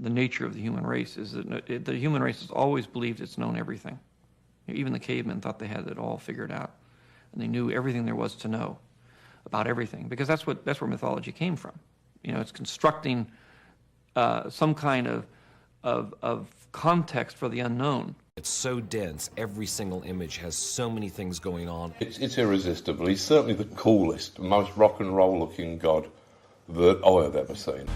the nature of the human race is that the human race has always believed it's known everything. Even the cavemen thought they had it all figured out, and they knew everything there was to know about everything, because that's where mythology came from. It's constructing some kind of context for the unknown. It's so dense. Every single image has so many things going on. It's irresistible. He's certainly the coolest, most rock and roll looking god that I have ever seen.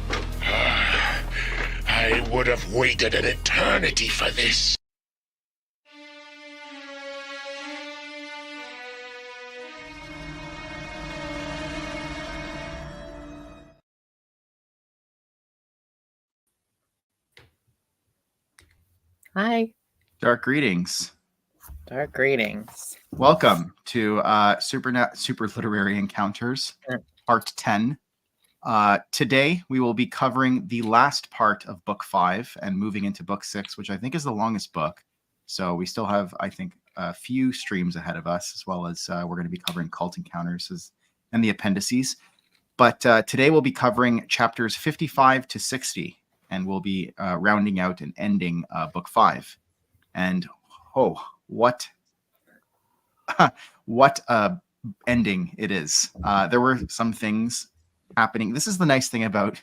I would have waited an eternity for this. Hi. Dark greetings. Dark greetings. Welcome to Superliterary Encounters, Part 10. Today, we will be covering the last part of Book 5 and moving into Book 6, which I think is the longest book. So we still have, I think, a few streams ahead of us, as well as we're going to be covering Cult Encounters and the appendices. But today, we'll be covering chapters 55 to 60, and we'll be rounding out and ending Book 5. And, what ending it is. There were some things happening. This is the nice thing about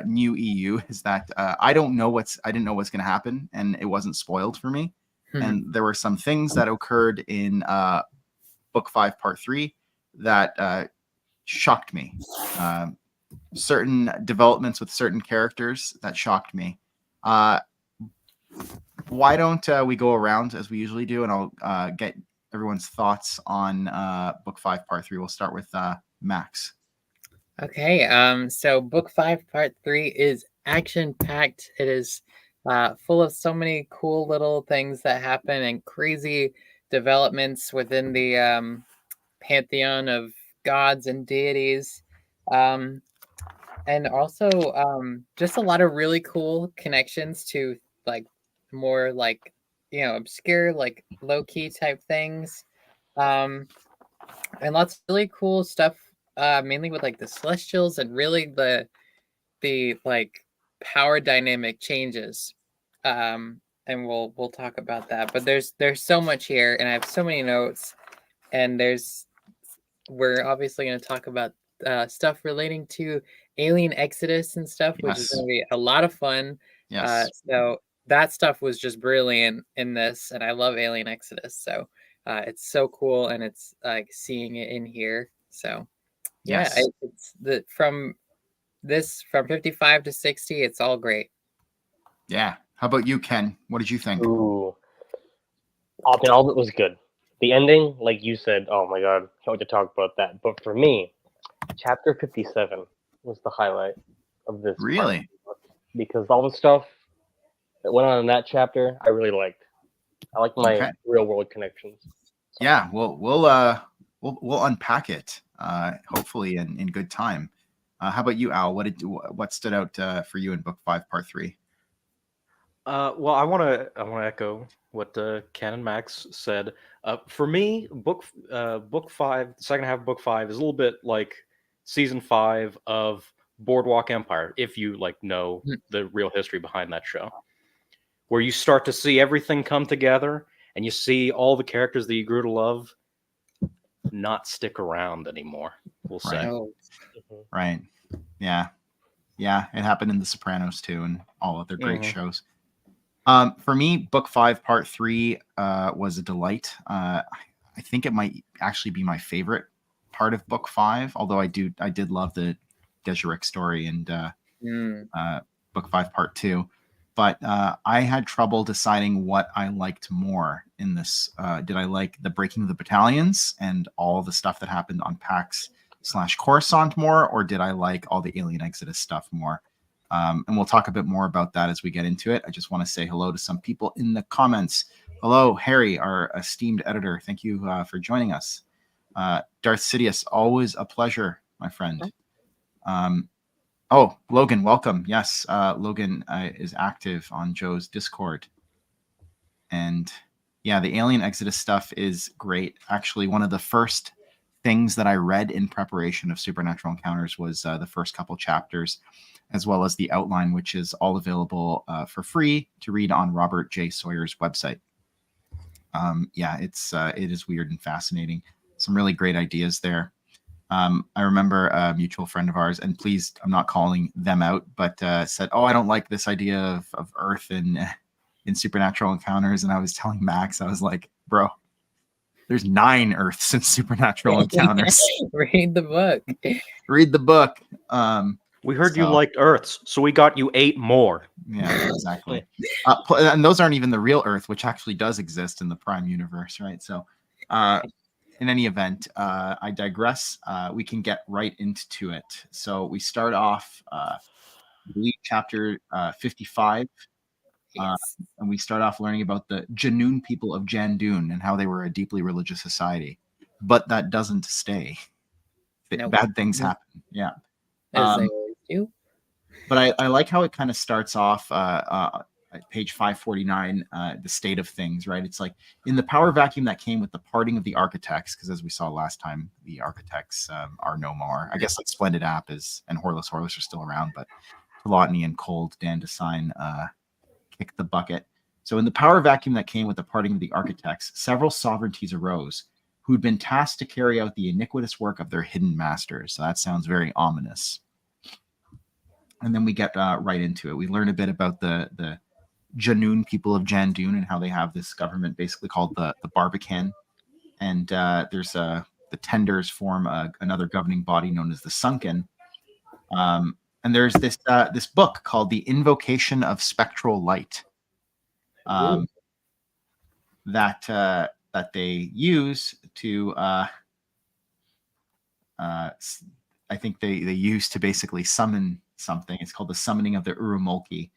new EU, is that I didn't know what's going to happen, and it wasn't spoiled for me. And there were some things that occurred in Book 5, Part 3 that shocked me. Certain developments with certain characters that shocked me. Why don't we go around as we usually do, and I'll get everyone's thoughts on Book 5, Part 3. We'll start with Max. Okay, so Book 5, Part 3 is action-packed. It is full of so many cool little things that happen and crazy developments within the pantheon of gods and deities. And also just a lot of really cool connections to more obscure, low-key type things. And lots of really cool stuff, mainly with the Celestials and really the power dynamic changes. And we'll talk about that. But there's so much here, and I have so many notes, and we're obviously going to talk about stuff relating to alien exodus and stuff, which is going to be a lot of fun. Yes. So that stuff was just brilliant in this, and I love alien exodus. So it's so cool, and it's seeing it in here. So yeah, yes. It's from 55 to 60, it's all great. Yeah. How about you, Ken? What did you think? Ooh. I mean, all of it was good. The ending, like you said, oh my god, can't wait to talk about that. But for me, chapter 57 was the highlight of this. Really? Because all the stuff that went on in that chapter, I really liked. I like my real world connections. So. Yeah, we'll unpack it, hopefully in good time. How about you, Al? What stood out for you in Book 5, Part 3? Well, I want to echo what Ken and Max said. For me, Book 5, the second half of Book 5 is a little bit like Season 5 of Boardwalk Empire, if you know the real history behind that show, where you start to see everything come together, and you see all the characters that you grew to love not stick around anymore. We'll say. Right. Yeah. It happened in The Sopranos too, and all other great shows. For me, Book 5, Part 3 was a delight. I think it might actually be my favorite part of Book 5, although I did love the Desirek story and Book 5, Part 2. But I had trouble deciding what I liked more in this. Did I like the breaking of the battalions and all the stuff that happened on Pax/Coruscant more, or did I like all the alien exodus stuff more? And we'll talk a bit more about that as we get into it. I just want to say hello to some people in the comments. Hello, Harry, our esteemed editor. Thank you for joining us. Darth Sidious, always a pleasure, my friend. Oh, Logan, welcome. Yes, Logan is active on Joe's Discord. And yeah, the alien exodus stuff is great. Actually, one of the first things that I read in preparation of Supernatural Encounters was the first couple chapters, as well as the outline, which is all available for free to read on Robert J. Sawyer's website. It is weird and fascinating. Some really great ideas there. I remember a mutual friend of ours, and please, I'm not calling them out, but said, "Oh, I don't like this idea of Earth in Supernatural Encounters." And I was telling Max, I was like, "Bro, there's 9 Earths in Supernatural Encounters. Read the book." Read the book." We heard you So- liked Earths, so we got you 8 more. Yeah, exactly. And those aren't even the real Earth, which actually does exist in the Prime universe, right? So, in any event, I digress. We can get right into it. So we start off, I believe, chapter 55. Yes. And we start off learning about the Janoon people of Jandoon and how they were a deeply religious society. But that doesn't stay. Nope. Bad things happen. Yeah. As they always do. But I like how it kind of starts off at page 549, the state of things, right? It's like in the power vacuum that came with the parting of the architects, because as we saw last time, the architects are no more. I guess like Splendid App and Horless are still around, but Pelotny and Cold Dan Design kicked the bucket. So in the power vacuum that came with the parting of the architects, several sovereignties arose who'd been tasked to carry out the iniquitous work of their hidden masters. So that sounds very ominous. And then we get right into it. We learn a bit about the Janoon people of Jandoon and how they have this government basically called the Barbican. And there's the Tenders form another governing body known as the Sunken. And there's this book called The Invocation of Spectral Light that they use to I think they use to basically summon something. It's called the Summoning of the Urumulki.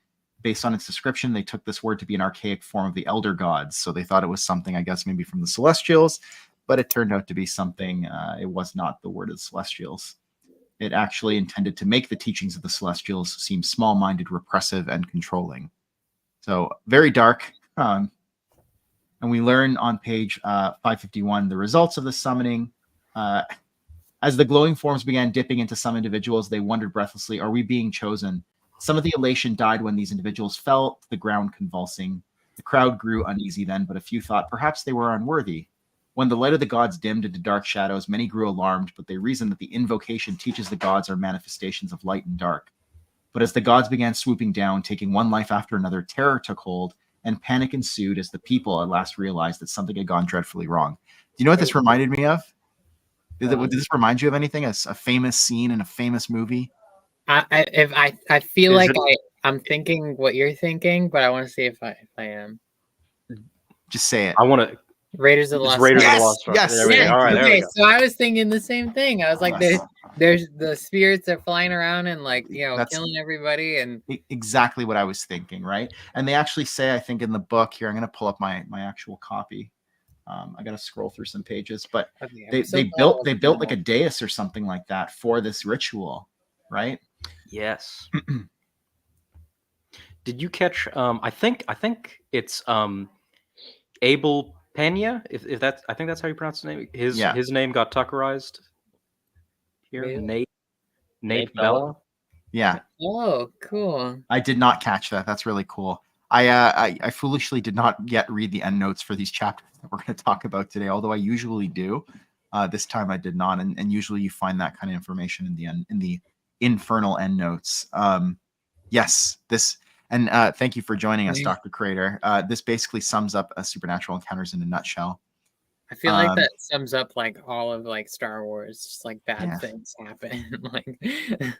Based on its description, they took this word to be an archaic form of the Elder Gods. So they thought it was something, I guess, maybe from the Celestials, but it turned out to be something, it was not the word of the Celestials. It actually intended to make the teachings of the Celestials seem small-minded, repressive, and controlling. So very dark. And we learn on page 551 the results of the summoning. As the glowing forms began dipping into some individuals, they wondered breathlessly, "Are we being chosen?" Some of the elation died when these individuals fell to the ground convulsing. The crowd grew uneasy then, but a few thought perhaps they were unworthy. When the light of the gods dimmed into dark shadows, many grew alarmed, but they reasoned that the invocation teaches the gods are manifestations of light and dark. But as the gods began swooping down, taking one life after another, terror took hold, and panic ensued as the people at last realized that something had gone dreadfully wrong. Do you know what this reminded me of? Did this remind you of anything? A famous scene in a famous movie? I feel like I'm thinking what you're thinking, but I want to see if I am. Just say it. I want to. Raiders of the Lost Raiders Ark. of the Lost Ark. Yes! There we go. All right, there we Okay, go. so I was thinking the same thing. I was like, Yes. there's the spirits are flying around and like That's- killing everybody, and Exactly what I was thinking, right? And they actually say, I think in the book here, I'm going to pull up my actual copy. I got to scroll through some pages, but okay, they built like a dais or something like that for this ritual, right? Yes. Did you catch? I think it's Abel Pena. If that's, I think that's how you pronounce his name. His name got Tuckerized here. Really? Nate Bella. Yeah, Oh, cool. I did not catch that. That's really cool. I foolishly did not yet read the endnotes for these chapters that we're going to talk about today, although I usually do. This time I did not, and usually you find that kind of information in the infernal endnotes. Yes, this, and thank you for joining us, Dr. Crater. This basically sums up Supernatural Encounters in a nutshell. I feel like that sums up like all of like Star Wars. Just like bad Yeah. things happen. Like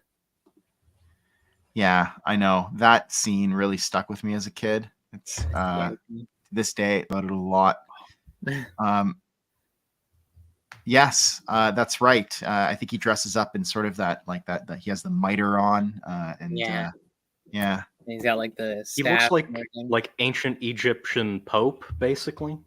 Yeah, I know that scene really stuck with me as a kid. It's to this day about it a lot. Yes, that's right. I think he dresses up in sort of that he has the mitre on, and Yeah. yeah. He's got like the He staff looks and everything. like ancient Egyptian Pope, basically.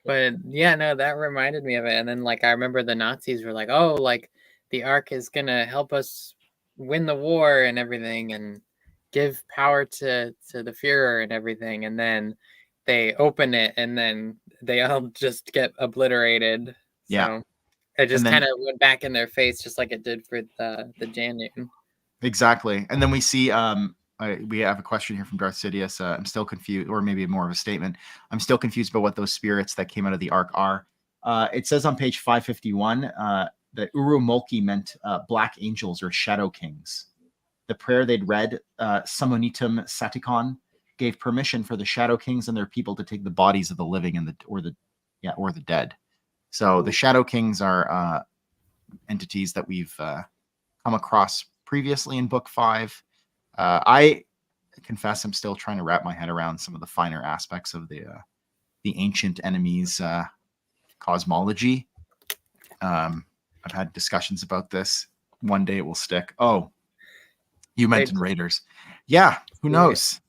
But yeah, no, that reminded me of it. And then like I remember the Nazis were like, "Oh, like the Ark is gonna help us win the war and everything, and give power to the Führer and everything." And then they open it, and then they all just get obliterated. Yeah. So it just then- kind of went back in their face, just like it did for the Janu. Exactly. And then we see we have a question here from Darth Sidious. I'm still confused, or maybe more of a statement. I'm still confused about what those spirits that came out of the Ark are. It says on page 551 that Urumulki meant black angels or shadow kings. The prayer they'd read, Samunitum Satikon, gave permission for the shadow kings and their people to take the bodies of the living and or the dead. So the shadow kings are entities that we've come across previously in book 5. I confess I'm still trying to wrap my head around some of the finer aspects of the ancient enemies cosmology. I've had discussions about this. One day it will stick. Oh, you mentioned Raiders. Yeah, who knows?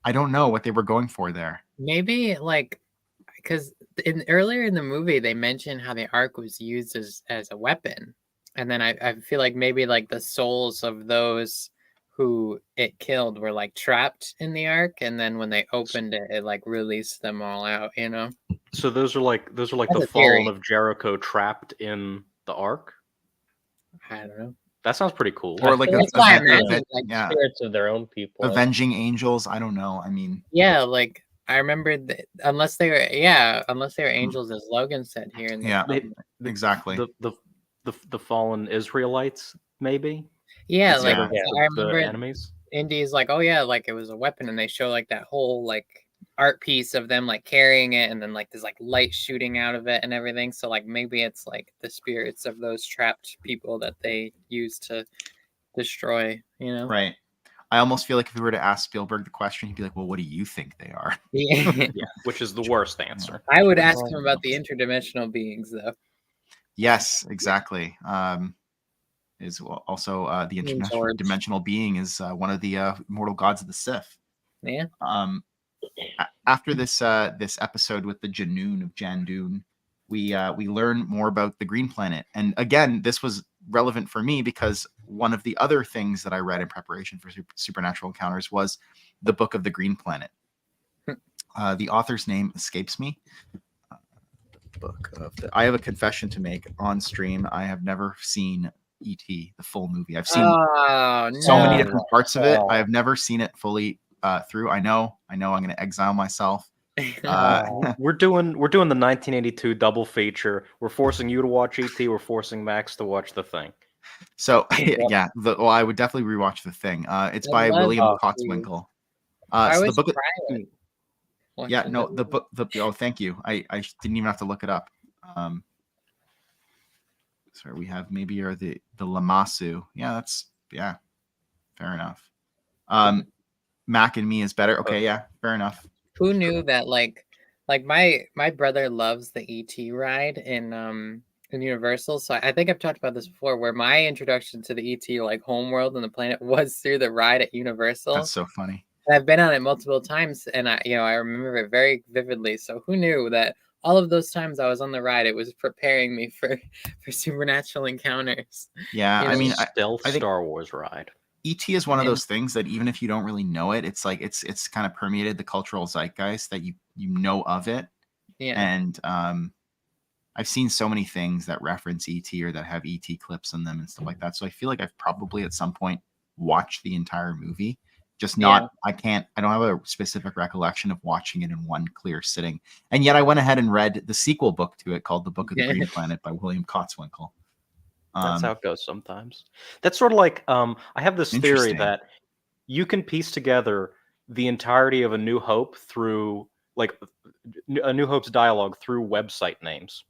I don't know what they were going for there. Maybe like because earlier in the movie they mentioned how the Ark was used as a weapon, and then I feel like maybe like the souls of those who it killed were like trapped in the Ark, and then when they opened it, it like released them all out. You know. So those are like That's the a theory. fallen of Jericho trapped in the Ark. I don't know. That sounds pretty cool. Or like That's why I imagine like spirits of their own people. avenging angels. I don't know. I mean, yeah, like I remember that unless they were angels, as Logan said here. In the yeah, film. exactly. The fallen Israelites, maybe. Yeah, Instead like of I remember the enemies. Indy's like, oh yeah, like it was a weapon, and they show like that whole like art piece of them like carrying it, and then like there's like light shooting out of it and everything. So like maybe it's like the spirits of those trapped people that they use to destroy. You know, Right. I almost feel like if we were to ask Spielberg the question, he'd be like, "Well, what do you think they are?" Yeah. Yeah, which is the worst answer. I would ask him about the interdimensional beings, though. Yes, exactly. Is also the interdimensional being is one of the mortal gods of the Sith. Yeah. After this this episode with the Janoon of Jandoon, we learn more about the Green Planet, and again, this was relevant for me because one of the other things that I read in preparation for Supernatural Encounters was the Book of the Green Planet. The author's name escapes me. I have a confession to make on stream. I have never seen E.T., the full movie. I've seen so many different parts of it. I have never seen it fully through. I know I'm going to exile myself. We're doing the 1982 double feature. We're forcing you to watch ET. We're forcing Max to watch The Thing. So yeah, I would definitely rewatch The Thing. It's by William Cotswinkle. So the book. Yeah, no, the book. Oh, thank you. I didn't even have to look it up. Sorry, we have maybe the Lamasu. Yeah, fair enough. Mac and Me is better. Okay, yeah, fair enough. Who knew that? Like my brother loves the ET ride in Universal. So I think I've talked about this before, where my introduction to the ET like homeworld and the planet was through the ride at Universal. That's so funny. And I've been on it multiple times, and I remember it very vividly. So who knew that all of those times I was on the ride, it was preparing me for supernatural encounters. Yeah, I mean, stealth I think Star Wars ride. ET is one of those things that even if you don't really know it, it's like it's kind of permeated the cultural zeitgeist that you know of it. Yeah. And I've seen so many things that reference ET or that have ET clips in them and stuff like that. So I feel like I've probably at some point watched the entire movie. Just not, I don't have a specific recollection of watching it in one clear sitting. And yet I went ahead and read the sequel book to it called The Book of the Green Planet by William Cotswinkle. That's how it goes sometimes. That's sort of like, I have this theory that you can piece together the entirety of A New Hope through, like, A New Hope's dialogue through website names.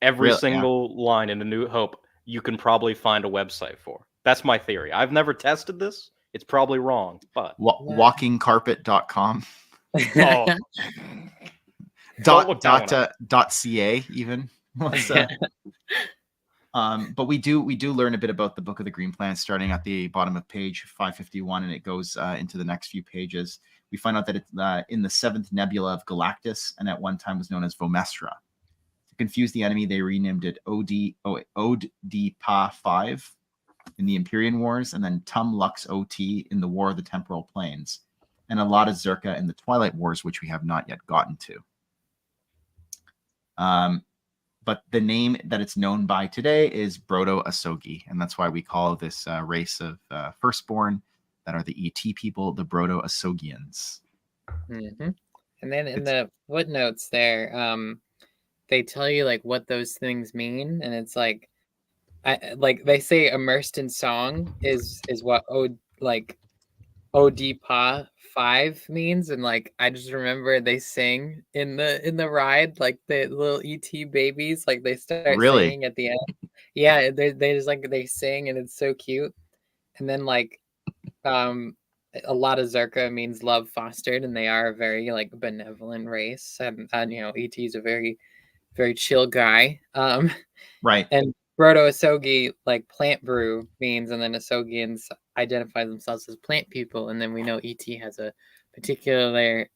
Every single line in A New Hope, you can probably find a website for. That's my theory. I've never tested this. It's probably wrong, but walkingcarpet.com. Oh. .ca even. But we do learn a bit about the Book of the Green Planet starting at the bottom of page 551, and it goes into the next few pages. We find out that it's in the 7th nebula of Galactus, and at one time was known as Vomestra. To confuse the enemy, they renamed it Ode-Pa 5 in the Empyrean Wars, and then Tum Lux OT in the War of the Temporal Planes, and Alada Zerka in the Twilight Wars, which we have not yet gotten to. but the name that it's known by today is Brodo-Asogi, and that's why we call this race of firstborn that are the ET people the Brodo-Asogians. Mm-hmm. And then in It's- the footnotes there, they tell you like what those things mean, and it's like, like they say immersed in song is what Odipa 5 means, and like I just remember they sing in the ride, like the little ET babies, like they start Really? singing at the end. Yeah, they just like they sing and it's so cute. And then like um a lot of Zerka means love fostered, and they are a very like benevolent race, and you know ET is a very chill guy. Right. And Proto-Asogi, like plant brew means, and then Asogians identify themselves as plant people. And then we know ET has a particular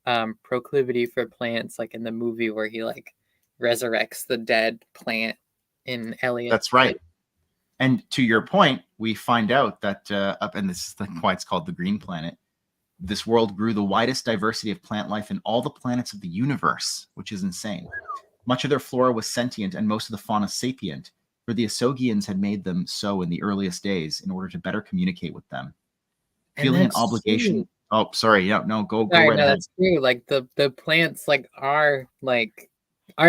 proclivity for plants, like in the movie where he like resurrects the dead plant in Elliot. That's right. And to your point, we find out that and this is why it's called the Green Planet. This world grew the widest diversity of plant life in all the planets of the universe, which is insane. Much of their flora was sentient and most of the fauna sapient, for the Asogians had made them so in the earliest days in order to better communicate with them. Feeling an obligation. True. Oh, sorry. Yeah, no, go Sorry, right no, ahead. that's true. Like the plants are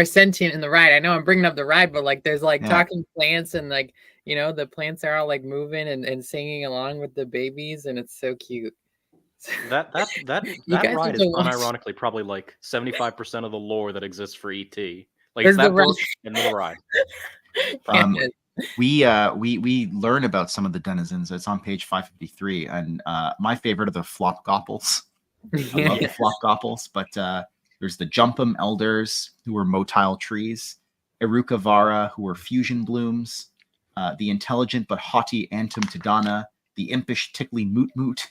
sentient in the ride. I know I'm bringing up the ride, but like there's like talking plants, and like you know the plants are all like moving and singing along with the babies, and it's so cute. That ride is unironically probably like 75% of the lore that exists for ET. Like it's that book and the ride. We learn about some of the denizens. It's on page 553, and my favorite are the Flopgopples. I love the Flopgopples, but there's the Jumpum Elders, who were motile trees, Eruca Vara, who were fusion blooms, the intelligent but haughty Antum Tidana, the impish Tickly Moot Moot,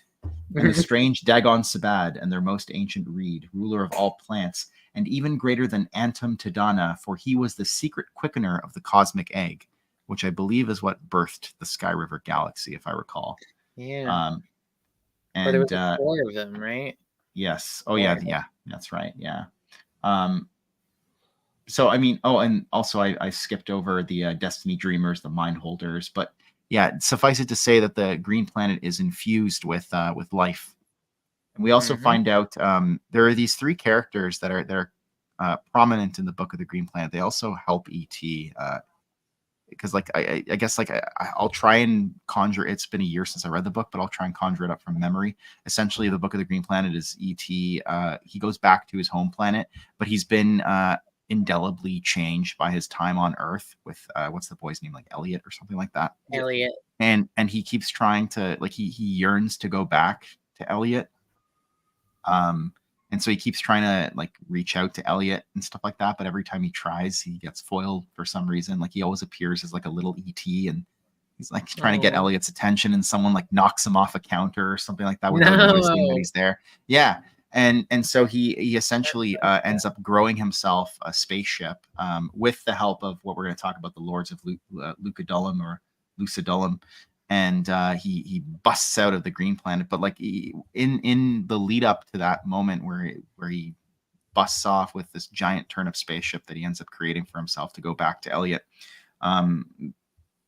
and the strange Dagon Sabad and their most ancient reed, ruler of all plants, and even greater than Antum Tidana, for he was the secret quickener of the cosmic egg, which I believe is what birthed the Sky River Galaxy, if I recall. Yeah. And there was 4 of them, right? Yes. Oh, yeah. Yeah. That's right. Yeah. So, I mean, and also I skipped over the Destiny Dreamers, the Mind Holders, but yeah, suffice it to say that the Green Planet is infused with life. And we also find out there are these 3 characters that are prominent in the Book of the Green Planet. They also help ET because, like, I guess like I'll try and conjure. It's been a year since I read the book, but I'll try and conjure it up from memory. Essentially, the Book of the Green Planet is ET. He goes back to his home planet, but he's been indelibly changed by his time on Earth with what's the boy's name, like Elliot or something like that. Elliot. And he keeps trying to, like, he yearns to go back to Elliot. And so he keeps trying to like reach out to Elliot and stuff like that, but every time he tries, he gets foiled for some reason. Like he always appears as like a little ET, and he's like trying to get Elliot's attention, and someone like knocks him off a counter or something like that without noticing that he's there. Yeah. And so he essentially ends up growing himself a spaceship with the help of what we're going to talk about, the Lords of Lucidolum or Lucidolum. And he busts out of the Green Planet, but like in the lead up to that moment where he busts off with this giant turnip spaceship that he ends up creating for himself to go back to Elliot,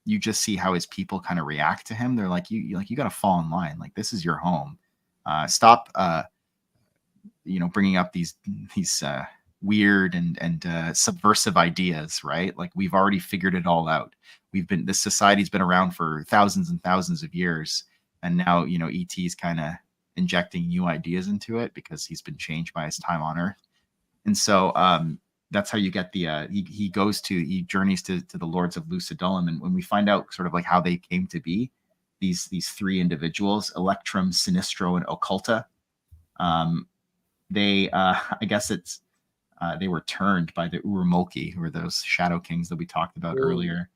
you just see how his people kind of react to him. They're like, you got to fall in line. Like, this is your home. Stop, bringing up these weird and subversive ideas, right? Like, we've already figured it all out. This society's been around for thousands and thousands of years, and now ET is kind of injecting new ideas into it because he's been changed by his time on Earth. And so that's how you get the he journeys to the Lords of Lucidolum, and when we find out sort of like how they came to be, these 3 individuals, Electrum, Sinistro, and Occulta, they I guess it's they were turned by the Urumulki, who were those shadow kings that we talked about earlier.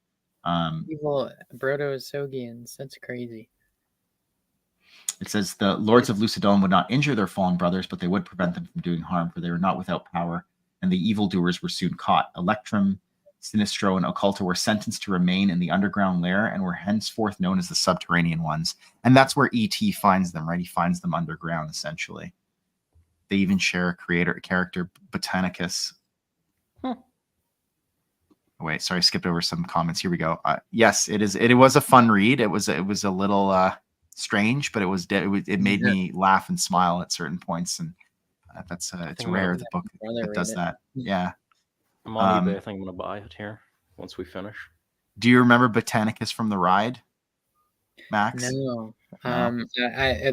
Evil Proto-Asogians. That's crazy. It says the Lords of Lucidolum would not injure their fallen brothers, but they would prevent them from doing harm, for they were not without power, and the evildoers were soon caught. Electrum, Sinistro, and Occulta were sentenced to remain in the underground lair and were henceforth known as the Subterranean Ones. And that's where E.T. finds them, right? He finds them underground, essentially. They even share a character, Botanicus. wait, sorry, I skipped over some comments. Here we go. Yes, it is. It was a fun read. It was a little strange, but it made me laugh and smile at certain points, and that's it's think rare I'm the book brother that does read it. that. Yeah. I'm on eBay. I think I'm gonna buy it here once we finish. Do you remember Botanicus from the Ride, Max? No. No.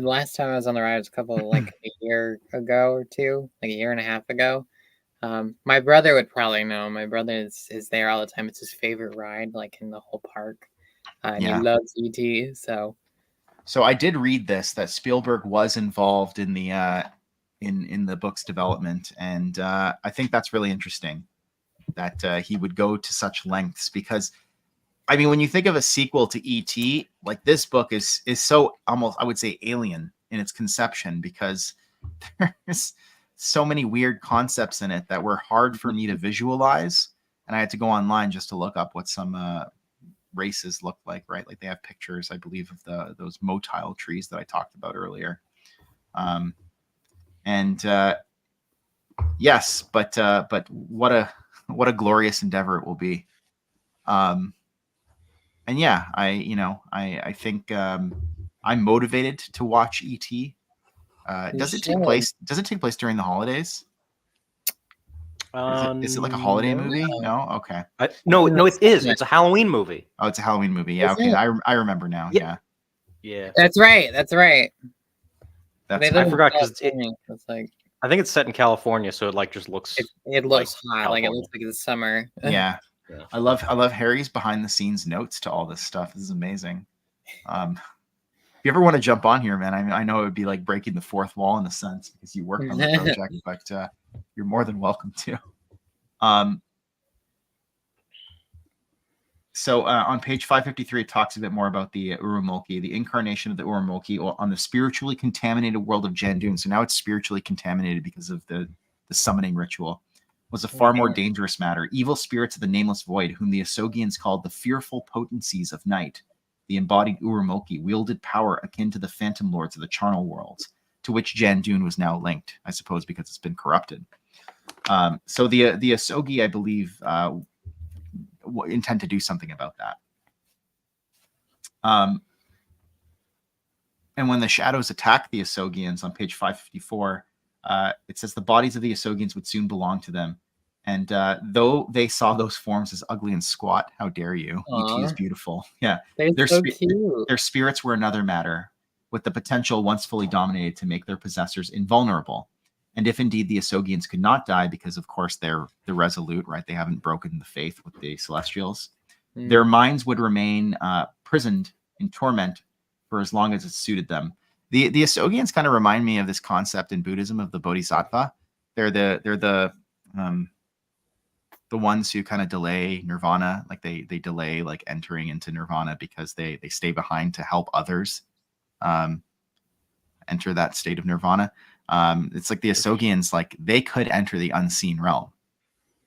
Last time I was on the ride was like a year ago or two, like a year and a half ago. My brother would probably know. My brother is there all the time. It's his favorite ride, like in the whole park. And he loves ET. So I did read this that Spielberg was involved in the in the book's development, and I think that's really interesting that he would go to such lengths because, I mean, when you think of a sequel to E.T., like this book is so almost, I would say, alien in its conception because there's so many weird concepts in it that were hard for me to visualize, and I had to go online just to look up what some races look like, right? Like they have pictures, I believe, of those motile trees that I talked about earlier. Yes, but what a glorious endeavor it will be. And yeah, I think I'm motivated to watch ET. Does it take place during the holidays? Is it like a holiday movie? No. Okay. No, it is. It's a Halloween movie. Oh, it's a Halloween movie. Yeah. Okay. I remember now. Yeah. Yeah. That's right. I forgot because it's like, I think it's set in California, so it like just looks. It looks like hot. Like it California. looks like it's summer. Yeah. Yeah. I love Harry's behind the scenes notes to all this stuff. This is amazing. If you ever want to jump on here, man, I know it would be like breaking the fourth wall in a sense because you worked on the project, but you're more than welcome to. So on page 553, it talks a bit more about the Urumulki, the incarnation of the Urumulki on the spiritually contaminated world of Jandoon. So now it's spiritually contaminated because of the summoning ritual. Was a far more dangerous matter. Evil spirits of the nameless void, whom the Asogians called the fearful potencies of night. The embodied Urumulki wielded power akin to the phantom lords of the charnel worlds, to which Jandoon was now linked, I suppose, because it's been corrupted. So the Asogi, I believe, intend to do something about that. And when the shadows attack the Asogians on page 554, it says the bodies of the Asogians would soon belong to them. And though they saw those forms as ugly and squat, how dare you? E.T. is beautiful. Yeah. They're so cute. Their spirits were another matter, with the potential, once fully dominated, to make their possessors invulnerable. And if indeed the Asogians could not die, because of course they're resolute, right? They haven't broken the faith with the Celestials. Their minds would remain prisoned in torment for as long as it suited them. The Asogians kind of remind me of this concept in Buddhism of the Bodhisattva. They're the ones who kind of delay nirvana, like they delay like entering into nirvana because they stay behind to help others enter that state of nirvana. It's like the Asogians, like they could enter the unseen realm,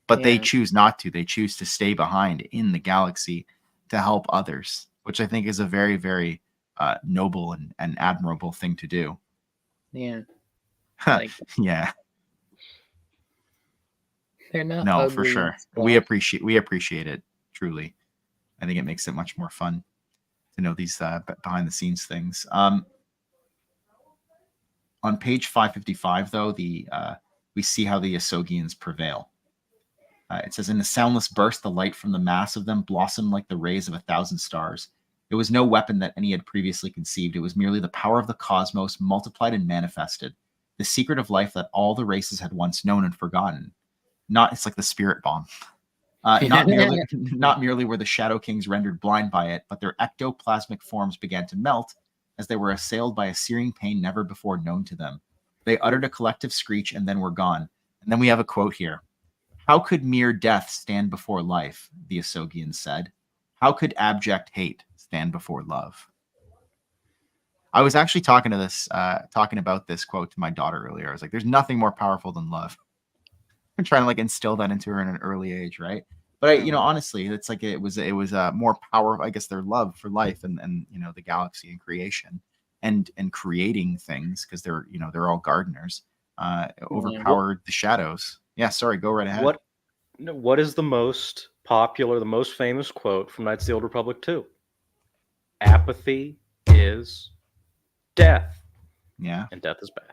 but they choose not to. They choose to stay behind in the galaxy to help others, which I think is a very, very noble and admirable thing to do. Yeah. Yeah. They're not. No, for sure. We appreciate it truly. I think it makes it much more fun to know these behind the scenes things. On page 555, though, we see how the Asogians prevail. It says, in a soundless burst, the light from the mass of them blossomed like the rays of 1,000 stars. It was no weapon that any had previously conceived. It was merely the power of the cosmos multiplied and manifested, the secret of life that all the races had once known and forgotten. It's like the spirit bomb. Not merely were the Shadow Kings rendered blind by it, but their ectoplasmic forms began to melt as they were assailed by a searing pain never before known to them. They uttered a collective screech and then were gone. And then we have a quote here. How could mere death stand before life? The Asogians said. How could abject hate stand before love? I was actually talking about this quote to my daughter earlier. I was like, there's nothing more powerful than love. I'm trying to like instill that into her in an early age, right? But honestly, it's like it was more power, I guess, their love for life and the galaxy and creation and creating things, because they're all gardeners, overpowered the shadows. Yeah, sorry, go right ahead. What is the most popular, the most famous quote from Knights of the Old Republic 2. Apathy is death, Yeah. and death is bad.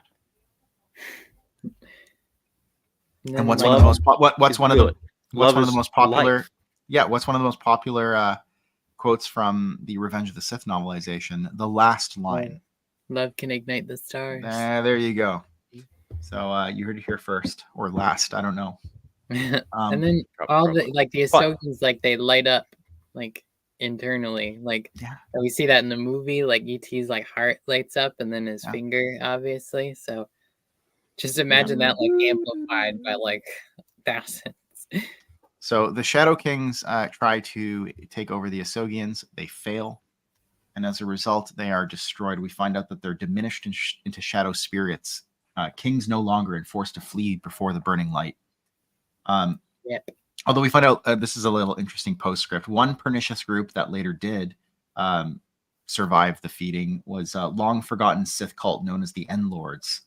And what's like, one of the most what's is one of the good. what's Love one of the is most popular life. yeah, what's one of the most popular quotes from the Revenge of the Sith novelization? The last line. love can ignite the stars. There you go. So you heard it here first or last, I don't know. And then all the like the Ahsogens, like they light up like internally, like Yeah. we see that in the movie, like ET's like heart lights up and then his Yeah. finger, obviously. So just imagine that like amplified by like thousands. So the Shadow Kings try to take over the Ahsogians. They fail. And as a result, they are destroyed. We find out that they're diminished into shadow spirits. Kings no longer and forced to flee before the burning light. Yep. Although we find out this is a little interesting postscript. One pernicious group that later did survive the feeding was a long forgotten Sith cult known as the Endlords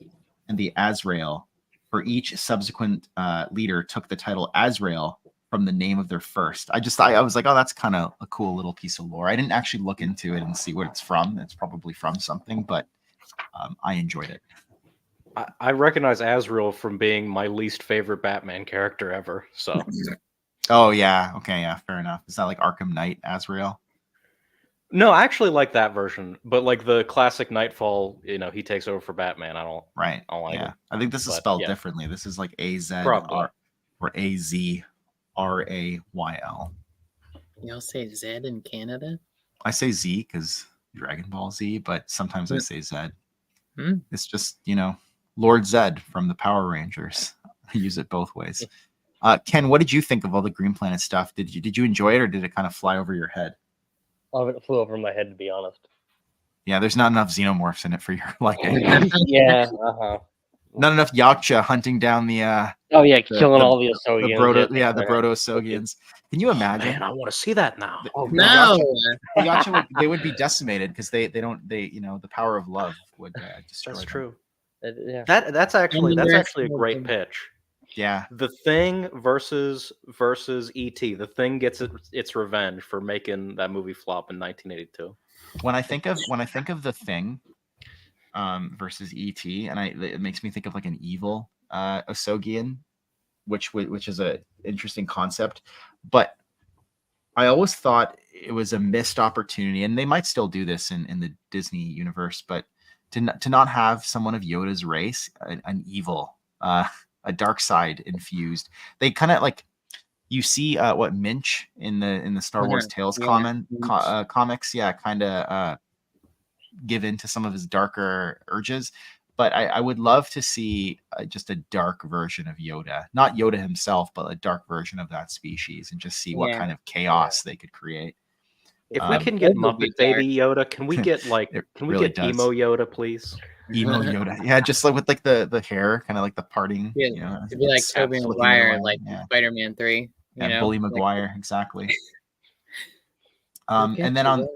and the Azrael. For each subsequent leader took the title Azrael from the name of their first. I was like, oh, that's kind of a cool little piece of lore. I didn't actually look into it and see what it's from. It's probably from something, but I enjoyed it. I recognize Azrael from being my least favorite Batman character ever. So, oh yeah, okay, yeah, fair enough. Is that like Arkham Knight Azrael? no, I actually like that version, but like the classic Nightfall, he takes over for Batman. I don't like Yeah, it. I think this is But, spelled yeah. differently. This is like Probably. or AZRAYL. Y'all say Zed in Canada? I say Z because Dragon Ball Z, but sometimes I say Zed. It's just, Lord Zed from the Power Rangers. I use it both ways. Ken, what did you think of all the Green Planet stuff? Did you enjoy it, or did it kind of fly over your head? All of it flew over my head, to be honest. Yeah, there's not enough xenomorphs in it for your liking. Yeah, Not enough Yaksha hunting down the killing all the Ahsogians. the Proto-Ahsogians. Can you imagine? Man, I want to see that now. No. The Yaksha they would be decimated because they the power of love would destroy That's them. true. Yeah. That's actually a great pitch. Yeah. The Thing versus E.T. The Thing gets its revenge for making that movie flop in 1982. When I think of The Thing versus E.T., and it makes me think of like an evil Ahsogian, which is a interesting concept. But I always thought it was a missed opportunity, and they might still do this in the Disney universe, but to not have someone of Yoda's race, an evil, a dark side infused. They kind of like, you see what Minch in the Star Wars Tales comics, kind of give in to some of his darker urges. But I would love to see just a dark version of Yoda, not Yoda himself, but a dark version of that species, and just see what kind of chaos they could create. If we can get Muppet Baby Yoda, can we get emo Yoda, please? Emo Yoda, yeah, just like with like the hair, kind of like the parting. Yeah, it'd be like Tobey Maguire, like Spider-Man 3. Bully Maguire, exactly. And then on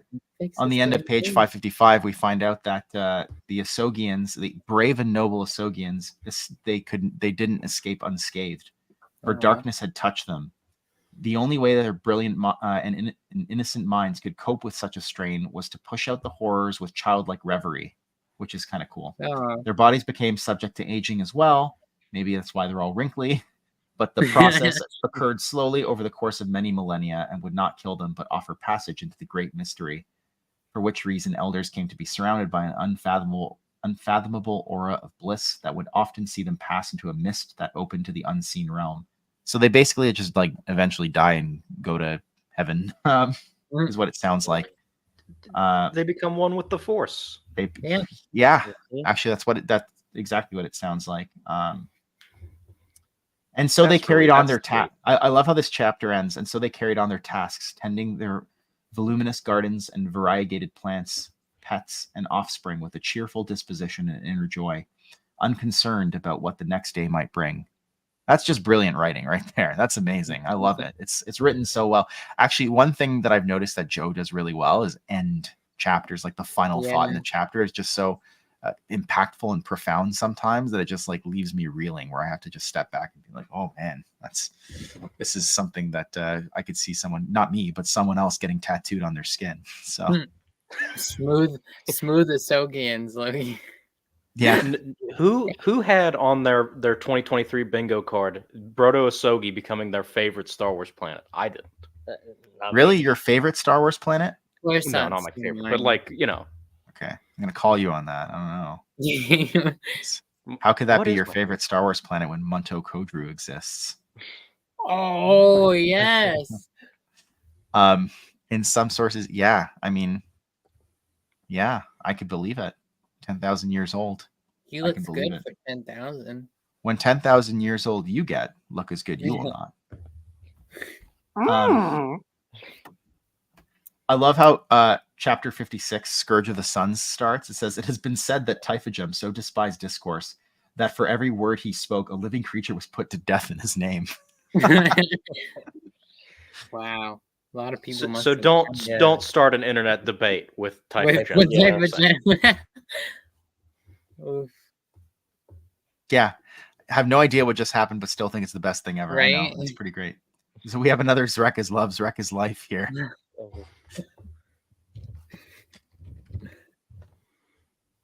the end of page 555, we find out that the Ahsogians, the brave and noble Ahsogians, they didn't escape unscathed, for darkness had touched them. The only way that their brilliant and innocent minds could cope with such a strain was to push out the horrors with childlike reverie, which is kind of cool. Their bodies became subject to aging as well. Maybe that's why they're all wrinkly. But the process occurred slowly over the course of many millennia and would not kill them, but offer passage into the great mystery, for which reason elders came to be surrounded by an unfathomable aura of bliss that would often see them pass into a mist that opened to the unseen realm. So they basically just like eventually die and go to heaven, is what it sounds like. They become one with the Force. Yeah. Actually, that's exactly what it sounds like. And so they carried on their task. I love how this chapter ends. And so they carried on their tasks, tending their voluminous gardens and variegated plants, pets, and offspring with a cheerful disposition and inner joy, unconcerned about what the next day might bring. That's just brilliant writing right there. That's amazing. I love it. It's written so well. Actually, one thing that I've noticed that Joe does really well is end chapters, like the final thought in the chapter is just so impactful and profound sometimes that it just like leaves me reeling, where I have to just step back and be like, oh man, this is something that I could see someone, not me, but someone else getting tattooed on their skin. So smooth Asogians, like. yeah. Who had on their 2023 bingo card Brodo Asogi becoming their favorite Star Wars planet? I didn't. Really, your favorite Star Wars planet? No, not my favorite, but like, you know. Okay, I'm gonna call you on that. I don't know. Yes. How could that What be is your my favorite Star Wars planet when Munto Kodru exists? Oh yes. In some sources, yeah. I mean, yeah, I could believe it. 10,000 years old. He I can looks believe good it. for 10,000. When 10,000 years old you get, look as good you will not. I love how chapter 56, Scourge of the Suns, starts. It says, it has been said that Typhagem so despised discourse that for every word he spoke, a living creature was put to death in his name. Wow. A lot of people must So have don't start an internet debate with Typhagem. with you know what I'm saying? Typhagem. Oof. Yeah. I have no idea what just happened, but still think it's the best thing ever. I know. Right? It's pretty great. So we have another Zrek is love, Zrek is life here.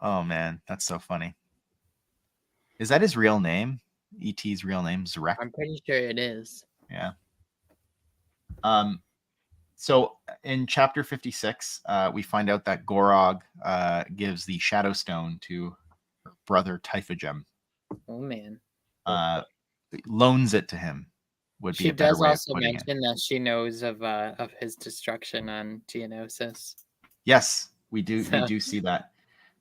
Oh man, that's so funny. Is that his real name? E.T.'s real name, Zrek? I'm pretty sure it is. Yeah. So in chapter 56, we find out that Gorog gives the Shadow Stone to her brother Typhagem. Oh man. Loans it to him. Would be She a better does way also of putting it. mention that she knows of his destruction on Geonosis. Yes, we do. We do see that.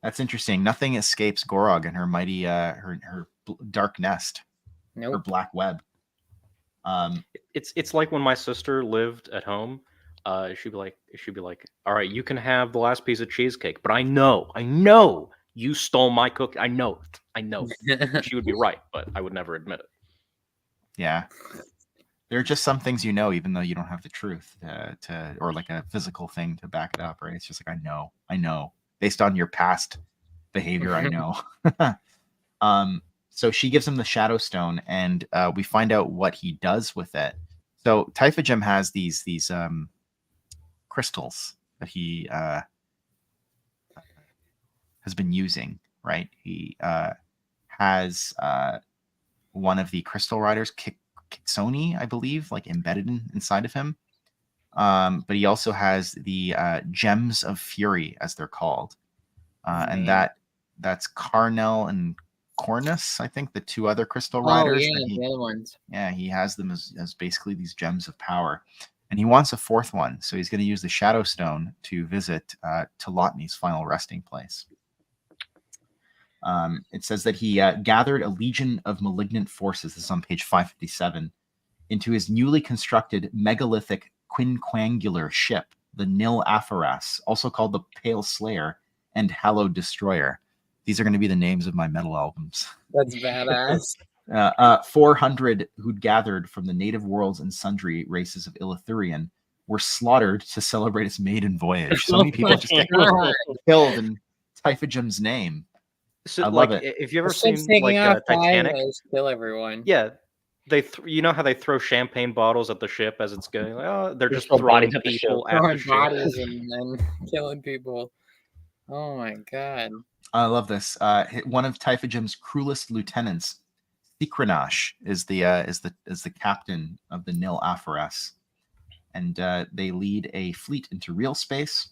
That's interesting. Nothing escapes Gorog and her mighty, her dark nest, her Nope. black web. It's like when my sister lived at home. She'd be like, all right, you can have the last piece of cheesecake, but I know you stole my cookie. I know it. She would be right, but I would never admit it. Yeah. There are just some things you know, even though you don't have the truth or like a physical thing to back it up, right? It's just like, I know. Based on your past behavior, I know. So she gives him the Shadow Stone, and we find out what he does with it. So Typhagem has these crystals that he has been using, right? He has one of the Crystal Riders, Kitsoni, I believe, like embedded inside of him. But he also has the Gems of Fury, as they're called. And that's Carnell and Cornus, I think, the two other Crystal Riders. Oh, yeah, the other ones. Yeah, he has them as basically these gems of power. And he wants a fourth one, so he's going to use the Shadow Stone to visit Telotni's final resting place. It says that he gathered a legion of malignant forces, this is on page 557, into his newly constructed megalithic quinquangular ship, the Nil Apharas, also called the Pale Slayer and Hallowed Destroyer. These are going to be the names of my metal albums. That's badass. 400 who'd gathered from the native worlds and sundry races of Illithurian were slaughtered to celebrate its maiden voyage. So many people just get killed in Typhagem's name. So, I love it. If you ever seen like Titanic, kill everyone. Yeah, you know how they throw champagne bottles at the ship as it's going. Like, oh, they're just throw throwing bodies at the ship. people at the Throwing ship. bodies and killing people. Oh my god. I love this. One of Typhagem's cruelest lieutenants, Thikranash, is the captain of the Nil Apharas, and they lead a fleet into real space.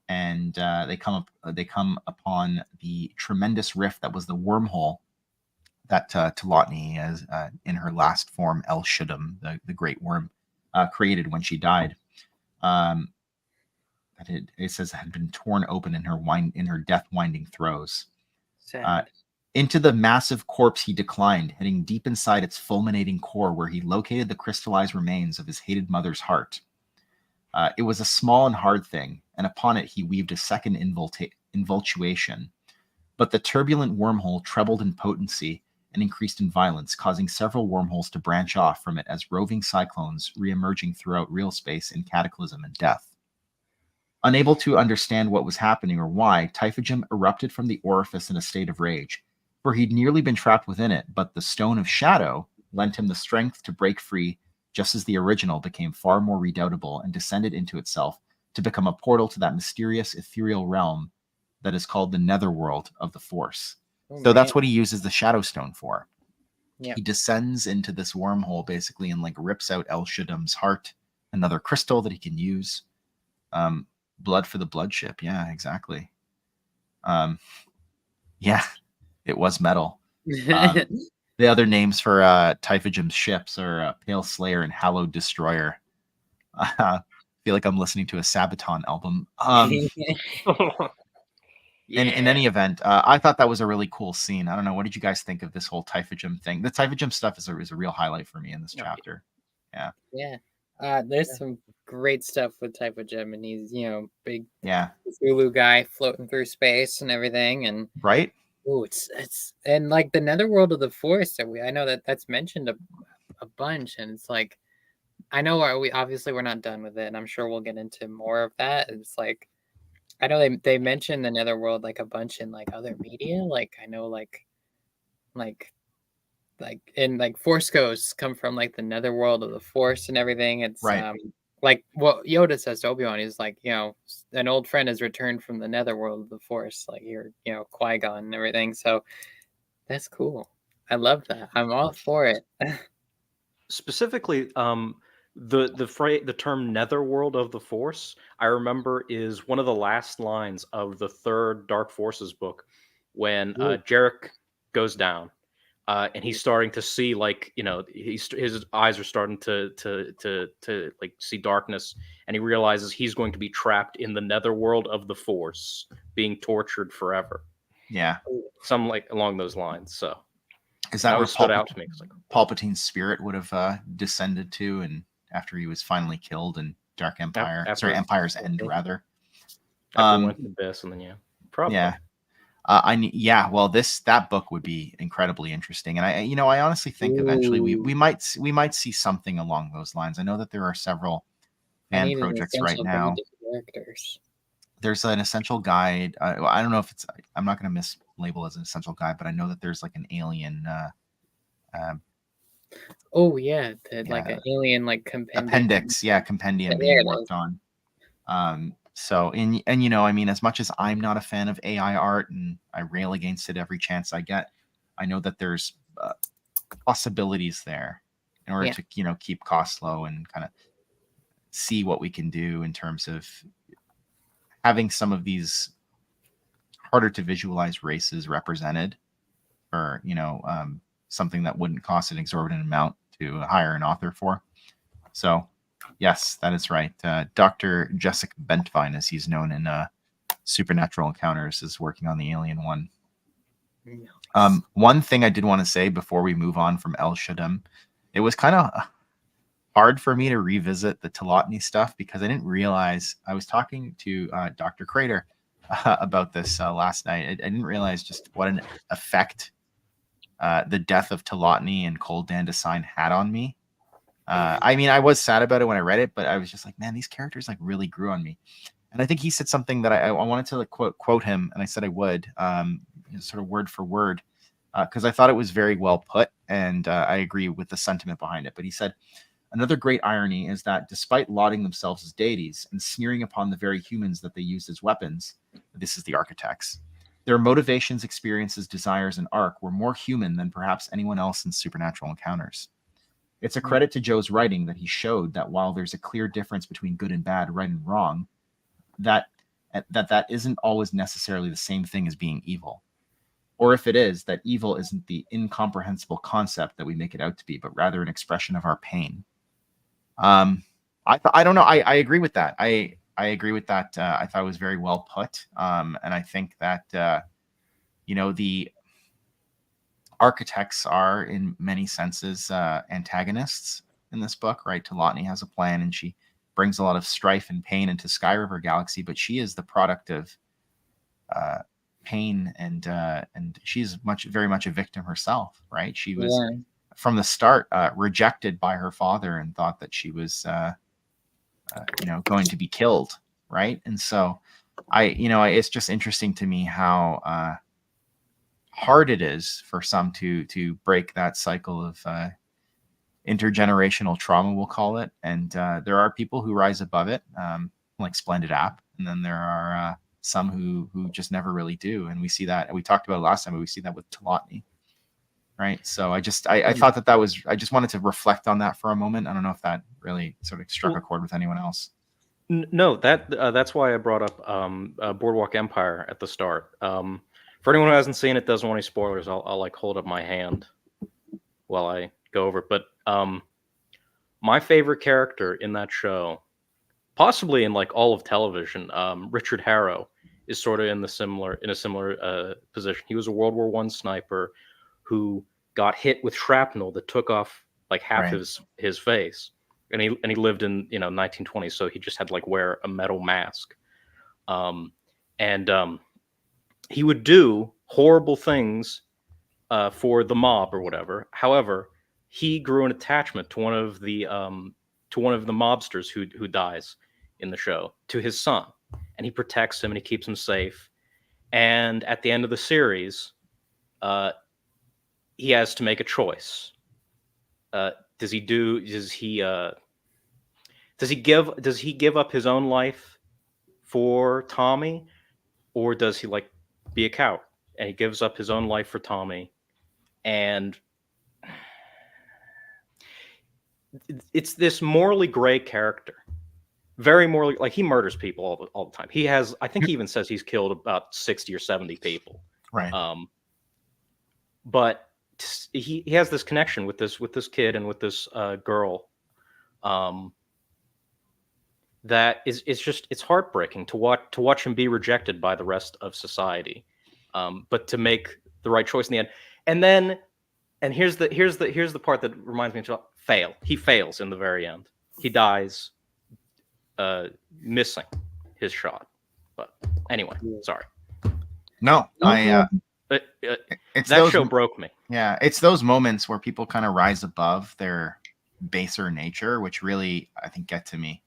And they come upon the tremendous rift that was the wormhole that Telotni, as in her last form, El Shudum, the great worm, created when she died. It says it had been torn open in her death winding throes. Into the massive corpse he declined, heading deep inside its fulminating core, where he located the crystallized remains of his hated mother's heart. It was a small and hard thing, and upon it he weaved a second invultuation. But the turbulent wormhole trebled in potency and increased in violence, causing several wormholes to branch off from it as roving cyclones re-emerging throughout real space in cataclysm and death. Unable to understand what was happening or why, Typhagim erupted from the orifice in a state of rage, for he'd nearly been trapped within it, but the Stone of Shadow lent him the strength to break free, just as the original became far more redoubtable and descended into itself to become a portal to that mysterious ethereal realm that is called the netherworld of the Force. So that's what he uses the Shadow Stone for. Yep. He descends into this wormhole basically and like rips out El Shaddam's heart, another crystal that he can use. Blood for the blood ship. Yeah, exactly. Yeah, it was metal. The other names for Typhagim's ships are Pale Slayer and Hallowed Destroyer. I feel like I'm listening to a Sabaton album. In any event, I thought that was a really cool scene. I don't know. What did you guys think of this whole Typhagim thing? The Typhagim stuff is a real highlight for me in this chapter. Yeah. Yeah. There's some great stuff with Typhagim, and he's, big Zulu guy floating through space and everything. And right. Oh, it's and like the netherworld of the Force that I know that's mentioned a bunch, and it's like, I know we're not done with it, and I'm sure we'll get into more of that. It's like, I know they mention the netherworld like a bunch in like other media. Like I know like in like Force ghosts come from like the netherworld of the Force and everything. It's right. Like what Yoda says to Obi-Wan, he's like, an old friend has returned from the netherworld of the Force, like you're, Qui-Gon and everything. So that's cool. I love that. I'm all for it. Specifically, the term netherworld of the Force, I remember, is one of the last lines of the third Dark Forces book when Jarek goes down. And he's starting to see, like, his eyes are starting to like see darkness, and he realizes he's going to be trapped in the netherworld of the Force, being tortured forever. Yeah, some like along those lines. So is that where stood out to me? Like, Palpatine's spirit would have descended to, and after he was finally killed in Dark Empire, Empire's End, rather. After went to Abyss, and then probably. Yeah. Well, that book would be incredibly interesting, and I honestly think eventually we might see something along those lines. I know that there are several fan projects right now. There's an essential guide. I don't know if it's. I'm not going to mislabel as an essential guide, but I know that there's like an alien. Like an alien like compendium. Appendix, compendium being worked on. So, I mean, as much as I'm not a fan of AI art and I rail against it every chance I get, I know that there's possibilities there in order to, keep costs low and kind of see what we can do in terms of having some of these harder to visualize races represented, or, something that wouldn't cost an exorbitant amount to hire an author for. So, yes, that is right. Dr. Jessica Bentvine, as he's known in Supernatural Encounters, is working on the Alien one. One thing I did want to say before we move on from El Shaddam, it was kind of hard for me to revisit the Telotny stuff because I didn't realize. I was talking to Dr. Crater about this last night. I didn't realize just what an effect the death of Telotny and Cole Dandasine had on me. I mean, I was sad about it when I read it, but I was just like, man, these characters like really grew on me. And I think he said something that I wanted to like quote him, and I said I would, sort of word for word, because I thought it was very well put, and I agree with the sentiment behind it. But he said, another great irony is that despite lauding themselves as deities and sneering upon the very humans that they used as weapons, this is the architects, their motivations, experiences, desires, and arc were more human than perhaps anyone else in Supernatural Encounters. It's a credit to Joe's writing that he showed that while there's a clear difference between good and bad, right and wrong, that isn't always necessarily the same thing as being evil. Or if it is, that evil isn't the incomprehensible concept that we make it out to be, but rather an expression of our pain. I don't know. I agree with that. I agree with that. I thought it was very well put. And I think that, the architects are in many senses antagonists in this book, right? Telotny has a plan and she brings a lot of strife and pain into Sky River Galaxy, but she is the product of pain, and she's very much a victim herself, right? She was from the start rejected by her father and thought that she was going to be killed, right? And so it's just interesting to me how hard it is for some to break that cycle of intergenerational trauma, we'll call it. And there are people who rise above it, like Splendid App, and then there are some who just never really do. And we see that, we talked about it last time, but we see that with Telotny, right? So I thought that was, I just wanted to reflect on that for a moment. I don't know if that really sort of struck a chord with anyone else. No, that's why I brought up Boardwalk Empire at the start. For anyone who hasn't seen it, doesn't want any spoilers, I'll like hold up my hand while I go over it. But my favorite character in that show, possibly in like all of television, Richard Harrow, is sort of in a similar position. He was a World War I sniper who got hit with shrapnel that took off like half his face, and he lived in 1920s, so he just had to like wear a metal mask, and he would do horrible things for the mob or whatever. However, he grew an attachment to one of the mobsters who dies in the show, to his son, and he protects him and he keeps him safe. And at the end of the series, he has to make a choice. Does he give up his own life for Tommy, or does he like be a coward? And he gives up his own life for Tommy, and it's this morally gray character, very morally, like he murders people all the time. He has, I think he even says he's killed about 60 or 70 people. Right. But he has this connection with this kid and with this girl, that is it's heartbreaking to watch him be rejected by the rest of society, but to make the right choice in the end. And here's the part that reminds me of fail. He fails in the very end. He dies, missing his shot. But anyway, sorry. No, it's that show broke me. Yeah, it's those moments where people kind of rise above their baser nature, which really, I think, get to me.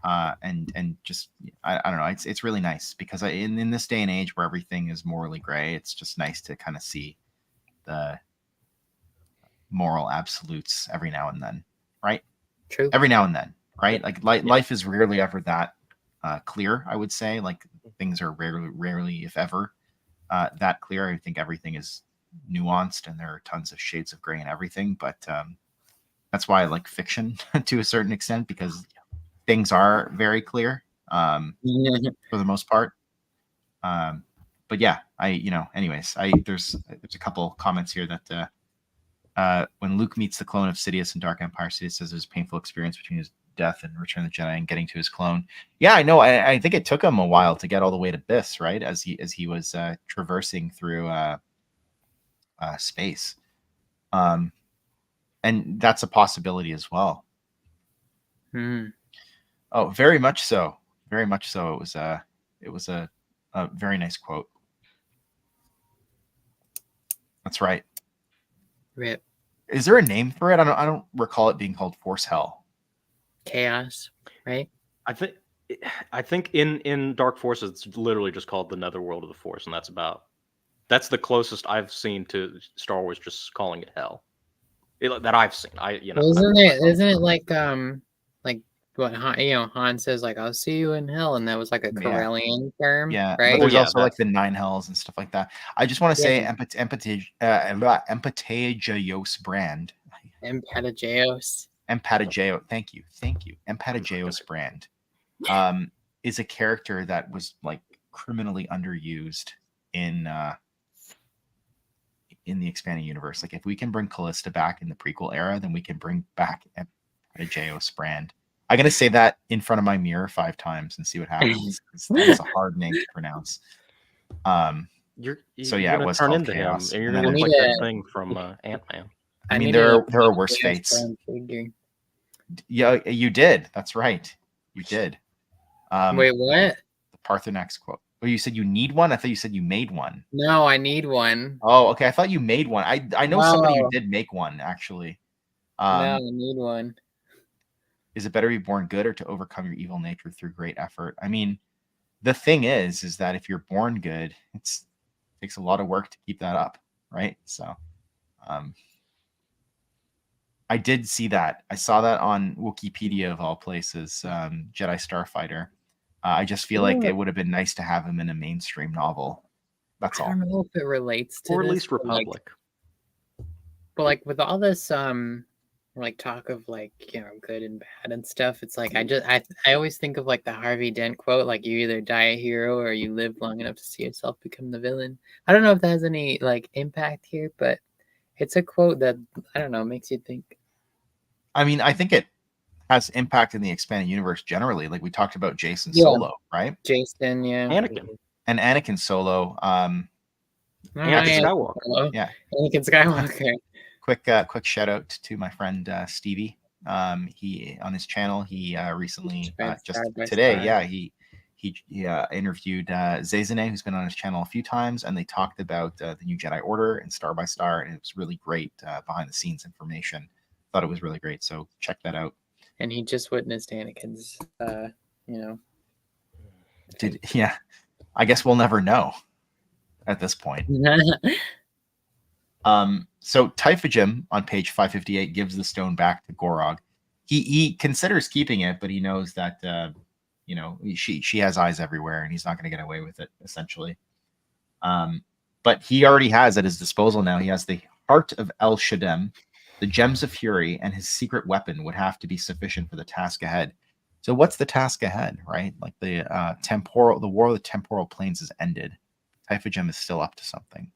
And just, I don't know, it's really nice because in this day and age where everything is morally gray, it's just nice to kind of see the moral absolutes every now and then, right? True. Every now and then, right? Like life is rarely ever that clear, I would say. Like things are rarely, if ever, that clear. I think everything is nuanced and there are tons of shades of gray in everything. But that's why I like fiction to a certain extent, because things are very clear for the most part. But yeah, anyways, there's a couple comments here that when Luke meets the clone of Sidious in Dark Empire, Sidious says there's a painful experience between his death and Return of the Jedi and getting to his clone. Yeah, I know. I think it took him a while to get all the way to Biss, right? As he was traversing through space. And that's a possibility as well. Oh, very much so. Very much so. It was a very nice quote. That's right. Rip. Is there a name for it? I don't recall it being called Force Hell. Chaos, right? I think in Dark Forces it's literally just called the Netherworld of the Force, and that's the closest I've seen to Star Wars just calling it Hell. That I've seen. Isn't it like what Han says, like, I'll see you in hell, and that was like a Corellian term, yeah, right? But there's also like the 9 hells and stuff like that. I just want to say Empatageos brand. Empatageos. Thank you. Empatageos brand is a character that was like criminally underused in the expanding universe. Like if we can bring Callista back in the prequel era, then we can bring back Empatageos brand. I'm going to say that in front of my mirror 5 times and see what happens. That is a hard name to pronounce. You're it was turn called into Chaos. him, and you're going to like that thing from Ant-Man. I mean, there are worse fates. Yeah, you did. That's right. You did. Wait, what? The Parthenax quote. Oh, you said you need one? I thought you said you made one. No, I need one. Oh, okay. I thought you made one. I know somebody who did make one, actually. No, I need one. Is it better to be born good or to overcome your evil nature through great effort? I mean, the thing is that if you're born good, it takes a lot of work to keep that up, right? So, I did see that. I saw that on Wikipedia of all places. Jedi Starfighter. I just feel like it would have been nice to have him in a mainstream novel. That's I all. don't know if it relates to Or at this, least Republic. but like with all this like talk of like, you know, good and bad and stuff, it's like I always think of like the Harvey Dent quote, like you either die a hero or you live long enough to see yourself become the villain. I don't know if that has any like impact here, but it's a quote that, I don't know, makes you think. I mean, I think it has impact in the expanded universe generally. Like we talked about Jason Yeah. Solo, right? Jason, yeah. Anakin. And Anakin Solo. Anakin Anakin Skywalker. Solo. Yeah. Anakin Skywalker. Quick shout out to my friend Stevie. He on his channel, he recently just today, yeah, he interviewed Zazane, who's been on his channel a few times, and they talked about the new Jedi Order and Star by Star, and it was really great behind the scenes information. Thought it was really great, so check that out. And he just witnessed Anakin's, Yeah, I guess we'll never know at this point. So Typhagim on page 558 gives the stone back to Gorog. He considers keeping it, but he knows that she has eyes everywhere, and he's not going to get away with it. Essentially, but he already has at his disposal now. He has the Heart of El Shaddam, the Gems of Fury, and his secret weapon would have to be sufficient for the task ahead. So what's the task ahead, right? Like the war of the temporal planes has ended. Typhagim is still up to something.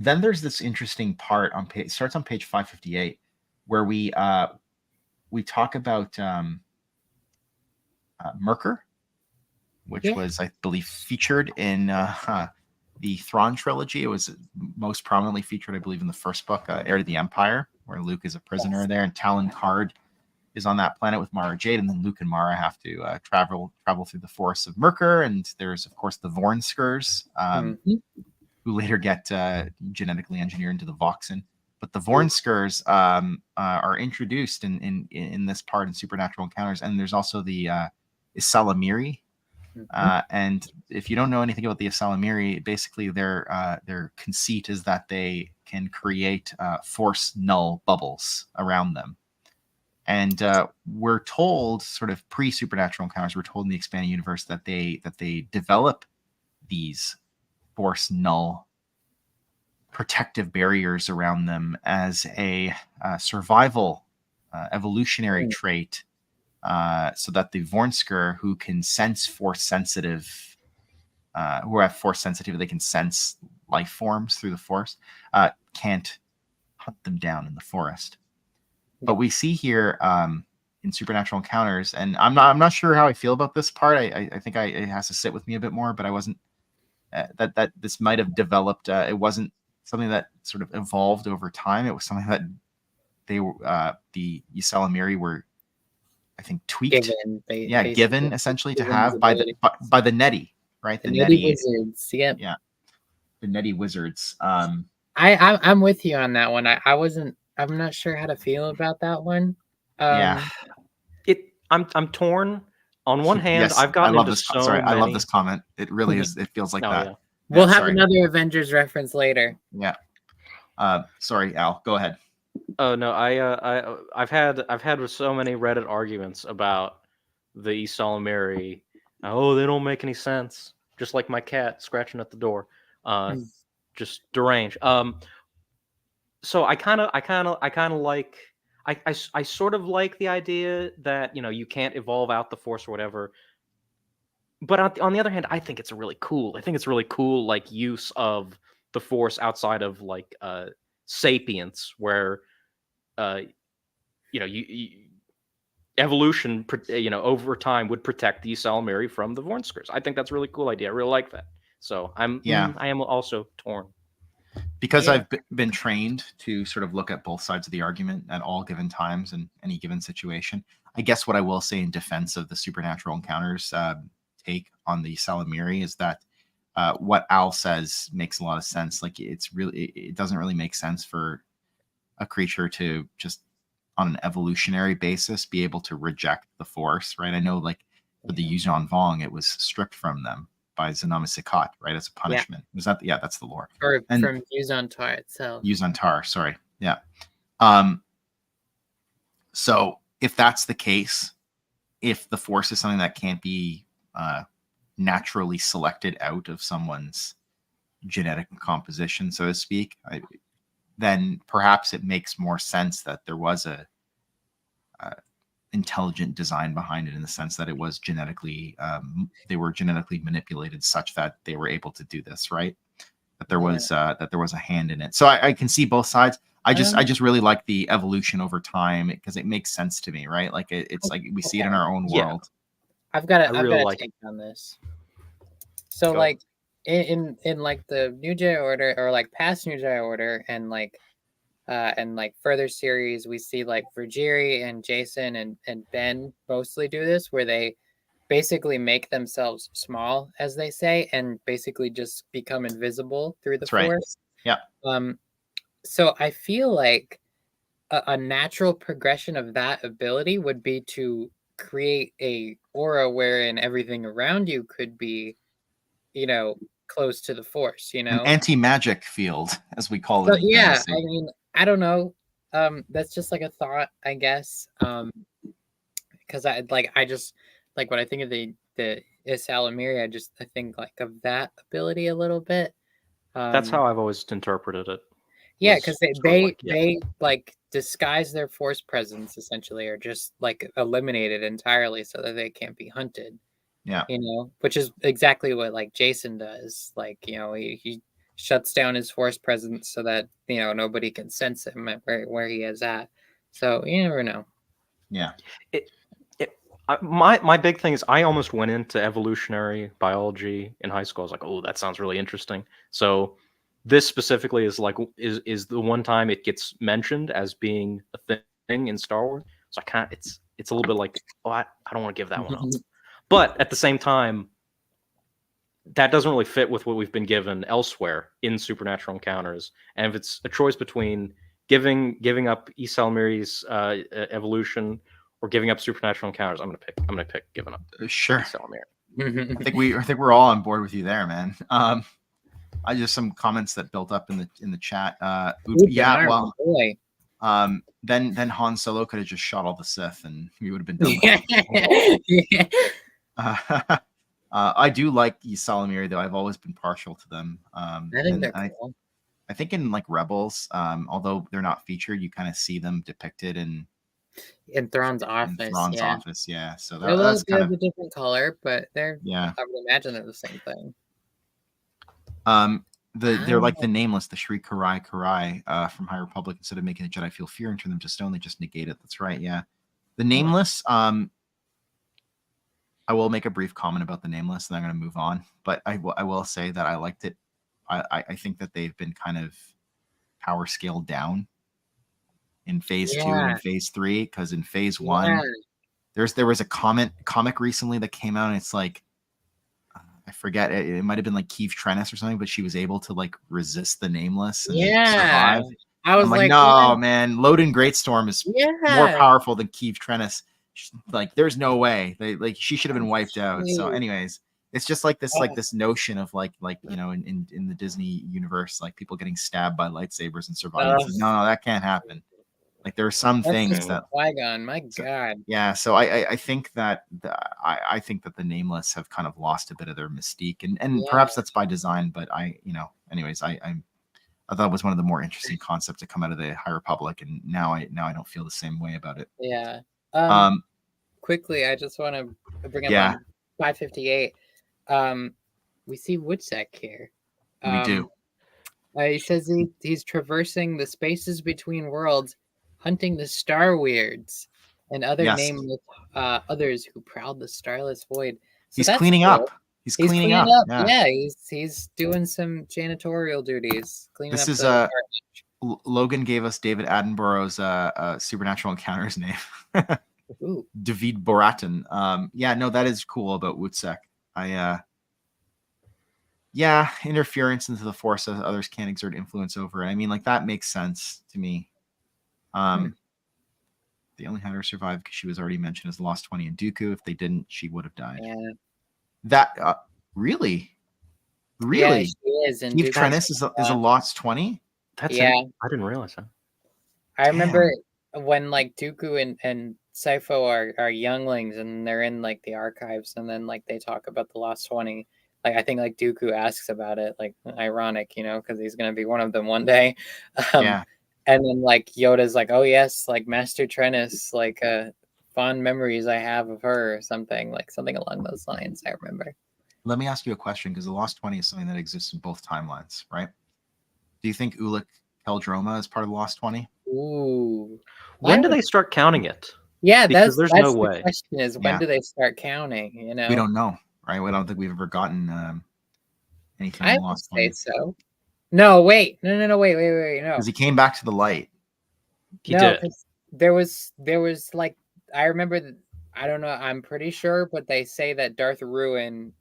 Then there's this interesting part on page, starts on page 558, where we talk about Merkur, which was, I believe, featured in the Thrawn trilogy. It was most prominently featured, I believe, in the first book, Heir to the Empire, where Luke is a prisoner there, and Talon Card is on that planet with Mara Jade, and then Luke and Mara have to travel through the forests of Merkur, and there's, of course, the Vornskurs, who later get genetically engineered into the Voxen. But the Vornskurs are introduced in this part in Supernatural Encounters, and there's also the Isalamiri. And if you don't know anything about the Isalamiri, basically their conceit is that they can create force null bubbles around them. And we're told, sort of pre-Supernatural Encounters, we're told in the expanded universe that they develop these force null protective barriers around them as a survival evolutionary trait, so that the Vornsker, who can sense force sensitive, who have force sensitivity, they can sense life forms through the force, can't hunt them down in the forest. But we see here in Supernatural Encounters, and I'm not sure how I feel about this part. I think it has to sit with me a bit more. But I wasn't that this might have developed. It wasn't something that sort of evolved over time. It was something that they the Isalamiri were, I think, tweaked. Given essentially to have by the Neti, right? The Neti wizards. Yep. Yeah, the Neti wizards. I'm with you on that one. I'm not sure how to feel about that one. I'm torn. On one hand, yes, I've gotten into I love this comment. It really is. It feels like that. Yeah. We'll have another Avengers reference later. Yeah. Sorry, Al. Go ahead. Oh no, I've had with so many Reddit arguments about the Isalamiri. Oh, they don't make any sense. Just like my cat scratching at the door. Just deranged. So I kind of like. I sort of like the idea that, you can't evolve out the Force or whatever. But on the other hand, I think it's really cool. I think it's really cool, like, use of the Force outside of, like, sapience, where, evolution, over time would protect the Isalamiri from the Vornskurs. I think that's a really cool idea. I really like that. So I am also torn. Because I've been trained to sort of look at both sides of the argument at all given times in any given situation. I guess what I will say in defense of the Supernatural Encounters take on the Isalamiri is that what Al says makes a lot of sense. Like, it doesn't really make sense for a creature to just on an evolutionary basis be able to reject the Force, right? I know, like for the Yuzhan Vong, it was stripped from them by Zanama Sikat, right, as a punishment. Was that? Yeah, that's the lore. Or And from Yuzhan Tar itself. Yuzhan Tar, sorry, yeah. So if that's the case, if the Force is something that can't be naturally selected out of someone's genetic composition, so to speak, then perhaps it makes more sense that there was a intelligent design behind it, in the sense that it was genetically they were genetically manipulated such that they were able to do this, right? That there was a hand in it. So I can see both sides. I just really like the evolution over time, because it makes sense to me, right? Like it's like we see it in our own world. I've got really a like take on this. So Go. like in like the New Jedi Order, or like past New Jedi Order, and like further series, we see like Virgiri and Jason and Ben mostly do this, where they basically make themselves small, as they say, and basically just become invisible through the That's right. Force. Yeah. So I feel like a natural progression of that ability would be to create a aura wherein everything around you could be, close to the Force, An anti-magic field, as we call it. So in yeah, fantasy. I mean, I don't know. That's just like a thought, I guess. Because I just like when I think of the Isalamiri, I think like of that ability a little bit. That's how I've always interpreted it. Yeah, was because sort of they like, yeah. they like disguise their Force presence essentially, or just like eliminate it entirely so that they can't be hunted. Yeah. Which is exactly what like Jason does. Like, he shuts down his Force presence so that, nobody can sense him at where he is at. So you never know. Yeah. My big thing is I almost went into evolutionary biology in high school. I was like, oh, that sounds really interesting. So this specifically is like is the one time it gets mentioned as being a thing in Star Wars. So I can't. It's a little bit like, oh, I don't want to give that one up. But at the same time, that doesn't really fit with what we've been given elsewhere in Supernatural Encounters. And if it's a choice between giving up Isalamiri's evolution or giving up Supernatural Encounters, I'm gonna pick giving up Sure. Isalamiri. I think we're all on board with you there, man. I just some comments that built up in the chat. Then Han Solo could have just shot all the Sith, and we would have been done. I do like Isalamiri, though. I've always been partial to them. I think they're cool. I think in like Rebels, although they're not featured, you kind of see them depicted in Thrawn's office. Office, yeah. So that's kind of a different color, but they're I would imagine they're the same thing. They're like the nameless, the Shri Karai from High Republic. Instead of making the Jedi feel fear and turn them to stone, they just negate it. That's right, yeah. The nameless, I will make a brief comment about the nameless, and I'm going to move on. But I will say that I liked it. I think that they've been kind of power scaled down in phase 2 and phase 3, because in phase 1, there was a comic recently that came out, and it's like, I forget, it might have been like Keeve Trennis or something, but she was able to like resist the nameless and survive. I was like, no, man, Loden Greatstorm is more powerful than Keeve Trennis. Like, there's no way. She should have been wiped out. So anyways, it's just like this notion of like in the Disney universe, like people getting stabbed by lightsabers and surviving. No, that can't happen. Like, there are some things that Qui-Gon, my God. Yeah, so I think that I think that the nameless have kind of lost a bit of their mystique, and perhaps that's by design. But anyways, I thought it was one of the more interesting concepts to come out of the High Republic, and now I don't feel the same way about it. Yeah. Quickly, I just want to bring up on 558. We see Woodsec here. We do. He says he's traversing the spaces between worlds, hunting the Star Weirds and other nameless others who prowled the starless void. So he's cleaning up. He's cleaning up. Yeah, he's doing some janitorial duties. This is Logan gave us David Attenborough's Supernatural Encounters name. David Boratin. That is cool about Woodsec. Interference into the Force that others can't exert influence over it. I mean, like, that makes sense to me. They only had her survive because she was already mentioned as the Lost 20 in Dooku. If they didn't, she would have died. Yeah. That really, Yeah, really, she is. And Steve Dooku's Trennis is a Lost 20. That's Yeah. it. I didn't realize that. I remember when like Dooku and Sifo are younglings and they're in like the archives and then like they talk about the Lost 20. Like I think like Dooku asks about it, like ironic, you know, because he's gonna be one of them one day. Yeah. And then like Yoda's like, oh yes, like Master Trennis, like fond memories I have of her or something along those lines. I remember. Let me ask you a question, because the Lost 20 is something that exists in both timelines, right? Do you think Ulic Keldroma is part of the Lost 20? Ooh. When do they start counting it? Yeah, Because that's no the way. question is when do they start counting? You know, We don't know, right? We don't think we've ever gotten anything I in the would Lost say 20. so. No, wait, no, wait, no. Because he came back to the light. He did. 'Cause there was like I remember I don't know, I'm pretty sure, but they say that Darth Ruin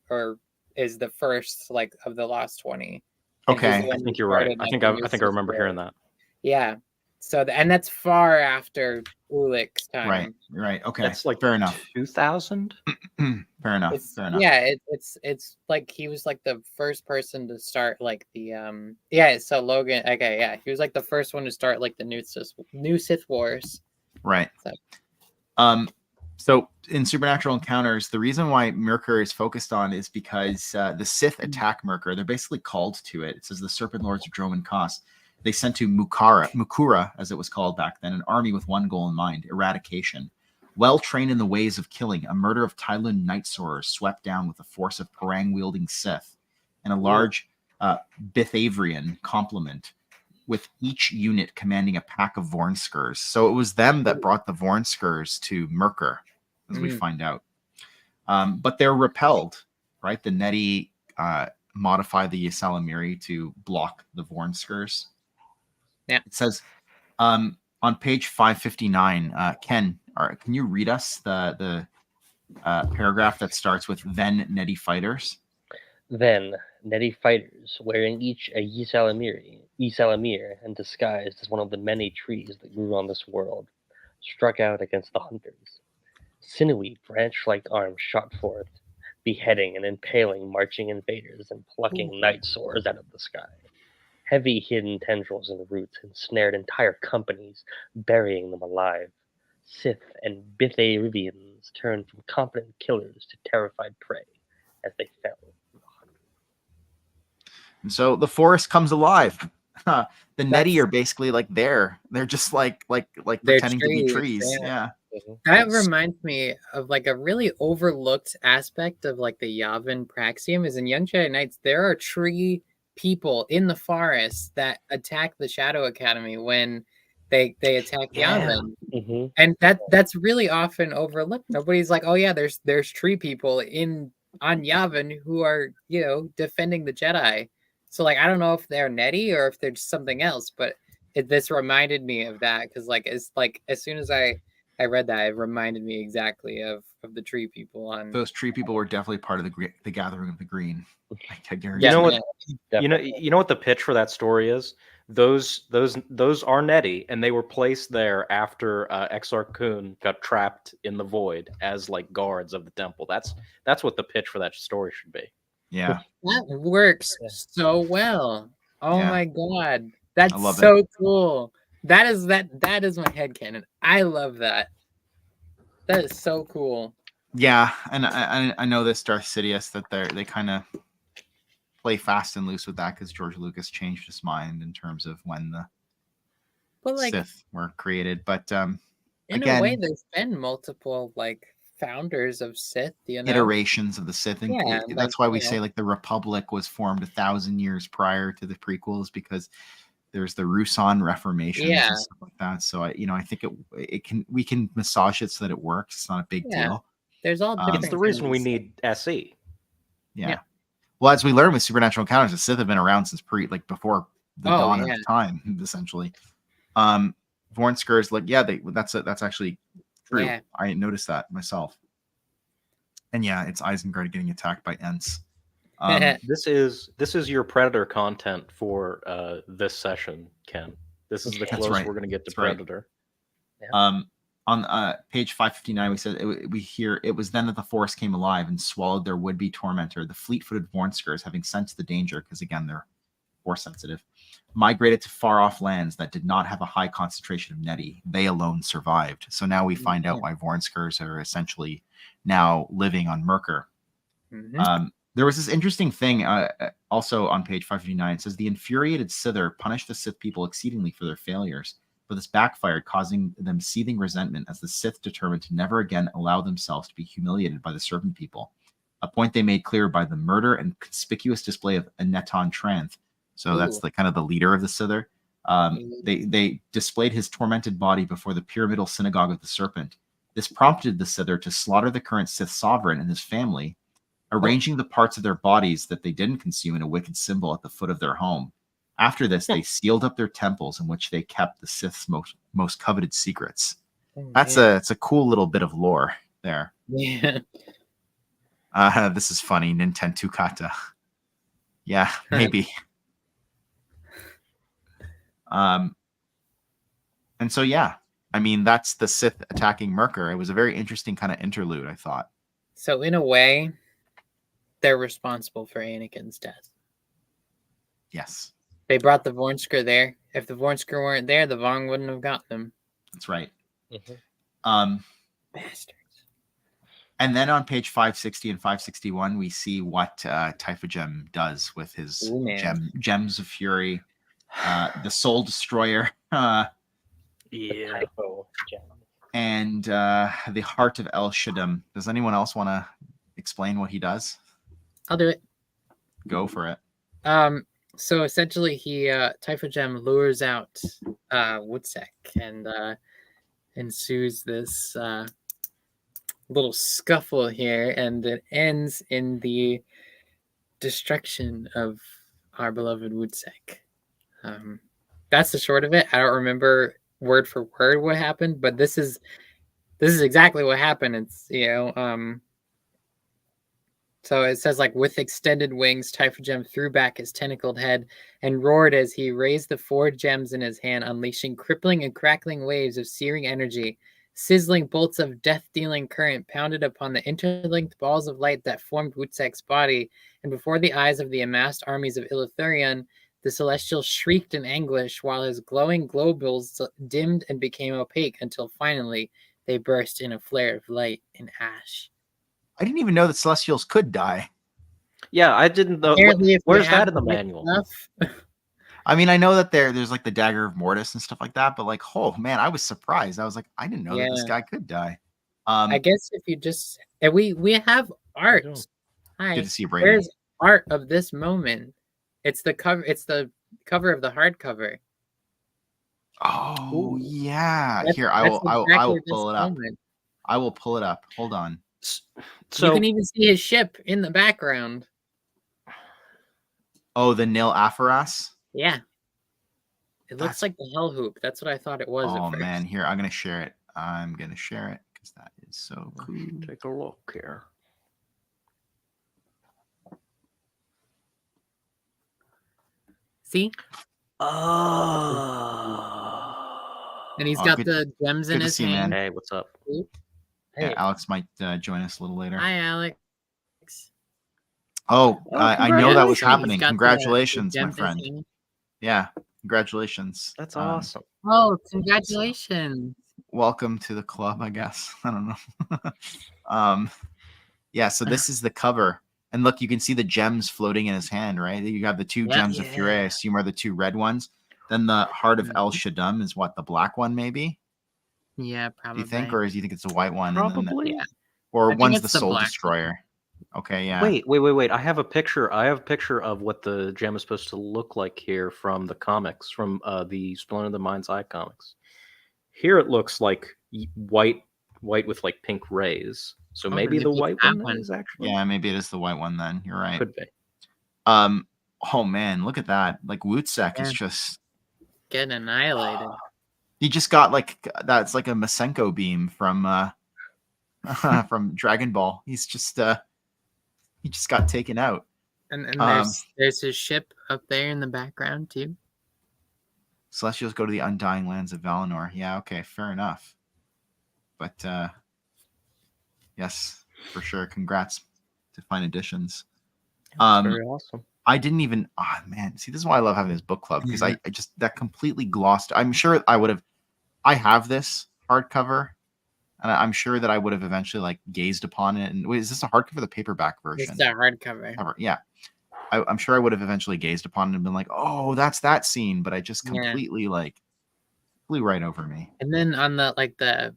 is the first like of the Lost 20. And he's Okay. the I one think who you're right. started, I like, think the I new think I remember system. hearing that. Yeah. So and that's far after Ulic's time. Right. Okay. That's like fair enough. 2000. Fair enough. Yeah, it's like he was like the first person to start like the so Logan, okay, yeah, he was like the first one to start like the new Sith Wars. Right. So. So in Supernatural Encounters, the reason why Myrkur is focused on is because the Sith attack Myrkur. They're basically called to it. It says the Serpent Lords of Dromund Kaas. They sent to Mukura, as it was called back then, an army with one goal in mind: eradication. Well trained in the ways of killing, a murder of Tylun Night Sorcerers swept down with a force of Parang-wielding Sith and a large Bithavrian complement, with each unit commanding a pack of Vornskurs. So it was them that brought the Vornskurs to Myrkur, as we find out. But they're repelled, right? The Neti modify the Ysalamiri to block the Vornskurs. Yeah. It says on page 559, Ken, can you read us the paragraph that starts with "Then Neti fighters"? Then Neti fighters, wearing each a Ysalamir, and disguised as one of the many trees that grew on this world, struck out against the hunters. Sinewy, branch-like arms shot forth, beheading and impaling marching invaders and plucking night swords out of the sky. Heavy hidden tendrils and roots ensnared entire companies, burying them alive. Sith and Bithavians turned from confident killers to terrified prey as they fell. And so the forest comes alive. The Neti are basically like they're just like pretending to be trees. Yeah. That reminds me of like a really overlooked aspect of like the Yavin Praxium is in Young Jedi Knights. There are tree people in the forest that attack the Shadow Academy when they attack Yavin. Mm-hmm. And that's really often overlooked. Nobody's like, oh yeah, there's tree people on Yavin who are, you know, defending the Jedi. So like I don't know if they're Neti or if they're just something else, but this reminded me of that because like as soon as I read that, it reminded me exactly of the tree people on. Those tree people were definitely part of the Gathering of the Green. I guarantee. You know what? Definitely. You know what the pitch for that story is? Those are Neti, and they were placed there after Exarch Kun got trapped in the void as like guards of the temple. That's what the pitch for that story should be. Yeah, that works so well. Oh Yeah. my god, that's I love so cool. That is my headcanon. I love that. That is so cool. Yeah, and I know this Darth Sidious that they kind of play fast and loose with that because George Lucas changed his mind in terms of when the Sith were created. But in again, a way, there's been multiple like founders of Sith, you know, iterations of the Sith. And Yeah, that's why we say like the Republic was formed 1,000 years prior to the prequels, because there's the Rusan reformations and stuff like that. So I think we can massage it so that it works. It's not a big deal. There's all different. It's the reason we things. need SE. Yeah. Well, as we learned with Supernatural Encounters, the Sith have been around since before the dawn of time, essentially. Vornskurs, that's actually true. Yeah. I noticed that myself. And yeah, it's Isengard getting attacked by Ents. This is your Predator content for this session, Ken. This is the closest we're going to get to Predator. Yeah. On page 559, we said we hear it was then that the forest came alive and swallowed their would-be tormentor. The fleet-footed Vornskers, having sensed the danger, because again they're force sensitive, migrated to far-off lands that did not have a high concentration of neti. They alone survived. So now we find out why Vornskers are essentially now living on Merkur. There was this interesting thing also on page 559. It says the infuriated Sither punished the Sith people exceedingly for their failures, but this backfired, causing them seething resentment as the Sith determined to never again allow themselves to be humiliated by the Serpent people, a point they made clear by the murder and conspicuous display of Aneton Tranth. So that's the kind of the leader of the Sither. They displayed his tormented body before the pyramidal synagogue of the Serpent. This prompted the Sither to slaughter the current Sith sovereign and his family, arranging the parts of their bodies that they didn't consume in a wicked symbol at the foot of their home. After this, they sealed up their temples in which they kept the Sith's most coveted secrets. It's a cool little bit of lore there. Yeah. This is funny. Nintendo Kata. Yeah, maybe. And so, yeah, I mean, that's the Sith attacking Merkur. It was a very interesting kind of interlude, I thought. So in a way, they're responsible for Anakin's death. Yes. They brought the Vornsker there. If the Vornsker weren't there, the Vong wouldn't have gotten them. That's right. Bastards. And then on page 560 and 561, we see what Typhagem does with his gems of fury, the Soul Destroyer, Yeah. and the Heart of El Shaddam. Does anyone else want to explain what he does? I'll do it. Go for it. So essentially, he Typhagem lures out Woodsec, and ensues this little scuffle here, and it ends in the destruction of our beloved Woodsec. That's the short of it. I don't remember word for word what happened, but this is exactly what happened. It's so it says, like, with extended wings, Typhagem threw back his tentacled head and roared as he raised the 4 gems in his hand, unleashing crippling and crackling waves of searing energy. Sizzling bolts of death-dealing current pounded upon the interlinked balls of light that formed Woodsec's body, and before the eyes of the amassed armies of Illithurion, the Celestial shrieked in anguish while his glowing globules dimmed and became opaque until finally they burst in a flare of light and ash. I didn't even know that Celestials could die. Yeah, I didn't know. Where's that in the manual? I mean, I know that there's like the Dagger of Mortis and stuff like that, but like, oh man, I was surprised. I was like, I didn't know that this guy could die. I guess if you just we have art. Hi, good to see you, Brady. There's art of this moment. It's the cover. It's the cover of the hardcover. Oh yeah. Here, I will pull it up. I will pull it up. Hold on. So you can even see his ship in the background. Oh, the Nil Afaras? Yeah. It looks like the Hell Hoop. That's what I thought it was. Oh man, here, I'm gonna share it. I'm gonna share it because that is so cool. Take a look here. See? Oh. And he's got the gems in his hand. Hey, what's up? Yeah, Alex might join us a little later. Hi, Alex. Oh, I know that was happening. Congratulations, my friend. Yeah, congratulations. That's awesome. Oh, congratulations. Welcome to the club, I guess. I don't know. Yeah, so this is the cover. And look, you can see the gems floating in his hand, right? You have the 2 gems of Fury, I assume are the 2 red ones. Then the Heart of El Shaddam is what, the black one, maybe? Yeah, probably. Do you think, or do you think it's a white one? Probably. Or one's the Soul Destroyer. Okay, yeah. Wait. I have a picture. Of what the gem is supposed to look like here from the comics, from the Splinter of the Mind's Eye comics. Here it looks like white with like pink rays. So maybe the white one is actually. Yeah, maybe it is the white one then. You're right. Could be. Oh man, look at that. Like Woodsec is just getting annihilated. He just got like that's like a Masenko beam from from Dragon Ball. He just got taken out. And there's his ship up there in the background too. Celestials go to the undying lands of Valinor. Yeah, okay, fair enough. But yes, for sure. Congrats to Fine Editions. That's very awesome. I didn't even. Oh man, see, this is why I love having this book club, because I just that completely glossed. I'm sure I would have. I have this hardcover, and I'm sure that I would have eventually like gazed upon it. And wait, is this a hardcover, or the paperback version? It's a hardcover. Yeah, I'm sure I would have eventually gazed upon it and been like, "Oh, that's that scene," but I just Yeah. completely like flew right over me. And then on the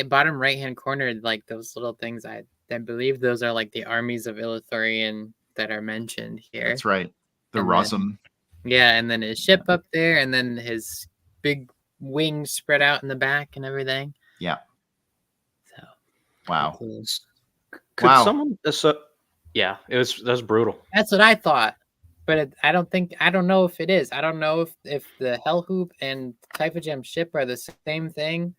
bottom right hand corner, like those little things, I believe those are like the armies of Illuthorian that are mentioned here. That's right, the And Rosum. Yeah, and then his ship up there, and then his big wings spread out in the back and everything. Yeah. So Wow. cool. Could Wow. someone? Yeah, that's brutal. That's what I thought, but I don't know if it is. I don't know if the Hell Hoop and Typhagem ship are the same thing.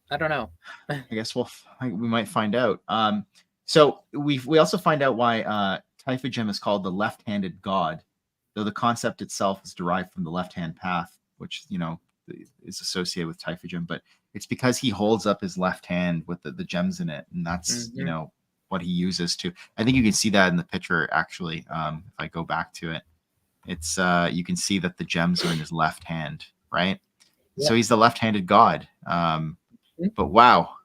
I don't know. I guess we might find out. So we also find out why Typhagem is called the left-handed god, though the concept itself is derived from the left-hand path, which is associated with Typhagem. But it's because he holds up his left hand with the gems in it, and that's what he uses to. I think you can see that in the picture actually. If I go back to it, it's you can see that the gems are in his left hand, right? Yep. So he's the left-handed god. But wow,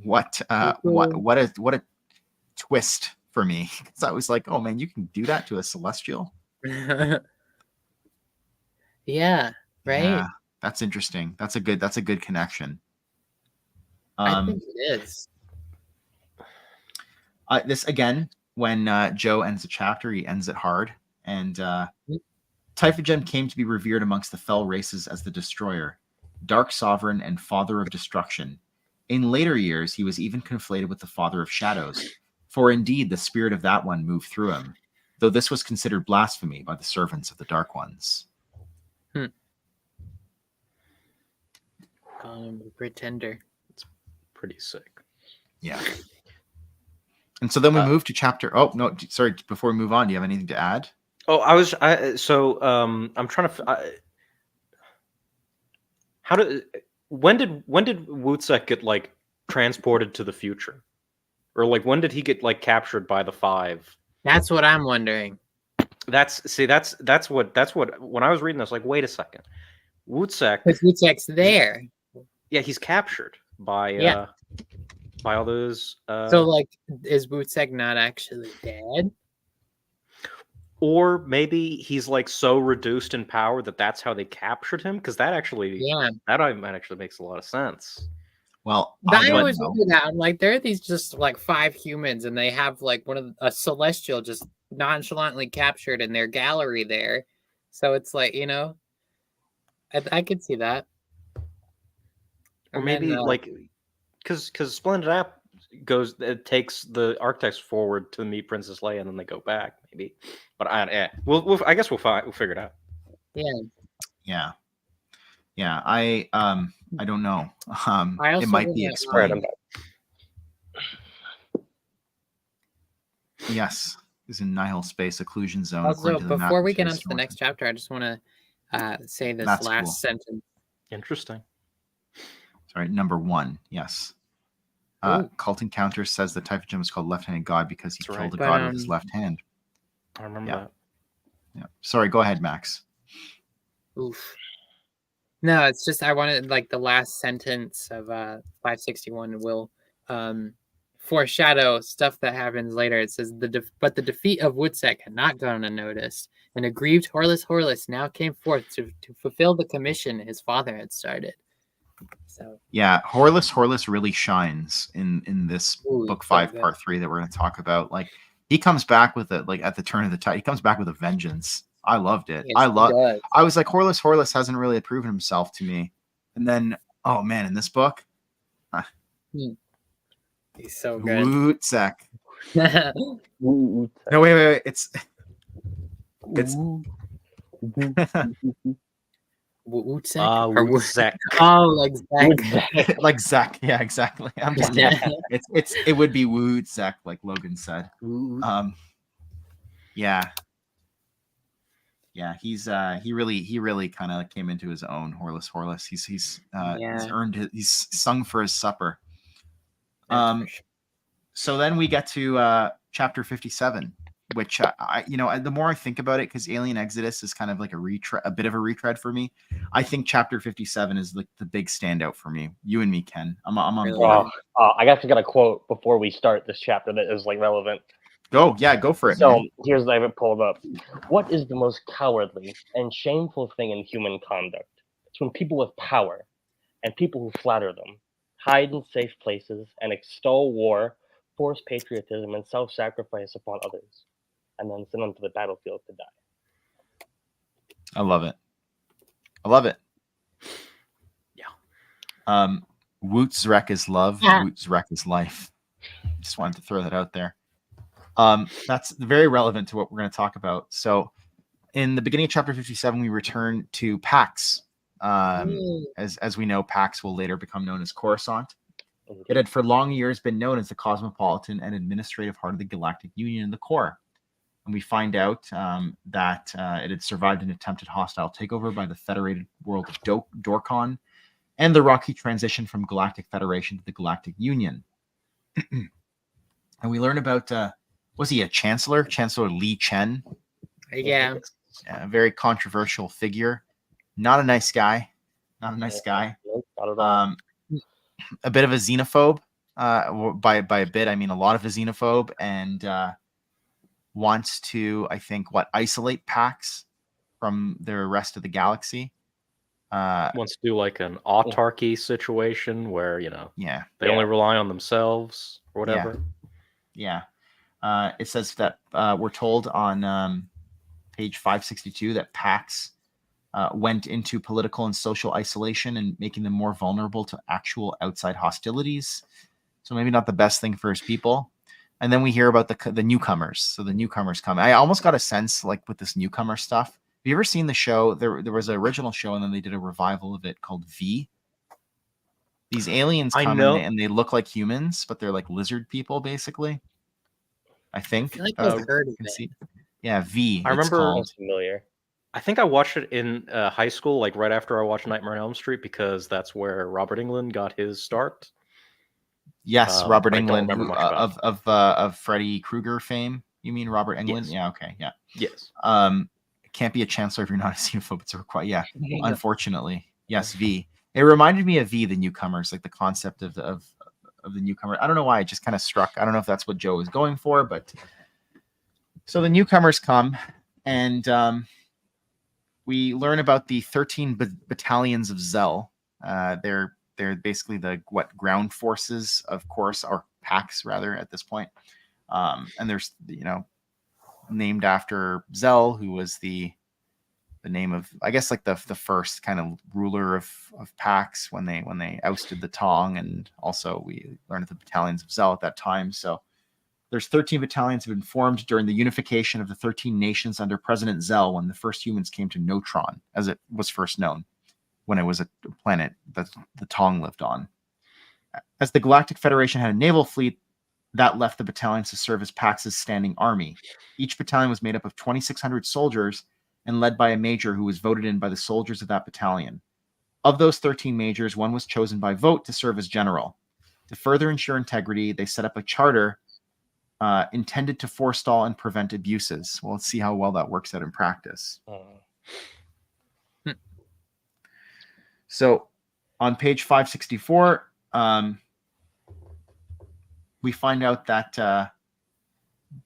what a twist for me, because I was like, oh man, you can do that to a celestial. Yeah, right. Yeah, that's interesting. That's a good connection. I think it is. This again, when Joe ends the chapter, he ends it hard, and Typhagem came to be revered amongst the fell races as the destroyer, dark sovereign, and father of destruction. In later years, he was even conflated with the father of shadows, for indeed the spirit of that one moved through him, though this was considered blasphemy by the servants of the Dark Ones. Call him a pretender. It's pretty sick. Yeah. And so then we move to chapter. Oh no, sorry. Before we move on, do you have anything to add? Oh, I'm trying to. When did Wutzek get like transported to the future, or like when did he get like captured by the Five? That's what I'm wondering. That's what when I was reading this, like, wait a second, Wutzek. Because Wutzek's there. Yeah, he's captured by by all those. So like, is Wutzek not actually dead? Or maybe he's like so reduced in power that's how they captured him, because that might actually makes a lot of sense. Well, I always wonder that. I'm like, there are these just like 5 humans, and they have like a celestial just nonchalantly captured in their gallery there. So it's like, I could see that. Or maybe like, because Splendid App takes the architects forward to meet Princess Leia, and then they go back, maybe. But I guess we'll figure it out. Yeah. I don't know. It might be Right, explained. Yes, is in nihil space occlusion zone. Also, before we get on to the next chapter, I just want to say this last sentence. Interesting. Sorry, number 1. Yes. Cult Encounter says that Typhagem is called left-handed god because he killed a god with his left hand. I remember that. Yeah. Sorry, go ahead, Max. Oof. No, it's just I wanted like the last sentence of 561 will foreshadow stuff that happens later. It says but the defeat of Wutzek had not gone unnoticed. An aggrieved Horlus now came forth to fulfill the commission his father had started. So yeah, Horlus really shines in this book 5, part 3 that we're going to talk about. Like, he comes back with it, like at the turn of the tide, he comes back with a vengeance. I loved it. Yes, I was like, Horlus hasn't really proven himself to me. And then, oh man, in this book, he's so good. Wutzek. No, wait. It's Wutzek? Wutzek. Oh, like Zach. like Zach. Yeah, exactly. I'm just it would be Wutzek, like Logan said. Yeah. Yeah, he really kind of came into his own. Horless. He's Yeah. earned he's sung for his supper. That's for sure. So then we get to chapter 57, which the more I think about it, because Alien Exodus is kind of like a bit of a retread for me. I think chapter 57 is like the big standout for me. You and me, Ken. I'm on Really? board. I actually got a quote before we start this chapter that is like relevant. Go for it. So Man. here's I have it pulled up. What is the most cowardly and shameful thing in human conduct? It's when people with power and people who flatter them hide in safe places and extol war, force patriotism, and self-sacrifice upon others, and then send them to the battlefield to die. I love it. Yeah. Woot's wreck is love. Yeah. Woot's wreck is life. Just wanted to throw that out there. That's very relevant to what we're going to talk about. So in the beginning of chapter 57, we return to Pax. As we know, Pax will later become known as Coruscant. It had for long years been known as the cosmopolitan and administrative heart of the Galactic Union and the core. And we find out that it had survived an attempted hostile takeover by the federated world of Dorkon and the rocky transition from Galactic Federation to the Galactic Union. And we learn about, was he a chancellor? Chancellor Li Chen. Yeah. A very controversial figure. Not a nice guy. Not a nice guy. Not at all. A bit of a xenophobe. By a bit, I mean a lot of a xenophobe, and wants to, I think, isolate Pax from the rest of the galaxy. Wants to do like an autarky situation where they only rely on themselves or whatever. Yeah. It says that we're told on page 562 that Pax went into political and social isolation and making them more vulnerable to actual outside hostilities. So maybe not the best thing for his people. And then we hear about the newcomers. So the newcomers come. I almost got a sense like with this newcomer stuff. Have you ever seen the show? There was an original show, and then they did a revival of it called V. These aliens come and they look like humans, but they're like lizard people, basically. I think. I feel like I've heard of it. Yeah, V. I remember. Sounds familiar. I think I watched it in high school, like right after I watched Nightmare on Elm Street, because that's where Robert Englund got his start. Yes, Robert Englund of Freddy Krueger fame. You mean Robert Englund? Yes. Yeah. Okay. Yeah. Yes. Can't be a chancellor if you're not a xenophobe. It's a requirement. Yeah. Unfortunately, yes. V. It reminded me of V, the newcomers, like the concept of the newcomer. I don't know why it just kind of struck. I don't know if that's what Joe was going for, but so the newcomers come, and we learn about the 13 battalions of Zell. They're basically the ground forces of course, or Pax rather at this point. And there's named after Zell, who was the name of, I guess, like the first kind of ruler of Pax when they ousted the Tong, and also we learned the battalions of Zell at that time. So there's 13 battalions have been formed during the unification of the 13 nations under President Zell when the first humans came to Notron, as it was first known, when it was a planet that the Tong lived on. As the Galactic Federation had a naval fleet, that left the battalions to serve as Pax's standing army. Each battalion was made up of 2,600 soldiers and led by a major who was voted in by the soldiers of that battalion. Of those 13 majors, one was chosen by vote to serve as general. To further ensure integrity, they set up a charter intended to forestall and prevent abuses. Well, let's see how well that works out in practice. So on page 564, we find out that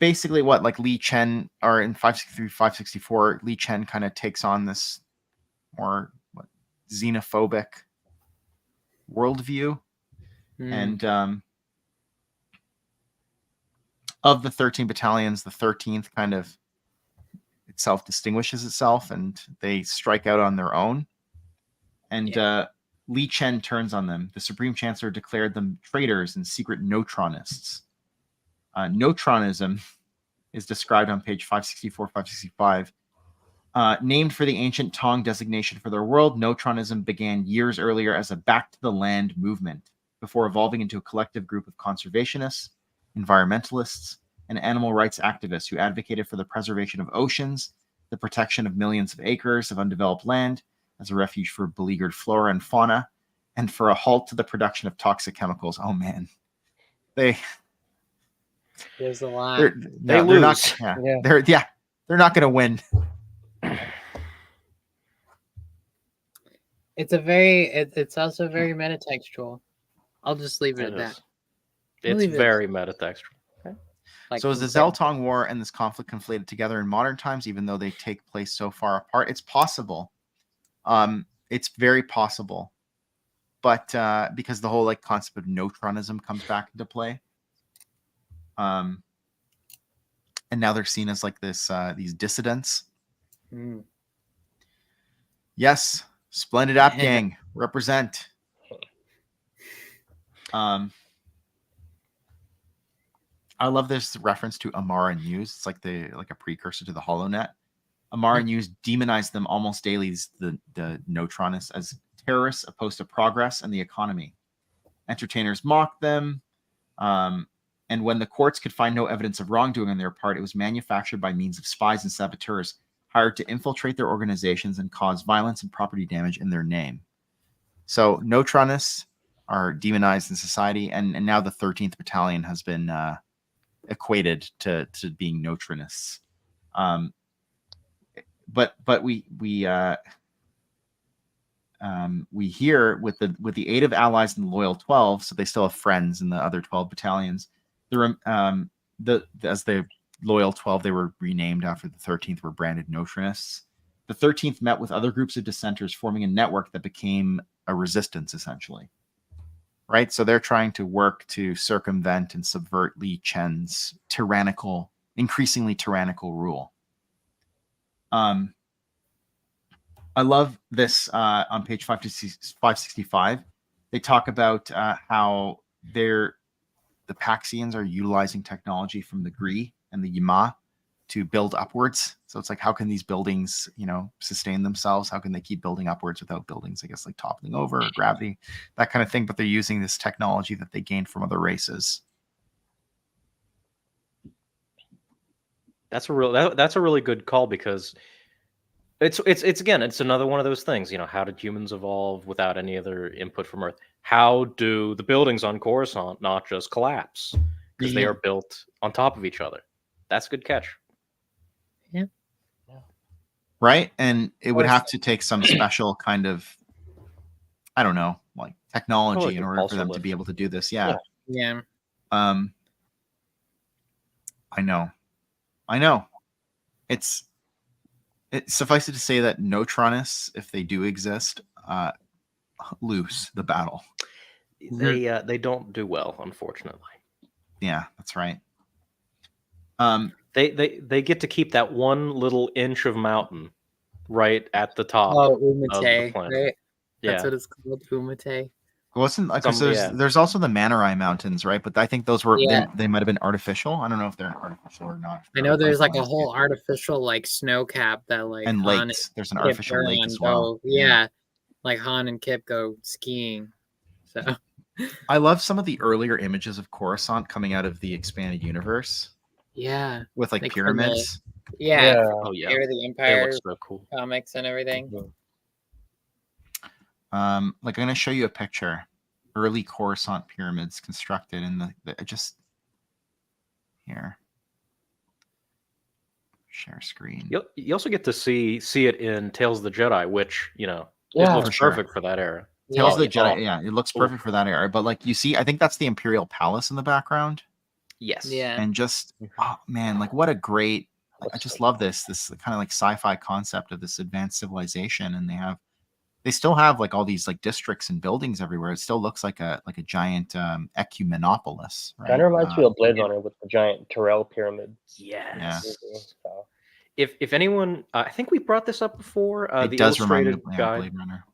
basically Li Chen, or in 563, 564, Li Chen kind of takes on this more xenophobic worldview. And of the 13 battalions, the 13th kind of itself distinguishes itself, and they strike out on their own. And Li Chen turns on them. The Supreme Chancellor declared them traitors and secret Notronists. Notronism is described on page 564, 565. Named for the ancient Tong designation for their world, Notronism began years earlier as a back to the land movement, before evolving into a collective group of conservationists, environmentalists, and animal rights activists who advocated for the preservation of oceans the protection of millions of acres of undeveloped land as a refuge for beleaguered flora and fauna, and for a halt to the production of toxic chemicals. Oh man, there's a lot. they're not. Yeah. They're not going to win. It's also very metatextual. I'll just leave it at that. It's very metatextual. Like, So is the Zeltong War and this conflict conflated together in modern times, even though they take place so far apart? It's possible. It's very possible. But because the whole like concept of neutronism comes back into play. And now they're seen as like this these dissidents. Mm. Yes, splendid app gang, represent. I love this reference to Amara News. It's like a precursor to the HoloNet. Amara News demonized them almost daily, the neutronists, as terrorists opposed to progress and the economy. Entertainers mocked them. And when the courts could find no evidence of wrongdoing on their part, it was manufactured by means of spies and saboteurs hired to infiltrate their organizations and cause violence and property damage in their name. So neutronists are demonized in society, and now the 13th Battalion has been equated to being neutronists. But we hear with the aid of allies in the Loyal 12, so they still have friends in the other 12 battalions. As the Loyal 12, they were renamed after the 13th were branded neutronists. The 13th met with other groups of dissenters, forming a network that became a resistance, essentially. Right? So they're trying to work to circumvent and subvert Li Chen's increasingly tyrannical rule. I love this on page 565. They talk about how the Paxians are utilizing technology from the Gree and the Yima to build upwards. So it's like, how can these buildings, sustain themselves? How can they keep building upwards without buildings, I guess, like toppling over or gravity, that kind of thing. But they're using this technology that they gained from other races. That's a really good call, because it's another one of those things. How did humans evolve without any other input from Earth? How do the buildings on Coruscant not just collapse because they are built on top of each other? That's a good catch. Yeah. Right? And it would have to take some special kind of, I don't know, like technology in order for them to be able to do this. Yeah. Yeah. I know. It suffices to say that neutronists, if they do exist, lose the battle. They don't do well, unfortunately. Yeah, that's right. They get to keep that one little inch of mountain right at the top. Oh, of the Umate, planet. right? Yeah. That's what it's called, Umate. Wasn't like there's also the Manarai Mountains, right? But I think those were they might have been artificial. I don't know if they're artificial or not. I know there's like a whole artificial like snow cap that like and Han lakes. There's an Kip artificial lake as well. Go, yeah, like Han and Kip go skiing. So I love some of the earlier images of Coruscant coming out of the expanded universe. Yeah, with like pyramids. Oh yeah, the Empire so cool. comics and everything. Like I'm going to show you a picture. Early Coruscant pyramids constructed in the just here. Share screen. You also get to see it in Tales of the Jedi, which it looks perfect for that era. Tales of the Jedi, it looks perfect for that era. But like you see, I think that's the Imperial Palace in the background. Yes. Yeah. And just man, like what a great! I just love this kind of like sci-fi concept of this advanced civilization, and they still have like all these like districts and buildings everywhere. It still looks like a giant ecumenopolis. Right? Kind of reminds me of Blade Runner with the giant Terrell pyramids. Yes. Yeah. If anyone, I think we brought this up before. It the does remind me illustrated of guide, Blade Runner.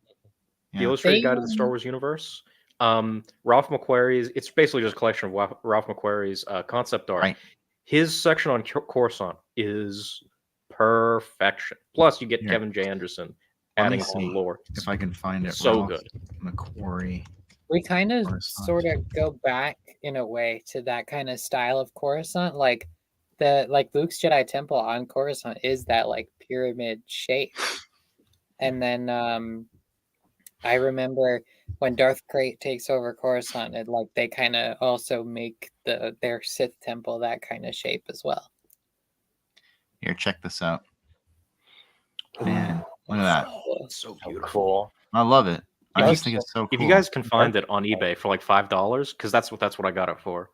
the illustrated guide to the Star Wars universe. Ralph McQuarrie's. It's basically just a collection of Ralph McQuarrie's concept art. Right. His section on Coruscant is perfection. Plus, you get Kevin J. Anderson adding a whole lore. If I can find it. So Ralph good. McQuarrie. We kind of sort of go back in a way to that kind of style of Coruscant. Like the like Luke's Jedi Temple on Coruscant is that like pyramid shape. And then I remember when Darth Krayt takes over Coruscant, it like they kind of also make their Sith temple that kind of shape as well. Here, check this out. Man, look at that. It's so So beautiful. cool. I love it. I Yes. just think it's so cool. If you guys can find it on eBay for like $5, because that's what I got it for.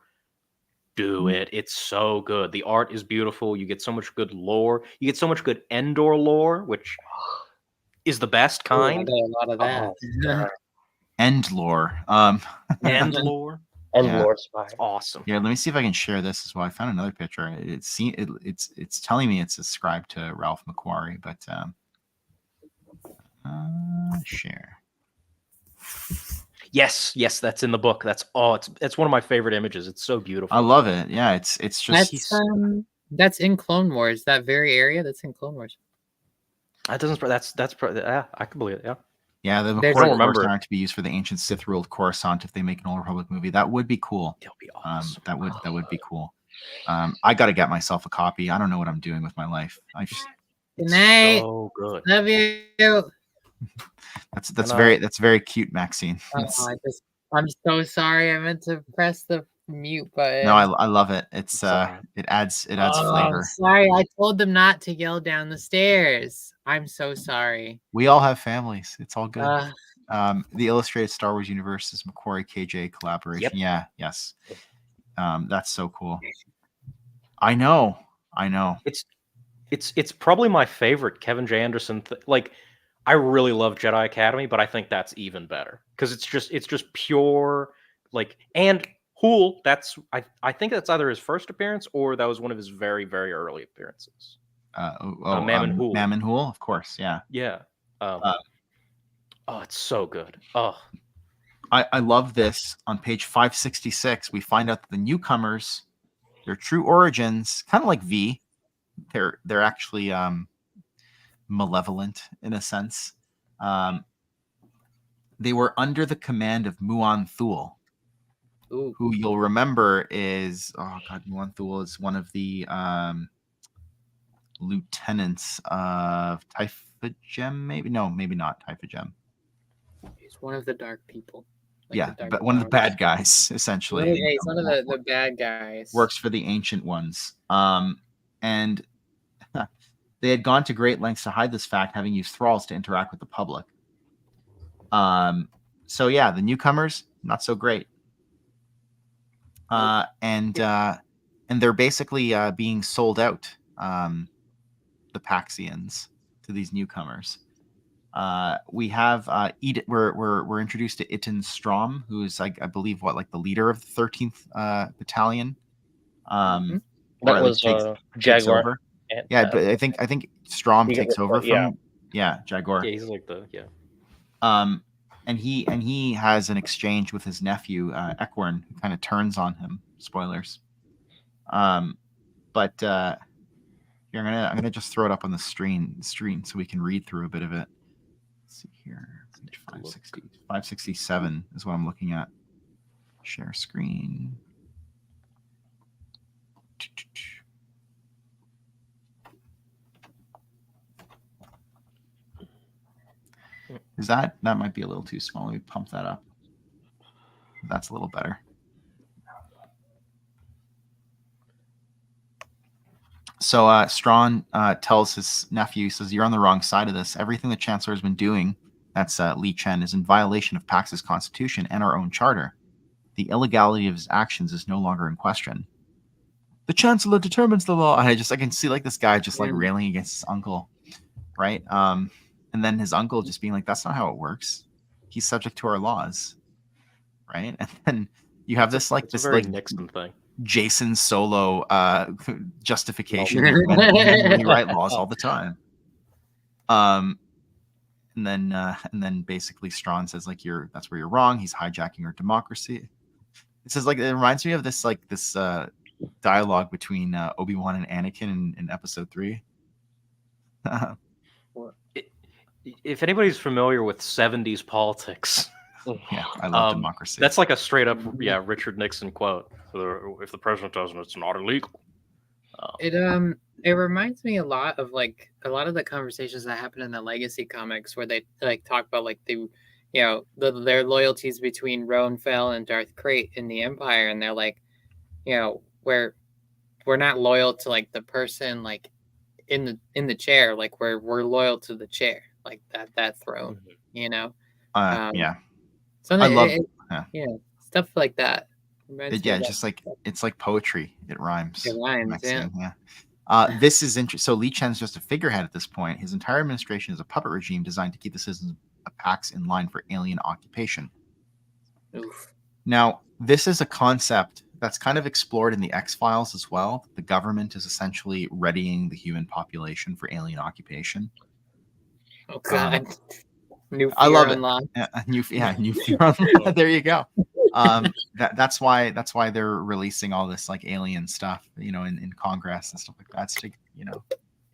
Do it. It's so good. The art is beautiful. You get so much good lore. You get so much good Endor lore, which is the best Ooh, I kind. get a lot of that. Oh, End lore. End lore. and Yeah. lore spire. It's awesome. Here, let me see if I can share this as well. I found another picture. It's telling me it's ascribed to Ralph McQuarrie, but share. Yes, that's in the book. It's one of my favorite images. It's so beautiful. I love it. Yeah, it's just That's in Clone Wars. That very area that's in Clone Wars. That doesn't. Yeah, I can believe it. Yeah. yeah. The There's- I don't McQuarrie remember. cores are to be used for the ancient Sith ruled Coruscant if they make an Old Republic movie. That would be cool. It'll be awesome. That would be cool. I got to get myself a copy. I don't know what I'm doing with my life. Good night. So good. Love you. That's And, very cute, Maxine. Oh, I'm so sorry. I meant to press the mute button. No, I love it. It's alright. it adds Oh, flavor. sorry. I told them not to yell down the stairs. I'm so sorry. We all have families. It's all good. Uh, The Illustrated Star Wars Universe is McQuarrie KJ collaboration. Yep. Yeah, yes. That's so cool. I know. It's probably my favorite Kevin J. Anderson. Like, I really love Jedi Academy, but I think that's even better because it's just pure like. And Hool, I think that's either his first appearance or that was one of his very very early appearances. Mammon Hool. Mammon Hool, of course. Yeah. Yeah. Oh, it's so good. Oh, I love this. On page 566, we find out that the newcomers, their true origins, kind of like V, they're actually malevolent in a sense. They were under the command of Muon Thul, ooh. who you'll remember is Muon Thul is one of the lieutenants of Typhagem, maybe not Typhagem. He's one of the dark people. Like Yeah, the dark but one of the powers. bad guys, essentially. Yeah, he's one of the bad guys. Works for the ancient ones. And they had gone to great lengths to hide this fact, having used thralls to interact with the public. So yeah, the newcomers, not so great. And they're basically being sold out, the Paxians, to these newcomers. We have we're introduced to Itten Strom, who is like I believe the leader of the 13th battalion. That or was takes Jaguar. over. Yeah, but I think Strom He takes got- over yeah. from Jaguar. yeah, he's like the And he has an exchange with his nephew Ekwern, who kind of turns on him. Spoilers. But here, I'm gonna just throw it up on the screen so we can read through a bit of it. Let's see here. 567 is what I'm looking at. Share screen. Is that might be a little too small? Let me pump that up. That's a little better. So Strawn tells his nephew, he says, "You're on the wrong side of this. Everything the Chancellor has been doing," that's Li Chen, "is in violation of Pax's constitution and our own charter. The illegality of his actions is no longer in question. The Chancellor determines the law." I can see this guy just railing against his uncle, right? And then his uncle just being like, "That's not how it works. He's subject to our laws," right? And then you have this very Nixon thing. Jason Solo justification. We write laws all the time. And then basically Strawn says that's where you're wrong. He's hijacking our democracy. It says it reminds me of this dialogue between Obi-Wan and Anakin in Episode 3. If anybody's familiar with 70s politics, Yeah, I love democracy. that's like a straight up Richard Nixon quote. If the president doesn't, it's not illegal. It reminds me a lot of like a lot of the conversations that happen in the Legacy comics where they like talk about like their loyalties between Roan Fel and Darth Krayt in the Empire, and they're like, we're not loyal to like the person like in the chair, like we're loyal to the chair, like that throne, Yeah. So I love stuff like that. just like it's like poetry. It rhymes. It rhymes, Maxine, yeah. This is interesting. So Li Chen's just a figurehead at this point. His entire administration is a puppet regime designed to keep the citizens of Pax in line for alien occupation. Oof. Now, this is a concept that's kind of explored in the X-Files as well. The government is essentially readying the human population for alien occupation. Oh God. New fear I love unlocked. it. New fear unlocked. There you go. That's why they're releasing all this like alien stuff, in Congress and stuff like that, to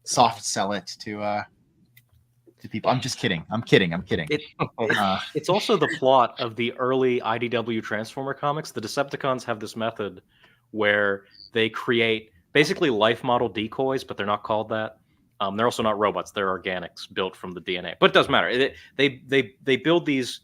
soft sell it to people. I'm just kidding. I'm kidding. It's also the plot of the early IDW Transformer comics. The Decepticons have this method where they create basically life model decoys, but they're not called that. They're also not robots; they're organics built from the DNA. But it doesn't matter. They build these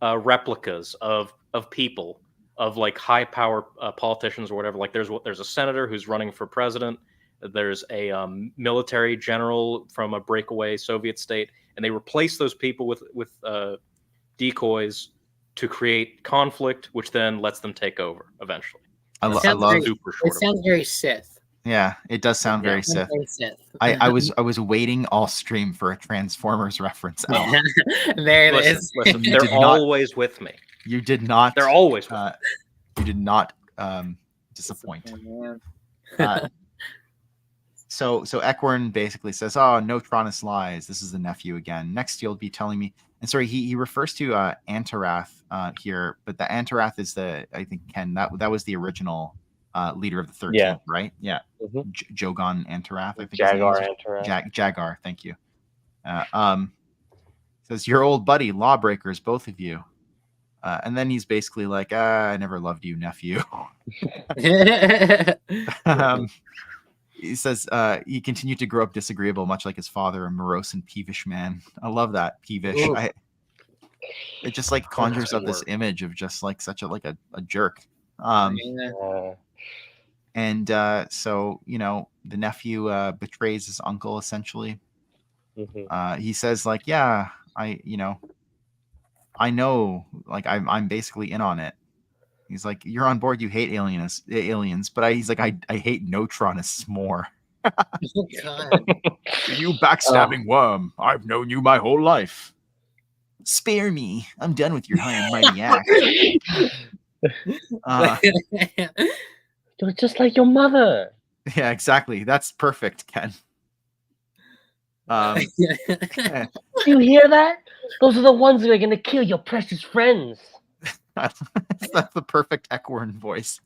replicas of people, of like high power politicians or whatever. Like there's a senator who's running for president. There's a military general from a breakaway Soviet state, and they replace those people with decoys to create conflict, which then lets them take over eventually. I love. It sounds very Sith. Yeah, it does sound very Sith. I was waiting all stream for a Transformers reference. There it is. Listen, they're always with me. You did not. They're always with me. You did not disappoint. So Ekwern basically says, "Oh, no Tronus lies. This is the nephew again. Next, you'll be telling me." And sorry, he refers to Antarath here, but the Antarath is I think Ken, that was the original leader of the 13th, right? Yeah. Mm-hmm. Jogon Antarath, I think. Jagar Antarath. Jagar, thank you. Says, "Your old buddy, lawbreakers, both of you." And then he's basically like, "I never loved you, nephew." He says he continued to grow up disagreeable, much like his father, a morose and peevish man. I love that, peevish. It just like conjures up this image of just like such a jerk. And so the nephew betrays his uncle essentially. Mm-hmm. He says like, "Yeah, I know, like I'm basically in on it." He's like, "You're on board. You hate aliens, but he's like, I hate Neutronists more." Oh, God. "You backstabbing worm! I've known you my whole life. Spare me. I'm done with your high and mighty act." You're just like your mother. Yeah, exactly. That's perfect, Ken. Do you hear that? Those are the ones that are going to kill your precious friends. That's the perfect Ekwern voice.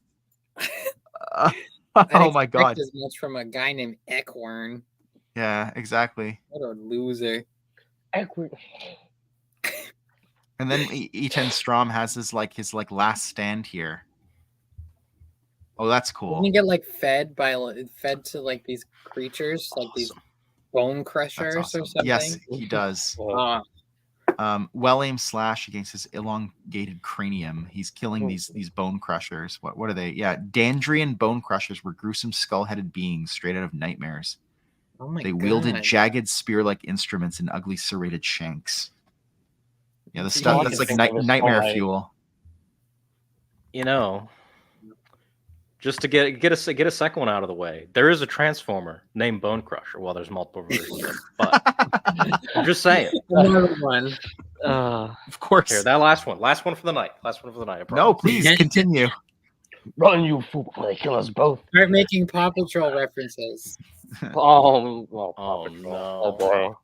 Oh my God! As much from a guy named Ekwern. Yeah, exactly. What a loser. Ekwern. And then Echen Strom has his last stand here. Oh, that's cool. Didn't he get fed to like these creatures, like these bone crushers or something? Yes, he does. Well-aimed slash against his elongated cranium. He's killing these bone crushers. What are they? Yeah, Dandrian bone crushers were gruesome skull-headed beings straight out of nightmares. Oh my They God. wielded jagged spear-like instruments and ugly serrated shanks. Yeah, the stuff that's like nightmare fuel. Just to get a second one out of the way, there is a Transformer named Bone Crusher. Well, there's multiple versions, but I'm just saying. Another one. Of course. Here, that last one for the night. No, please continue. Run, you fool, before they kill us both. Start making Paw Patrol references. Oh, well, Paw Oh, Patrol. no. Oh, boy.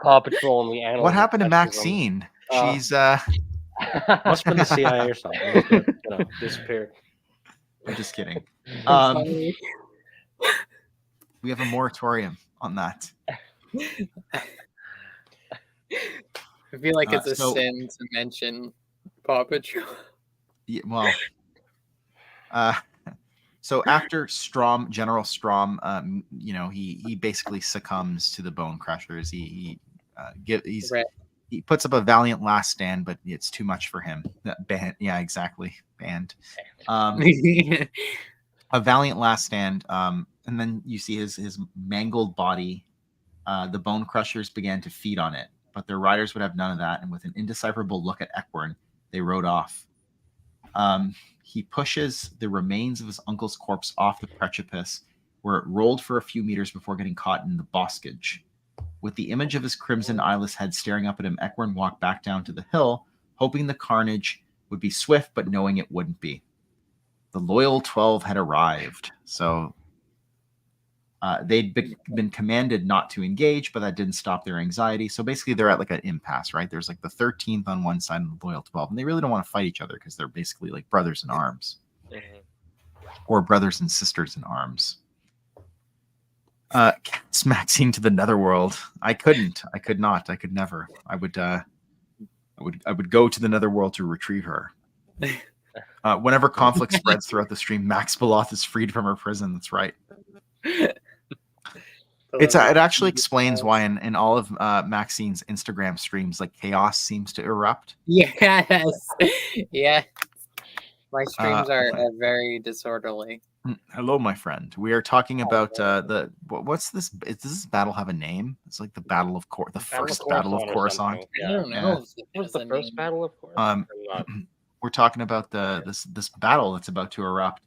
Paw Patrol and the animals. What happened to Maxine? She's must have been the CIA or something. Disappeared. I'm just kidding. We have a moratorium on that. I feel like it's a sin to mention Paw Patrol. Yeah, well, So after General Strom, he basically succumbs to the Bone Crushers. He puts up a valiant last stand, but it's too much for him. Yeah, exactly. Banned. A valiant last stand, and then you see his mangled body. The Bone Crushers began to feed on it, but their riders would have none of that. And with an indecipherable look at Ekwern, they rode off. He pushes the remains of his uncle's corpse off the precipice, where it rolled for a few meters before getting caught in the boskage. With the image of his crimson eyeless head staring up at him, Ekwern walked back down to the hill, hoping the carnage would be swift, but knowing it wouldn't be. The loyal 12 had arrived, so they'd been commanded not to engage, but that didn't stop their anxiety. So basically, they're at like an impasse, right? There's like the 13th on one side and the loyal 12, and they really don't want to fight each other because they're basically like brothers in arms, or brothers and sisters in arms. Cast Maxine to the netherworld. I could not. I could never. I would go to the netherworld to retrieve her. Whenever conflict spreads throughout the stream, Max Beloth is freed from her prison. That's right. It actually explains why in all of Maxine's Instagram streams, like chaos seems to erupt. Yes. Yeah. My streams are very disorderly. Hello, my friend. We are talking about what's this? Does this battle have a name? It's like the Battle of the first Battle of Coruscant. I don't know. What's the first battle of Coruscant? We're talking about this battle that's about to erupt.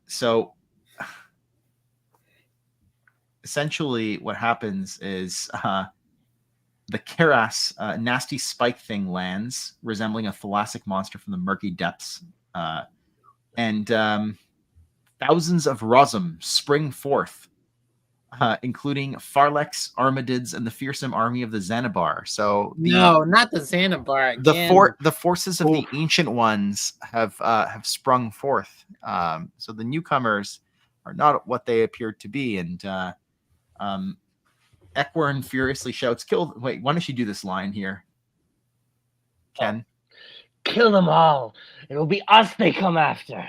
So essentially what happens is the Keras nasty spike thing lands, resembling a thalassic monster from the murky depths. And thousands of Rosum spring forth, including Farlex, Armadids, and the fearsome army of the Xanabar. So no, not the Xanabar again. The forces of the Ancient Ones have sprung forth. So the newcomers are not what they appeared to be, and Ekwern furiously shouts, "Kill!" Wait, why don't you do this line here, Ken? Kill them all. It'll be us they come after.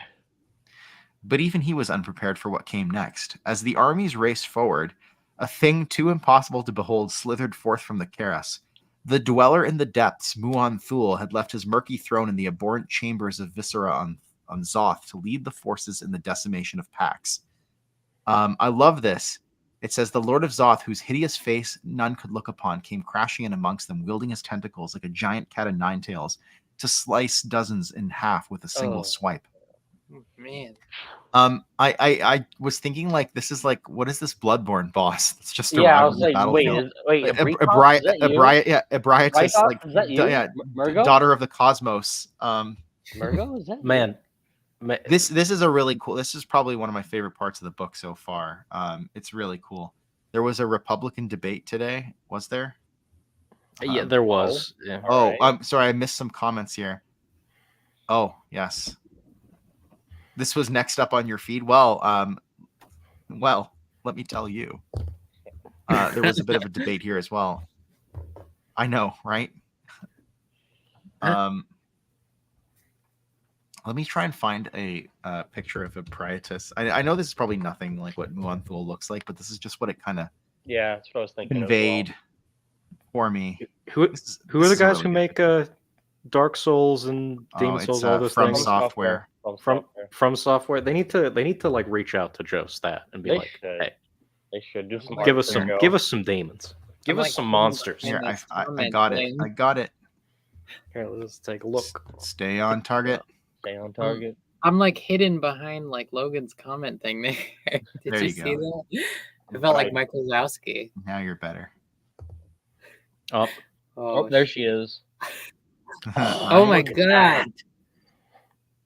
But even he was unprepared for what came next. As the armies raced forward, a thing too impossible to behold slithered forth from the Keras. The dweller in the depths, Muon Thul, had left his murky throne in the abhorrent chambers of Viscera on Zoth to lead the forces in the decimation of Pax. I love this. It says, the Lord of Zoth, whose hideous face none could look upon, came crashing in amongst them, wielding his tentacles like a giant cat of nine tails, to slice dozens in half with a single swipe. Man. I was thinking, like, this is like, what is this Bloodborne boss? It's just I was like, wait, Abriatus, like, is that you? daughter of the cosmos. Murgo, is that man? This is a really cool. This is probably one of my favorite parts of the book so far. It's really cool. There was a Republican debate today, was there? Yeah, there was. Yeah. Oh, I'm sorry, I missed some comments here. Oh, yes. This was next up on your feed. Well, let me tell you. There was a bit of a debate here as well. I know, right? Let me try and find a picture of Abriatus. I know this is probably nothing like what Muon Thul looks like, but this is just what it kind of that's what I was thinking. Conveyed for me. Who are the guys who make Dark Souls and Demon Souls? All those From things. Software. From Software. They need to like reach out to Joe Stat and be hey, they should do some. Give us some demons. Give us some monsters. Here, I got it. I got it. Here, let's take a look. Stay on target. Stay on target. I'm like hidden behind like Logan's comment thing there. Did there you see that? It felt like Mike Wazowski. Now you're better. Oh, there she is. Oh my god.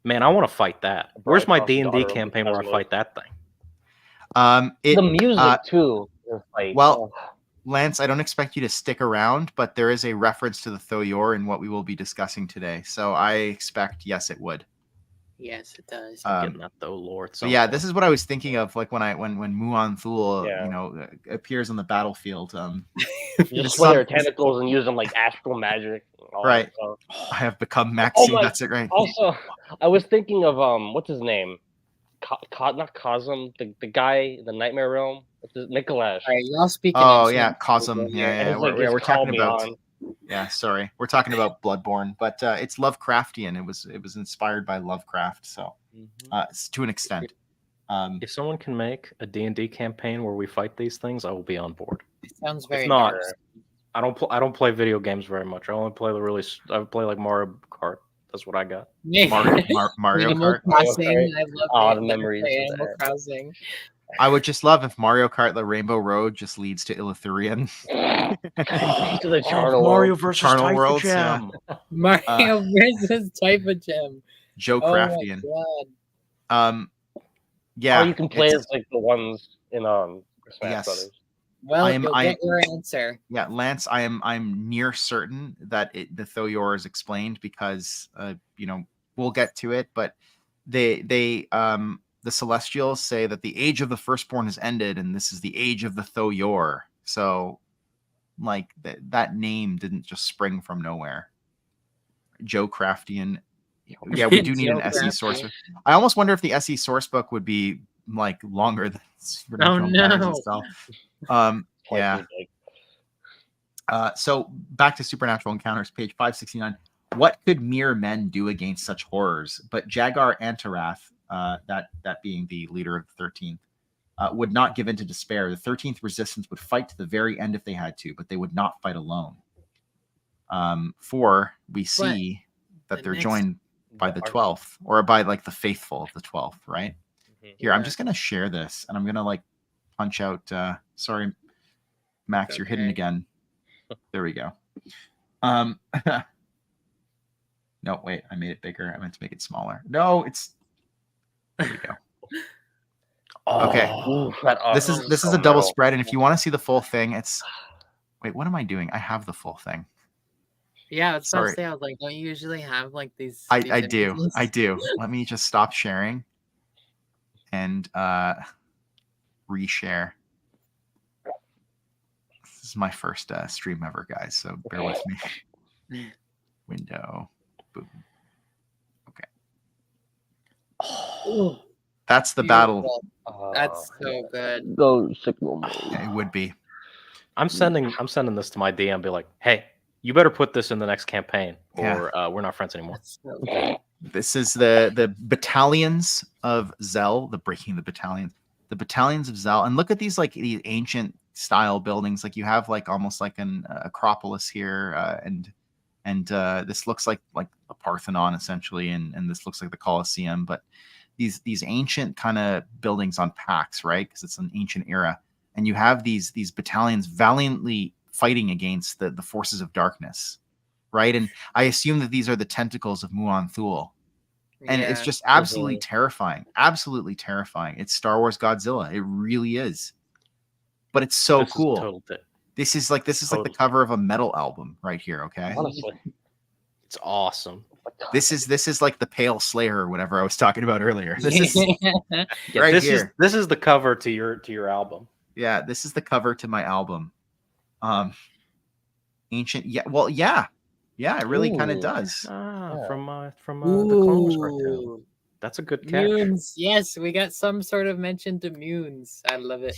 Man, I want to fight that. Where's my D&D campaign where I fight that thing? The music too. Well, Lance, I don't expect you to stick around, but there is a reference to the Thoyor in what we will be discussing today. So I expect, yes, it would. Yes, it does. Getting that though, Lord. But yeah, this is what I was thinking of, like when Muon Thul, Yeah. appears on the battlefield. You just This swing their sun- tentacles and use them like astral magic. And all Right. That stuff. I have become Maxi. Oh my- That's it, right? Also, I was thinking of what's his name? Not Cosm, the guy, the Nightmare Realm. What's his, Nicholas. All right, y'all speaking. Oh in yeah, terms Cosm. over Yeah, here. yeah. It's like We're his talking Call Me about. On. Yeah, sorry, we're talking about Bloodborne, but it's Lovecraftian. It was inspired by Lovecraft, so to an extent. If someone can make a D&D campaign where we fight these things, I will be on board. It sounds very If not, dark. I don't play video games very much. I only play I play like Mario Kart. That's what I got. Mario Animal Kart. Crossing. I love the memories of Animal that. Crossing. I would just love if Mario Kart: The Rainbow Road just leads to Illithurian. To the Charnel Mario World. versus Charnel Type Worlds, Gem. Mario versus Type of Gem. Joe Oh my Craftian. god. Yeah. Or you can play as like the ones in Smash Yes. Brothers. Well, I am- you'll I- get your answer. Yeah, Lance, I'm near certain that the Thoyor is explained because we'll get to it, but the Celestials say that the age of the firstborn has ended, and this is the age of the Thoyor. So, like that name didn't just spring from nowhere. Joe Craftian. Yeah, we do need an Joe SE Craftian. source. I almost wonder if the SE source book would be like longer than Supernatural Encounters no. itself. Twice Yeah. as big. So back to Supernatural Encounters, page 569. What could mere men do against such horrors? But Jagar Antarath, that being the leader of the 13th, would not give in to despair. The 13th resistance would fight to the very end if they had to, but they would not fight alone. For we see that the they're next- joined by the 12th, or by like the faithful of the 12th, right? Here, I'm Yeah. just going to share this, and I'm going to like punch out. Sorry, Max, you're hidden Okay. again. There we go. No, wait, I made it bigger. I meant to make it smaller. No, it's there you go. Okay. Ooh, that This art is so a double metal. spread, and if you want to see the full thing, it's wait, what am I doing? I have the full thing. Yeah, I was about to Sorry. say, I was like, don't you usually have like these? I these do. images? I do. Let me just stop sharing and reshare. This is my first stream ever, guys, so bear with me. Window. Boom. Okay. Ooh, That's the battle. beautiful. That's so good. Go signal mode. Yeah, it would be. I'm sending this to my DM. Be like, hey, you better put this in the next campaign, Yeah. or we're not friends anymore. That's so good. This is the battalions of Zell, the breaking the battalions, the battalions of Zell, and look at these these ancient style buildings. Like you have like almost like an Acropolis here, and this looks like a Parthenon essentially, and this looks like the Colosseum. But these ancient kind of buildings on packs, right? Because it's an ancient era, and you have these battalions valiantly fighting against the forces of darkness, right? And I assume that these are the tentacles of Muon Thul. And it's Yeah. just absolutely terrifying. Absolutely terrifying. It's Star Wars Godzilla. It really is. But it's so This is cool. total tit. This is like the Totally. cover of a metal album right here, okay? Honestly. It's awesome. This is like the Pale Slayer or whatever I was talking about earlier. This is Yeah, right this here. is the cover to your album. Yeah, this is the cover to my album. Ancient, yeah, well, yeah, it really kind of Ooh. does. Ah, from the Clone Wars cartoon. Ooh, That's a good catch. Munes. Yes, we got some sort of mention to Munes. I love it.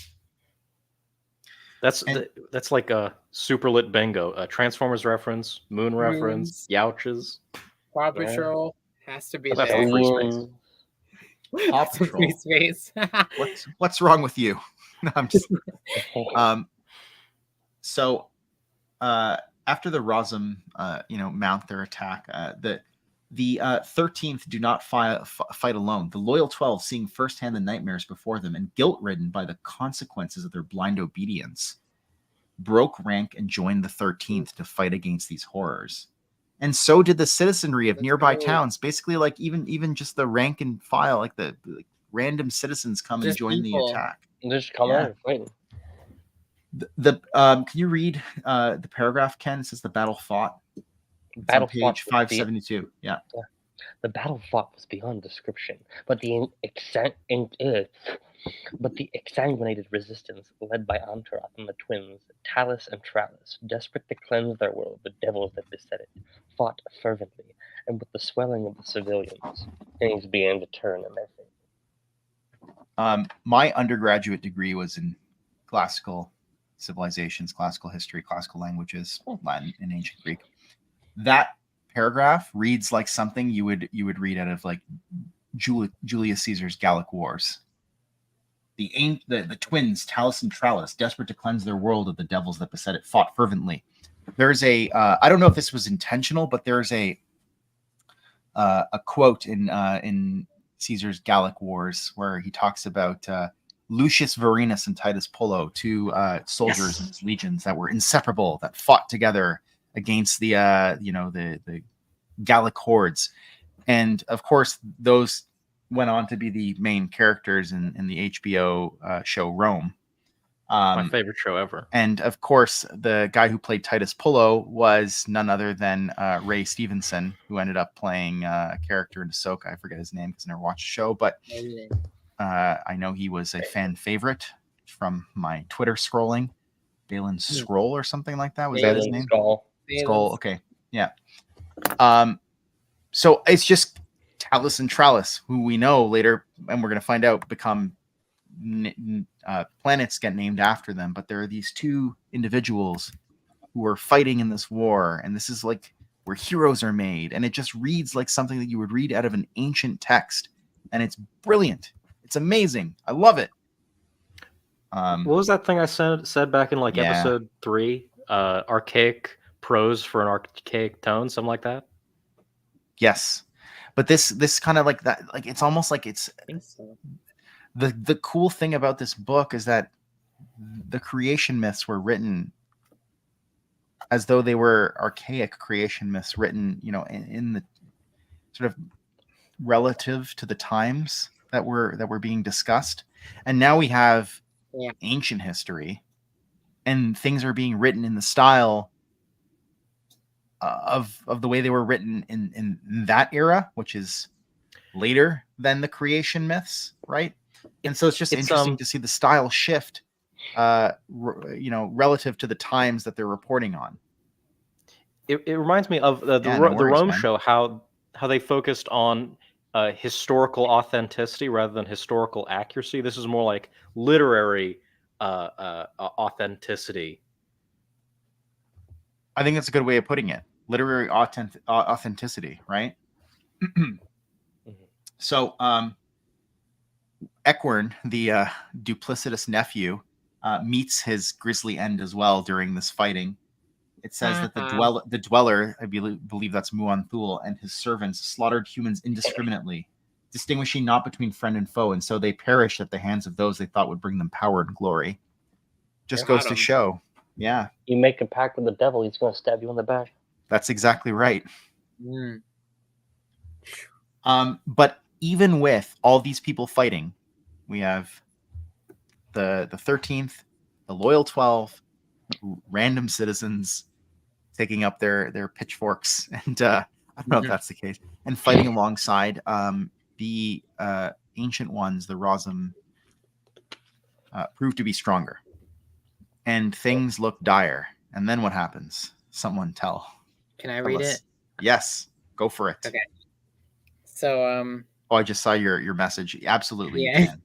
That's And- that's like a super lit bingo. A Transformers reference, Moon reference, Youches. Paw Yeah. Patrol has to be That's there. the free space. Paw Free Patrol. space. What's wrong with you? No, I'm just so after the Rosum mount their attack, the 13th do not fight alone. The loyal 12, seeing firsthand the nightmares before them and guilt-ridden by the consequences of their blind obedience, broke rank and joined the 13th to fight against these horrors. And so did the citizenry of Let's nearby go. towns. Basically, like even just the rank and file, like the random citizens come and Just join people. the attack. Just come Yeah. out and fight. Can you read the paragraph, Ken? It says the battle fought. It's Battle on fought page with 572. Yeah. The battle fought was beyond description, but the exsanguinated resistance led by Antaroth and the twins, Talus and Tralus, desperate to cleanse their world, the devils that beset it, fought fervently, and with the swelling of the civilians, things began to turn in their favor. My undergraduate degree was in classical civilizations, classical history, classical languages, Latin and ancient Greek. That paragraph reads like something you would read out of like Julius Caesar's Gallic Wars. The twins, Talus and Tralus, desperate to cleanse their world of the devils that beset it, fought fervently. There's a I don't know if this was intentional, but there's a quote in Caesar's Gallic Wars where he talks about Lucius Varenus and Titus Pullo, two soldiers in his legions that were inseparable, that fought together against the Gallic hordes. And of course, those went on to be the main characters in the HBO show Rome. My favorite show ever. And of course, the guy who played Titus Pullo was none other than Ray Stevenson, who ended up playing a character in Ahsoka. I forget his name because I never watched the show, but I know he was a fan favorite from my Twitter scrolling. Balin Scroll or something like that. Was that his name? Skull. Okay. Yeah. So it's just Talus and Tralus, who we know later, and we're going to find out, become planets get named after them. But there are these two individuals who are fighting in this war, and this is like where heroes are made, and it just reads like something that you would read out of an ancient text, and it's brilliant. It's amazing. I love it. What was that thing I said back in episode 3? Archaic prose for an archaic tone, something like that. Yes, but this kind of like that, like it's almost like it's. I think so. The cool thing about this book is that the creation myths were written as though they were archaic creation myths, written in the sort of relative to the times that were being discussed, and now we have ancient history, and things are being written in the style of the way they were written in that era, which is later than the creation myths, right? And so it's just interesting to see the style shift, relative to the times that they're reporting on. It reminds me of the Rome show, how they focused on historical authenticity rather than historical accuracy. This is more like literary authenticity. I think that's a good way of putting it. Literary authenticity, right? So, Ekwern, the duplicitous nephew, meets his grisly end as well during this fighting. It says that the dweller, I believe that's Muan Thul, and his servants slaughtered humans indiscriminately, distinguishing not between friend and foe, and so they perished at the hands of those they thought would bring them power and glory. Just goes to show. Yeah. You make a pact with the devil, he's going to stab you in the back. That's exactly right. But even with all these people fighting, we have the 13th, the Loyal 12, random citizens taking up their pitchforks, and I don't know if that's the case, and fighting alongside the ancient ones, the Rosum, proved to be stronger. And things look dire. And then what happens? Someone tell. Can I read it? Yes, go for it. Okay. So I just saw your message. Absolutely. Yeah. You can.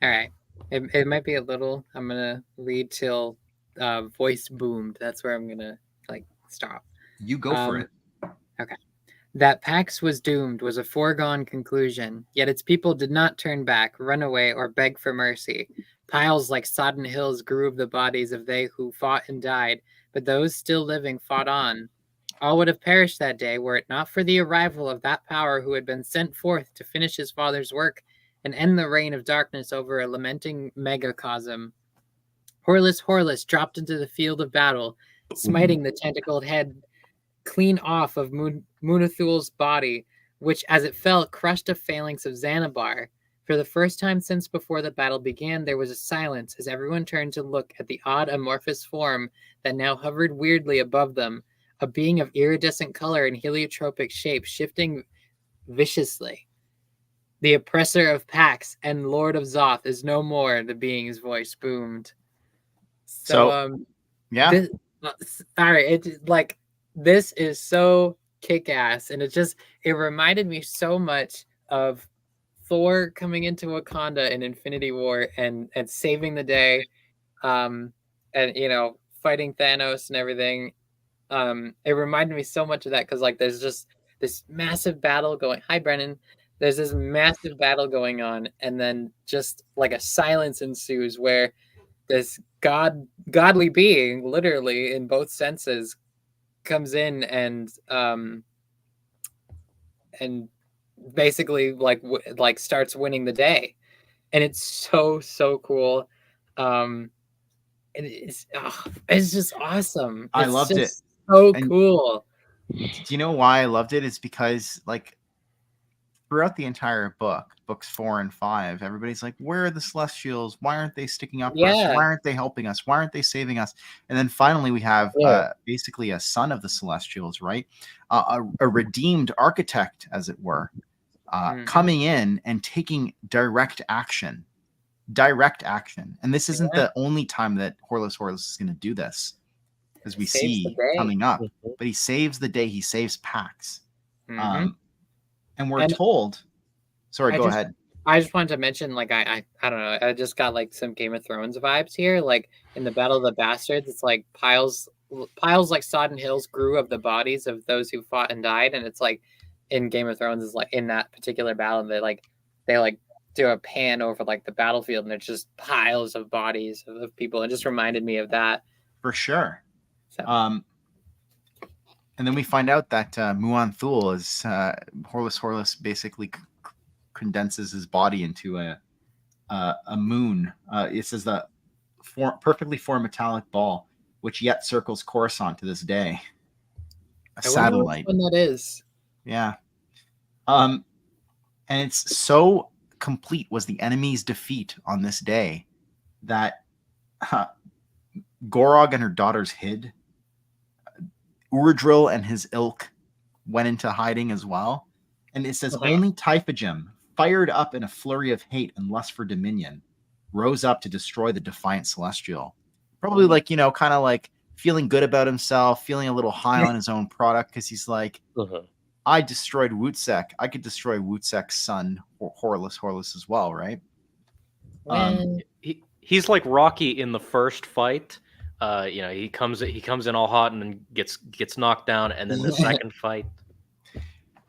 All right. It might be a little. I'm gonna read till voice boomed. That's where I'm gonna stop. You go for it. Okay. That Pax was doomed was a foregone conclusion, yet its people did not turn back, run away, or beg for mercy. Piles like sodden hills grew of the bodies of they who fought and died, but those still living fought on. All would have perished that day were it not for the arrival of that power who had been sent forth to finish his father's work and end the reign of darkness over a lamenting megacosm. Horlus dropped into the field of battle, smiting the tentacled head clean off of Munathul's body, which, as it fell, crushed a phalanx of Xanabar. For the first time since before the battle began, there was a silence as everyone turned to look at the odd amorphous form that now hovered weirdly above them, a being of iridescent color and heliotropic shape, shifting viciously. The oppressor of Pax and Lord of Zoth is no more, the being's voice boomed. So, yeah. this, all right, it like this is so kick-ass, and it reminded me so much of Thor coming into Wakanda in Infinity War and saving the day, and fighting Thanos and everything. It reminded me so much of that because like there's just this massive battle going. Hi, Brennan. There's this massive battle going on, and then just like a silence ensues where this godly being, literally in both senses, comes in and basically like starts winning the day, and it's so cool. And it's just awesome. I It's loved it. just so And cool. do you know why I loved it? It's because like throughout the entire book, books 4 and 5, everybody's like, where are the Celestials? Why aren't they sticking up for us? Yeah. Why aren't they helping us? Why aren't they saving us? And then finally we have basically a son of the Celestials, right? A redeemed architect, as it were, coming in and taking direct action. And this isn't the only time that Horus is going to do this, as we see coming up. But he saves the day. He saves Pax. And we're told. Sorry, go ahead. I just wanted to mention, like, I don't know. I just got like some Game of Thrones vibes here. Like in the Battle of the Bastards, it's like piles like sodden hills grew of the bodies of those who fought and died, and it's like in Game of Thrones is like in that particular battle they do a pan over like the battlefield, and it's just piles of bodies of people. It just reminded me of that for sure. So. And then we find out that Muan Thul is Horus basically condenses his body into a moon. It says the perfectly formed metallic ball, which yet circles Coruscant to this day. A satellite. When that is. Yeah. And it's so complete was the enemy's defeat on this day that Gorog and her daughters hid. Urdril and his ilk went into hiding as well. And it says only Typhagim, fired up in a flurry of hate and lust for dominion, rose up to destroy the defiant Celestial. Probably like, kind of like feeling good about himself, feeling a little high on his own product, because he's like, I destroyed Wutsek. I could destroy Wutsek's son, Horus as well, right? He's like Rocky in the first fight. He comes in all hot and then gets knocked down, and then the second fight.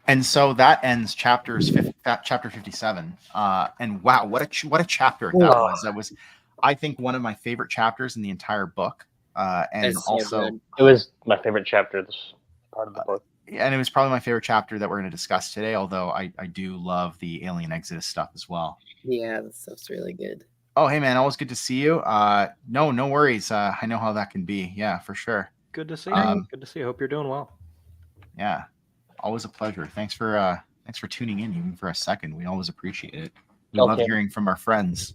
And so that ends chapter 57. And wow, what a chapter that was! That was, I think, one of my favorite chapters in the entire book. And also, it was my favorite chapter. This part of the book. And it was probably my favorite chapter that we're going to discuss today. Although I do love the Alien Exodus stuff as well. Yeah, that stuff's really good. Oh, hey, man. Always good to see you. No worries. I know how that can be. Yeah, for sure. Good to see you. Good to see you. Hope you're doing well. Yeah, always a pleasure. Thanks for tuning in, even for a second. We always appreciate it. We love hearing from our friends.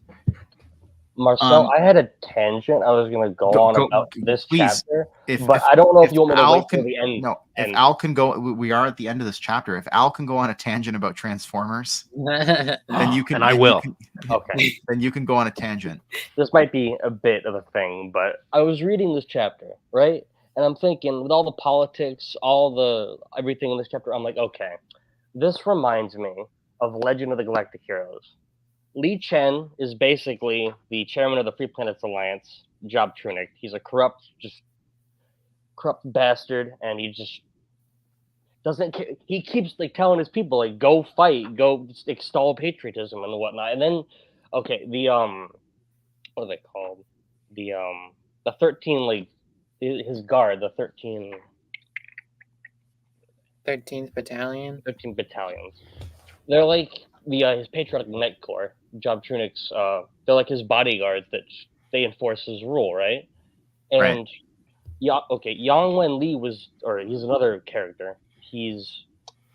Marcel, I had a tangent. I was going to go on about this chapter, but I don't know if you want me to wait till the end. No, if Al can go, we are at the end of this chapter. If Al can go on a tangent about Transformers, then you can. And I will. Okay. Then you can go on a tangent. This might be a bit of a thing, but I was reading this chapter, right? And I'm thinking, with all the politics, everything in this chapter, I'm like, okay, this reminds me of Legend of the Galactic Heroes. Li Chen is basically the chairman of the Free Planets Alliance, Job Trunick. He's a corrupt bastard, and he just doesn't care. He keeps like telling his people, like, go fight, go extol patriotism and whatnot. And then, okay, what are they called? The 13, like, his guard, the 13th Battalion? 13 battalions. They're like his patriotic Night Corps. Job Trunick's, they're like his bodyguards that they enforce his rule, right? And Yang Wen Li he's another character. He's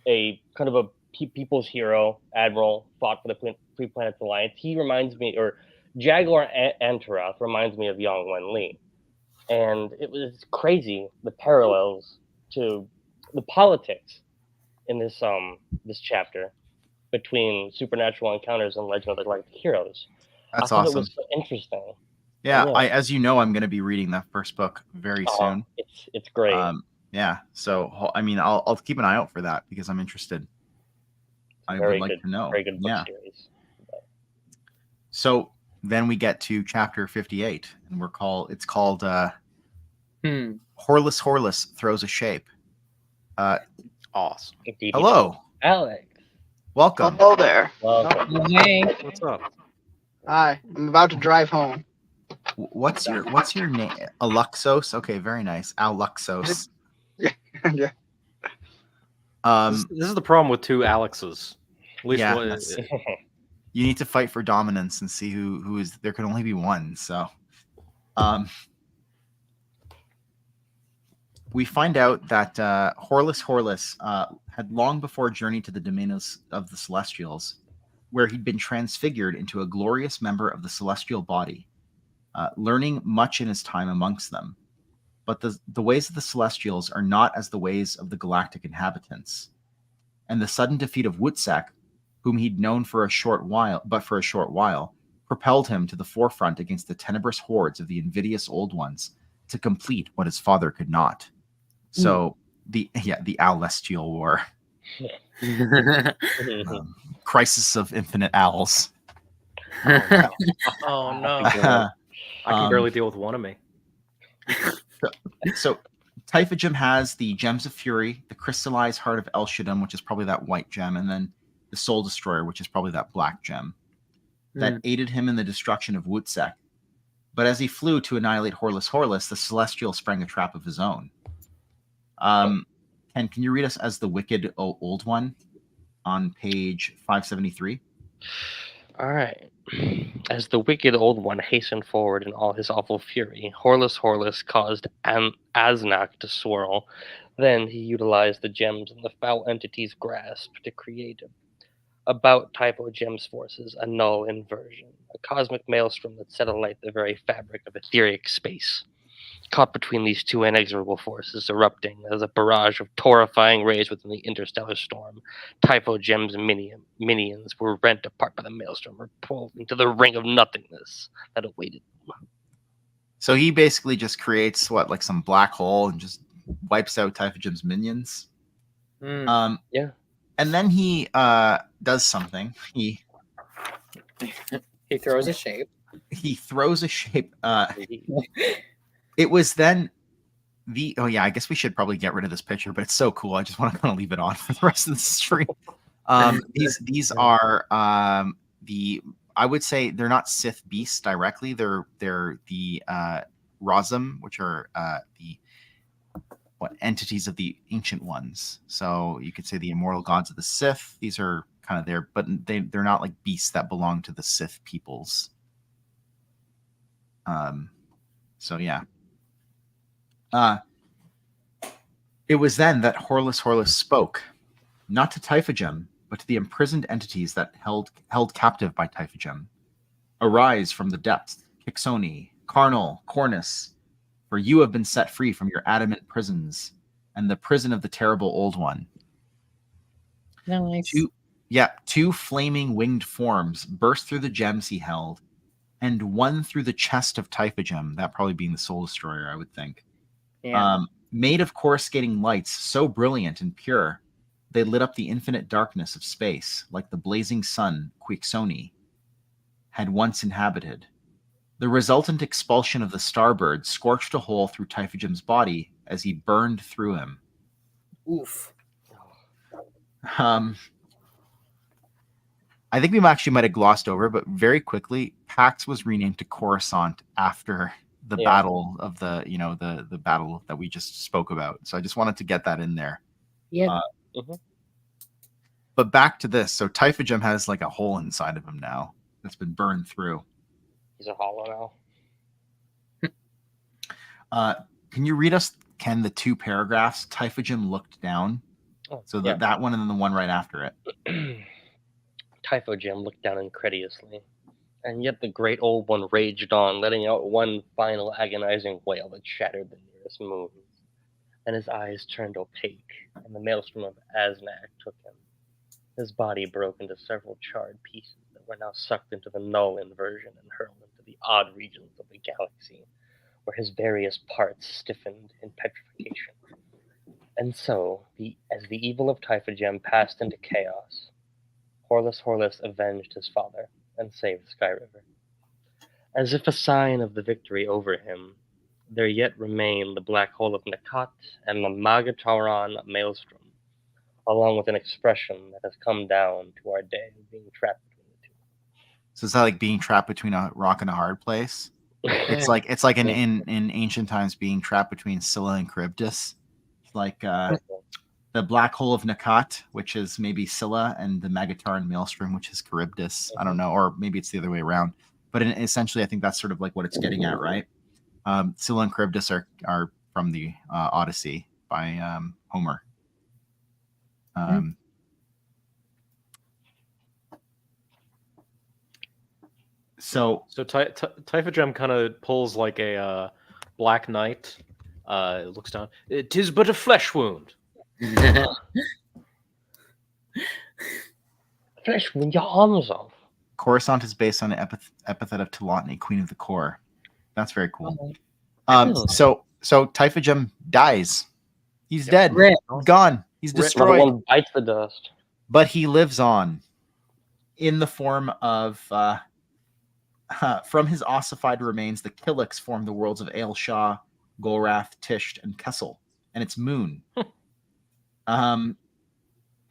a kind of a people's hero, admiral, fought for the Free Planets Alliance. He reminds me, or Jaguar Antaroth reminds me of Yang Wen Li. And it was crazy, the parallels to the politics in this chapter between supernatural encounters and Legend of the Galactic Heroes. That's I thought awesome. it was so interesting. Yeah, Yeah. as you know, I'm going to be reading that first book very soon. It's great. Yeah, so I mean, I'll keep an eye out for that because I'm interested. I would like to know. Very good book Yeah. series. So then we get to chapter 58, and it's called Horless Throws a Shape. Awesome. Indeed, Hello, Alex. welcome. Hello there. Welcome. Hey. What's up? Hi. I'm about to drive home. What's your name? Aluxos. Okay, very nice. Aluxos. Yeah. This is the problem with two Alexes. At least Yeah, one. that's- you need to fight for dominance and see who is. There can only be one. So, we find out that Horless had long before journeyed to the domains of the Celestials, where he'd been transfigured into a glorious member of the celestial body, learning much in his time amongst them. But the ways of the Celestials are not as the ways of the galactic inhabitants. And the sudden defeat of Wutzak, whom he'd known for a short while, propelled him to the forefront against the tenebrous hordes of the invidious Old Ones to complete what his father could not. So the Alestial War. Crisis of Infinite Owls. Oh no. I can barely deal with one of me. So Typhagem has the Gems of Fury, the crystallized heart of El Shaddam, which is probably that white gem, and then the Soul Destroyer, which is probably that black gem, that aided him in the destruction of Wutzak. But as he flew to annihilate Horless, the Celestial sprang a trap of his own. Ken, can you read us as the Wicked Old One on page 573? All right. As the wicked old one hastened forward in all his awful fury, Horless caused Aznak to swirl. Then he utilized the gems in the foul entity's grasp to create about Typo Gem's forces a null inversion, a cosmic maelstrom that set alight the very fabric of etheric space. Caught between these two inexorable forces, erupting as a barrage of torrifying rays within the interstellar storm, Typho Gem's minions were rent apart by the maelstrom or pulled into the ring of nothingness that awaited them. So he basically just creates like some black hole and just wipes out Typhogem's minions. Yeah. And then he does something. He throws a shape. He throws a shape. It was then I guess we should probably get rid of this picture, but it's so cool. I just want to kind of leave it on for the rest of the stream. These are I would say they're not Sith beasts directly. They're the Razum, which are the entities of the ancient ones. So you could say the immortal gods of the Sith. These are kind of there, but they're not like beasts that belong to the Sith peoples. So yeah. It was then that Horless spoke, not to Typhagem, but to the imprisoned entities that held captive by Typhagem. Arise from the depths, Kixoni, Carnal, Cornus, for you have been set free from your adamant prisons and the prison of the terrible old one. Nice. Two flaming winged forms burst through the gems he held, and one through the chest of Typhagem, that probably being the Soul Destroyer, I would think. Yeah. Made of coruscating lights so brilliant and pure, they lit up the infinite darkness of space, like the blazing sun Quixoni had once inhabited. The resultant expulsion of the starbird scorched a hole through Typhagem's body as he burned through him. Oof. I think we actually might have glossed over, but very quickly, Pax was renamed to Coruscant after the battle of the battle that we just spoke about. So I just wanted to get that in there. Yeah. But back to this. So Typhagem has like a hole inside of him now that's been burned through. He's a hollow now. Can you read us, Ken, the two paragraphs? Typhagem looked down. That one and then the one right after it. Typhagem looked down incredulously, and yet the great old one raged on, letting out one final agonizing wail that shattered the nearest moons. and his eyes turned opaque, and the maelstrom of Asnak took him. His body broke into several charred pieces that were now sucked into the null inversion and hurled into the odd regions of the galaxy, where his various parts stiffened in petrification. And so, as the evil of Typhagem passed into chaos, Horlus avenged his father and saved Sky River. As if a sign of the victory over him, there yet remain the black hole of Nakat and the Magataran Maelstrom, along with an expression that has come down to our day, being trapped between the two. So it's not like being trapped between a rock and a hard place. It's like in ancient times being trapped between Scylla and Charybdis. Like the black hole of Nakat, which is maybe Scylla, and the Magataran Maelstrom, which is Charybdis. I don't know, or maybe it's the other way around. But essentially, I think that's sort of like what it's getting at, right? Scylla and Charybdis are from the Odyssey by Homer. So Typhagem kind of pulls like a Black Knight. Looks down. "'Tis but a flesh wound." Flesh wound, your arms off. Coruscant is based on an epithet of Telotne, Queen of the Core. That's very cool. So Typhagem dies. He's dead. Gone. He's destroyed. Another one bites the dust. But he lives on in the form of from his ossified remains, the Killiks formed the worlds of Ailshah, Golrath, Tisht, and Kessel, and its moon. And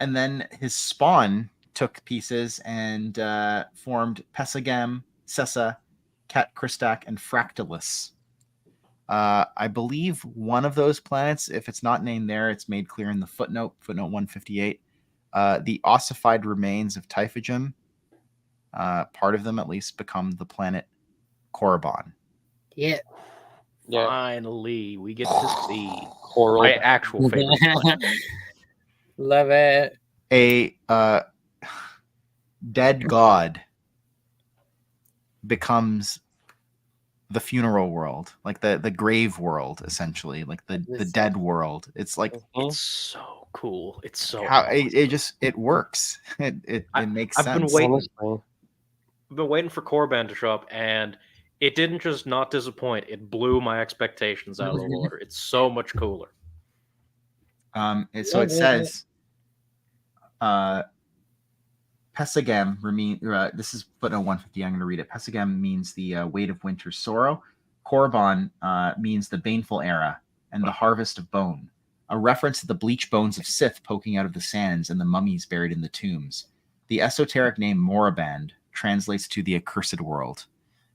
then his spawn took pieces and formed Pesagam, Sessa, Cat Kristak, and Fractalus. I believe one of those planets, if it's not named there, it's made clear in the footnote 158. The ossified remains of Typhagem, part of them at least, become the planet Korriban. Yeah. Finally, we get to see my actual favorite planet. Love it. A dead god becomes the funeral world, like the grave world, essentially, like the dead world. It's like it's so cool. It's so how awesome. it works. It makes sense. I've been waiting for Korriban to show up, and it didn't just not disappoint. It blew my expectations out of the water. It's so much cooler. It says Pesagam, this is footnote 150. I'm going to read it. Pesagam means the weight of winter's sorrow. Korriban means the baneful era and the harvest of bone, a reference to the bleached bones of Sith poking out of the sands and the mummies buried in the tombs. The esoteric name Moraband translates to the accursed world.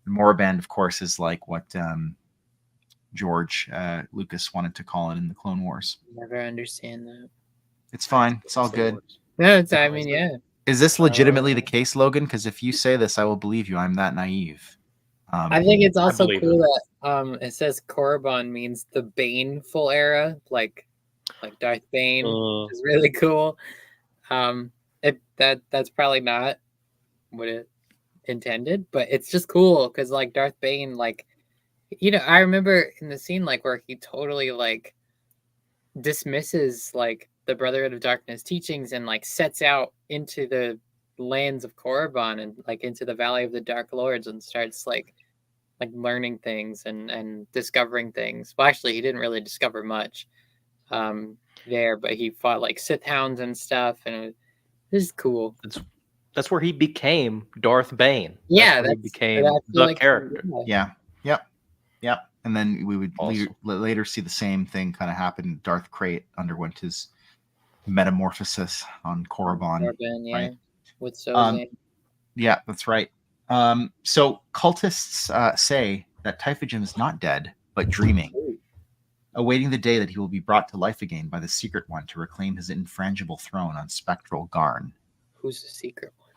And Moraband, of course, is like what George Lucas wanted to call it in the Clone Wars. Never understand that. It's fine. It's all good. No, I mean, yeah. Is this legitimately the case, Logan? Because if you say this, I will believe you. I'm that naive. I think it's also cool that it says Korriban means the baneful era, like Darth Bane is really cool. That's probably not what it intended, but it's just cool because like Darth Bane, like, you know, I remember in the scene like where he totally like dismisses like the Brotherhood of Darkness teachings and like sets out into the lands of Korriban and like into the Valley of the Dark Lords and starts like learning things and discovering things. Well, actually, he didn't really discover much there, but he fought like Sith hounds and stuff, and this is cool. That's where he became Darth Bane. Yeah, he became the character. Yeah. Yep. And then we would later see the same thing kind of happen. Darth Krayt underwent his metamorphosis on Korriban. Right? With Sozan. Yeah, that's right. So cultists say that Typhagem is not dead, but dreaming, awaiting the day that he will be brought to life again by the Secret One to reclaim his infrangible throne on spectral Garn. Who's the Secret One?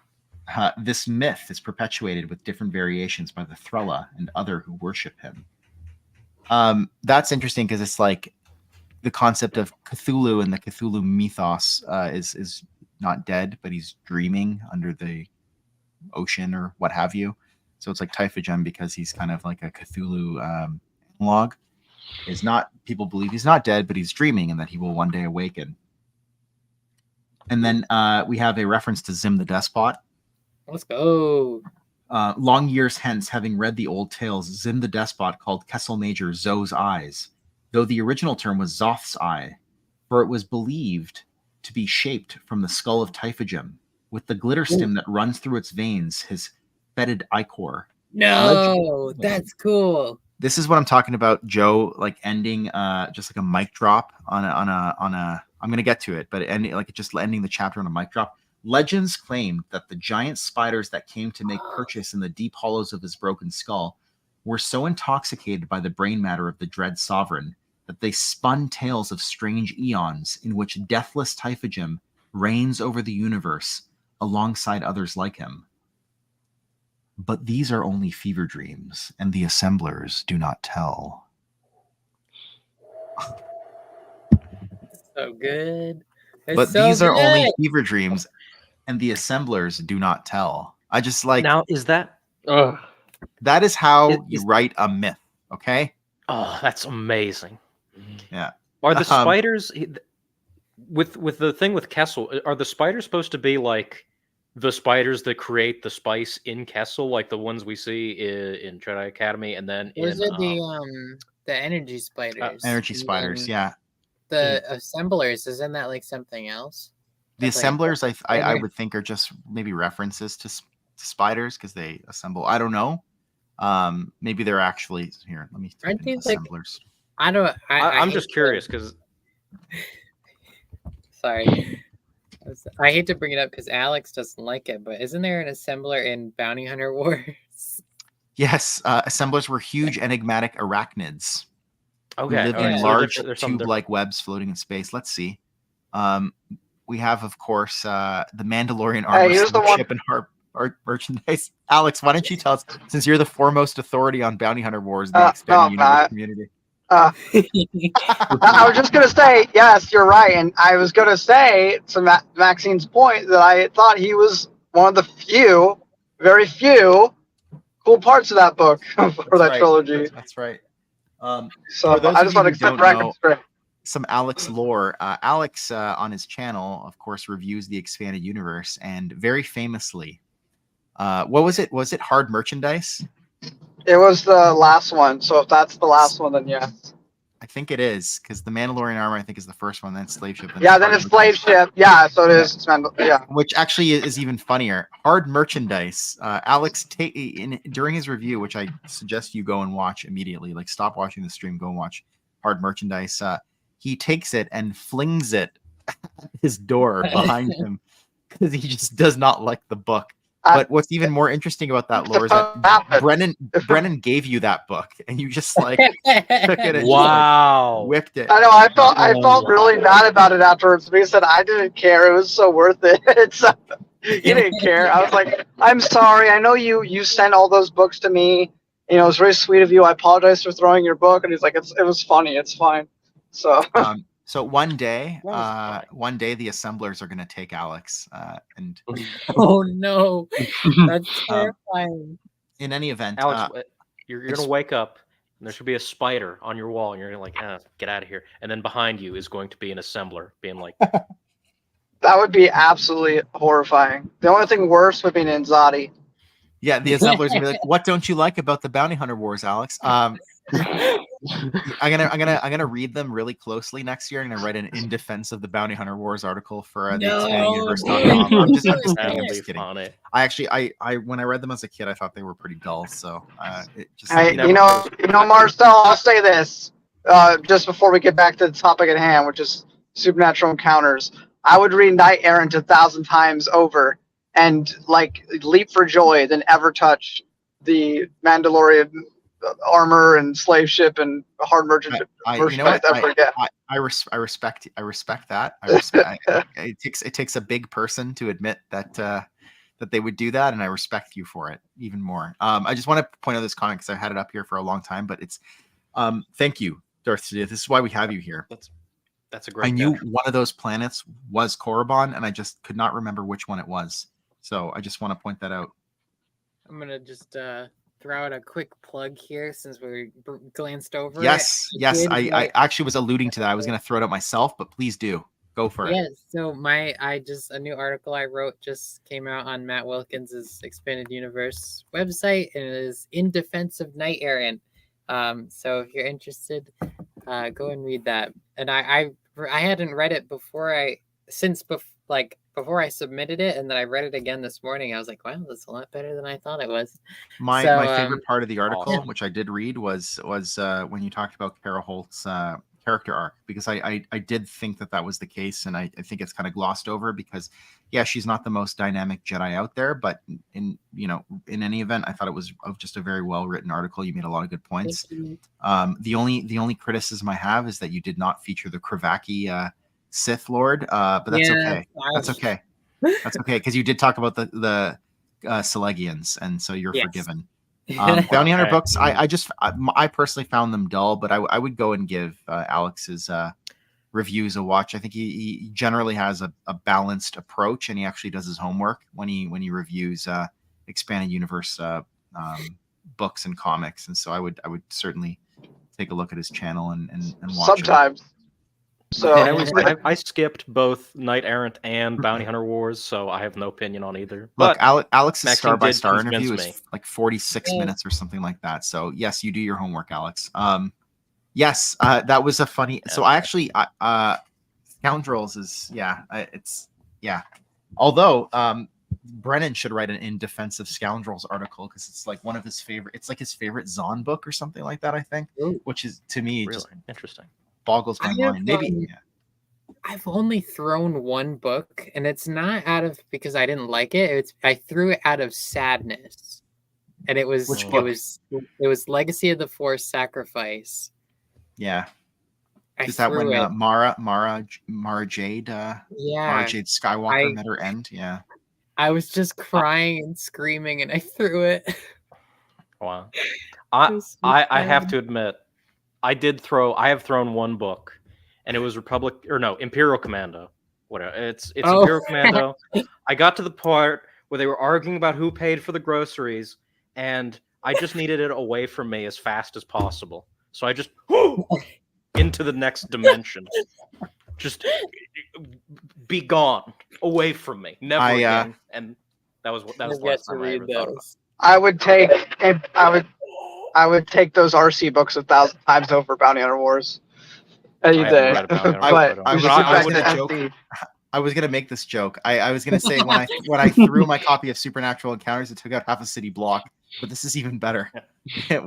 This myth is perpetuated with different variations by the Thrella and other who worship him. That's interesting because it's like the concept of Cthulhu and the Cthulhu mythos is not dead, but he's dreaming under the ocean or what have you. So it's like Typhagem because he's kind of like a Cthulhu analog. is not. People believe he's not dead, but he's dreaming, and that he will one day awaken. And then we have a reference to Zim the Despot. Let's go. Long years hence, having read the old tales, Zim the Despot called Kessel Major Zo's eyes, though the original term was Zoth's eye, for it was believed to be shaped from the skull of Typhagim, with the glitter stem that runs through its veins, his fetid ichor. No, that's cool. This is what I'm talking about, Joe, like ending just like a mic drop on a I'm going to get to it, but ending the chapter on a mic drop. Legends claim that the giant spiders that came to make purchase in the deep hollows of his broken skull were so intoxicated by the brain matter of the dread sovereign that they spun tales of strange eons in which deathless Typhagim reigns over the universe alongside others like him. But these are only fever dreams, and the assemblers do not tell. So good. But these are only fever dreams, and the assemblers do not tell. I just like... Now, is that... that is how you write a myth, okay? Oh, that's amazing. Yeah. Are the spiders... With the thing with Kessel, are the spiders supposed to be like the spiders that create the spice in Kessel, like the ones we see in Jedi Academy, and then Or is it the energy spiders? Energy spiders, yeah. The assemblers, isn't that like something else? The assemblers, I would think, are just maybe references to spiders because they assemble. I don't know. Maybe they're actually here. Let me type in assemblers. I'm just curious because. Sorry, I hate to bring it up because Alex doesn't like it, but isn't there an assembler in Bounty Hunter Wars? Yes, assemblers were huge enigmatic arachnids. Okay, who lived in large tube-like webs floating in space. Let's see. We have, of course, the Mandalorian armor, ship, and art merchandise. Alex, why don't you tell us, since you're the foremost authority on Bounty Hunter Wars, the expanded universe community? I was just going to say, yes, you're right. And I was going to say, to Maxine's point, that I thought he was one of the few, very few, cool parts of that book, for that trilogy. That's right. So I just want to accept records straight. Some Alex lore. Alex on his channel, of course, reviews the expanded universe, and very famously, what was it? Was it Hard Merchandise? It was the last one. So if that's the last one, then yes. I think it is, because the Mandalorian armor, I think, is the first one. Then Slave Ship. Yeah, then it's Slave Ship. Yeah, so it is. Yeah. Which actually is even funnier. Hard Merchandise. Alex, during his review, which I suggest you go and watch immediately. Like, stop watching the stream, go and watch Hard Merchandise. He takes it and flings it at his door behind him because he just does not like the book. But what's even more interesting about that lore is that Brennan gave you that book, and you just like took it and just, like, whipped it. I know. I felt really bad about it afterwards. But he said I didn't care. It was so worth it. So, he didn't care. I was like, I'm sorry. I know you sent all those books to me. You know, it was very sweet of you. I apologize for throwing your book. And he's like, it was funny. It's fine. So. So one day the assemblers are going to take Alex. And oh no, that's terrifying. In any event, Alex, you're going to wake up and there should be a spider on your wall, and you're going to like, get out of here. And then behind you is going to be an assembler being like, that would be absolutely horrifying. The only thing worse would be an Inzadi. Yeah, the assemblers would be like, "What don't you like about the Bounty Hunter Wars, Alex?" I'm gonna read them really closely next year. I'm gonna write an in defense of the Bounty Hunter Wars article for the expandeduniverse.com. I'm just kidding. I actually, I when I read them as a kid, I thought they were pretty dull. So you know, Marcel, I'll say this just before we get back to the topic at hand, which is supernatural encounters. I would read Knight Errant 1,000 times over and like leap for joy than ever touch the Mandalorian armor and slave ship and hard merchant. You know what? I respect that. It takes a big person to admit that that they would do that, and I respect you for it even more. I just want to point out this comment because I've had it up here for a long time, but it's thank you, Darth Sidious. This is why we have you here. That's a great. I knew one of those planets was Korriban, and I just could not remember which one it was. So I just want to point that out. I'm gonna just throw out a quick plug here since we glanced over Yes, it. yes. did I write- actually was alluding to that. I was going to throw it out myself, but please do. Go for it. Yeah, so a new article I wrote just came out on Matt Wilkins's Expanded Universe website, and it is In Defense of Knight Errant. So if you're interested, go and read that. And I hadn't read it before I submitted it, and then I read it again this morning. I was like, wow, that's a lot better than I thought it was. My favorite part of the article, awesome. which I did read, was when you talked about Kara Holt's character arc, because I did think that was the case, and I think it's kind of glossed over because, yeah, she's not the most dynamic Jedi out there, but in any event, I thought it was just a very well written article. You made a lot of good points. The only criticism I have is that you did not feature the Kravaki Sith Lord, but that's okay. That's okay. That's okay, because you did talk about the Selegians, and so you're forgiven. Bounty Hunter books, I personally found them dull, but I would go and give Alex's reviews a watch. I think he generally has a balanced approach, and he actually does his homework when he reviews Expanded Universe books and comics. And so I would certainly take a look at his channel and watch Sometimes. So I skipped both Knight Errant and Bounty Hunter Wars, so I have no opinion on either. Look, But Alex's Maxine star by did star convince interview me. is like 46 minutes or something like that. So yes, you do your homework, Alex. Yes, that was a funny. So I actually, Scoundrels is Although Brennan should write an In Defense of Scoundrels article, because it's like one of his favorite. It's like his favorite Zahn book or something like that. I think, which is to me really just interesting. boggles my mind. Maybe. I've only thrown one book, and it's not because I didn't like it. I threw it out of sadness, and it was Which book? It was Legacy of the Force Sacrifice. Yeah. I Is that when threw it. Mara Jade Mara Jade Skywalker met her end? Yeah. I was just crying and screaming, and I threw it. Wow. It was so I have sad. to admit, I have thrown one book, and it was Imperial Commando. Whatever. It's Imperial Commando. I got to the part where they were arguing about who paid for the groceries, and I just needed it away from me as fast as possible. So I just into the next dimension. Just be gone, away from me, never again. And that was the last time I ever thought about it. I would take those RC books 1,000 times over Bounty Hunter Wars any day. I was gonna make this joke. I was gonna say when I threw my copy of Supernatural Encounters, it took out half a city block. But this is even better. That's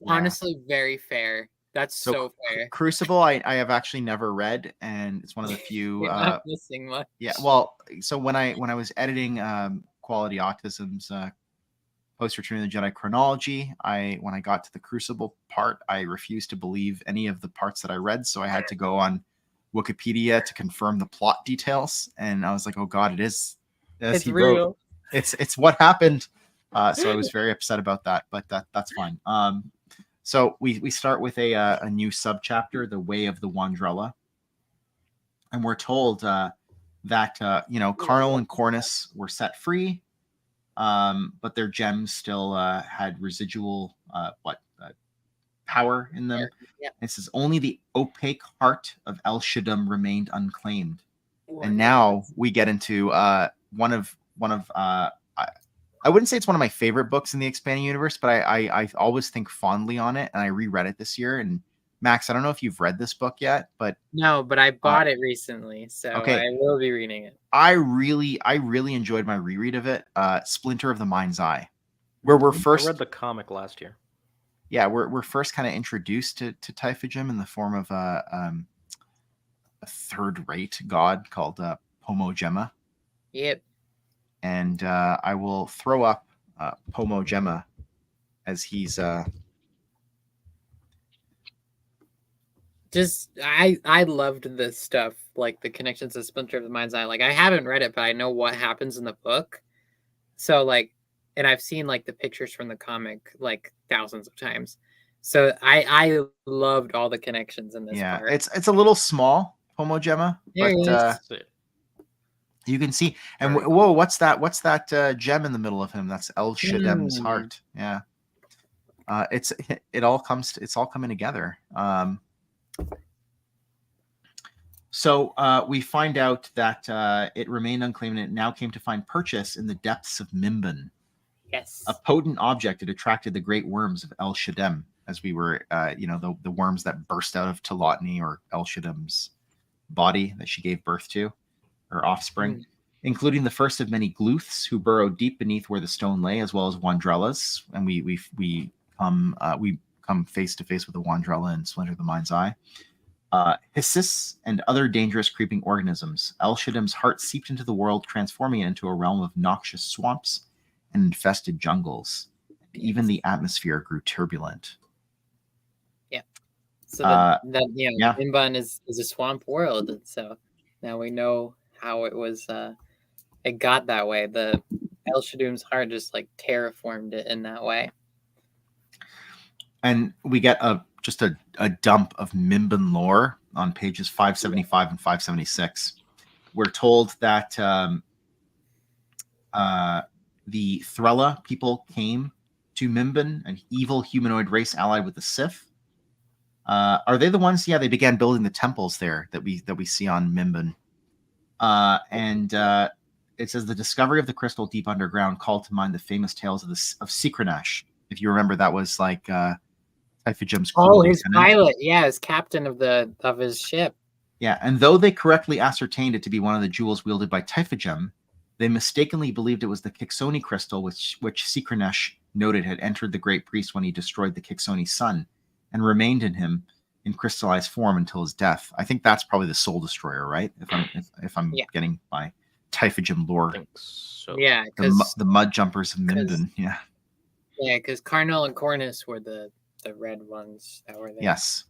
honestly very fair. That's so fair. Crucible, I have actually never read, and it's one of the few. You're not missing much. Yeah, well, so when I was editing Quality Autism's post Return of the Jedi chronology, when I got to the Crucible part, I refused to believe any of the parts that I read, so I had to go on Wikipedia to confirm the plot details, and I was like, oh god, it is. It's real. Wrote, it's what happened. So I was very upset about that, but that's fine. So we start with a new subchapter, The Way of the Wandrella. And we're told that, Carnal and Cornus were set free, but their gems still had residual power in them. Yeah. It says only the opaque heart of El Shaddam remained unclaimed. And now we get into one of I wouldn't say it's one of my favorite books in the Expanding Universe, but I always think fondly on it, and I reread it this year. And Max, I don't know if you've read this book yet, but no, but I bought it recently, so I will be reading it. I really enjoyed my reread of it. Splinter of the Mind's Eye, where we're first. I read the comic last year. Yeah, we're first kind of introduced to Typhagem in the form of a third-rate god called Pomo Gemma. Yep. And I will throw up Pomo Gemma as he's just I loved this stuff, like the connections to Splinter of the Mind's Eye. Like I haven't read it, but I know what happens in the book. So and I've seen the pictures from the comic thousands of times. So I loved all the connections in this part. It's a little small, Pomo Gemma, but You can see, and Very whoa, what's that gem in the middle of him? That's El Shaddam's Mm. heart. Yeah. It's all coming together. So we find out that it remained unclaimed, and it now came to find purchase in the depths of Mimban. Yes. A potent object, it attracted the great worms of El Shaddam, as we were, the worms that burst out of Telotni, or El Shaddam's body that she gave birth to, her offspring, including the first of many gluths who burrowed deep beneath where the stone lay, as well as wandrellas. And we come face to face with a wandrella in Splinter of the Mind's Eye. Hissis and other dangerous creeping organisms. El Shaddam's heart seeped into the world, transforming it into a realm of noxious swamps and infested jungles. Even the atmosphere grew turbulent. Yeah. So yeah. Mimban is a swamp world. So now we know how it was. It got that way. The El Shaddam's heart just like terraformed it in that way. And we get just a dump of Mimban lore on pages 575 and 576. We're told that the Thrella people came to Mimban, an evil humanoid race allied with the Sith. Are they the ones? Yeah, they began building the temples there that we see on Mimban. And it says the discovery of the crystal deep underground called to mind the famous tales of Secrenash. If you remember, that was like Typhajum's Oh, his pilot, yeah, his captain of his ship. Yeah, and though they correctly ascertained it to be one of the jewels wielded by Typhajum, they mistakenly believed it was the Kixoni crystal, which Secrenash noted had entered the great priest when he destroyed the Kixoni sun, and remained in him in crystallized form until his death. I think that's probably the Soul Destroyer, right? If I'm getting my Typhajum lore. I think so. Yeah, the mud jumpers of Mimban. Yeah. Yeah, because Carnal and Cornus were the red ones that were there. Yes.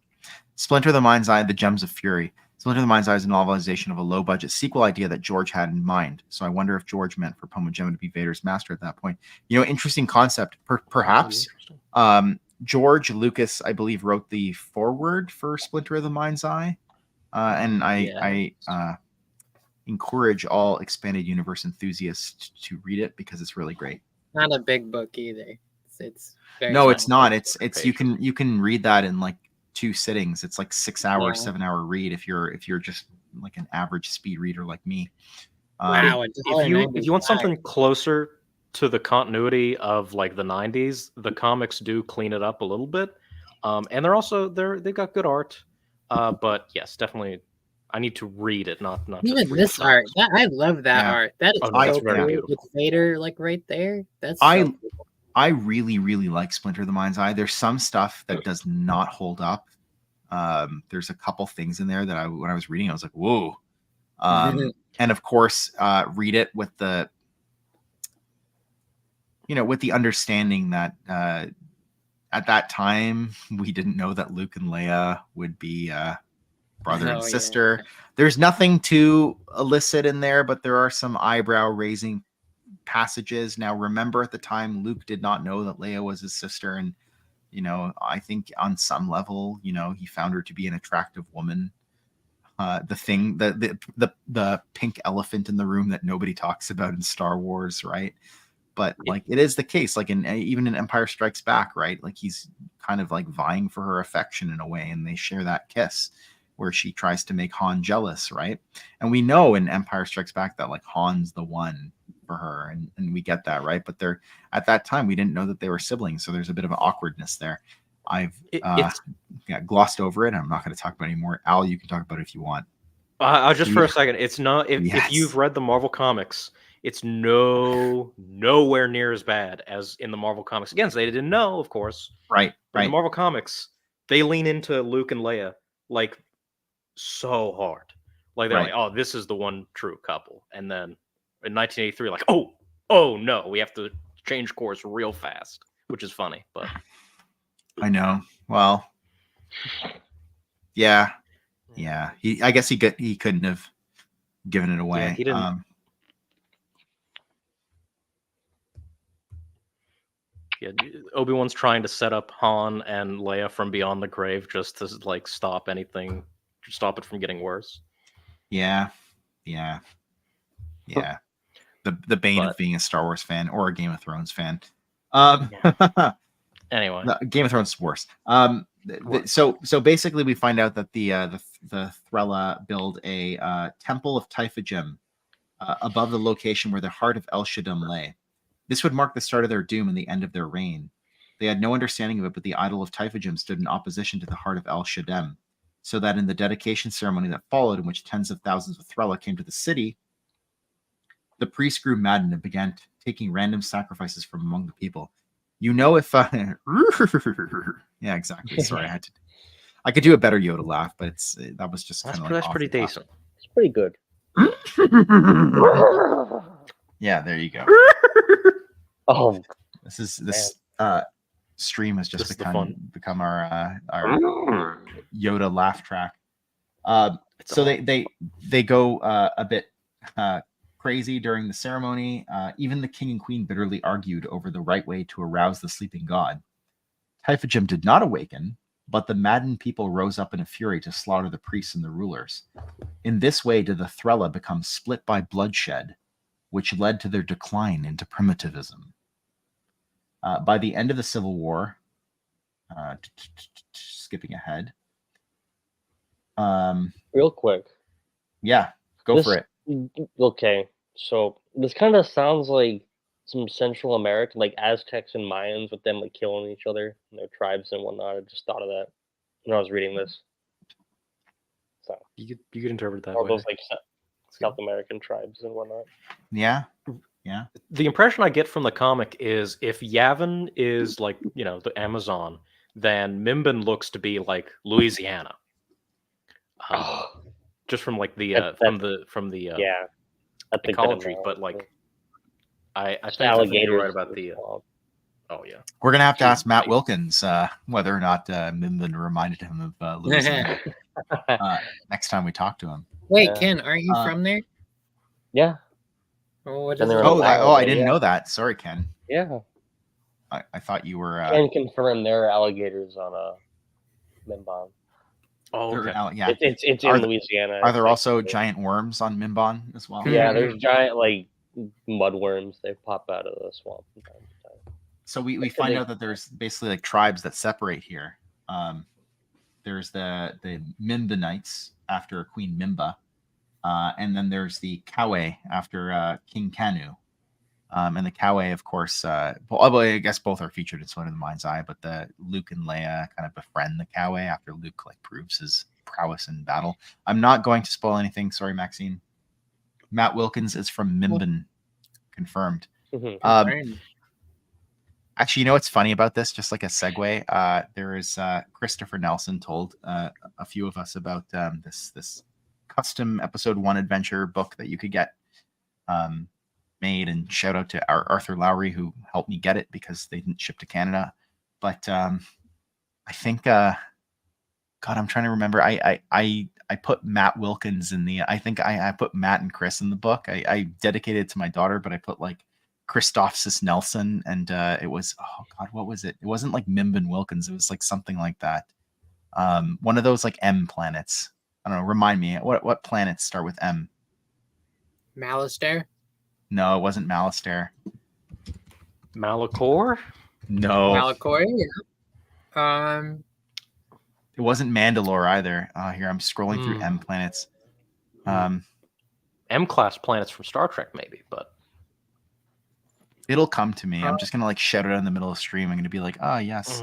Splinter of the Mind's Eye, The Gems of Fury. Splinter of the Mind's Eye is a novelization of a low-budget sequel idea that George had in mind. So I wonder if George meant for Poe Gemma to be Vader's master at that point. Interesting concept. Perhaps. George Lucas, I believe, wrote the foreword for Splinter of the Mind's Eye. And I encourage all expanded universe enthusiasts to read it because it's really great. Not a big book either. It's very no, small. it's not. It's you can read that in like 2 sittings. It's like 6 hour, 7 hour read if you're just like an average speed reader like me. Wow! If you want something closer to the continuity of like the 90s, the comics do clean it up a little bit, and they've got good art. But yes, definitely, I need to read it, not even just read this art. I love that art. That is that's very cool. beautiful. With Vader like right there. That's cool. I really, really like Splinter of the Mind's Eye. There's some stuff that does not hold up. There's a couple things in there that when I was reading, I was like, whoa. And of course, read it with the understanding that at that time, we didn't know that Luke and Leia would be brother and sister. Yeah. There's nothing to elicit in there, but there are some eyebrow-raising passages. Now, remember, at the time, Luke did not know that Leia was his sister, and I think on some level, he found her to be an attractive woman. The pink elephant in the room that nobody talks about in Star Wars, right? But like it is the case, like even in Empire Strikes Back, right? Like he's kind of like vying for her affection in a way, and they share that kiss where she tries to make Han jealous, right? And we know in Empire Strikes Back that like Han's the one for her, and we get that, right? But they're at that time we didn't know that they were siblings, so there's a bit of an awkwardness there. I've glossed over it. I'm not going to talk about it anymore. Al, you can talk about it if you want. Just for a second, it's not if you've read the Marvel comics, it's nowhere near as bad as in the Marvel comics. Again, they didn't know, of course. Right. In the Marvel comics, they lean into Luke and Leia like so hard. Like they're like, oh, this is the one true couple. And then in 1983, like, oh no, we have to change course real fast, which is funny, but I know. Well, yeah. I guess he couldn't have given it away. Yeah, he didn't. Obi-Wan's trying to set up Han and Leia from beyond the grave just to like stop it from getting worse. Yeah. Yeah. The bane But- of being a Star Wars fan or a Game of Thrones fan. Anyway, No, Game of Thrones is worse. So basically, we find out that the Thrella build a temple of Typhagem above the location where the heart of El Shaddam lay. This would mark the start of their doom and the end of their reign. They had no understanding of it, but the idol of Typhagem stood in opposition to the heart of El Shaddam, so that in the dedication ceremony that followed, in which tens of thousands of Thrella came to the city, the priest grew maddened and began taking random sacrifices from among the people. You know, if yeah, exactly. Sorry, I could do a better Yoda laugh, but that was just kind of that's pretty decent. It's pretty good. Yeah, there you go. Oh, This stream has just become our Yoda laugh track. So they go a bit crazy during the ceremony. Even the king and queen bitterly argued over the right way to arouse the sleeping god. Typhagem did not awaken, but the maddened people rose up in a fury to slaughter the priests and the rulers. In this way did the Thrella become split by bloodshed, which led to their decline into primitivism. By the end of the Civil War, skipping ahead. real quick. Yeah, go for it. Okay, so this kind of sounds like some Central American, like Aztecs and Mayans, with them like killing each other, and their tribes and whatnot. I just thought of that when I was reading this. So you could interpret it that all way. those like South American tribes and whatnot. Yeah. The impression I get from the comic is if Yavin is like, the Amazon, then Mimban looks to be like Louisiana. Just from like the Yeah, that's a good ecology, analogy. but like I Just think alligators you're right about and the swamp. oh yeah. We're gonna have to ask Matt Wilkins whether or not Mimban reminded him of Louisiana next time we talk to him. Wait, Ken, aren't you from there? Yeah. Oh, what Then is there it? was I didn't yeah. know that. Sorry, Ken. Yeah. I thought you were. Can confirm there are alligators on Mimban. Oh, okay. Yeah. It's in Louisiana. Are there also giant worms on Mimban as well? Yeah, there's giant like mudworms. They pop out of the swamp from time to time. So we find out that there's basically like tribes that separate here. There's the Mimbanites after Queen Mimba, and then there's the Kawe after King Kanu. And the Kawe, of course, well, I guess both are featured in Sword of the Mind's Eye, but the Luke and Leia kind of befriend the Kawe after Luke like proves his prowess in battle. I'm not going to spoil anything. Sorry, Maxine. Matt Wilkins is from Mimban, confirmed. Actually, you know what's funny about this? Just like a segue, there is Christopher Nelson told a few of us about this custom episode 1 adventure book that you could get made, and shout out to Arthur Lowry who helped me get it because they didn't ship to Canada. But I think God, I'm trying to remember. I put Matt Wilkins in the. I think I put Matt and Chris in the book. I dedicated it to my daughter, but I put like Christophsis Nelson, and it was, oh God, what was it? It wasn't like Mimban Wilkins. It was like something like that. One of those like M planets. I don't know. Remind me, what planets start with M? Malastare? No, it wasn't Malastare. Malachor? No. Malachor, yeah. It wasn't Mandalore either. Here, I'm scrolling through M planets. M-class planets from Star Trek, maybe, but it'll come to me. I'm just gonna like shout it out in the middle of the stream. I'm gonna be like, oh yes.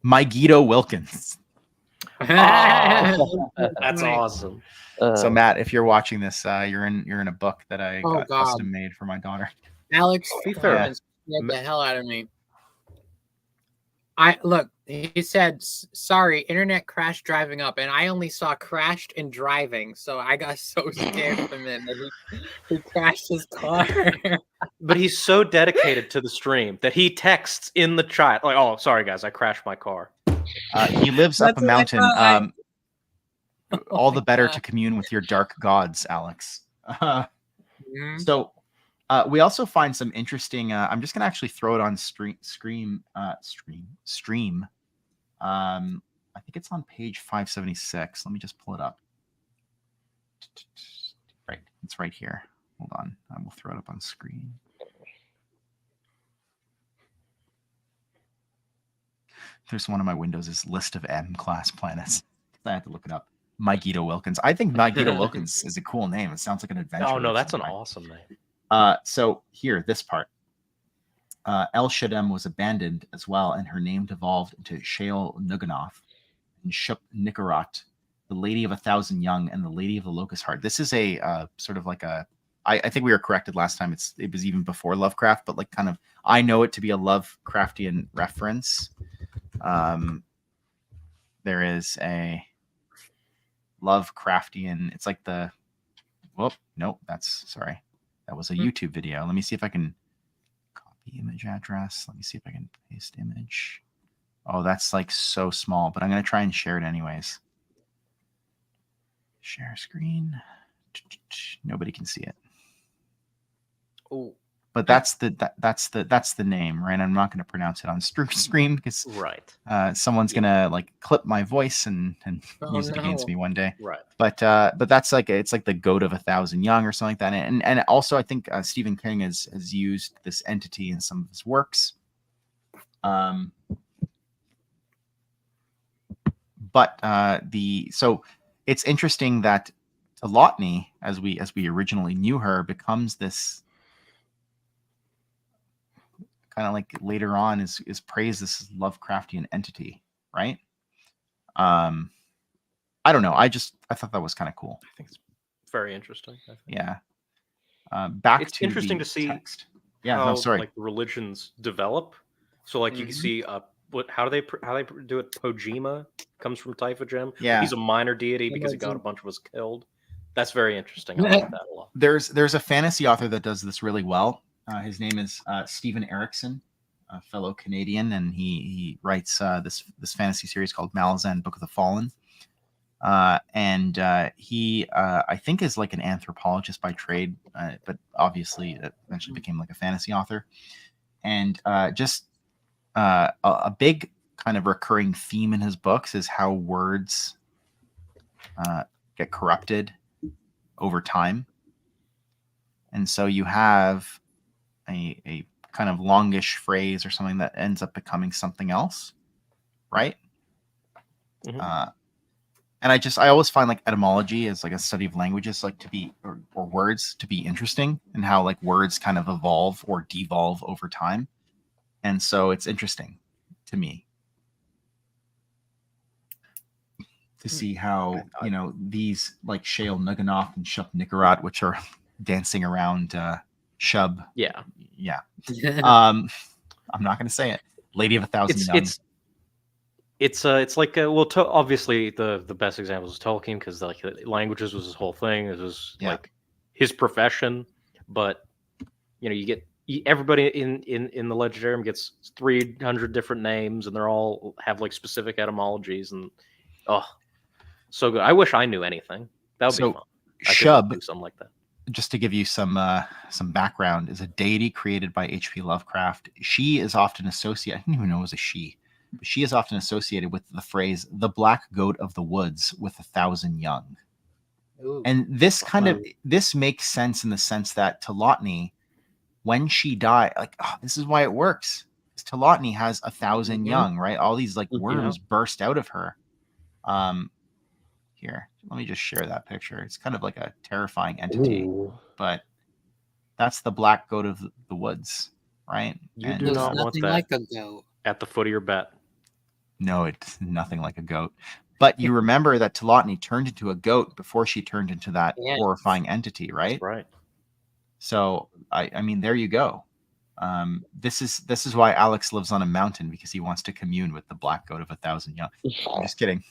Megiddo Wilkins. Oh, that's awesome. So Matt, if you're watching this, you're in a book that I got custom made for my daughter. Alex, fair. scared the hell out of me. He said, sorry, internet crashed driving up, and I only saw crashed and driving, so I got so scared from him that he crashed his car. But he's so dedicated to the stream that he texts in the chat like, "Oh, sorry guys, I crashed my car." He lives up a mountain. All the better to commune with your dark gods, Alex. So we also find some interesting. I'm just gonna actually throw it on stream. I think it's on page 576. Let me just pull it up. Right. It's right here. Hold on. I will throw it up on screen. There's one of my windows is list of M-class planets. I have to look it up. Mygeeto Wilkins. I think Mygeeto Wilkins is a cool name. It sounds like an adventure. Oh, no, of that's some an kind. awesome name. So here, this part. El Shaddam was abandoned as well, and her name devolved into Shael Nuganoth and Shup Nicorot, the Lady of 1,000 Young and the Lady of the Locust Heart. This is a sort of like a. I think we were corrected last time. It was even before Lovecraft, but like kind of I know it to be a Lovecraftian reference. There is a Lovecraftian. It's like the. Whoop! Nope. Sorry. That was a YouTube video. Let me see if I can copy image address. Let me see if I can paste image. Oh, that's like so small, but I'm going to try and share it anyways. Share screen. Nobody can see it. Oh, but that's the name, right? I'm not going to pronounce it on screen because right. Someone's gonna like clip my voice and use it against me one day. Right. But that's like it's like the goat of 1,000 young or something like that. And also I think Stephen King has used this entity in some of his works. So it's interesting that Telotny, as we originally knew her, becomes this kind of like later on is praised as this Lovecraftian entity, right? I don't know. I thought that was kind of cool. I think it's very interesting. I think. Yeah. It's interesting to see text. Yeah. how, No, sorry. like religions develop. So like you can see how do they do it? Pojima comes from Typhagem. Yeah. He's a minor deity because he got a bunch of us killed. That's very interesting. I like that a lot. There's a fantasy author that does this really well. His name is Stephen Erickson, a fellow Canadian, and he writes this fantasy series called Malazan, Book of the Fallen. He I think is like an anthropologist by trade, but obviously eventually became like a fantasy author. And a big kind of recurring theme in his books is how words get corrupted over time. And so you have a kind of longish phrase or something that ends up becoming something else, right? Mm-hmm. And I always find like etymology as like a study of languages, like to be or words to be interesting, and how like words kind of evolve or devolve over time. And so it's interesting to me to see how, these like Shael Nuganoth and Shup Nicorot, which are dancing around Shub. Yeah. I'm not going to say it. Lady of 1,000 Young. It's like obviously the best example is Tolkien, because like languages was his whole thing. It was like his profession. But you get everybody in the Legendarium gets 300 different names, and they're all have like specific etymologies, and so good. I wish I knew anything. That would be fun. Shub, do something like that. Just to give you some background, is a deity created by H.P. Lovecraft. She is often associated. I didn't even know it was a she. But she is often associated with the phrase "the black goat of the woods with 1,000 young." Ooh. And this this makes sense in the sense that Telotny, when she died, this is why it works. Telotny has 1,000 young, right? All these like worms burst out of her. Here, let me just share that picture. It's kind of like a terrifying entity, but that's the black goat of the woods, right? You do not want that like a goat at the foot of your bed. No, it's nothing like a goat. But you remember that Telotny turned into a goat before she turned into that horrifying entity, right? That's right. So I mean, there you go. This is why Alex lives on a mountain, because he wants to commune with the black goat of 1,000 young. I'm just kidding.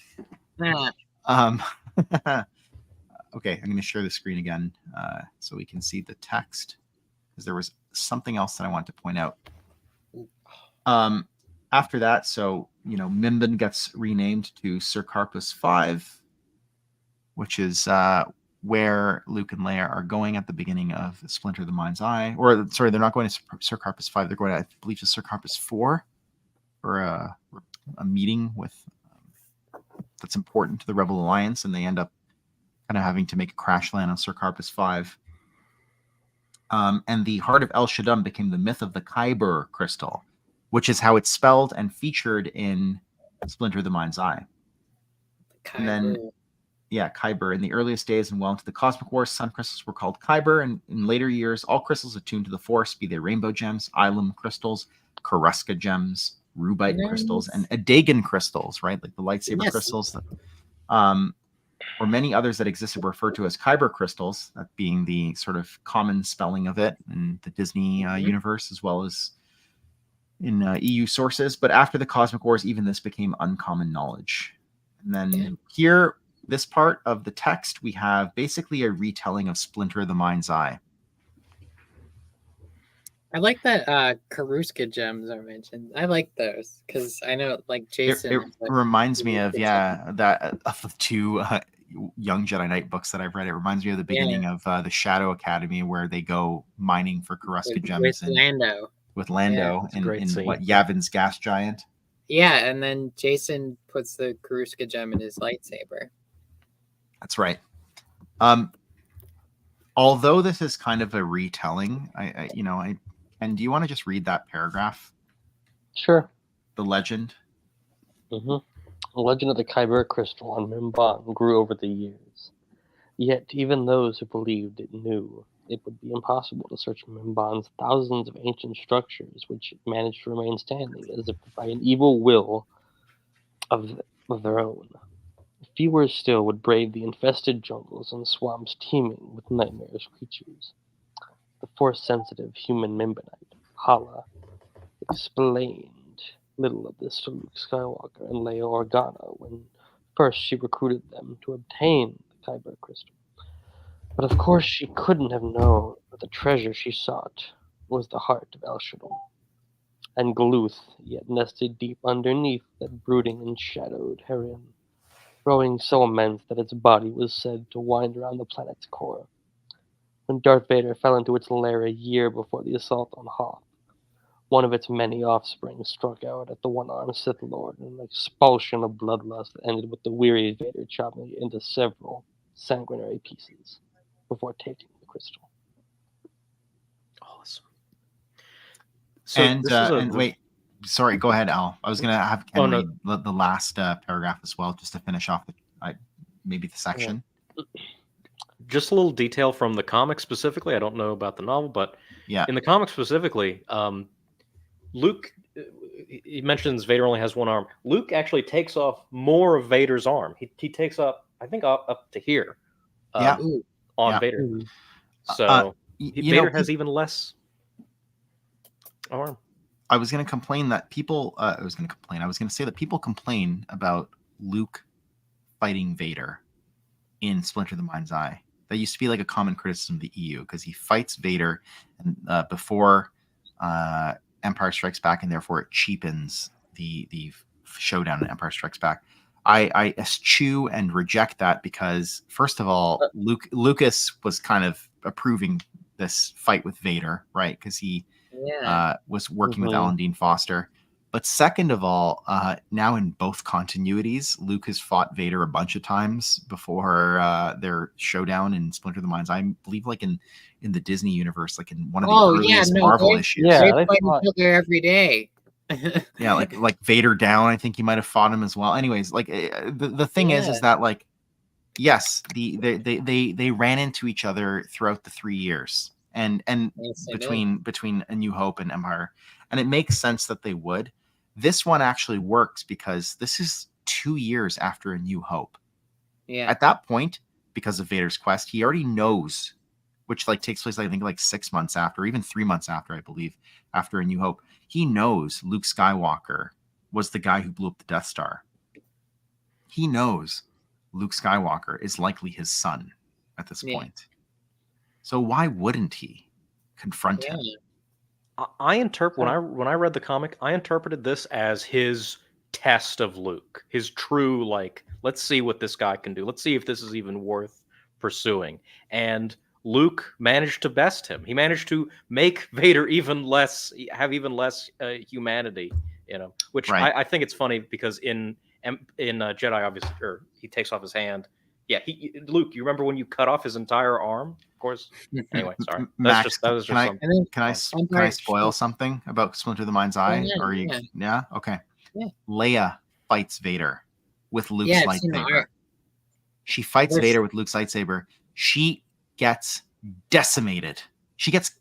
Okay, I'm going to share the screen again so we can see the text, because there was something else that I want to point out. After that, so Mimban gets renamed to Sir Carpus 5, which is where Luke and Leia are going at the beginning of Splinter the Mind's Eye. Or sorry, they're not going to Sir Carpus 5. They're going to, I believe, to Sir Carpus 4 for a meeting with that's important to the Rebel Alliance, and they end up kind of having to make a crash land on Sir Carpus 5. And the Heart of El Shaddam became the myth of the Kyber crystal, which is how it's spelled and featured in Splinter of the Mind's Eye. And then, Kyber. In the earliest days and well into the Cosmic Wars, sun crystals were called Kyber, and in later years, all crystals attuned to the Force, be they rainbow gems, Ilum crystals, Karuska gems, Rubite crystals, and Adagan crystals, right? Like the lightsaber crystals, or many others that existed were referred to as Kyber crystals, that being the sort of common spelling of it in the Disney universe, as well as in EU sources. But after the Cosmic Wars, even this became uncommon knowledge. And then here, this part of the text, we have basically a retelling of Splinter of the Mind's Eye. I like that Karuska gems are mentioned. I like those because I know, like, Jason. It reminds me of that of the two Young Jedi Knight books that I've read. It reminds me of the beginning of the Shadow Academy, where they go mining for Karuska gems with Lando in what, Yavin's gas giant. Yeah, and then Jason puts the Karuska gem in his lightsaber. That's right. Although this is kind of a retelling, and do you want to just read that paragraph? Sure. The legend. The legend of the Kyber crystal on Mimban grew over the years. Yet even those who believed it knew it would be impossible to search Mimban's thousands of ancient structures, which managed to remain standing as if by an evil will of their own. Fewer still would brave the infested jungles and swamps teeming with nightmarish creatures. The force-sensitive human Mimbanite, Hala, explained little of this to Luke Skywalker and Leia Organa when first she recruited them to obtain the Kyber crystal. But of course she couldn't have known that the treasure she sought was the heart of El Shaddam, and Gluth yet nested deep underneath that brooding and shadowed heron, growing so immense that its body was said to wind around the planet's core. When Darth Vader fell into its lair a year before the assault on Hoth, one of its many offspring struck out at the one-armed Sith Lord in an expulsion of bloodlust that ended with the weary Vader chopping it into several sanguinary pieces before taking the crystal. Awesome. So and wait, sorry, go ahead, Al. I was going to have Ken read the last paragraph as well, just to finish off maybe the section. Just a little detail from the comic specifically. I don't know about the novel, but in the comic specifically, Luke, he mentions Vader only has one arm. Luke actually takes off more of Vader's arm. He takes up, I think, up to here on Vader. So Vader has even less arm. I was going to complain that people. I was going to say that people complain about Luke fighting Vader in Splinter of the Mind's Eye. That used to be like a common criticism of the EU, because he fights Vader before Empire Strikes Back, and therefore it cheapens the showdown in Empire Strikes Back. I eschew and reject that because, first of all, Lucas was kind of approving this fight with Vader, right? Because he was working with Alan Dean Foster. But second of all, now in both continuities, Luke has fought Vader a bunch of times before their showdown in Splinter of the Mind's Eye. I believe, like in the Disney universe, like in one of the earliest Marvel issues. Yeah, they fight each other every day. Yeah, like Vader Down, I think he might have fought him as well. Anyways, like the thing is that, like, yes, they ran into each other throughout the 3 years, and between A New Hope and Empire, and it makes sense that they would. This one actually works because this is 2 years after A New Hope. Yeah. At that point, because of Vader's quest, he already knows, which like takes place, I think, like 6 months after, even 3 months after, I believe, after A New Hope. He knows Luke Skywalker was the guy who blew up the Death Star. He knows Luke Skywalker is likely his son at this point. So why wouldn't he confront him? I interpret when I read the comic, I interpreted this as his test of Luke, his true, like, let's see what this guy can do. Let's see if this is even worth pursuing. And Luke managed to best him. He managed to make Vader have even less humanity, which I think it's funny because in Jedi, obviously, or he takes off his hand, Luke, you remember when you cut off his entire arm? Of course. Anyway, sorry. Max, That was just can something. I spoil something about Splinter the Mind's Eye? Or you? Yeah. Okay. Yeah. Leia fights Vader with Luke's Yeah, I've seen the lightsaber. art. She fights Vader with Luke's lightsaber. She gets decimated. She gets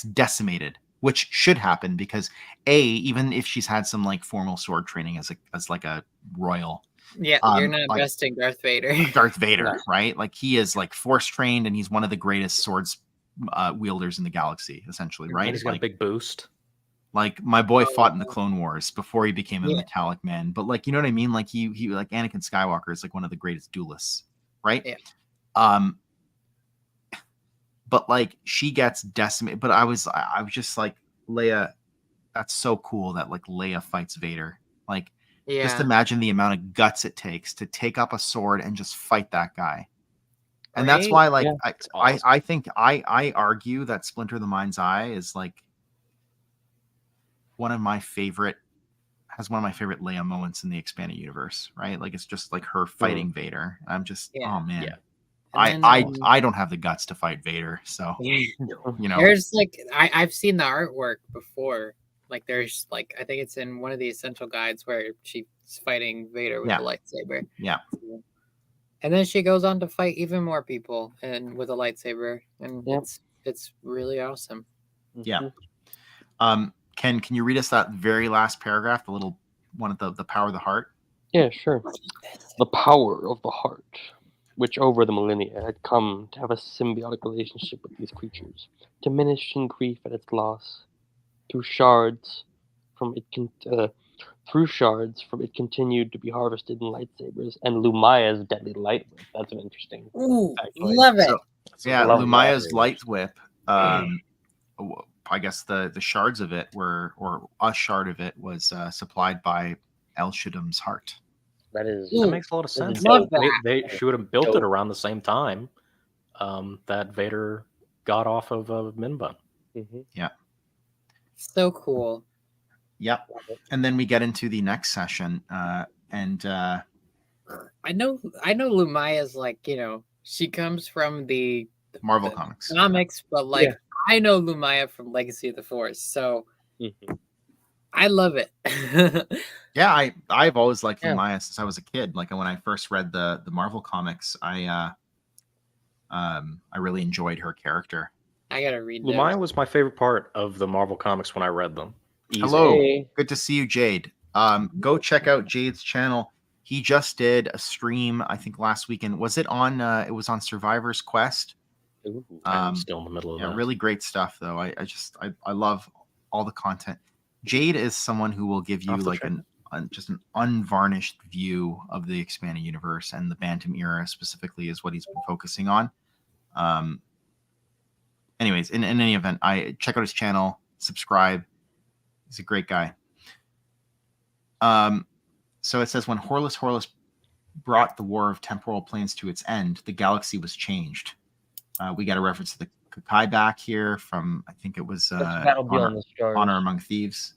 decimated, which should happen because even if she's had some like formal sword training as like a royal. Yeah, you're not like, besting Darth Vader. Darth Vader, right? Like he is like force trained and he's one of the greatest swords wielders in the galaxy, essentially, right? And he's got a big boost. Like my boy fought in the Clone Wars before he became a metallic man. But like, you know what I mean? Like he like Anakin Skywalker is like one of the greatest duelists, right? Yeah. But like she gets decimated. But I was just like, Leia, that's so cool that like Leia fights Vader. Like just imagine the amount of guts it takes to take up a sword and just fight that guy. And that's why like I think I argue that Splinter the Mind's Eye is like one of my favorite Leia moments in the expanded universe, right? Like it's just like her fighting Vader. I'm just oh man. Yeah. I don't have the guts to fight Vader, so you know. There's like I've seen the artwork before. Like there's like I think it's in one of the essential guides where she's fighting Vader with a lightsaber. Yeah. And then she goes on to fight even more people and with a lightsaber, and it's really awesome. Yeah. Can you read us that very last paragraph, the little one of the power of the heart? Yeah, sure. The power of the heart, which over the millennia had come to have a symbiotic relationship with these creatures, diminished in grief at its loss. Through shards from it continued to be harvested in lightsabers and Lumaya's deadly light whip. That's an interesting fact. Love it. Lumaya's light whip. I guess the shards of it or a shard of it was supplied by El Shaddam's heart. That makes a lot of sense. She would have built it around the same time that Vader got off of Minba. Mm-hmm. Yeah. So cool. Yep. And then we get into the next session, and I know Lumaya's like, you know, she comes from the Marvel comics, but like I know Lumaya from Legacy of the Force, so I love it. Yeah, I've always liked Lumaya since I was a kid. Like when I first read the Marvel comics, I really enjoyed her character. I gotta read. Lumaya was my favorite part of the Marvel comics when I read them. Easy. Hello, good to see you, Jade. Go check out Jade's channel. He just did a stream, I think last weekend. Was it on? It was on Survivor's Quest. Ooh, I'm still in the middle of that. Really great stuff, though. I love all the content. Jade is someone who will give you like just an unvarnished view of the expanded universe, and the Bantam era specifically is what he's been focusing on. Anyways, in any event, I check out his channel, subscribe. He's a great guy. So it says, when Horus brought the War of Temporal Planes to its end, the galaxy was changed. We got a reference to the Kakai back here from, I think it was Honor Among Thieves.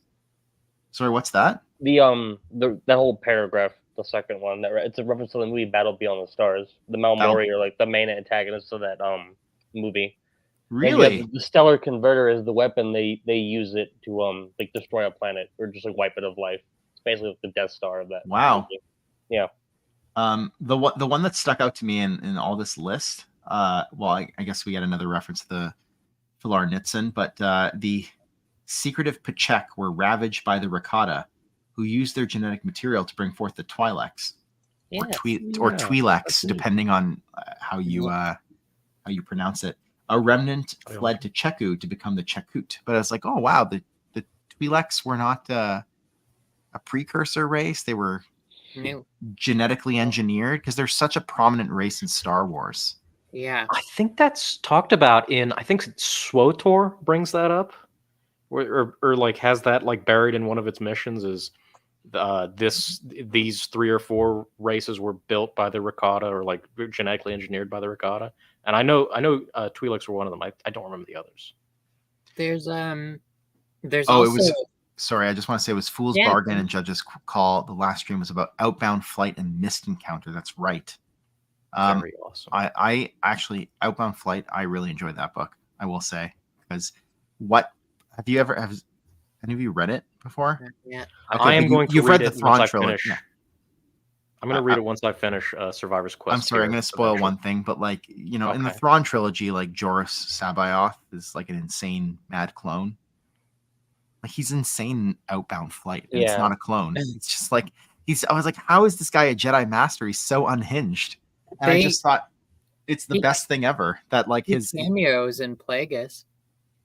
Sorry, what's that? That whole paragraph, the second one, it's a reference to the movie Battle Beyond the Stars. The Malmori are like the main antagonists of that movie. Really? The stellar converter is the weapon they use it to like destroy a planet or just like wipe it of life. It's basically like the Death Star of that. Wow. movie. Yeah. The one that stuck out to me in all this list, I guess we got another reference to the Filar Nitzan, but the secretive Pachek were ravaged by the Rakata, who used their genetic material to bring forth the Twi'leks, or Twi'leks, depending on how you pronounce it. A remnant fled to Cheku to become the Chekut. But I was like, oh wow, the Twi'leks were not a precursor race; they were genetically engineered, because they're such a prominent race in Star Wars. Yeah, I think that's talked about in. I think SWOTOR brings that up, or like has that like buried in one of its missions. Is these 3 or 4 races were built by the Rakata, or like genetically engineered by the Rakata? And I know Twi'leks were one of them. I don't remember the others. There's also... it was. Sorry, I just want to say it was Fool's Bargain and Judge's Call. The last stream was about Outbound Flight and Mist Encounter. That's right. Very awesome. I actually Outbound Flight. I really enjoyed that book. I will say, because what have any of you read it before? Yeah. Okay, I am but going to you've read read the it once Thrawn I trilogy. finish. Yeah. I'm going to read it once I finish Survivor's Quest. I'm sorry, I'm here going to spoil eventually. one thing, but like, you know, in the Okay. Thrawn trilogy, like Joruus Sabaoth is like an insane mad clone. Like he's insane in Outbound Flight, and it's Yeah. not a clone. It's just like I was like, how is this guy a Jedi Master? He's so unhinged. And I just thought it's the best thing ever. That like he his cameos in Plagueis.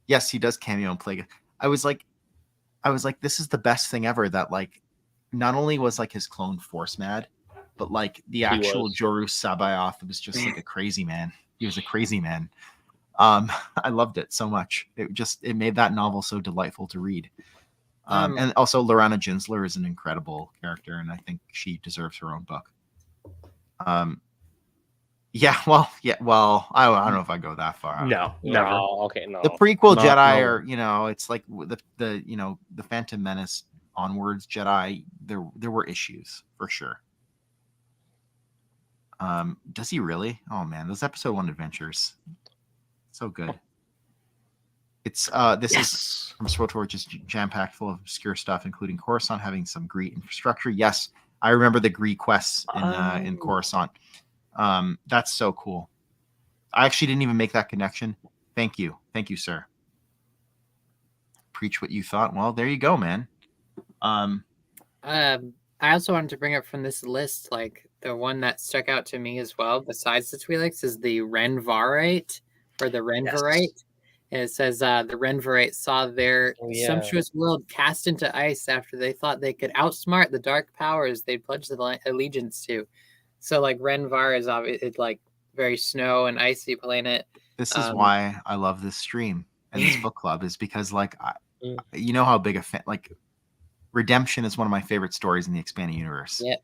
yes, he does cameo in Plague. I was like, this is the best thing ever. That like, not only was like his clone Force mad, but like the actual was. Joruus Sabaoth was just like a crazy man. He was a crazy man. I loved it so much. It made that novel so delightful to read. And also Lorana Ginsler is an incredible character, and I think she deserves her own book. Well, I don't know if I go that far. No, never. No, okay, no. The prequel No, Jedi no. are, you know, it's like the Phantom Menace onwards Jedi. There were issues for sure. Does he really? Oh man, those episode 1 adventures, so good. It's this is from SWTOR, just jam packed full of obscure stuff, including Coruscant having some Greek infrastructure. Yes, I remember the Greek quests in Coruscant. That's so cool. I actually didn't even make that connection. Thank you, sir. Preach what you thought. Well, there you go, man. I also wanted to bring up from this list, like the one that stuck out to me as well, besides the Twi'leks, is the Renvarite or the Renvarite. And it says the Renvarite saw their sumptuous world cast into ice after they thought they could outsmart the dark powers they pledged allegiance to. So like Renvar is obviously like very snow and icy planet. This is why I love this stream and this book club, is because like you know how big a fan, like Redemption is one of my favorite stories in the expanded universe. Yeah.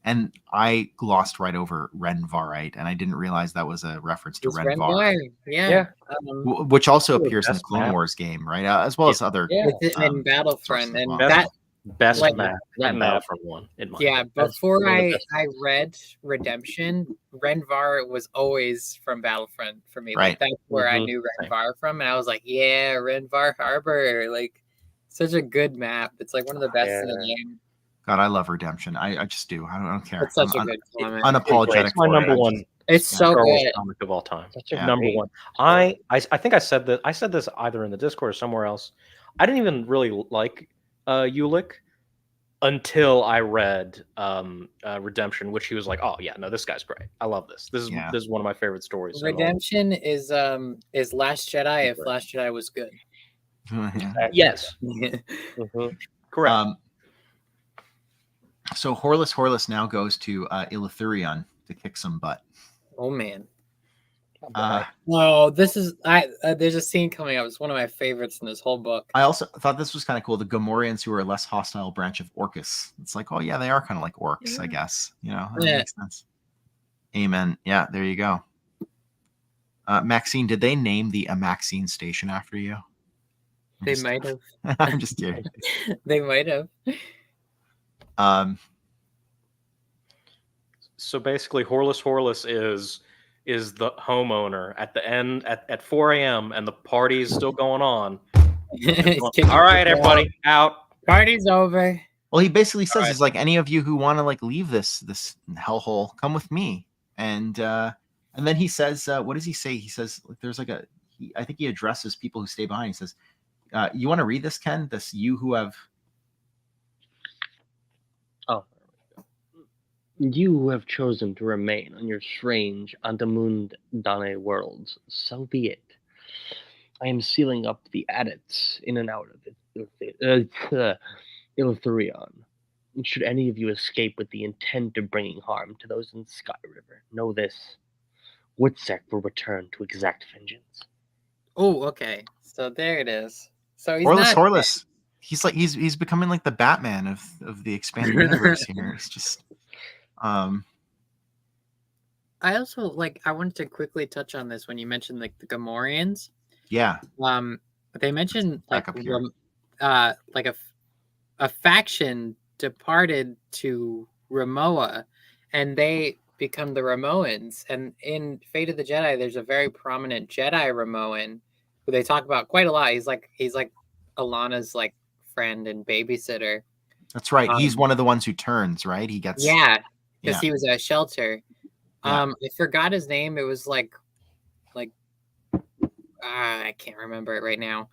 And I glossed right over Renvarite, and I didn't realize that was a reference to Renvar. Yeah. Which also appears in the Clone Wars game, right? As well as other in Battlefront, and well. that best like, map that in map. Battlefront 1. Yeah, before I read Redemption, Renvar was always from Battlefront for me. Right. Like that's where I knew Renvar from, and I was like, yeah, Renvar Harbor, like such a good map. It's like one of the best in the game. God, I love Redemption. I just do. I don't care. It's such a good comment. Unapologetic. It's my number one. It's so Star Wars good. comic of all time. Such a Number great- one. I think I said that. I said this either in the Discord or somewhere else. I didn't even really like Ulick until I read Redemption, which he was like, "Oh yeah, no, this guy's great. I love this. This is one of my favorite stories." Redemption is Last Jedi if Last Jedi was good. Yes. Correct. So Horlus now goes to Illuthurion to kick some butt. Oh man. Oh, this is there's a scene coming up. It's one of my favorites in this whole book. I also thought this was kind of cool. The Gamorreans, who are a less hostile branch of Orcus. It's like, oh yeah, they are kind of like orcs, I guess. You know, that makes sense. Amen. Yeah, there you go. Maxine, did they name the Maxine station after you? They might have. I'm just kidding. They might have. So basically, Horlus is the homeowner at the end at 4 a.m. and the party's still going on. All right, everybody, out. Party's over. Well, he basically says, he's like, any of you who want to like leave this hellhole, come with me. And then he says, what does he say? He says, there's like I think he addresses people who stay behind. He says, you want to read this, Ken? This, you who have. Oh. You who have chosen to remain on your strange Andamundane worlds, so be it. I am sealing up the adepts in and out of Illuthurion. Should any of you escape with the intent of bringing harm to those in Sky River, know this: Witsec will return to exact vengeance. Oh, okay. So there it is. So he's Horlus. He's like he's becoming like the Batman of the expanded universe here. It's just. I also I wanted to quickly touch on this when you mentioned like the Gamorreans. Yeah. They mentioned like a faction departed to Ramoa, and they become the Ramoans. And in Fate of the Jedi, there's a very prominent Jedi Ramoan who they talk about quite a lot. He's like Alana's like friend and babysitter. That's right. He's one of the ones who turns, right? He gets because he was at a shelter. I forgot his name. It was like I can't remember it right now.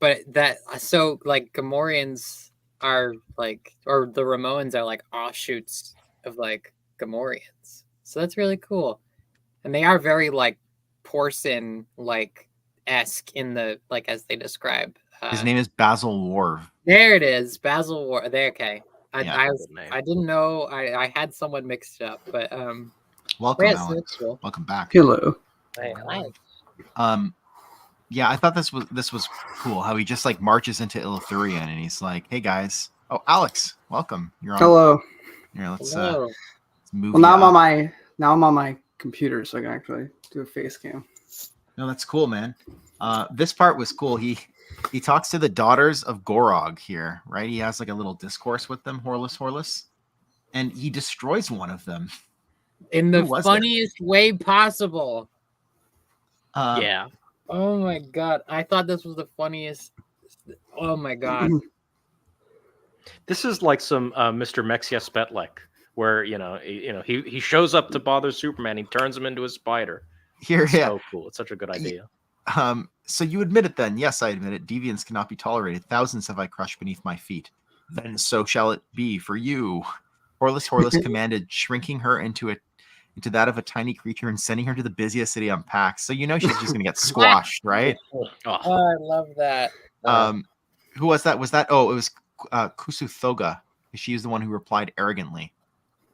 But that so like Gamorreans are like, or the Ramoans are like offshoots of like Gamorreans. So that's really cool, and they are very like Porson like esque in the like as they describe. His name is Basil Warv. There it is, Basil Warv. There, okay. I didn't know. I had someone mixed up, but welcome, yes, Alex. that's cool. Welcome back. Hello. Yeah, I thought this was cool. How he just like marches into Illithurian and he's like, "Hey guys, oh Alex, welcome. You're on." Hello. Here, let's Well, move. now I'm on my computer, so I can actually do a face cam. No, that's cool, man. This part was cool. He talks to the daughters of Gorog here, right? He has like a little discourse with them, Horlus, and he destroys one of them in the funniest way possible. Yeah. Oh my god! I thought this was the funniest. Oh my god! This is like some Mr. Mexia Spetlek, where he shows up to bother Superman. He turns him into a spider. It's so cool. It's such a good idea. So you admit it then? Yes, I admit it. Deviance cannot be tolerated. Thousands have I crushed beneath my feet. Then so shall it be for you. Horlus commanded, shrinking her into that of a tiny creature and sending her to the busiest city on Pax. So you know she's just gonna get squashed, right? Oh, I love that. Who was that? Was that? Oh, it was Kusu Thoga. She is the one who replied arrogantly.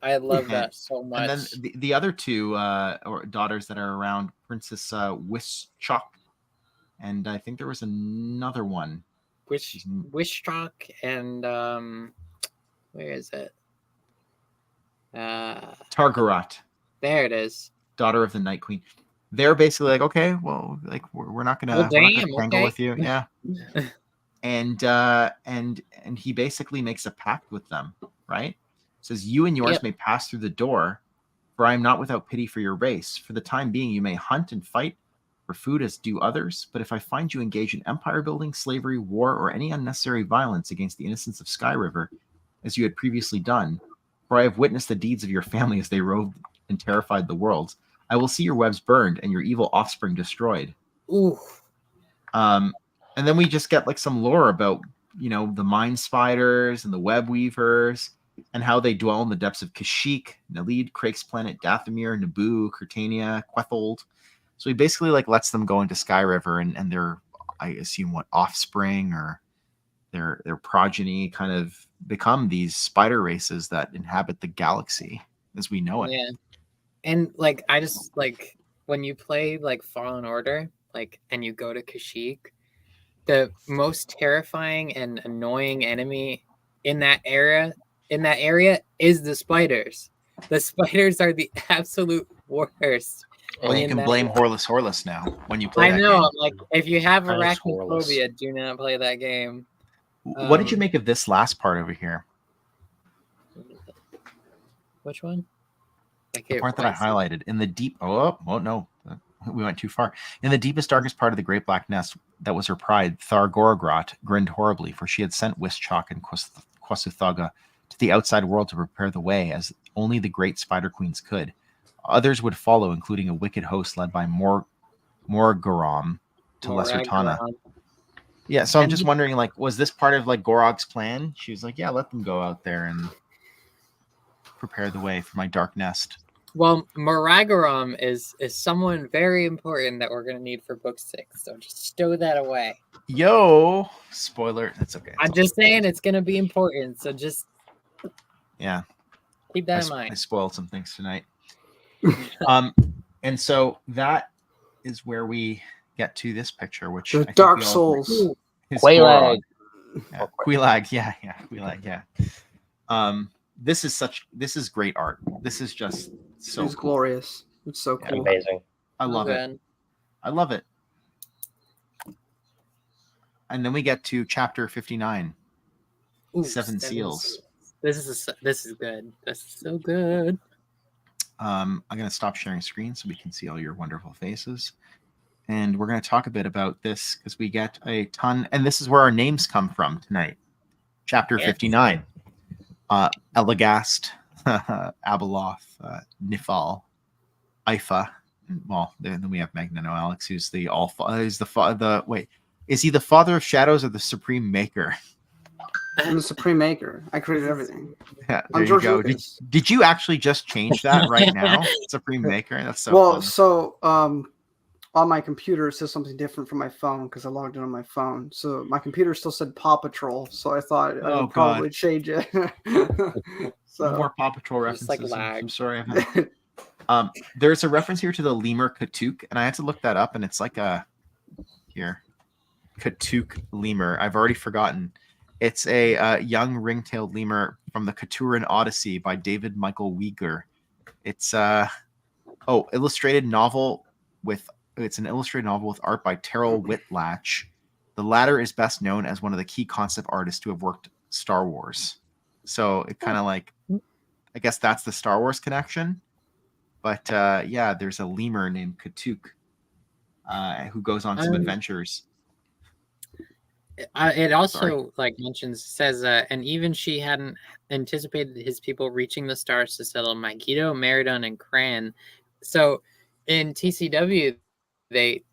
I love that so much. And then the other two or daughters that are around, Princess Wischok, and I think there was another one. Wischok and where is it? Targarat. There it is. Daughter of the Night Queen. They're basically like, okay, well, like we're not gonna wrangle with you, yeah. And he basically makes a pact with them, right? Says, you and yours may pass through the door, for I am not without pity for your race. For the time being, you may hunt and fight for food as do others, but if I find you engaged in empire building, slavery, war, or any unnecessary violence against the innocents of Sky River, as you had previously done, for I have witnessed the deeds of your family as they roved and terrified the world, I will see your webs burned and your evil offspring destroyed. Ooh. And then we just get like some lore about, the mind spiders and the web weavers, and how they dwell in the depths of Kashyyyk, Nalid, Craig's planet, Dathomir, Naboo, Curtania, Quethold. So he basically like lets them go into Sky River and their, I assume, offspring or their progeny kind of become these spider races that inhabit the galaxy as we know it. Yeah. And like I just like when you play like Fallen Order, like and you go to Kashyyyk, the most terrifying and annoying enemy in that area is the spiders. The spiders are the absolute worst. Well, you can blame Horlus now when you play. I know, like if you have arachnophobia, do not play that game. What did you make of this last part over here? Which one? The part that I highlighted in the deep. Oh no, we went too far. In the deepest, darkest part of the Great Black Nest, that was her pride. Thargorogrot grinned horribly, for she had sent Wischok and Kwasuthaga to the outside world to prepare the way, as only the great spider queens could. Others would follow, including a wicked host led by Morgorom to Lesser Tana. Yeah, so I'm just wondering, like, was this part of like Gorog's plan? She was like, yeah, let them go out there and prepare the way for my dark nest. Well, Morgorom is someone very important that we're going to need for book 6, so just stow that away. Yo, spoiler, that's okay. I'm just saying it's going to be important, so just keep that in mind. I spoiled some things tonight. And so that is where we get to this picture, which the Dark Souls. Quelaag. Quelaag, yeah. This is great art. This is just so it's glorious. It's so cool. Amazing. I love it. I love it. And then we get to chapter 59. Seven Seals. This is good. This is so good. I'm going to stop sharing screen so we can see all your wonderful faces. And we're going to talk a bit about this because we get a ton, and this is where our names come from tonight. Chapter 59. Elagast, Abeloth, Nifal, Ifa. Well, then we have Magneto Alex, who's the is he the father of shadows or the supreme maker? I'm the supreme maker. I created everything. Yeah, I'm there George you go. Lucas. Did you actually just change that right now? Supreme maker. That's so Well, funny. so on my computer it says something different from my phone because I logged in on my phone. So my computer still said Paw Patrol, so I thought I would probably change it. So No more Paw Patrol Just like references. I'm lag. sorry. There's a reference here to the lemur Katuk, and I had to look that up, and it's like a Katuk lemur. I've already forgotten. It's a young ring-tailed lemur from the Katuran Odyssey by David Michael Weger. It's illustrated novel with it's an illustrated novel with art by Terrell Whitlatch. The latter is best known as one of the key concept artists to have worked Star Wars. So it kind of like, I guess that's the Star Wars connection. But yeah, there's a lemur named Katuk who goes on some adventures. It also says, and even she hadn't anticipated his people reaching the stars to settle Magneto, Meridon, and Cran. So in TCW, they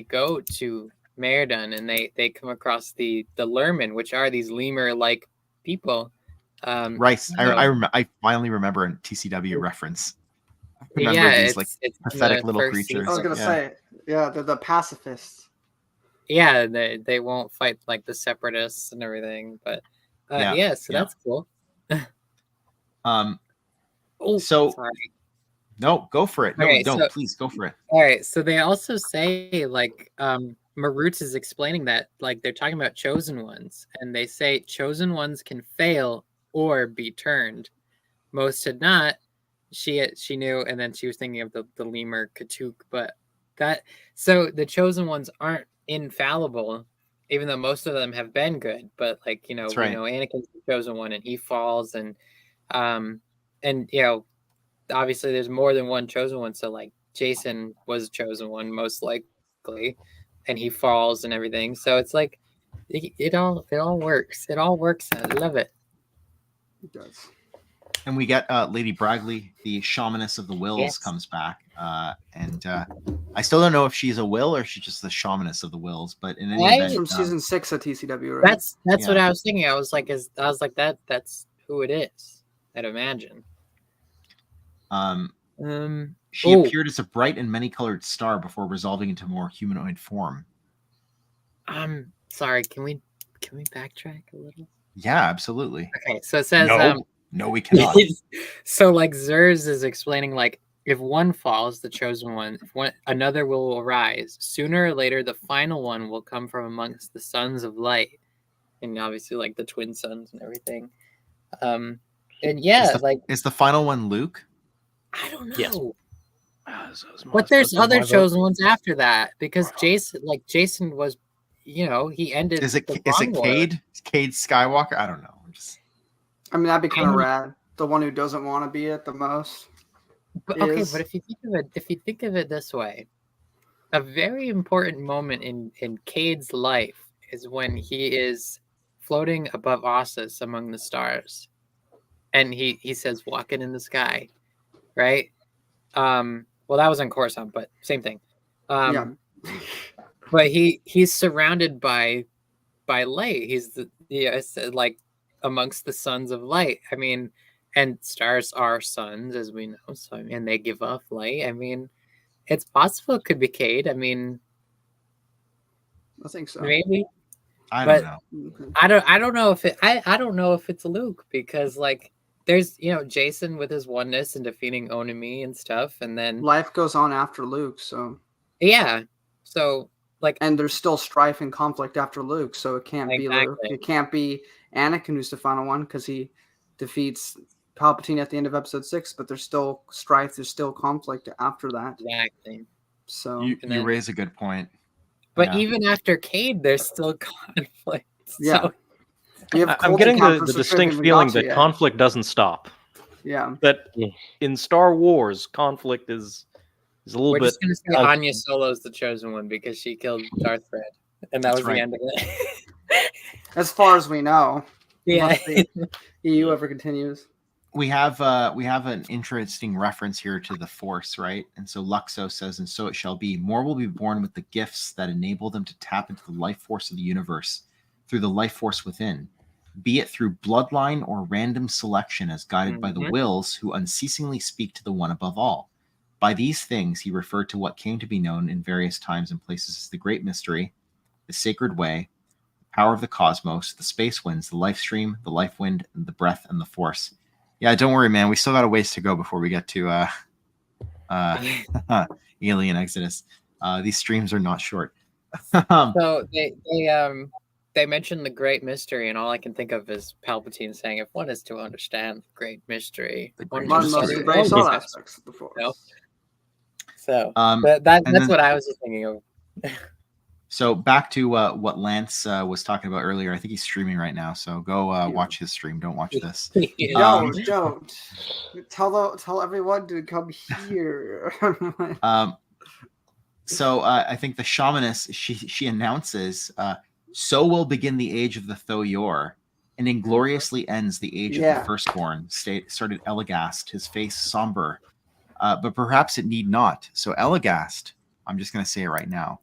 go to Meridon and they come across the Lerman, which are these lemur-like people. Right. I finally remember a TCW reference. I remember these it's pathetic little creatures. I was gonna say, they're the pacifists. Yeah, they won't fight like the separatists and everything, but that's cool. Sorry. No, go for it. No, Okay, please go for it. All right, so they also say Marutz is explaining that they're talking about chosen ones, and they say chosen ones can fail or be turned. Most had not. She knew, and then she was thinking of the lemur Katuk, but so the chosen ones aren't infallible, even though most of them have been good. But we know Anakin's the chosen one, and he falls, and obviously there's more than one chosen one. So Jason was a chosen one, most likely, and he falls and everything. So it's it all works. It all works. I love it. It does. And we get Lady Bragley, the shamaness of the wills, comes back. And I still don't know if she's a will or she's just the shamaness of the wills. But in any event, from season 6 of TCW, right? That's what I was thinking. I was like, that's who it is. I'd imagine. She appeared as a bright and many-colored star before resolving into more humanoid form. Sorry, can we backtrack a little? Yeah, absolutely. Okay, so it says no, we cannot. So Zers is explaining if one falls, the chosen one, another will arise. Sooner or later, the final one will come from amongst the sons of light, and obviously the twin sons and everything. And is the final one Luke? I don't know. Yes. But there's other chosen ones after that because Jason was, he ended. Is it Cade? Cade Skywalker? I don't know. I mean, that'd be kind of rad. The one who doesn't want to be it the most. But if you think of it this way, a very important moment in Cade's life is when he is floating above Ossus among the stars, and he says, "Walking in the sky," right? Well, that was on Coruscant, but same thing. But he's surrounded by light. He's amongst the sons of light. I mean, and stars are suns, as we know. So and they give off light. I mean, it's possible it could be Cade. I mean, I think so. Maybe. I don't know. I don't know if I don't know if it's Luke because there's Jason with his oneness and defeating Onimi and stuff, and then life goes on after Luke. So yeah, so and there's still strife and conflict after Luke, so it can't be Luke. It can't be Anakin who's the final one because he defeats Palpatine at the end of Episode 6. But there's still strife. There's still conflict after that. Exactly. So you raise a good point. But even after Cade, there's still conflict. Yeah. So, I'm getting the distinct feeling that conflict doesn't stop. Yeah. That in Star Wars, conflict is a little We're bit. just gonna say Anya Solo's the chosen one because she killed Darth Red, and that was the end of it. As far as we know. Yeah. Unless the EU ever continues. We have an interesting reference here to the Force, right? And so Luxo says, "And so it shall be. More will be born with the gifts that enable them to tap into the life force of the universe through the life force within, be it through bloodline or random selection, as guided by the wills who unceasingly speak to the one above all. By these things, he referred to what came to be known in various times and places as the Great Mystery, the Sacred Way, the power of the cosmos, the space winds, the life stream, the life wind, the breath, and the force." Yeah, don't worry, man. We still got a ways to go before we get to Alien Exodus. These streams are not short. So they mentioned the Great Mystery, and all I can think of is Palpatine saying, "If one is to understand the Great Mystery, one must embrace all aspects of the Force." You know? So and that's then- what I was just thinking of. So back to what Lance was talking about earlier. I think he's streaming right now, so go watch his stream. Don't watch this. Don't tell everyone to come here. So I think the shamaness she announces, "So will begin the age of the Thoyor, and ingloriously ends the age of the firstborn." Started Eligast, his face somber, but perhaps it need not. So Eligast, I'm just going to say it right now,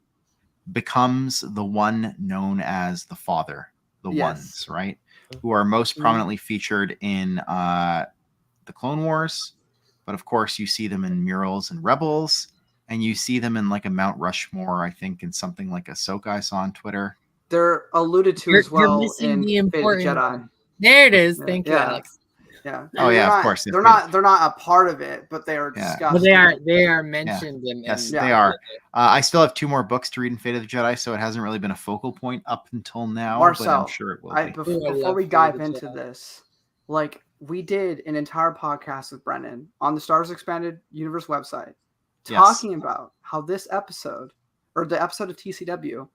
becomes the one known as the Father, the Ones, right? Who are most prominently featured in the Clone Wars, but of course you see them in murals and Rebels, and you see them in like a Mount Rushmore, I think, in something like Ahsoka I saw on Twitter. They're alluded to as well in Fate of the Jedi. There it is. Thank you, Alex. Yeah. Oh yeah, of course. They're not a part of it, but they are discussed. But they are mentioned in. Yes, they are. I still have 2 more books to read in Fate of the Jedi, so it hasn't really been a focal point up until now. Marcel, but I'm sure it will be. Before we dive into this, like we did an entire podcast with Brennan on the Star Wars Expanded Universe website, talking about how this episode or the episode of TCW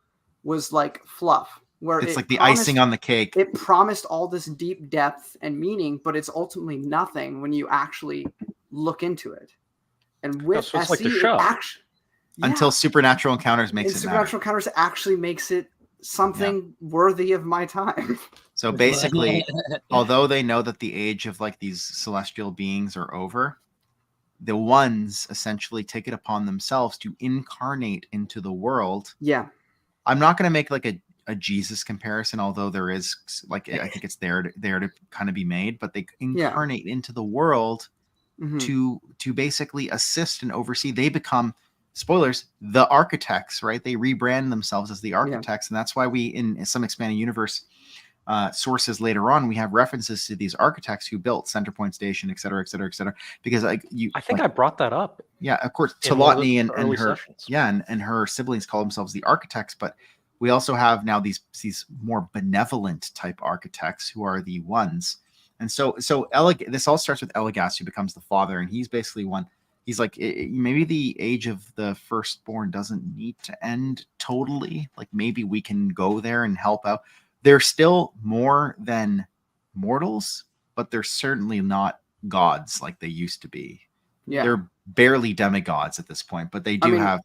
was like fluff. Where it's like the icing on the cake. It promised all this deep depth and meaning, but it's ultimately nothing when you actually look into it. And with so it's SC, like the show. Until Supernatural Encounters makes it Supernatural Encounters actually makes it something worthy of my time. So basically, although they know that the age of like these celestial beings are over, the Ones essentially take it upon themselves to incarnate into the world. Yeah. I'm not going to make like a Jesus comparison, although there is like I think it's there to kind of be made, but they incarnate into the world to basically assist and oversee. They become, spoilers, the architects, right? They rebrand themselves as the architects, and that's why we in some expanded universe sources later on we have references to these architects who built Centerpoint Station, et cetera, et cetera, et cetera. Because I think I brought that up. Yeah, of course, Talotny and her and her siblings call themselves the architects, but we also have now these more benevolent type architects who are the Ones. And so this all starts with Eligast, who becomes the father, and he's basically one. He's like, maybe the age of the firstborn doesn't need to end totally. Like maybe we can go there and help out. They're still more than mortals, but they're certainly not gods like they used to be. Yeah. They're barely demigods at this point, but they do have.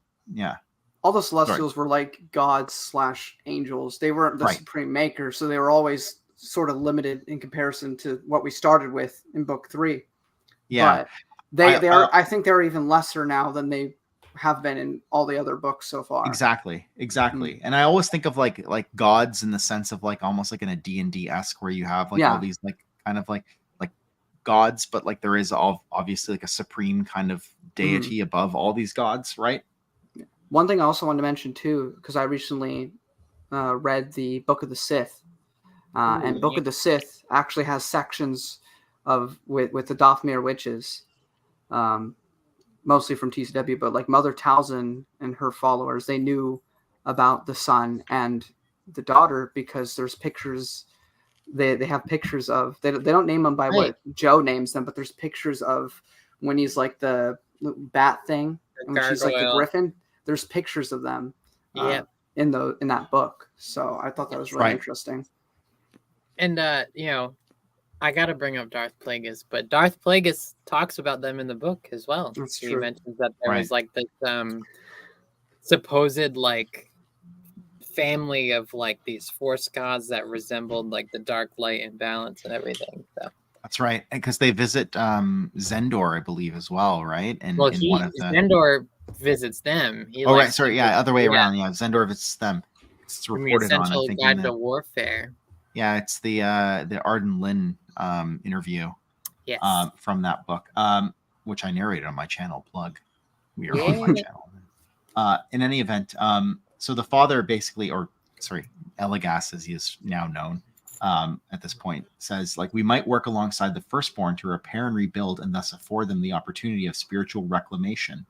All the Celestials were like gods / angels. They weren't the supreme maker, so they were always sort of limited in comparison to what we started with in book 3. Yeah, but they are. I think they're even lesser now than they have been in all the other books so far. Exactly. And I always think of like gods in the sense of like almost like in a D&D-esque where you have like all these like kind of like gods, but like there is obviously like a supreme kind of deity above all these gods, right? One thing I also wanted to mention too, because I recently read the Book of the Sith, and Book of the Sith actually has sections with the Dathomir witches, mostly from TCW, but like Mother Talzin and her followers, they knew about the son and the daughter because there's pictures. They have pictures of they don't name them by what Joe names them, but there's pictures of when he's like the bat thing and when she's like the griffin. There's pictures of them in that book. So I thought that was really interesting. And I gotta bring up Darth Plagueis, but Darth Plagueis talks about them in the book as well. That's He true. mentions that there Right. was like this supposed like family of like these force gods that resembled like the dark light and balance and everything. So That's right, because they visit Zendor, I believe, as well, right? And well, in one of the Zendor visits them. He oh, right, like sorry, yeah, other way around. Yeah, Zendor visits them. It's the reported on. I essential think guide to warfare. yeah, it's the Arden Lynn interview Yes. from that book, which I narrated on my channel. Plug, we are Yeah. on my channel. In any event, so the father basically, or sorry, Elegas as he is now known at this point, says like we might work alongside the firstborn to repair and rebuild, and thus afford them the opportunity of spiritual reclamation.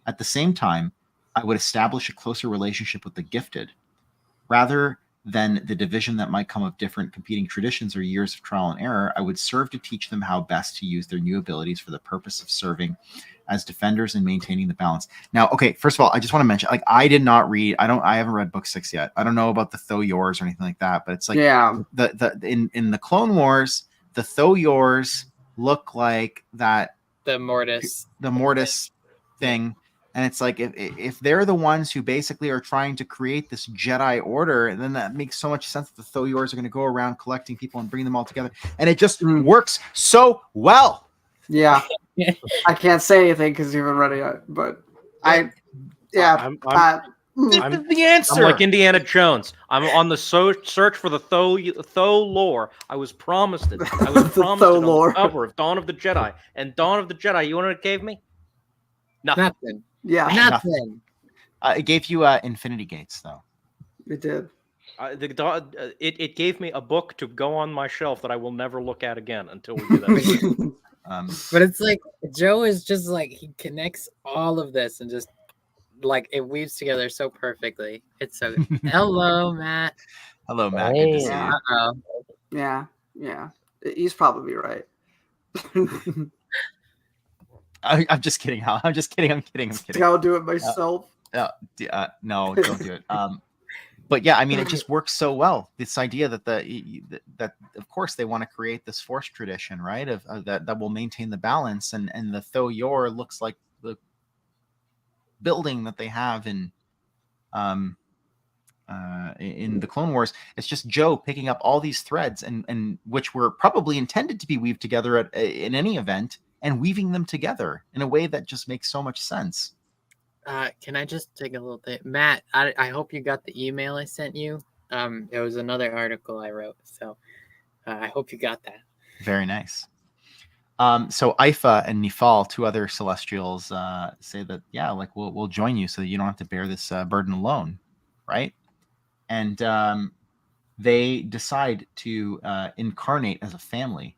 At the same time, I would establish a closer relationship with the gifted, rather than the division that might come of different competing traditions or years of trial and error. I would serve to teach them how best to use their new abilities for the purpose of serving as defenders and maintaining the balance. Now, okay, first of all, I just want to mention, like, I did not read, I haven't read book 6 yet. I don't know about the Tho-Yors or anything like that, but it's like, in the Clone Wars, the Tho-Yors look like that, the Mortis thing. And it's like, if they're the ones who basically are trying to create this Jedi order, then that makes so much sense that the Tho-Yors are going to go around collecting people and bringing them all together. And it just works so well. Yeah. I can't say anything because you haven't read it yet, but I'm the answer. I'm like Indiana Jones. I'm on the search for the Tho lore. I was promised it. I was promised it on the cover of Dawn of the Jedi. And Dawn of the Jedi, you know what it gave me? Nothing. Yeah. Nothing. It gave you Infinity Gates, though. It did. It gave me a book to go on my shelf that I will never look at again until we do that. But it's like Joe is just like he connects all of this and just like it weaves together so perfectly. It's so hello, Matt. Hello, Matt. Good to see you. Uh-oh. Yeah. He's probably right. I'm just kidding. I'm just kidding. I'm kidding. I'll do it myself. No, don't do it. But yeah, I mean, it just works so well. This idea that that of course they want to create this Force tradition, right? Of that will maintain the balance, and the Tho-Yor looks like the building that they have in the Clone Wars. It's just Joe picking up all these threads, and which were probably intended to be weaved together in any event, and weaving them together in a way that just makes so much sense. Can I just take a little thing? Matt, I hope you got the email I sent you. It was another article I wrote, so I hope you got that. Very nice. So Ifa and Nifal, two other Celestials, say that, yeah, like we'll join you so that you don't have to bear this burden alone, right? And they decide to incarnate as a family.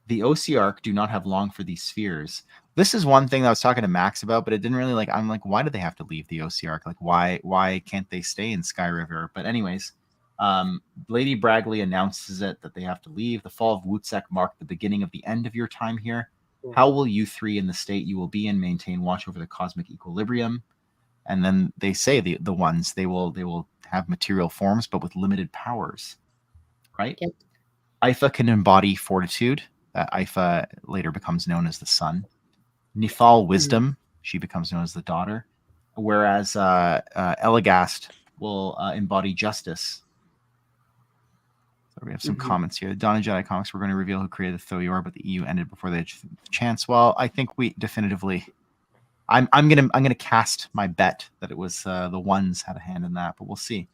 The Osiarch do not have long for these spheres. This is one thing that I was talking to Max about, but it didn't really I'm like, why do they have to leave the Osiarch? Like, why can't they stay in Sky River? But anyways, Lady Bragley announces that they have to leave. The fall of Wutzek marked the beginning of the end of your time here. How will you three in the state you will be in maintain watch over the cosmic equilibrium? And then they say the ones they will have material forms, but with limited powers, right? Yep. Ifa can embody fortitude. Ifa later becomes known as the son. Nifal wisdom. She becomes known as the daughter. Whereas Eligast will embody justice. So we have some comments here. Dawn of Jedi Comics, we're going to reveal who created the Tho-Yor, but the EU ended before they had the chance. Well, I think we definitively. I'm gonna cast my bet that it was the ones had a hand in that, but we'll see.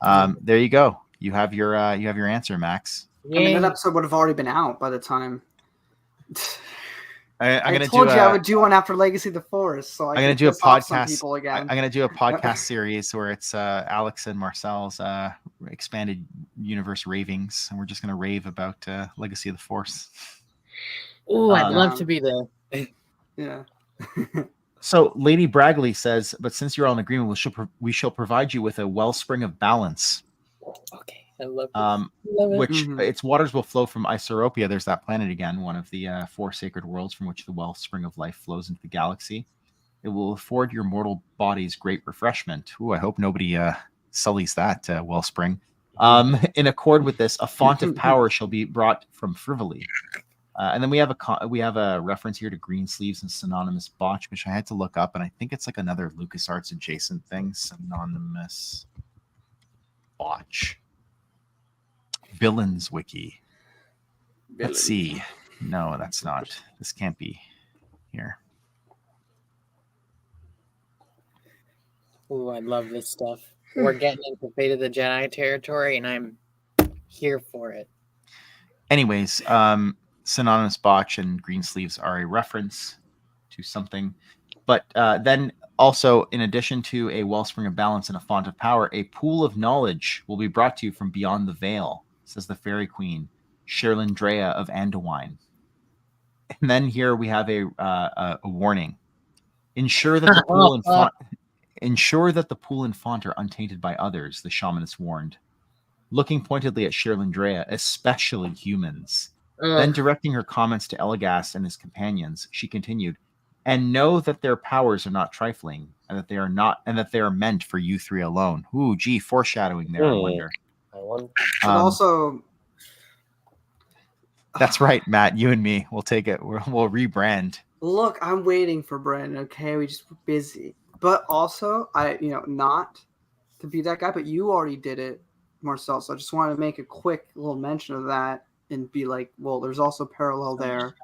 There you go. You have your answer, Max. I mean, that episode would have already been out by the time. I told you I would do one after Legacy of the Force, so I'm going to do a podcast. I'm going to do a podcast series where it's Alex and Marcel's expanded universe ravings, and we're just going to rave about Legacy of the Force. Oh, I'd love to be there. Yeah. So Lady Bragley says, but since you're all in agreement, we shall provide you with a wellspring of balance. Okay. I love which its waters will flow from Isoropia. There's that planet again, one of the 4 sacred worlds from which the wellspring of life flows into the galaxy. It will afford your mortal bodies great refreshment. Ooh, I hope nobody sullies that wellspring. In accord with this, a font of power shall be brought from Frivolity. And then we have a reference here to Greensleeves and Synonymous Botch, which I had to look up, and I think it's like another LucasArts adjacent thing. Synonymous Botch. Villains Wiki. Let's see. No, that's not. This can't be here. Ooh, I love this stuff. We're getting into Fate of the Jedi territory, and I'm here for it. Anyways, Synonymous Botch and Greensleeves are a reference to something. But then also, in addition to a wellspring of balance and a font of power, a pool of knowledge will be brought to you from beyond the veil, says the fairy queen, Sherlindrea of Anduin. And then here we have a warning. Ensure that the pool and font... Ensure that the pool and font are untainted by others, the shamaness warned. Looking pointedly at Sherlindrea, especially humans. Then directing her comments to Elagast and his companions, she continued, and know that their powers are not trifling, and that they are meant for you three alone. Ooh, gee, foreshadowing there, I wonder. But also, that's right, Matt. You and me, we'll take it. We'll rebrand. Look, I'm waiting for Brandon. Okay, we just were busy. But also, not to be that guy, but you already did it, Marcel. So I just wanted to make a quick little mention of that and be like, well, there's also parallel there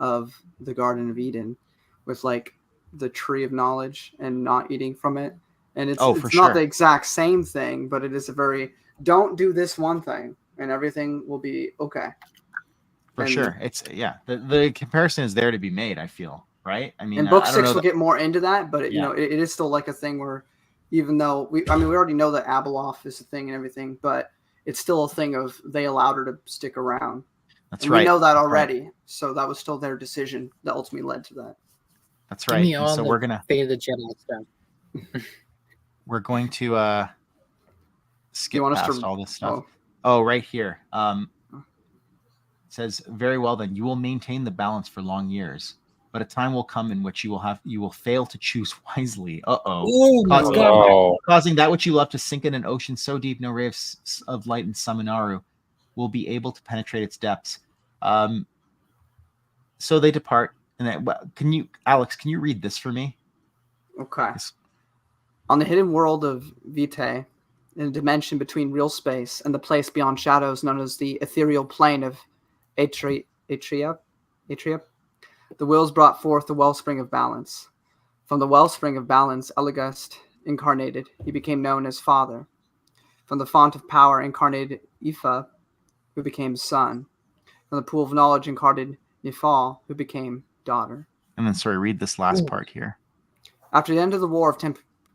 of the Garden of Eden with like the tree of knowledge and not eating from it. And it's not the exact same thing, but it is a very, don't do this one thing and everything will be okay. For sure. It's, the comparison is there to be made, I feel. Right? I mean, and book 6 will get more into that, but it is still like a thing where, even though we already know that Abeloth is a thing and everything, but it's still a thing of they allowed her to stick around. That's and right. We know that already, so that was still their decision that ultimately led to that. That's right. And so we're gonna Fate of the Jedi stuff. We're going to skip past all this stuff. Oh, right here. It says, very well then, you will maintain the balance for long years. But a time will come in which you will fail to choose wisely. Causing that which you love to sink in an ocean so deep no ray of light in Saminaru will be able to penetrate its depths. So they depart. And then, Alex, can you read this for me? Okay. On the hidden world of Vitae, in a dimension between real space and the place beyond shadows known as the ethereal plane of Atria, the wills brought forth the wellspring of balance. From the wellspring of balance, Elagast incarnated. He became known as Father. From the font of power incarnated Ifa, who became Son. From the pool of knowledge incarnated Nifal, who became Daughter. And then, read this last part here. After the end of the war of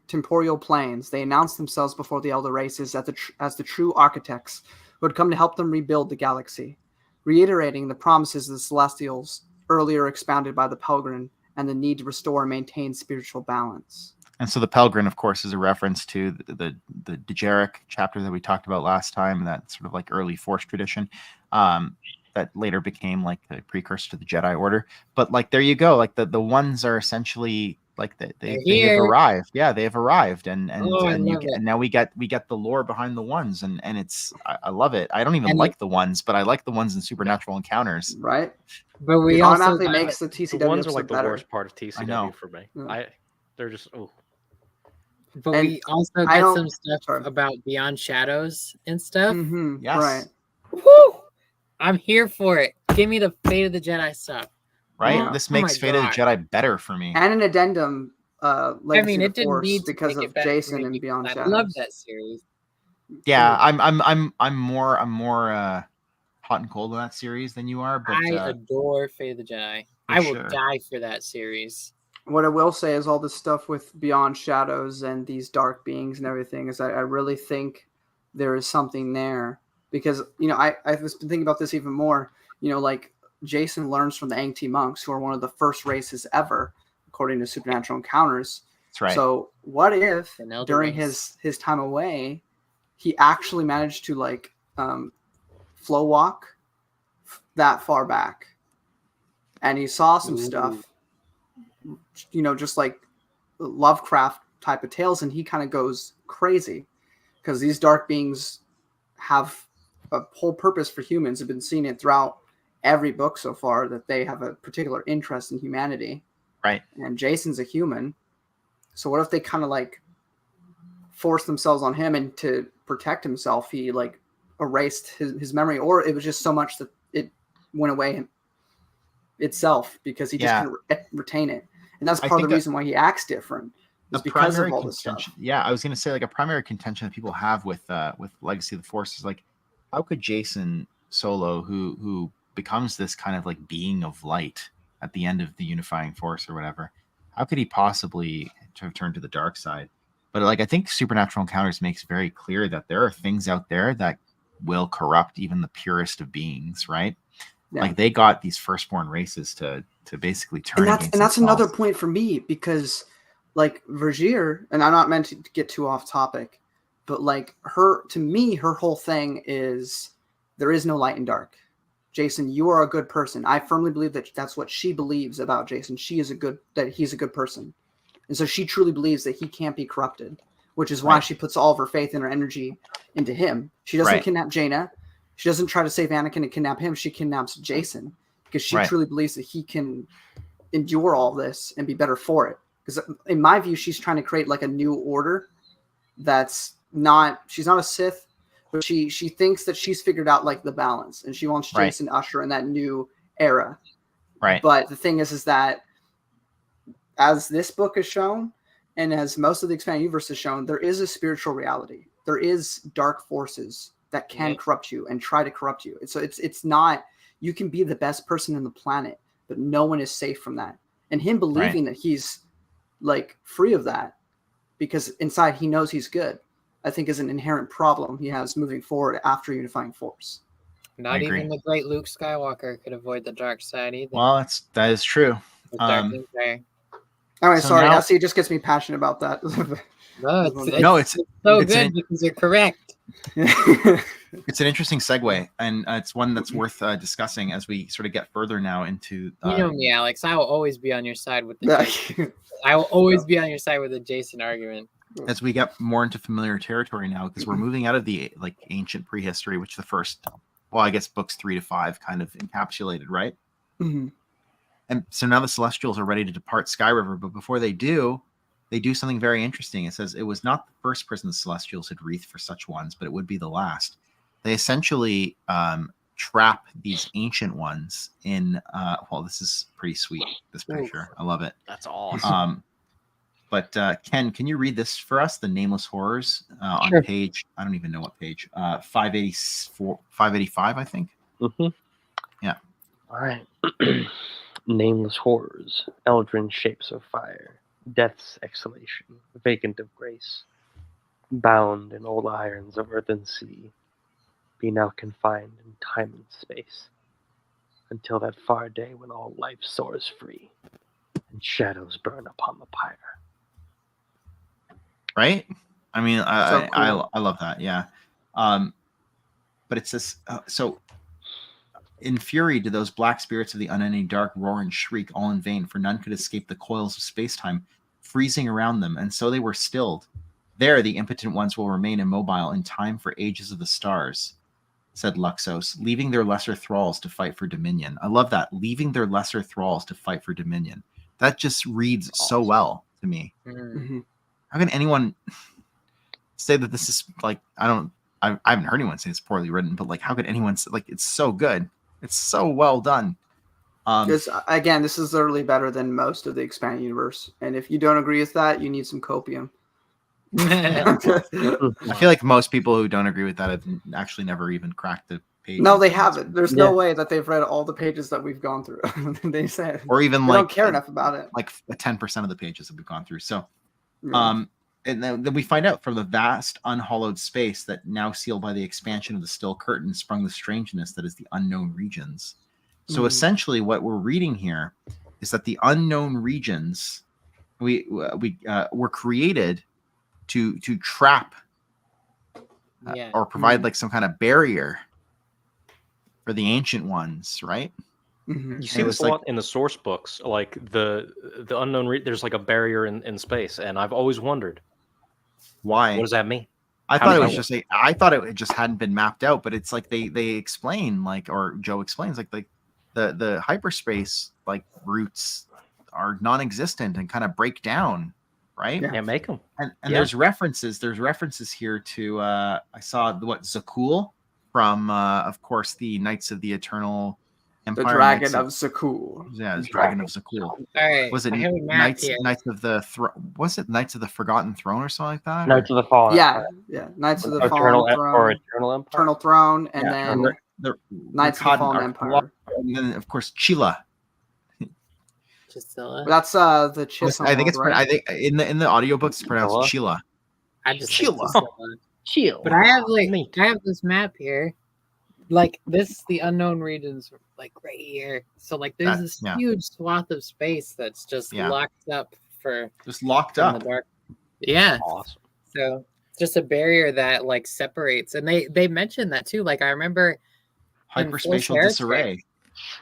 temporal planes, they announced themselves before the elder races as the true architects who had come to help them rebuild the galaxy, reiterating the promises of the Celestials earlier expounded by the Pelgrin and the need to restore and maintain spiritual balance. And so the Pelgrin, of course, is a reference to the Dejeric chapter that we talked about last time, that sort of like early Force tradition that later became like the precursor to the Jedi Order. But like, there you go. Like the ones are essentially like they have arrived. Yeah, they have arrived, and now we get the lore behind the ones, and it's I love it. I don't even like the ones, but I like the ones in Supernatural Encounters. Right. But we it also automatically makes the TCW the ones are like the better. worst part of TCW for me. They're just But we also get some stuff about Beyond Shadows and stuff. Mm-hmm. Yes. Right. Woo! I'm here for it. Give me the Fate of the Jedi stuff. Right? This makes Fate of the Jedi better for me. And an addendum, Legacy it didn't Force, need because of Jason and Beyond Shadows. I love that series. Yeah, I'm more hot and cold on that series than you are. But I adore Fate of the Jedi. I will die for that series. What I will say is all this stuff with Beyond Shadows and these dark beings and everything is I really think there is something there. Because, I've been thinking about this even more. Like Jason learns from the Angti monks, who are one of the first races ever, according to Supernatural Encounters. That's right. So what if during his time away, he actually managed to flow walk that far back, and he saw some stuff, just like Lovecraft type of tales, and he kind of goes crazy because these dark beings have a whole purpose for humans. Have been seeing it throughout every book so far that they have a particular interest in humanity. Right. And Jason's a human. So what if they kind of like forced themselves on him, and to protect himself, he like erased his memory, or it was just so much that it went away itself because he just couldn't retain it. And that's part of the reason why he acts different. Is because of all this stuff. Yeah, I was going to say, like, a primary contention that people have with Legacy of the Force is like, how could Jason Solo, who becomes this kind of like being of light at the end of the unifying force or whatever, how could he possibly have turned to the dark side? But like, I think Supernatural Encounters makes very clear that there are things out there that will corrupt even the purest of beings, right? Yeah. Like, they got these firstborn races to basically turn against themselves. And that's another point for me, because like Vergier, and I'm not meant to get too off topic, but like to me, her whole thing is there is no light and dark. Jason, you are a good person. I firmly believe that that's what she believes about Jason. He's a good person. And so she truly believes that he can't be corrupted, which is why she puts all of her faith and her energy into him. She doesn't kidnap Jaina. She doesn't try to save Anakin and kidnap him. She kidnaps Jason because she truly believes that he can endure all this and be better for it. Because in my view, she's trying to create like a new order she's not a Sith, but she thinks that she's figured out like the balance, and she wants Jason to usher in that new era. Right. But the thing is that as this book has shown, and as most of the expanded universe has shown, there is a spiritual reality. There is dark forces that can corrupt you and try to corrupt you. So it's not, you can be the best person in the planet, but no one is safe from that. And him believing that he's like free of that because inside he knows he's good, I think is an inherent problem he has moving forward after unifying force. Not even the great Luke Skywalker could avoid the dark side either. Well, that is true. All right, sorry. Now, see, it just gets me passionate about that. It's so good because you're correct. It's an interesting segue, and it's one that's worth discussing as we sort of get further now into. You know me, Alex. I will always be on your side with the. I will always be on your side with the Jason argument. As we get more into familiar territory now, because we're moving out of the like ancient prehistory, which the first, well, I guess books 3 to 5 kind of encapsulated, right? Mm-hmm. And so now the Celestials are ready to depart Sky River, but before they do something very interesting. It says it was not the first prison the Celestials had wreathed for such ones, but it would be the last. They essentially trap these ancient ones in. Well, this is pretty sweet. This picture, I love it. That's awesome. But Ken, can you read this for us? The Nameless Horrors on page. I don't even know what page. 584, 585, I think. Mm-hmm. Yeah. All right. Nameless horrors, eldrin shapes of fire, death's exhalation, vacant of grace, bound in old irons of earth and sea, be now confined in time and space, until that far day when all life soars free, and shadows burn upon the pyre. Right? I mean, So cool. I love that, yeah. But it says, so... In fury did those black spirits of the unending dark roar and shriek all in vain, for none could escape the coils of space-time freezing around them, and so they were stilled. There the impotent ones will remain immobile in time for ages of the stars, said Luxos, leaving their lesser thralls to fight for dominion. I love that, leaving their lesser thralls to fight for dominion. That just reads so well to me. Mm-hmm. How can anyone say that this is like, I haven't heard anyone say it's poorly written, but like, how could anyone say, like, it's so good. It's so well done. Because again, this is literally better than most of the expanded universe. And if you don't agree with that, you need some copium. I feel like most people who don't agree with that have actually never even cracked the page. No, they haven't. There's no way that they've read all the pages that we've gone through. They said, or even they like don't care enough about it. Like 10% of the pages that we've gone through. So, and then we find out from the vast unhallowed space that now sealed by the expansion of the still curtain sprung the strangeness that is the unknown regions. So essentially what we're reading here is that the unknown regions were created to trap or provide like some kind of barrier for the ancient ones, right? Mm-hmm. You see this a lot in the source books, like the unknown. There's like a barrier in space, and I've always wondered why. What does that mean? I thought it was just I thought it just hadn't been mapped out, but it's like they explain, like, or Joe explains, like the hyperspace like routes are non-existent and kind of break down, right? Yeah, make them. And there's references here to I saw Zakul from of course the Knights of the Eternal Empire. The Dragon of Zakul. Yeah, the Dragon of Zakul. All right. Was it Knights of the was it Knights of the Forgotten Throne or something like that? Knights of the Fallen. Yeah, Knights of the Fallen Throne, or Eternal Empire. Eternal Throne, and then the Knights of the Fallen Empire. And then of course Chila. That's the Chisholm. I think it's right? I think in the audiobooks it's pronounced Chila. I just Chila. Chill. But I have this map here. Like this, the unknown regions, like right here. So like, there's this huge swath of space that's just locked up in the dark. Yeah. Awesome. So just a barrier that like separates, and they mentioned that too. Like I remember hyperspatial disarray.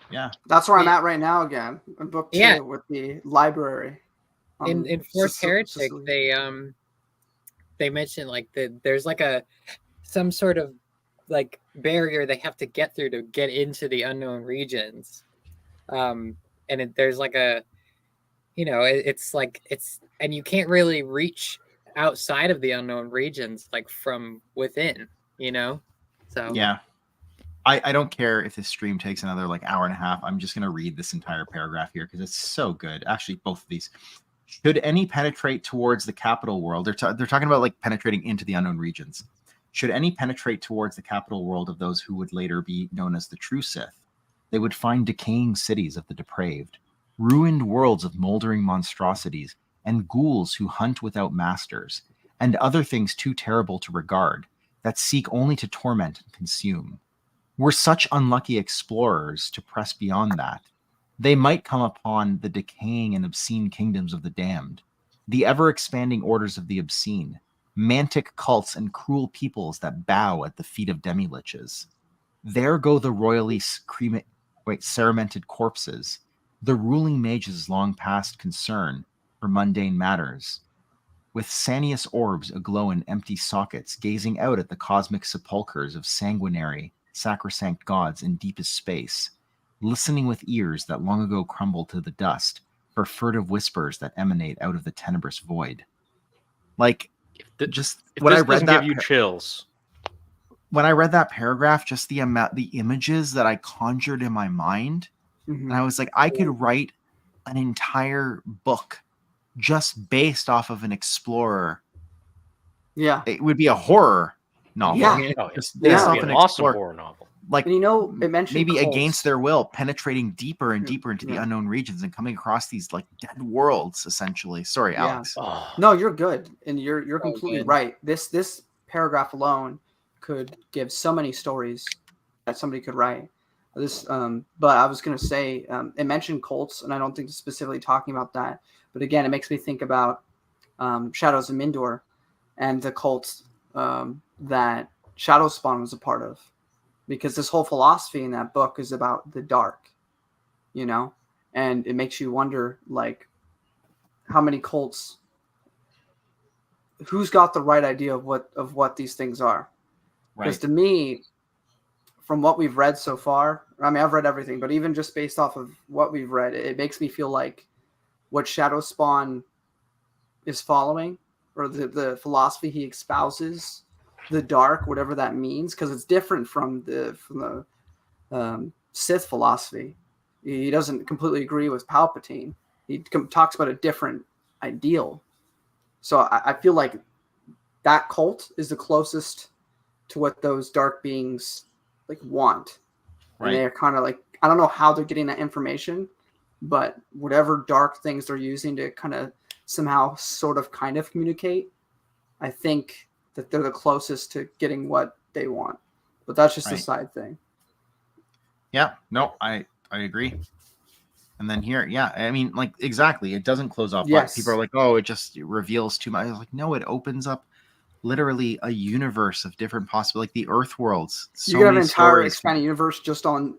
Yeah, that's where I'm at right now again. In book 2 with the library. In Force Heretic, they mentioned like there's like some sort of like barrier they have to get through to get into the unknown regions, and there's like it's and you can't really reach outside of the unknown regions like from within, so yeah. I don't care if this stream takes another like hour and a half. I'm just going to read this entire paragraph here because it's so good. Actually, both of these. Should any penetrate towards the capital world, they're talking about like penetrating into the unknown regions. Should any penetrate towards the capital world of those who would later be known as the true Sith, they would find decaying cities of the depraved, ruined worlds of moldering monstrosities, and ghouls who hunt without masters, and other things too terrible to regard, that seek only to torment and consume. Were such unlucky explorers to press beyond that, they might come upon the decaying and obscene kingdoms of the damned, the ever-expanding orders of the obscene, mantic cults and cruel peoples that bow at the feet of demi-liches. There go the royally ceramented corpses, the ruling mages' long past concern for mundane matters, with Sanius orbs aglow in empty sockets, gazing out at the cosmic sepulchres of sanguinary, sacrosanct gods in deepest space, listening with ears that long ago crumbled to the dust for furtive whispers that emanate out of the tenebrous void. Like, when I read that, give you chills. When I read that paragraph, just the images that I conjured in my mind, and I was like, I could write an entire book just based off of an explorer. Yeah, it would be a horror novel. Yeah, just based off an awesome horror novel. Like, and it mentioned maybe cults. Against their will, penetrating deeper and deeper into the unknown regions and coming across these like dead worlds, essentially. Sorry, Alex. No, you're good, and you're completely right. This paragraph alone could give so many stories that somebody could write. But I was gonna say, it mentioned cults, and I don't think it's specifically talking about that. But again, it makes me think about Shadows of Mindor and the cults that Shadowspawn was a part of. Because this whole philosophy in that book is about the dark, and it makes you wonder, like, how many cults, who's got the right idea of what these things are? Because to me, from what we've read so far, I mean, I've read everything, but even just based off of what we've read, it makes me feel like what Shadowspawn is following, or the philosophy he espouses, the dark, whatever that means, because it's different from the Sith philosophy. He doesn't completely agree with Palpatine. He talks about a different ideal. So I feel like that cult is the closest to what those dark beings like want. Right. And they're kind of like, I don't know how they're getting that information, but whatever dark things they're using to kind of somehow sort of kind of communicate, I think that they're the closest to getting what they want. But that's just a side thing. Yeah, no, I agree. And then here, yeah, I mean, like, exactly. It doesn't close off. Yes. People are like, oh, it just reveals too much. I was like, no, it opens up literally a universe of different possible, like the Earth worlds. So you got an entire expanded universe just on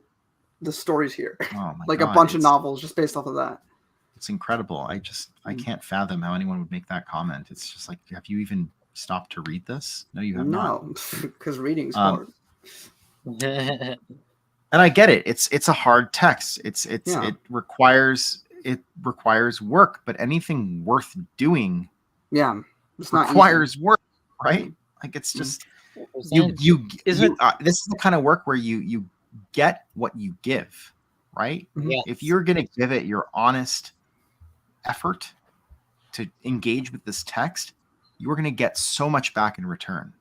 the stories here. Oh my like God, a bunch of novels just based off of that. It's incredible. I can't fathom how anyone would make that comment. It's just like, have you even stopped to read this? No, you have not. No, because reading's hard. And I get it. It's a hard text. It requires work, but anything worth doing it's not requires easy. work, right? Like it's just this is the kind of work where you get what you give, right? Yes. If you're going to give it your honest effort to engage with this text, you're going to get so much back in return.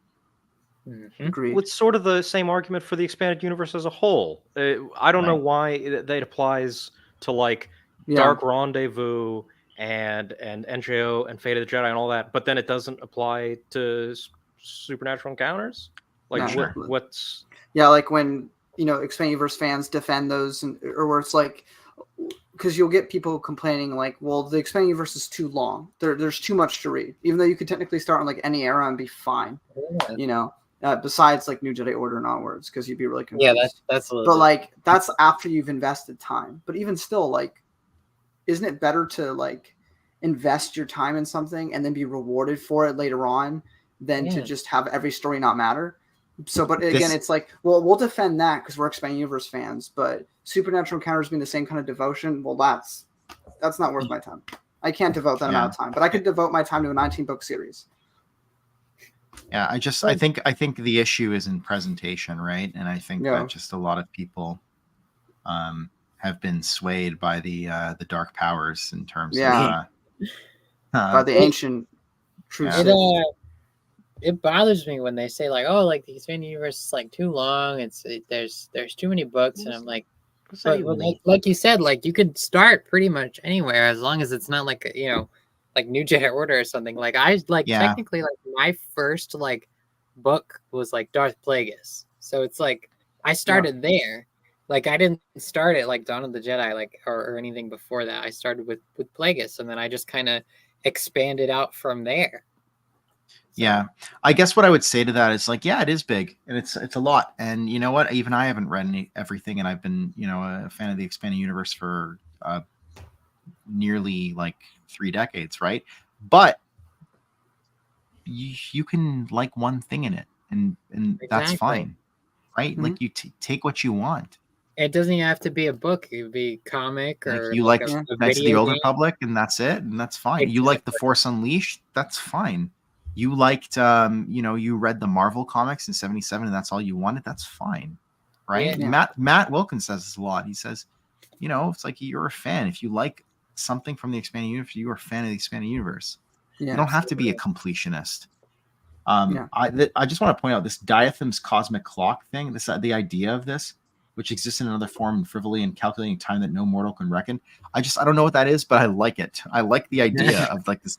Agreed. It's sort of the same argument for the expanded universe as a whole. I don't know why that applies to like Dark Rendezvous and NJO and Fate of the Jedi and all that, but then it doesn't apply to Supernatural Encounters. Like what's like when expanded universe fans defend those, or where it's like, because you'll get people complaining like, well, the expanded universe is too long. There's too much to read, even though you could technically start on like any era and be fine. Besides like New Jedi Order and onwards, because you'd be really confused. Yeah, that's a little but bit. like that's after you've invested time. But even still, like, isn't it better to like invest your time in something and then be rewarded for it later on than to just have every story not matter? So, but again, it's like, well, we'll defend that because we're expanded universe fans, but Supernatural Encounters being the same kind of devotion, well, that's not worth my time. I can't devote that amount of time, but I could devote my time to a 19-book series. Yeah, I think the issue is in presentation, right? And I think that just a lot of people have been swayed by the dark powers in terms of by the ancient truth. It bothers me when they say like, oh, like the expanded universe is like too long. There's too many books, and I'm like, like you said, like you could start pretty much anywhere as long as it's not like like New Jedi Order or something. Like technically like my first like book was like Darth Plagueis, so it's like I started there. Like I didn't start it like Dawn of the Jedi like or anything before that. I started with Plagueis, and then I just kind of expanded out from there. Yeah, I guess what I would say to that is like, yeah, it is big and it's a lot. And you know what? Even I haven't read everything, and I've been a fan of the expanded universe for nearly like 3 decades, right? But you can like one thing in it, and that's fine, right? Mm-hmm. Like you take what you want. It doesn't even have to be a book. It could be comic or like you like like a Knights of the video Old game. Republic, and that's it, and that's fine. You like The Force Unleashed, that's fine. You liked, you read the Marvel comics in '77, and that's all you wanted. That's fine, right? Yeah. Matt Wilkins says this a lot. He says, it's like you're a fan. If you like something from the expanded universe, you are a fan of the expanded universe. You don't have to be a completionist. I just want to point out this Diatham's cosmic clock thing. The idea of this, which exists in another form and frivolity and calculating time that no mortal can reckon. I don't know what that is, but I like it. I like the idea of this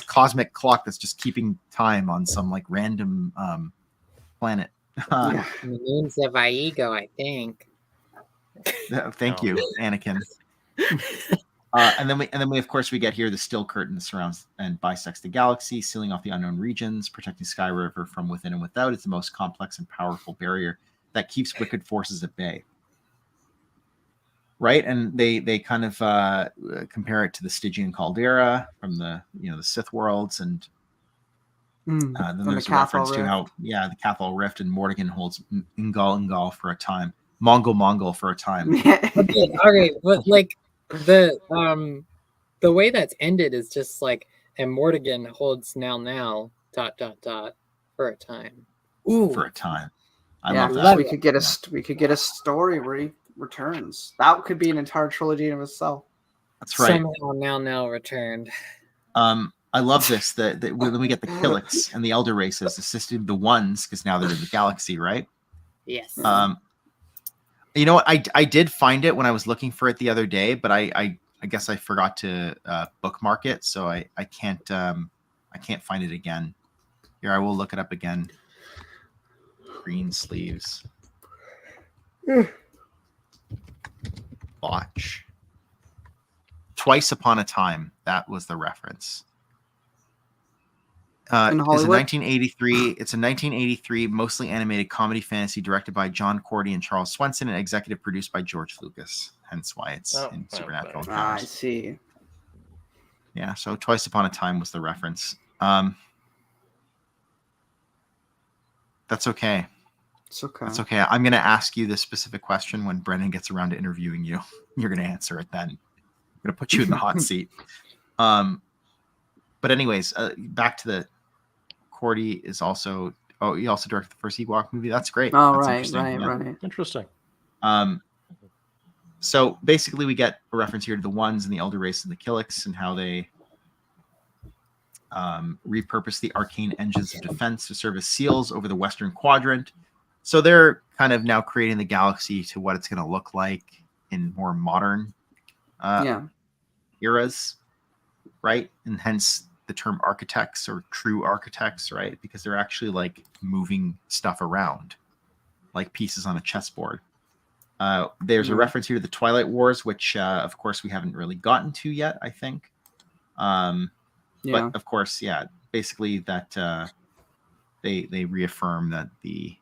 cosmic clock that's just keeping time on some like random planet. The moons of Iego, I think. Thank you, Anakin. And then we of course we get here the still curtain that surrounds and bisects the galaxy, sealing off the unknown regions, protecting Sky River from within and without. It's the most complex and powerful barrier that keeps wicked forces at bay, right? And they kind of compare it to the Stygian caldera from the the Sith worlds, and then there's a reference to how the Cathal Rift, and Mordegon holds Ingal for a time, Mongol for a time. Okay, but like the way that's ended is just like, and Mordegon holds now ... for a time. Ooh, for a time. I love that. We could get a story where he returns. That could be an entire trilogy in itself. That's right. Somehow now returned. I love this. That when we get the Killiks and the Elder races assisting the Ones, because now they're in the galaxy, right? Yes. You know what? I did find it when I was looking for it the other day, but I guess I forgot to bookmark it, so I can't find it again. Here, I will look it up again. Green sleeves. Watch. Twice Upon a Time. That was the reference. In Hollywood? It's a 1983 mostly animated comedy fantasy directed by John Cordy and Charles Swenson, and executive produced by George Lucas. Hence why it's in Supernatural Encounters. I see. Yeah, so Twice Upon a Time was the reference. That's okay. It's okay. That's okay. I'm going to ask you this specific question when Brendan gets around to interviewing you. You're going to answer it then. I'm going to put you in the hot seat. But anyways, back to the Cordy is also. Oh, he also directed the first Ewok movie. That's great. Oh, That's right. Interesting. So basically, we get a reference here to the Ones and the Elder Race and the Killiks and how they repurpose the arcane engines of defense to serve as seals over the Western Quadrant. So they're kind of now creating the galaxy to what it's going to look like in more modern eras, right? And hence the term architects or true architects, right? Because they're actually like moving stuff around like pieces on a chessboard. There's a reference here to the Twilight Wars, which of course we haven't really gotten to yet, I think. But of course, basically that they reaffirm that the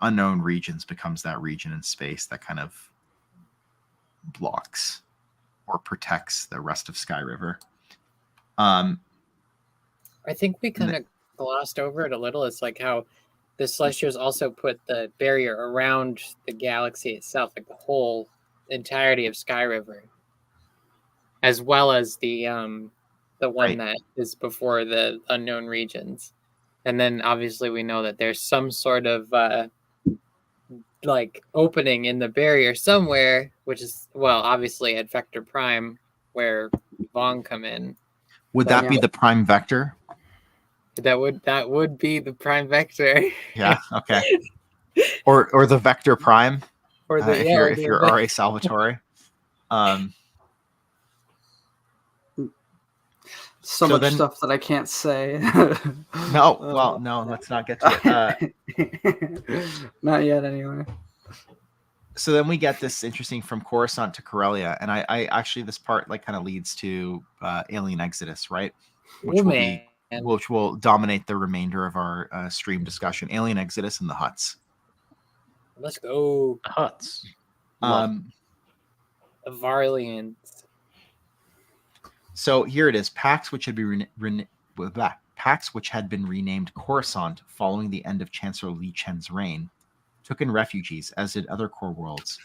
unknown regions becomes that region in space that kind of blocks or protects the rest of Sky River. I think we kind of glossed over it a little. It's like how the Celestials also put the barrier around the galaxy itself, like the whole entirety of Sky River, as well as the one that is before the unknown regions. And then obviously we know that there's some sort of like opening in the barrier somewhere, which is, well, obviously at Vector Prime where Vong come in. Would that be the prime vector? That would be the prime vector. Yeah, okay. Or the vector prime. Or the if you're R.A. Salvatore. So much stuff that I can't say. No, let's not get to it. Not yet, anyway. So then we get this interesting from Coruscant to Corellia, and I actually this part like kind of leads to Alien Exodus, right? Which will dominate the remainder of our stream discussion. Alien Exodus and the Hutts. Let's go. Hutts. The Varlians. So here it is: Pax, which had been renamed Coruscant following the end of Chancellor Li Chen's reign, took in refugees, as did other core worlds.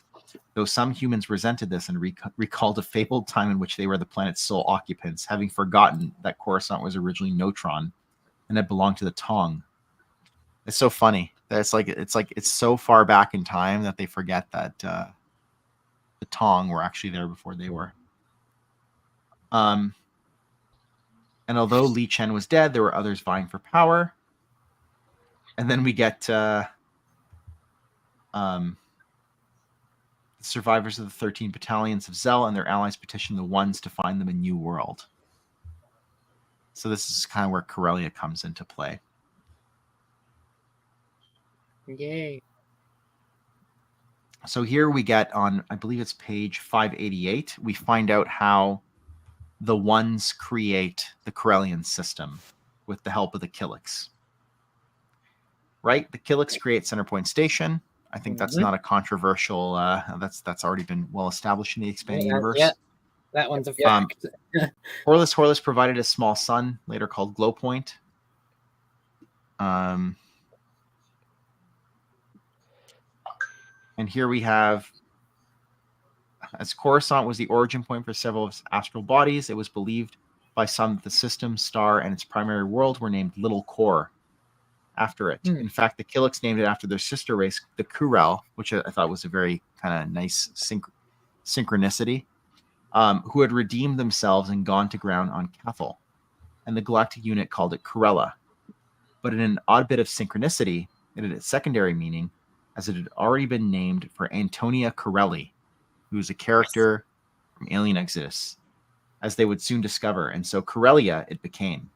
Though some humans resented this and recalled a fabled time in which they were the planet's sole occupants, having forgotten that Coruscant was originally Neutron and had belonged to the Tong. It's so funny that it's so far back in time that they forget that the Tong were actually there before they were. And although Li Chen was dead, there were others vying for power. And then we get the survivors of the 13 battalions of Zell and their allies petition the Ones to find them a new world. So this is kind of where Corellia comes into play. Yay. So here we get on, I believe it's page 588, we find out how the Ones create the Corellian system with the help of the Killiks. Right? The Killiks create Centerpoint Station. I think that's not a controversial. That's already been well established in the expanding universe. Yeah, that one's a fact. Horus provided a small sun, later called Glowpoint. And here we have, as Coruscant was the origin point for several of its astral bodies, it was believed by some that the system, star, and its primary world were named Little Core after it. In fact, the Killiks named it after their sister race, the Kurel, which I thought was a very kind of nice synchronicity, who had redeemed themselves and gone to ground on Cathal. And the galactic unit called it Corella. But in an odd bit of synchronicity, it had its secondary meaning, as it had already been named for Antonia Corelli, who is a character from Alien Exodus, as they would soon discover. And so Corellia it became.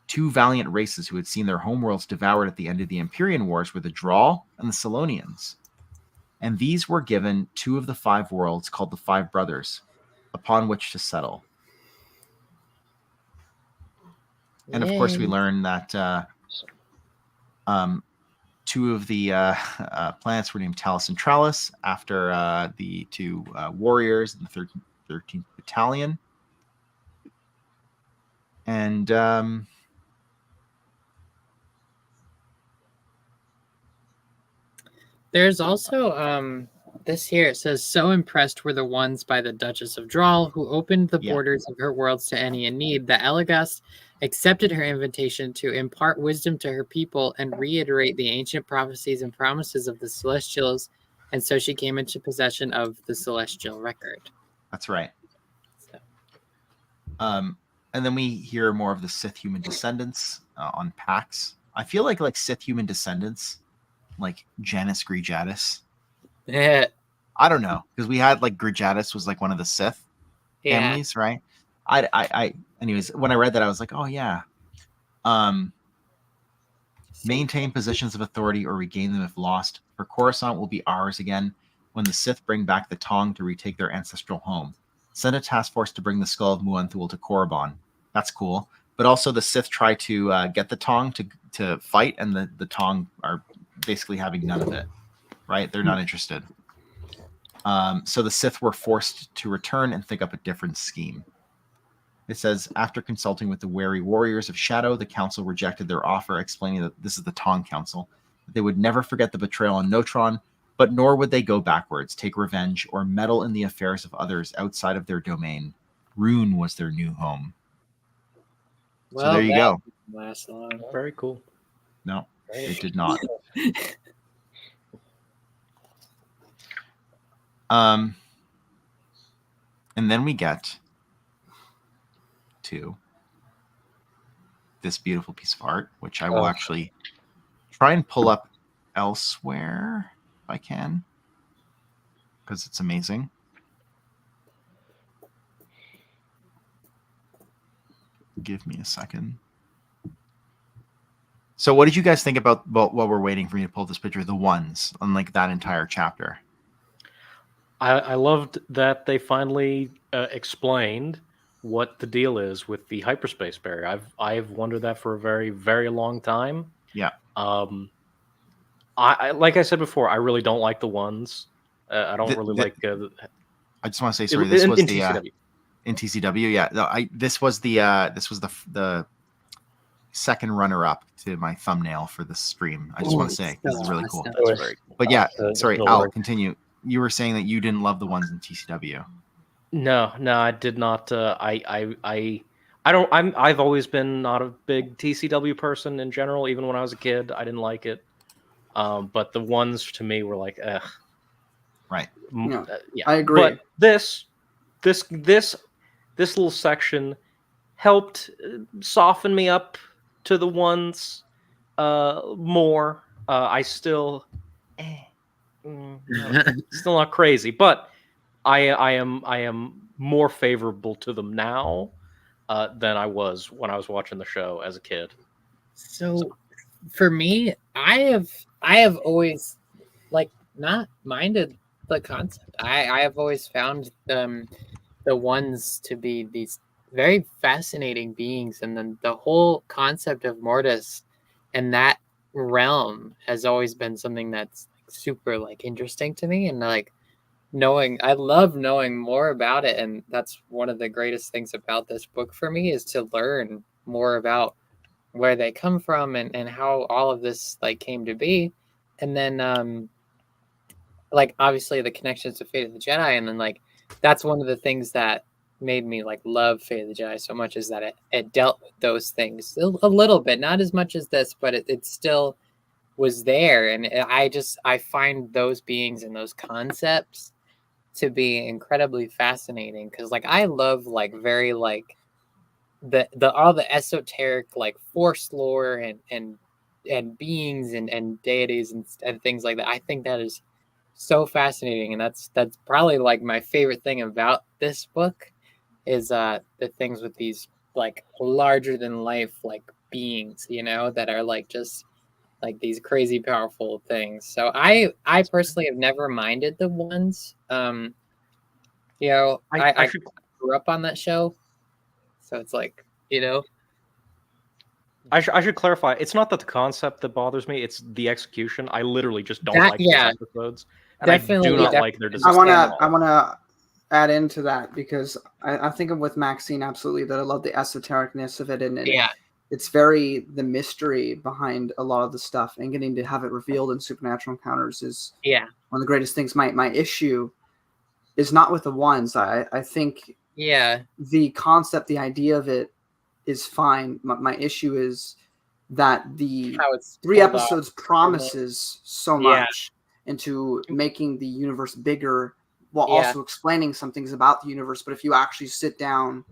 Two valiant races who had seen their homeworlds devoured at the end of the Empyrean Wars were the Drawl and the Solonians. And these were given two of the 5 worlds called the Five Brothers, upon which to settle. And of course, we learn that two of the planets were named Talos and Trallis after the two warriors in the 13th Battalion. And there's also this here. It says, so impressed were the ones by the Duchess of Drawl, who opened the borders of her worlds to any in need, that Elagast accepted her invitation to impart wisdom to her people and reiterate the ancient prophecies and promises of the Celestials, and so she came into possession of the Celestial record. That's right. So. And then we hear more of the Sith human descendants on Pax. I feel like Sith human descendants, like Janus Grijatis. Yeah. I don't know, because we had Grijatis was one of the Sith families, right? Anyways, when I read that, I was like, oh yeah. Maintain positions of authority or regain them if lost. For Coruscant will be ours again when the Sith bring back the Tong to retake their ancestral home. Send a task force to bring the skull of Muan Thul to Korriban. That's cool. But also the Sith try to get the Tong to fight, and the Tong are basically having none of it, right? They're not interested. So the Sith were forced to return and think up a different scheme. It says, after consulting with the wary warriors of Shadow, the council rejected their offer, explaining that this is the Tong Council. They would never forget the betrayal on Notron, but nor would they go backwards, take revenge, or meddle in the affairs of others outside of their domain. Rune was their new home. Well, so there you go. Last long. Very cool. No, it did not. And then we get to this beautiful piece of art, which I will actually try and pull up elsewhere if I can, because it's amazing. Give me a second. So what did you guys think about while we're waiting for me to pull this picture, the ones on that entire chapter? I loved that they finally explained what the deal is with the hyperspace barrier. I've wondered that for a very, very long time. Yeah. I like I said before, I really don't like the ones. I don't really like. I just want to say, sorry. This was in TCW. In TCW, yeah. No, this was the second runner-up to my thumbnail for the stream. I just want to say this is really cool. But yeah, sorry, Al, continue. You were saying that you didn't love the ones in TCW. No, I did not. I don't. I've always been not a big TCW person in general. Even when I was a kid, I didn't like it. But the ones to me were like, ugh. Right. Yeah, Yeah. I agree. But this little section helped soften me up to the ones more. I still, still not crazy, but I am more favorable to them now than I was when I was watching the show as a kid. So for me, I have always not minded the concept. I have always found the ones to be these very fascinating beings, and then the whole concept of Mortis and that realm has always been something that's super interesting to me, and I love knowing more about it. And that's one of the greatest things about this book for me, is to learn more about where they come from and how all of this came to be. And then obviously the connections to Fate of the Jedi, and then that's one of the things that made me love Fate of the Jedi so much, is that it dealt with those things a little bit, not as much as this, but it still was there. And I find those beings and those concepts to be incredibly fascinating, because I love very the all the esoteric force lore and beings and deities and things like that. I think that is so fascinating, and that's probably my favorite thing about this book, is the things with these larger than life beings, that are just these crazy powerful things. So I personally have never minded the ones. I grew up on that show, so it's I should clarify. It's not that the concept that bothers me; it's the execution. I literally just don't like these episodes, and definitely, I do not like their design. I wanna add into that, because I think of with Maxine absolutely that I love the esotericness of it, and it's very the mystery behind a lot of the stuff, and getting to have it revealed in Supernatural Encounters is one of the greatest things. My issue is not with the ones. I think the concept, the idea of it is fine. My issue is that the 3 episodes promises so much into making the universe bigger while also explaining some things about the universe. But if you actually sit down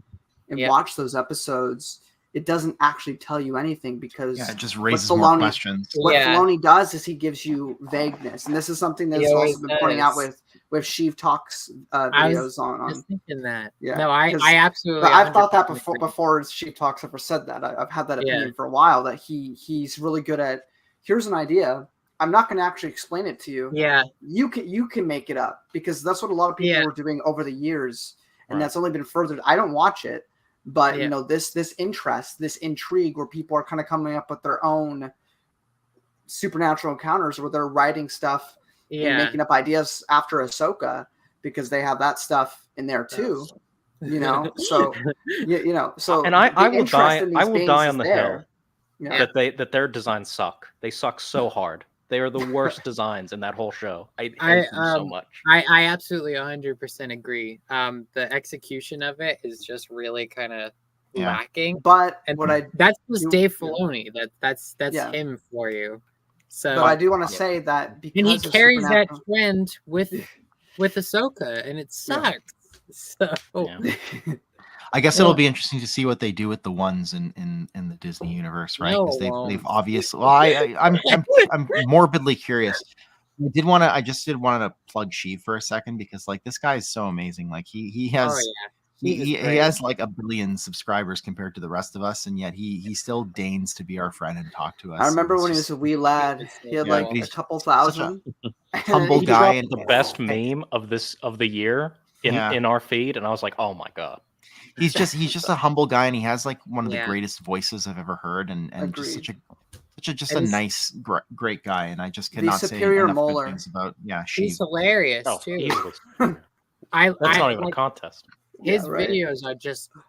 and watch those episodes, it doesn't actually tell you anything, because it just raises more questions. What Filoni does is he gives you vagueness, and this is something that's also been pointing out with Sheev Talks videos on. I was thinking that. Yeah, no, I absolutely. I've thought that before Sheev Talks ever said that. I've had that opinion for a while, that he's really good at, here's an idea, I'm not going to actually explain it to you. Yeah, you can make it up, because that's what a lot of people were doing over the years, and that's only been furthered. I don't watch it, but you know, this interest, this intrigue, where people are kind of coming up with their own supernatural encounters, where they're writing stuff and making up ideas after Ahsoka, because they have that stuff in there too. You know, so so and I will die on the hill that their designs suck. They suck so hard. They are the worst designs in that whole show. I hate them so much. I absolutely 100% agree. The execution of it is just really kind of lacking. But that's just Dave Filoni. That's him for you. So, but I do want to say that because he carries that trend with Ahsoka, and it sucks. So. I guess it'll be interesting to see what they do with the ones in the Disney universe, right? Because they've obviously. Well, I'm morbidly curious. I just did want to plug Sheev for a second, because like this guy is so amazing. Like he has he has like 1 billion subscribers compared to the rest of us, and yet he still deigns to be our friend and talk to us. I remember when he was a wee lad, he had like a couple thousand. Humble guy, and the best meme of the year in our feed, and I was like, oh my god. He's just a humble guy, and he has like one of the greatest voices I've ever heard, and just a nice, great guy. And I just cannot say enough good things about. Yeah, he's hilarious too. That's not even a contest. His videos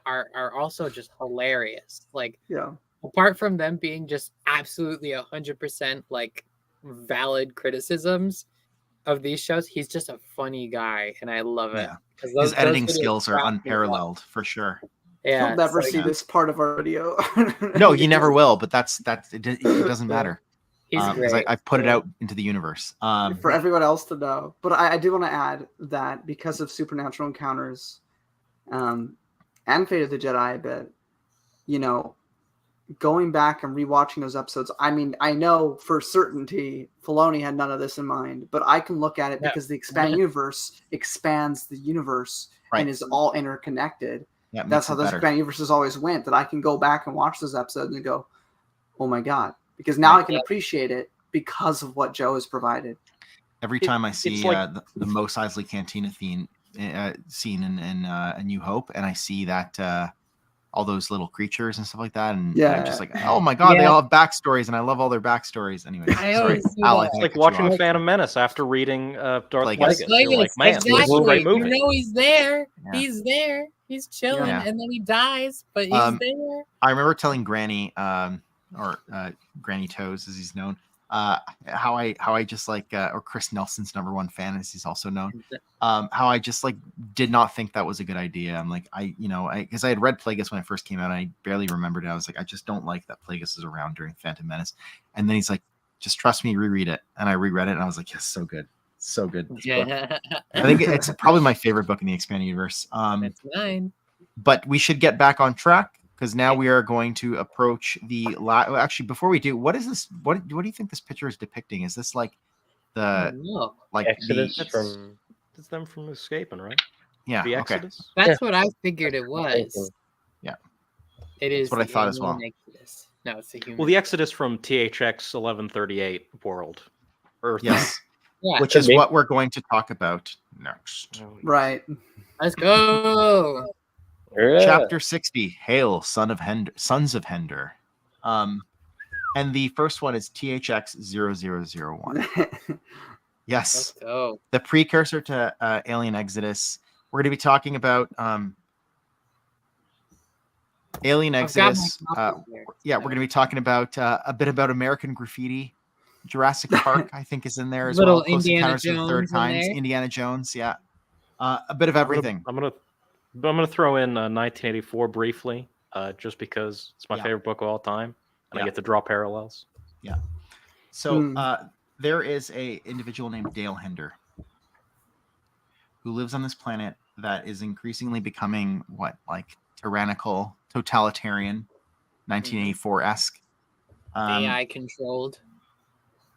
are also just hilarious. Like, apart from them being just absolutely 100% like valid criticisms of these shows, he's just a funny guy, and I love it. His editing skills are unparalleled for sure. Yeah, he'll never see this part of our video. No, he never will. But it doesn't matter. He's great. I've put it out into the universe for everyone else to know. But I do want to add that because of Supernatural Encounters, and Fate of the Jedi a bit, you know, going back and rewatching those episodes, I mean, I know for certainty Filoni had none of this in mind, but I can look at it because the expanded universe expands the universe and is all interconnected. That's how those expanded universes always went, that I can go back and watch those episodes and go, oh my God, because now I can appreciate it because of what Joe has provided. Every time I see the Mos Eisley Cantina scene in A New Hope, and I see that all those little creatures and stuff like that, and I'm just like, oh my God, they all have backstories, and I love all their backstories. Anyway, sorry, Al, it's like watching Phantom Menace after reading Darth Plagueis. You're like, man, exactly. this is a great movie. You know he's there. Yeah. He's there. He's chilling, and then he dies, but he's there. I remember telling Granny, or Granny Toes, as he's known, how I just like, or Chris Nelson's #1 fan, as he's also known, how I just like did not think that was a good idea. I'm like, because I had read Plagueis when it first came out, and I barely remembered it. I was like, I just don't like that Plagueis is around during Phantom Menace. And then he's like, just trust me, reread it. And I reread it, and I was like, yes, so good. So good. Yeah. I think it's probably my favorite book in the expanded universe. It's mine. But we should get back on track, because now we are going to approach the actually, before we do, what is this? What do you think this picture is depicting? Is this like like Exodus from? It's them from escaping, right? Yeah. The Exodus. That's what I figured it was. Yeah. It is. That's what I thought as well. Exodus. No, it's a human. Well, the Exodus from THX 1138 world, Earth. Yes. Yeah. Which is what we're going to talk about next. Right. Let's go. Chapter 60, Hail, Sons of Hender. And the first one is THX 0001. Yes. Let's go. The precursor to Alien Exodus. We're going to be talking about Alien I've got Exodus. my copy here. Yeah, we're going to be talking about a bit about American graffiti. Jurassic Park, I think, is in there as Little well. Close Indiana Encounters of the Third Jones in Kinds. there. Indiana Jones, yeah. A bit of everything. I'm gonna throw in 1984 briefly, just because it's my favorite book of all time, and I get to draw parallels. Yeah. So there is a individual named Dale Hinder who lives on this planet that is increasingly becoming like tyrannical, totalitarian, 1984-esque. AI controlled.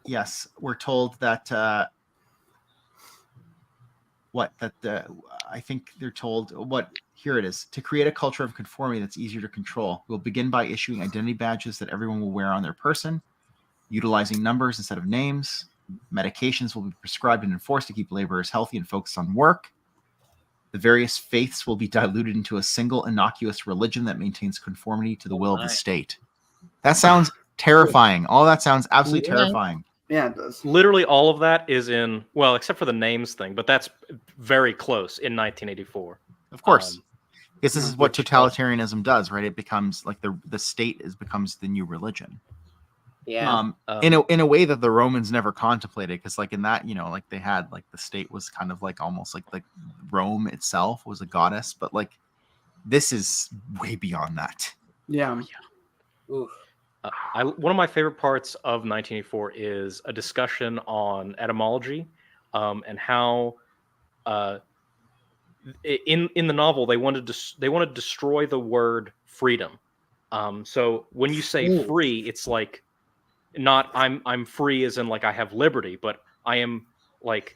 Yes, we're told that I think they're told here it is. To create a culture of conformity that's easier to control, we'll begin by issuing identity badges that everyone will wear on their person, utilizing numbers instead of names. Medications will be prescribed and enforced to keep laborers healthy and focused on work. The various faiths will be diluted into a single innocuous religion that maintains conformity to the will of the state. That sounds terrifying. All that sounds absolutely terrifying. Yeah, it does. Literally all of that is in, well, except for the names thing, but that's very close in 1984. Of course. Because this is what totalitarianism does, right? It becomes like the state becomes the new religion. Yeah. In a way that the Romans never contemplated, because like in that, like they had like the state was kind of like almost like Rome itself was a goddess, but like this is way beyond that. Yeah. Oof. One of my favorite parts of 1984 is a discussion on etymology, and how in the novel they wanted to destroy the word freedom. So when you say free, it's like not I'm free as in like I have liberty, but I am like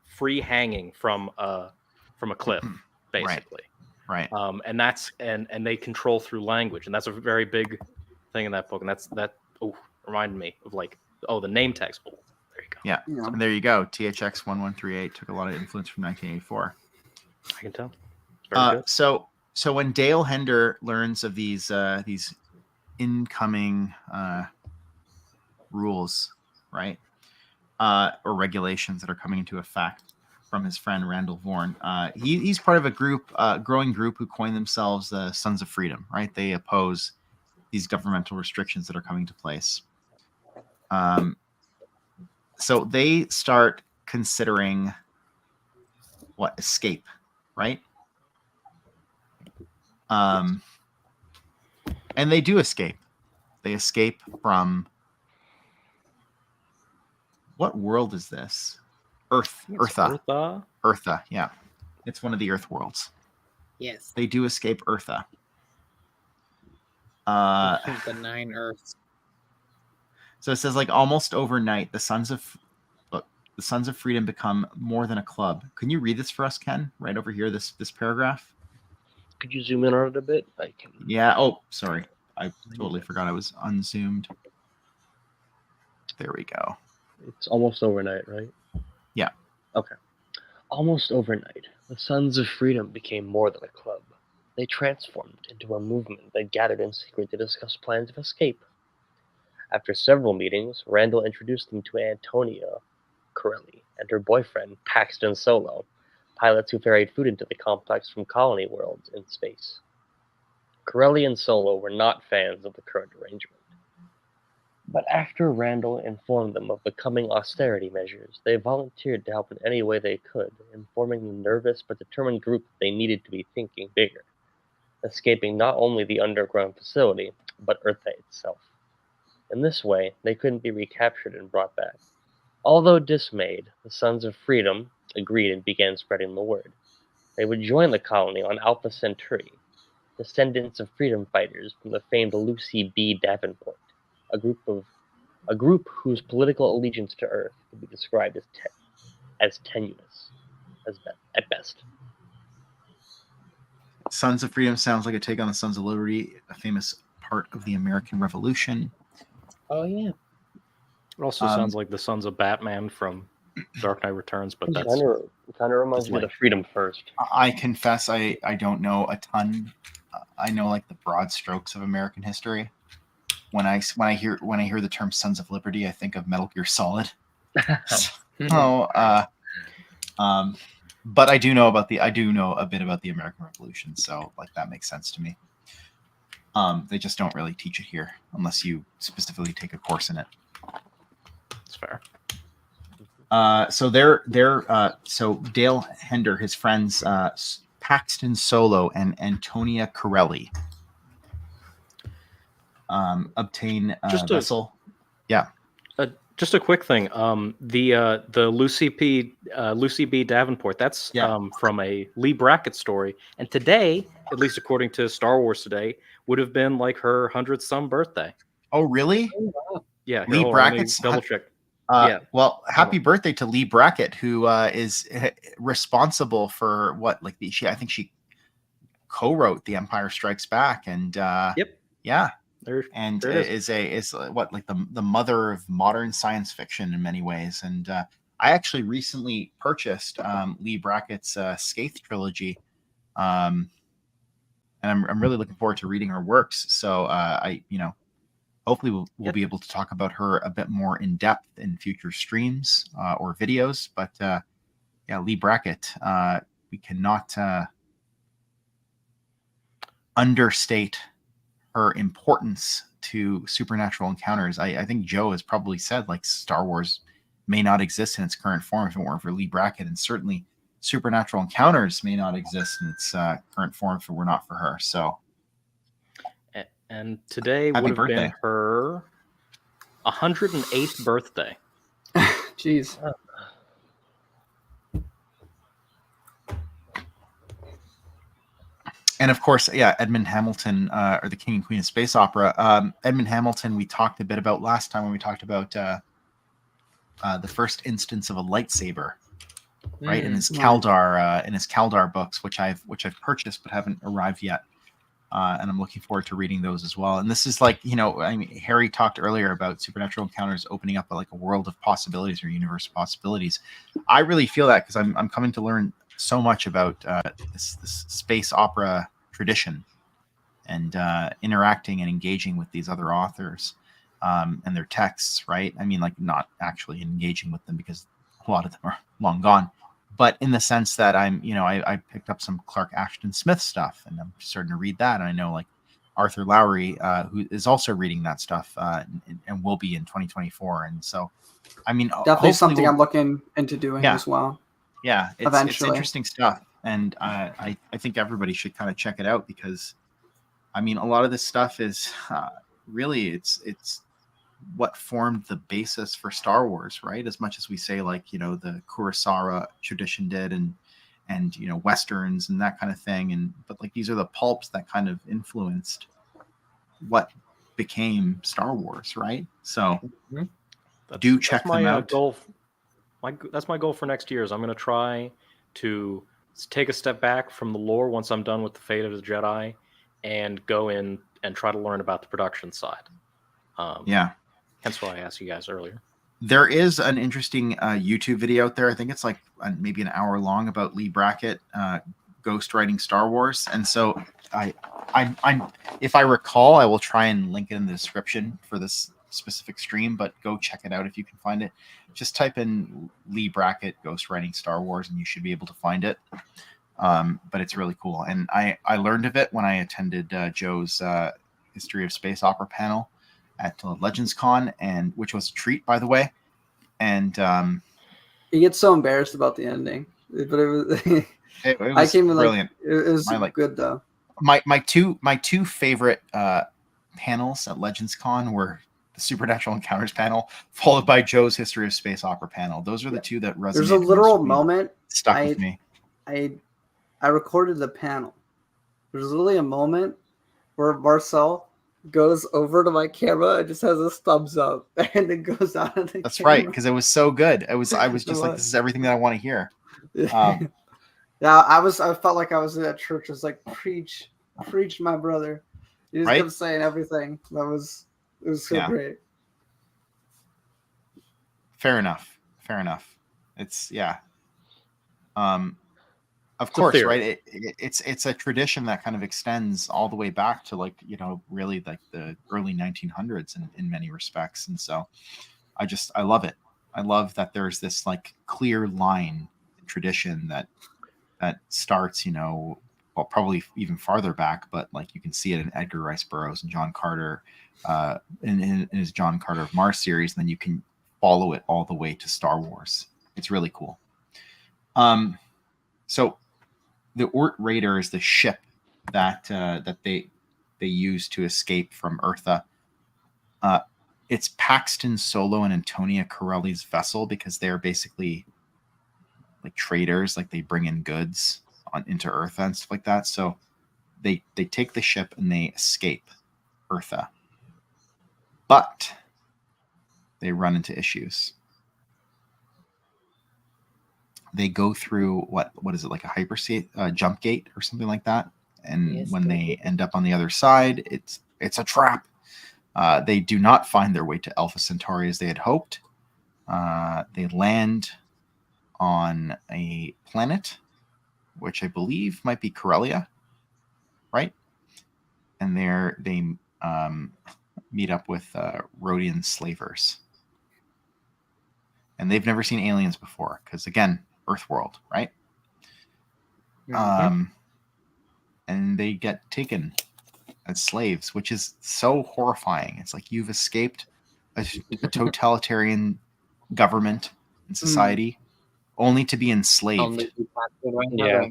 free hanging from a cliff, basically. Right. And that's and they control through language, and that's a very big thing in that book. And that reminded me of the name tags. Oh, there you go. Yeah. And there you go. THX 1138 took a lot of influence from 1984. I can tell. Very good. So when Dale Hender learns of these incoming rules, right, or regulations that are coming into effect from his friend Randall Vorn, he's part of a growing group who coined themselves the Sons of Freedom, right? They oppose these governmental restrictions that are coming to place. So they start considering escape, right? And they do escape. They escape from what world is this? Eartha, yeah. It's one of the Earth worlds. Yes. They do escape Eartha. The 9 Earths. So it says almost overnight, the Sons of Freedom become more than a club. Can you read this for us, Ken? Right over here, this paragraph. Could you zoom in on it a bit? I can. Yeah. Oh, sorry. I totally forgot I was unzoomed. There we go. It's almost overnight, right? Yeah. Okay. Almost overnight, the Sons of Freedom became more than a club. They transformed into a movement that gathered in secret to discuss plans of escape. After several meetings, Randall introduced them to Antonia Corelli and her boyfriend, Paxton Solo, pilots who ferried food into the complex from colony worlds in space. Corelli and Solo were not fans of the current arrangement. But after Randall informed them of the coming austerity measures, they volunteered to help in any way they could, informing the nervous but determined group that they needed to be thinking bigger, escaping not only the underground facility, but Eartha itself. In this way, they couldn't be recaptured and brought back. Although dismayed, the Sons of Freedom agreed and began spreading the word. They would join the colony on Alpha Centauri, descendants of freedom fighters from the famed Lucy B. Davenport, a group whose political allegiance to Earth could be described as tenuous, at best. Sons of Freedom sounds like a take on the Sons of Liberty, a famous part of the American Revolution. Oh yeah. It also sounds like the Sons of Batman from Dark Knight Returns, but that's kind of reminds me of the Freedom First. I confess I don't know a ton. I know the broad strokes of American history. When I hear the term Sons of Liberty, I think of Metal Gear Solid. But I do know a bit about the American Revolution, so that makes sense to me. They just don't really teach it here unless you specifically take a course in it. That's fair. So so Dale Hender, his friends Paxton Solo and Antonia Corelli obtain Just vessel. Yeah. Just a quick thing. The Lucy B. Davenport. That's from a Lee Brackett story. And today, at least according to Star Wars Today, would have been like her 100th birthday. Oh, really? Yeah. Lee Brackett's double check. Well, happy birthday to Lee Brackett, who is responsible for what, like I think she co-wrote The Empire Strikes Back, and yeah. Is what, like the mother of modern science fiction in many ways. And I actually recently purchased Lee Brackett's Skaith trilogy, and I'm really looking forward to reading her works. So hopefully we'll be able to talk about her a bit more in depth in future streams or videos. But Lee Brackett, we cannot understate her importance to supernatural encounters. I think Joe has probably said, like, Star Wars may not exist in its current form if it weren't for Lee Brackett, and certainly supernatural encounters may not exist in its current form if it were not for her. So, and today would have been her 108th birthday. Jeez. And of course, Edmund Hamilton, or the King and Queen of Space Opera. Edmund Hamilton, we talked a bit about last time when we talked about the first instance of a lightsaber, right? In his Kaldar books, which I've purchased but haven't arrived yet, and I'm looking forward to reading those as well. And this is like, I mean, Harry talked earlier about supernatural encounters opening up like a world of possibilities or universe of possibilities. I really feel that because I'm coming to learn so much about this space opera tradition, and interacting and engaging with these other authors and their texts, right? I mean, like, not actually engaging with them because a lot of them are long gone, but in the sense that I picked up some Clark Ashton Smith stuff, and I'm starting to read that. And I know, like, Arthur Lowry, who is also reading that stuff and will be in 2024. And so, I mean, definitely something I'm looking into doing as well. Yeah, it's interesting stuff, and I think everybody should kind of check it out, because, I mean, a lot of this stuff is really it's what formed the basis for Star Wars, right? As much as we say, like, the Kurosawa tradition did, and westerns and that kind of thing, but like, these are the pulps that kind of influenced what became Star Wars, right? So do check them out. That's my goal for next year. Is I'm going to try to take a step back from the lore once I'm done with the Fate of the Jedi, and go in and try to learn about the production side. Hence why I asked you guys earlier. There is an interesting YouTube video out there. I think it's like maybe an hour long, about Lee Brackett ghostwriting Star Wars. And so I'm if I recall, I will try and link it in the description for this specific stream, but go check it out if you can find it. Just type in Lee Brackett ghostwriting Star Wars and you should be able to find it. But it's really cool, and I learned of it when I attended Joe's History of Space Opera panel at Legends Con, and which was a treat, by the way. And he gets so embarrassed about the ending, but it was it was I came in brilliant. It was good though. My two favorite panels at Legends Con were the Supernatural Encounters panel, followed by Joe's History of Space Opera panel. Those are the two that resonated. There's a literal moment stuck with me. I recorded the panel. There's literally a moment where Marcel goes over to my camera and just has a thumbs up, and it goes out of the That's camera. right, because it was so good. I was just like, this is everything that I want to hear. Yeah, I felt like I was in that church. It was like, preach, my brother. He just kept saying everything. It was so great. Fair enough. It's of course, right? It's a tradition that kind of extends all the way back to, like, really like the early 1900s in many respects. And so I love it. I love that there's this, like, clear line tradition that starts, well, probably even farther back, but like you can see it in Edgar Rice Burroughs and John Carter, in his John Carter of Mars series. And then you can follow it all the way to Star Wars. It's really cool. So the Oort Raider is the ship that they use to escape from Eartha. It's Paxton Solo and Antonia Corelli's vessel because they're basically like traders, like they bring in goods into Eartha and stuff like that. So they take the ship and they escape Eartha, but they run into issues. They go through what is it, like a hyperspace jump gate or something like that, and when they end up on the other side, it's a trap. They do not find their way to Alpha Centauri as they had hoped. They land on a planet, which I believe might be Corellia, right? And they meet up with Rhodian slavers. And they've never seen aliens before, because again, Earthworld, right? Mm-hmm. And they get taken as slaves, which is so horrifying. It's like you've escaped a totalitarian government and society only to be enslaved. Yeah.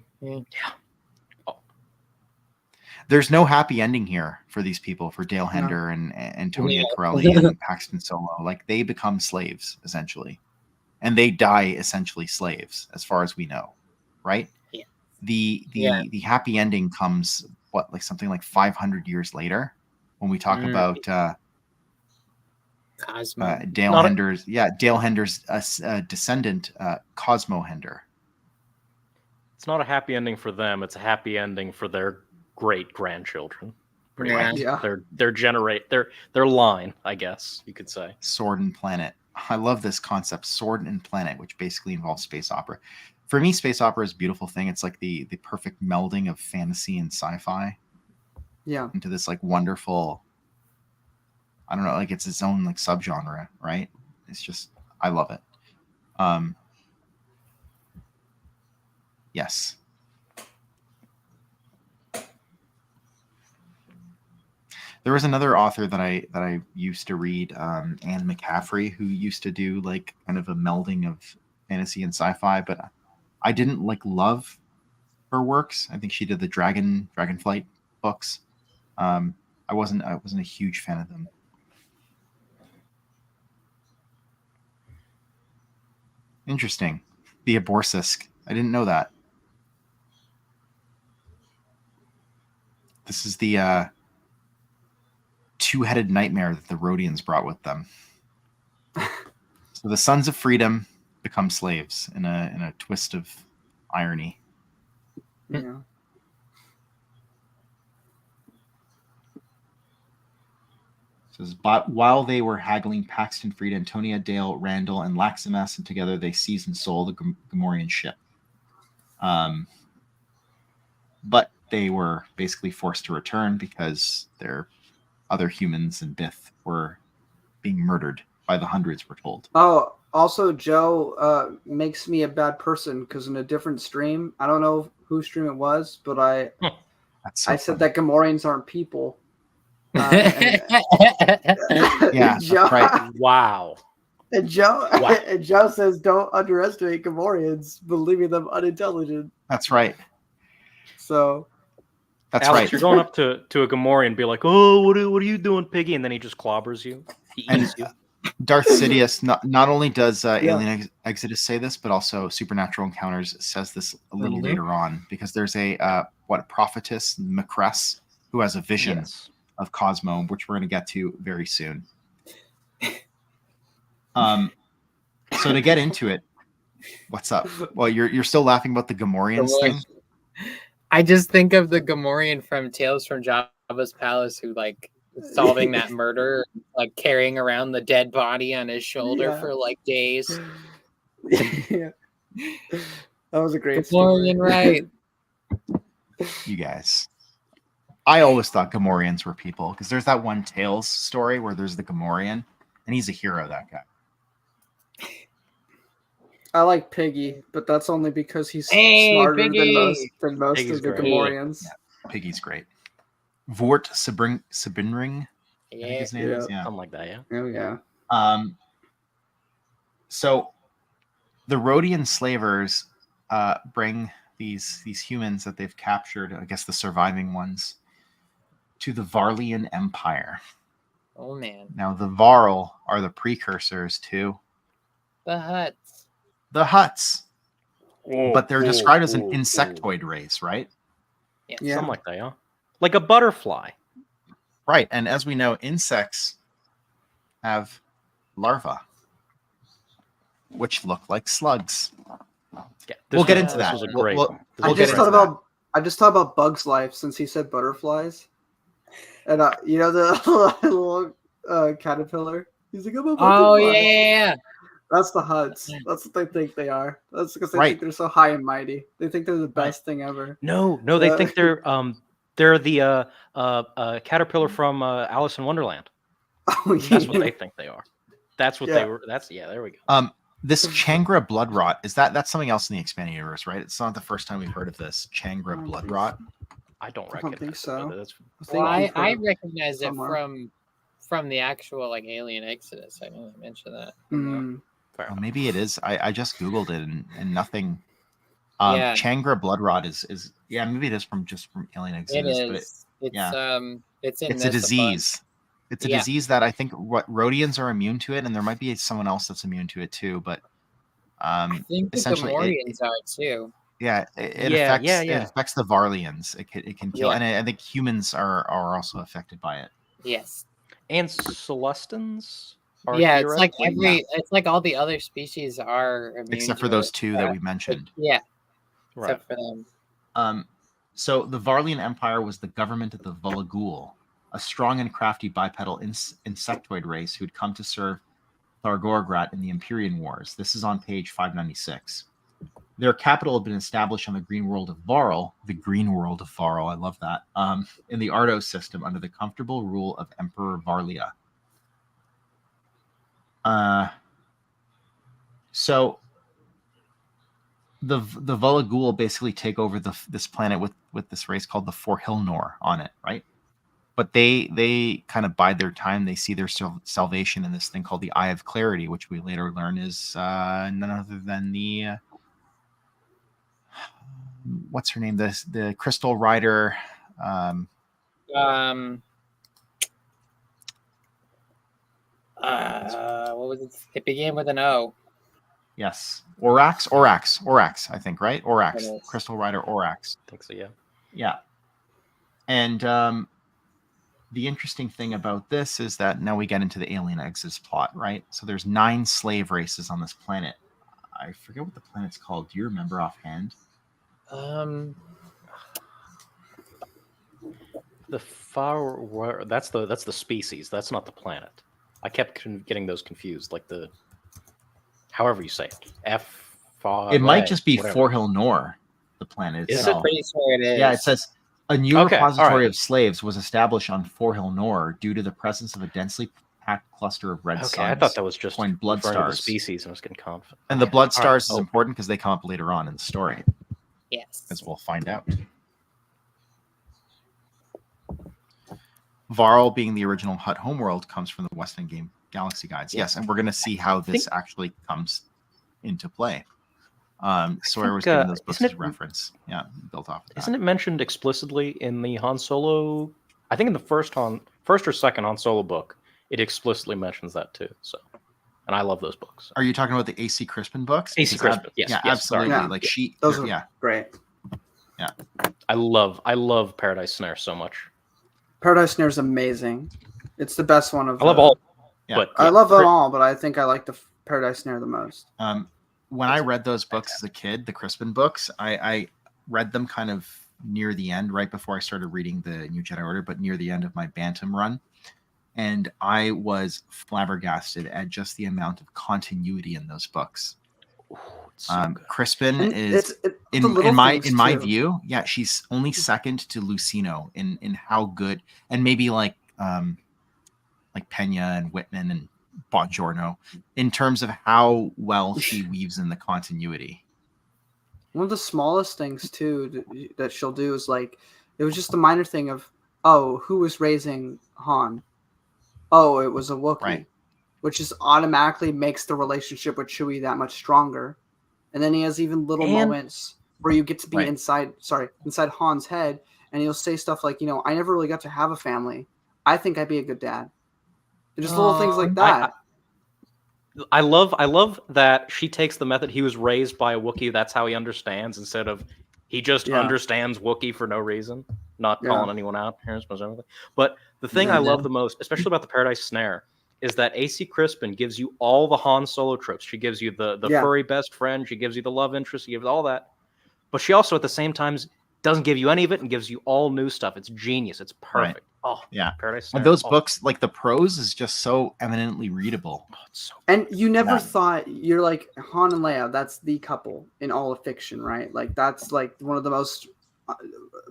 There's no happy ending here for these people, for Dale Hender and Antonia Corelli and Paxton Solo. Like they become slaves essentially, and they die essentially slaves, as far as we know, right? Yeah. The happy ending comes like something like 500 years later when we talk about Cosmo. Dale Hender's descendant, Cosmo Hender. It's not a happy ending for them. It's a happy ending for their great grandchildren. Pretty much. Yeah. Their line, I guess you could say. Sword and Planet. I love this concept, Sword and Planet, which basically involves space opera. For me, space opera is a beautiful thing. It's like the perfect melding of fantasy and sci-fi. Yeah. Into this like wonderful, I don't know, like it's its own like subgenre, right? It's just, I love it. Yes. There was another author that I used to read, Anne McCaffrey, who used to do like kind of a melding of fantasy and sci-fi, but I didn't like love her works. I think she did the Dragonflight books. I wasn't a huge fan of them. Interesting. The Aborsisk. I didn't know that. This is the two-headed nightmare that the Rhodians brought with them. So the Sons of Freedom become slaves in a twist of irony. Yeah. Says, but while they were haggling, Paxton freed Antonia, Dale, Randall, and Laximas, and together they seized and sold the Gamorrean ship. But they were basically forced to return because their other humans and Bith were being murdered by the hundreds, we're told. Oh, also, Joe makes me a bad person because in a different stream, I don't know whose stream it was, but I said that Gamorreans aren't people. Yeah, Joe, right. Wow. And Joe says, "Don't underestimate Gamorreans, believing them unintelligent." That's right. So, that's Alex, right. You're going up to a Gamorrean and be like, "Oh, what are you doing, piggy?" And then he just clobbers you. He eats you. Darth Sidious, not only does Alien Exodus say this, but also Supernatural Encounters says this a little later on, because there's a prophetess, Macress, who has a vision of Cosmo, which we're going to get to very soon. So to get into it, what's up? Well, you're still laughing about the Gamorreans thing? I just think of the Gamorrean from Tales from Jabba's Palace who like solving that murder, like carrying around the dead body on his shoulder for like days. Yeah. That was a great Gamorrean, right? You guys. I always thought Gamorreans were people, because there's that one Tales story where there's the Gamorrean, and he's a hero, that guy. I like Piggy, but that's only because he's Hey, smarter Piggy! than most Piggy's of the great. Gamorreans. Yeah, Piggy's great. Vort Sabinring, I think his name is. Yeah. Something like that, yeah. Oh yeah. So the Rhodian slavers bring these humans that they've captured, I guess the surviving ones, to the Varlian Empire. Oh man. Now the Varl are the precursors to The Huts. the Huts, but they're described as an Ooh. insectoid race, right? Yes. Yeah. Something like that, yeah. Like a butterfly. Right, and as we know, insects have larvae, which look like slugs. Yeah, We'll get was- into that. Was a We'll- great. we'll- this I we'll was get just great. into thought about Bug's Life since he said butterflies, and you know the little caterpillar. He's like, I'm a butterfly. Oh yeah. That's the Huts. That's what they think they are. That's because they Right. think they're so high and mighty. They think they're the best thing ever. No, they think they're the caterpillar from Alice in Wonderland. Oh, That's what they think they are. That's what they were. There we go. This Changra blood rot that's something else in the expanded universe, right? It's not the first time we've heard of this Changra blood rot. I don't I recognize don't think it, so. but that's Well, I I've recognize it somewhere. from the actual like Alien Exodus. I know they mentioned that. fair. Well, maybe it is. I just googled it and nothing. Yeah. Changra blood rot is maybe it is from Alien It Exodus, but is. It's yeah. it's in it's this a disease. It's a Yeah. disease that I think Rhodians are immune to it, and there might be someone else that's immune to it too. But I think the essentially, Gamorreans are too. it Yeah, affects yeah. it affects the Varlians. It can kill, Yeah. and I think humans are also affected by it. Yes. And Celestins are Yeah, it's like theoretically- it's like all the other species are immune Except for to those it. two that we mentioned. Yeah. Right. Except for them. So the Varlian Empire was the government of the Volagul, a strong and crafty bipedal insectoid race who'd come to serve Thargorgrat in the Empyrean Wars. This is on page 596. Their capital had been established on the green world of Varl, I love that, in the Ardos system under the comfortable rule of Emperor Varlia. So the Volagul basically take over this planet with this race called the Forhilnor on it, right? But they kind of bide their time. They see their salvation in this thing called the Eye of Clarity, which we later learn is none other than the what's her name? The Crystal Rider. What was it? It began with an O. Yes, Orax. I think, right? Orax, It is. Crystal Rider, Orax. I think so, yeah. Yeah, and the interesting thing about this is that now we get into the Alien Exodus plot, right? So there's 9 slave races on this planet. I forget what the planet's called. Do you remember offhand? The far that's the species. That's not the planet. I kept getting those confused. Like the however you say it. It might just be whatever. Forhilnor, the planet Is it? itself. Pretty sure it is. Yeah, it says a new Okay, all repository right. of slaves was established on Forhilnor due to the presence of a densely packed cluster of red Okay, suns. I thought that was just coined blood referring to the stars. species, and I was getting confident. And the blood All right. stars is important because they come up later on in the story, Yes. as we'll find out. Varl, being the original Hut homeworld, comes from the West End Game Galaxy Guides. Yes, and we're going to see how this actually comes into play. Sawyer was giving those books as reference. Yeah, built off of that. Isn't it mentioned explicitly in the Han Solo? I think in the first or second Han Solo book, it explicitly mentions that too. So, and I love those books. Are you talking about the AC Crispin books? AC Because Crispin, yes, Yeah, yes, absolutely. sorry. Yeah. Like she, Those are yeah, great. yeah. I love Paradise Snare so much. Paradise Snare is amazing. It's the best one of. I love all, Yeah. but I love them all, but I think I like the Paradise Snare the most. When I read those books as a kid, the Crispin books, I read them kind of near the end, right before I started reading the New Jedi Order, but near the end of my Bantam run. And I was flabbergasted at just the amount of continuity in those books. Crispin And is the in little my things, too. view, yeah, she's only second to Lucino in how good, and maybe like Pena and Whitman and Bongiorno in terms of how well she weaves in the continuity. One of the smallest things too that she'll do is like, it was just a minor thing of, oh, who was raising Han? Oh, it was a Wookiee, Right. which just automatically makes the relationship with Chewie that much stronger. And then he has even little moments where you get to be inside Han's head, and he'll say stuff like, I never really got to have a family. I think I'd be a good dad. And just little things like that. I love that she takes the method he was raised by a Wookiee, that's how he understands, instead of he just understands Wookiee for no reason, not calling anyone out. But the thing I love the most, especially about the Paradise Snare, is that AC Crispin gives you all the Han Solo tropes. She gives you the furry best friend, she gives you the love interest, she gives all that. But she also at the same time doesn't give you any of it and gives you all new stuff. It's genius. It's perfect. Right. Oh, yeah. Paradise Snare. And those books, like the prose is just so eminently readable. Oh, it's so and you never thought, you're like, Han and Leia, that's the couple in all of fiction, right? Like that's like one of the most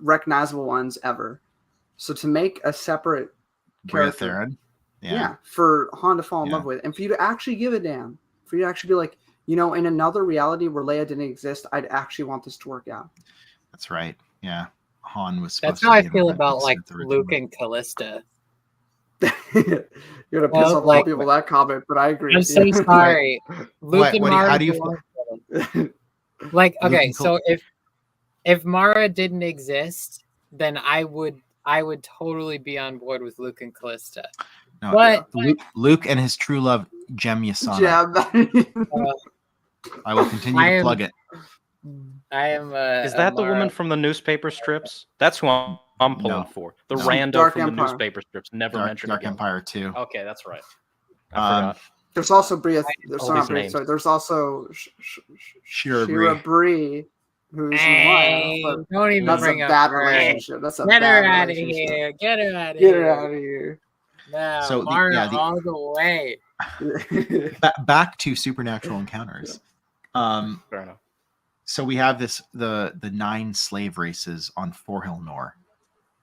recognizable ones ever. So to make a separate character, for Han to fall in love with, and for you to actually give a damn, for you to actually be like, in another reality where Leia didn't exist, I'd actually want this to work out. That's right. Yeah. Han was. That's how I feel about like Luke and Callista. You're gonna piss off a lot of people that comment, but I agree. I'm so sorry. Luke and Mara. How do you feel? Like, okay, so if Mara didn't exist, then I would totally be on board with Luke and Callista. No, but Luke and his true love, Jem Yasana. I will continue to plug it. I am. Is that the woman from the newspaper strips? That's who I'm pulling for. The rando Dark from Empire. the newspaper strips. Never mentioned Dark again. Empire too. Okay, that's right. I forgot. There's also Bria. There's also Shira Bree, who's wild. Don't even bring up that relationship. That's a Get bad her out of relationship. here. Get her out of Get here. her out of here. No, So Mara all the way. Back to supernatural encounters. Fair enough. So we have the 9 slave races on Forhill Nor.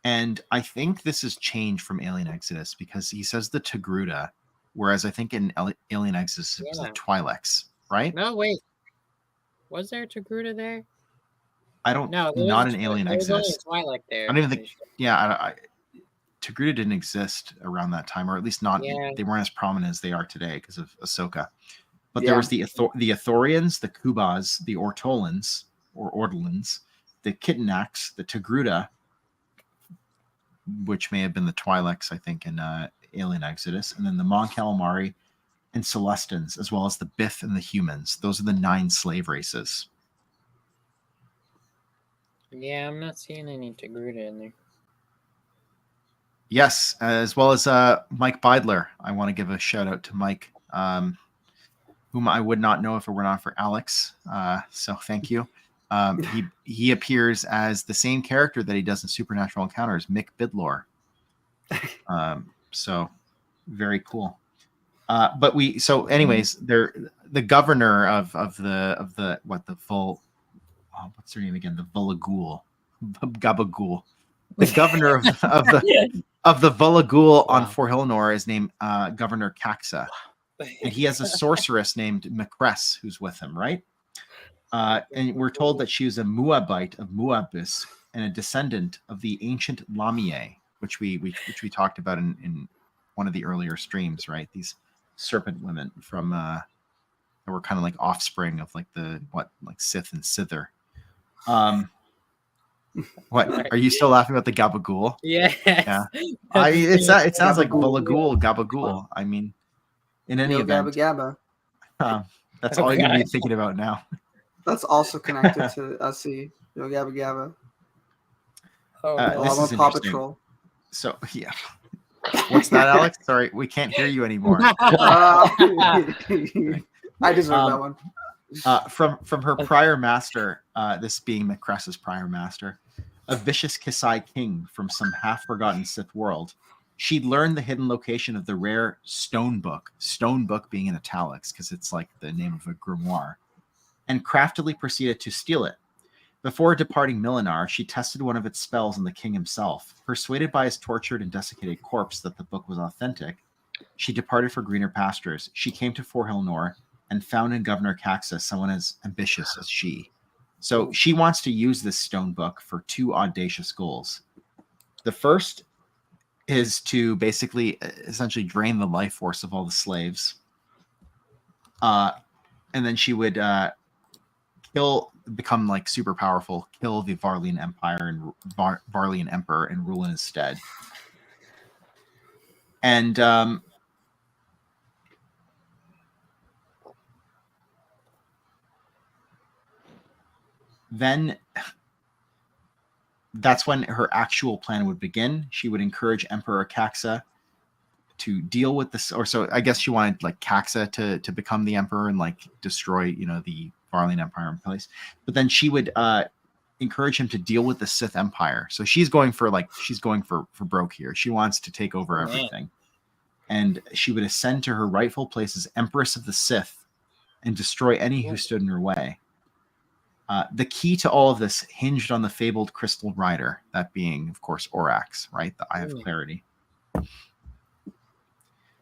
And I think this has changed from Alien Exodus because he says the Togruta, whereas I think in Alien Exodus it was the Twi'leks, right? No, wait. Was there a Togruta there? I don't know. Not in Alien Exodus. Twi'lek there. I don't even think. Yeah, Togruta didn't exist around that time, or at least not. Yeah. They weren't as prominent as they are today because of Ahsoka. But there was the Ithorians, the Kubas, the Ortolans, or Ortolans, the Kittinaks, the Togruta, which may have been the Twi'leks, I think, in Alien Exodus, and then the Mon Calamari and Celestins, as well as the Bith and the humans. Those are the 9 slave races. Yeah, I'm not seeing any Togruta in there. Yes, as well as Mike Beidler. I want to give a shout out to Mike, whom I would not know if it were not for Alex. So thank you. He appears as the same character that he does in Supernatural Encounters, Mick Bidlor. So very cool. Anyways, they're the governor of the full. Oh, what's their name again? The Volagul, Gabagool. The governor of the Volagul on Forhill Nor is named Governor Caxa. And he has a sorceress named Macress who's with him, right? And we're told that she was a Muabite of Muabis and a descendant of the ancient Lamia, which we talked about in one of the earlier streams, right? These serpent women from that were kind of like offspring of like Sith and Sither. What are you still laughing about the Gabagool? Yes. Yeah. It sounds like Volagul, Gabagool. I mean, in any event, Gabba. That's all you're gonna be thinking about now. That's also connected to SC. Gabba Gabba. This is Paw interesting. Patrol. So yeah. What's that, Alex? Sorry, we can't hear you anymore. I deserve that one. From her prior master, this being Macress's prior master, a vicious Kisai king from some half-forgotten Sith world, she'd learned the hidden location of the rare stone book being in italics because it's like the name of a grimoire, and craftily proceeded to steal it. Before departing Milinar, she tested one of its spells on the king himself. Persuaded by his tortured and desiccated corpse that the book was authentic, she departed for greener pastures. She came to Forhilnor and found in Governor Caxa someone as ambitious as she. So she wants to use this stone book for 2 audacious goals. The first is to basically essentially drain the life force of all the slaves. And then she would become like super powerful, kill the Varlian Empire and Varlian Emperor and rule in his stead. And then that's when her actual plan would begin. She would encourage Emperor Caxa to deal with this, or so I guess she wanted like Caxa to become the emperor and like destroy, you know, the Varlian Empire in place. But then she would encourage him to deal with the Sith Empire. So she's going for broke here. She wants to take over everything. And she would ascend to her rightful place as Empress of the Sith and destroy any who stood in her way. The key to all of this hinged on the fabled Crystal Rider, that being, of course, Orax, right? The Eye of Clarity.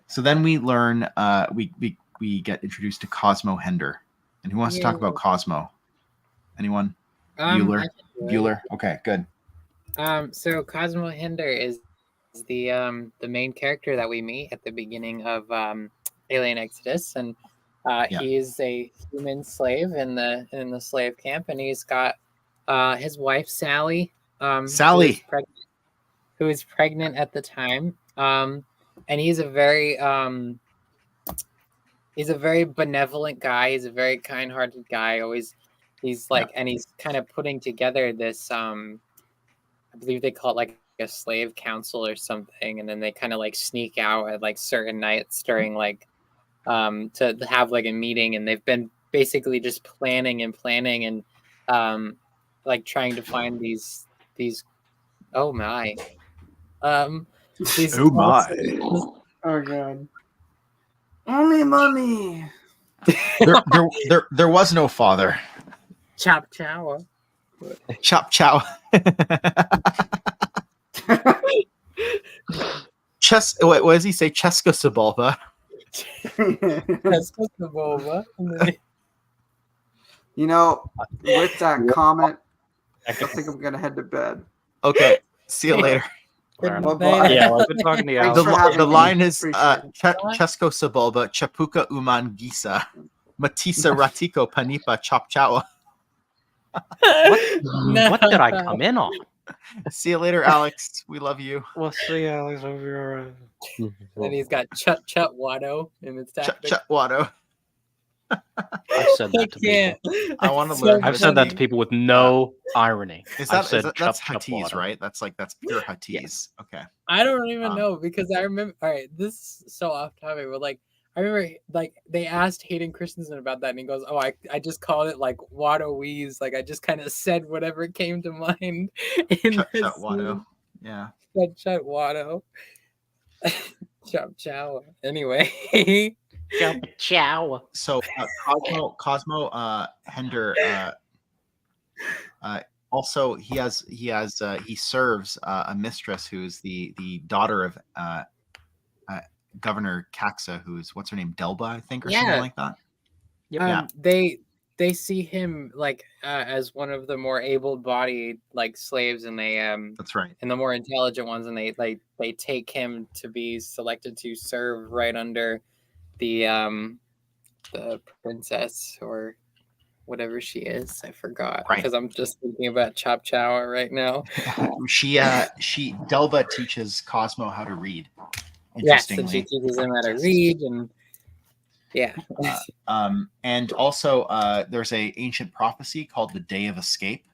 So then we learn, we get introduced to Cosmo Hender. And who wants to talk about Cosmo? Anyone? Bueller? Okay, good. So Cosmo Hender is the main character that we meet at the beginning of Alien Exodus, and he is a human slave in the slave camp, and he's got his wife Sally, who is pregnant at the time, and he's a very benevolent guy. He's a very kind-hearted guy. He's like, and he's kind of putting together this. I believe they call it like a slave council or something, and then they kind of like sneak out at like certain nights during like. To have like a meeting, and they've been basically just planning and like trying to find these oh my oh god, only money. there was no father. Chop chow. What does he say? Cheska Sabalba. You know, with that comment, I think I'm gonna head to bed. Okay, see you later. Bye-bye. Yeah, well, good talking to you. The line is Chesko Sabalba, Chapuka Uman Gisa, Matisa Ratiko Panipa Chopchawa. What did I come in on? See you later, Alex. We love you. We'll see you, Alex, over your. And he's got Chut Watto in his tactic. Chut Watto. I've said that to people. I want to learn. I've said that to people with no irony. That's Huttese, right? That's pure Huttese. Okay. I don't even know, because I remember. All right, this is so off topic, but like I remember, like they asked Hayden Christensen about that, and he goes, "Oh, I just called it like Watto-wheeze. Like I just kind of said whatever came to mind." Chut Watto. Yeah. Chut Watto. Chop chow. Anyway. Chop chow. So Cosmo Hender also he serves a mistress who's the daughter of Governor Caxa, who's what's her name, Delba, I think, or something like that. They see him like as one of the more able-bodied like slaves, and they that's right, and the more intelligent ones, and they take him to be selected to serve right under the princess or whatever she is. I forgot, because I'm just thinking about Chop Chow right now. she Delba teaches Cosmo how to read. Yes, and she teaches him how to read, and and also there's a ancient prophecy called the Day of Escape,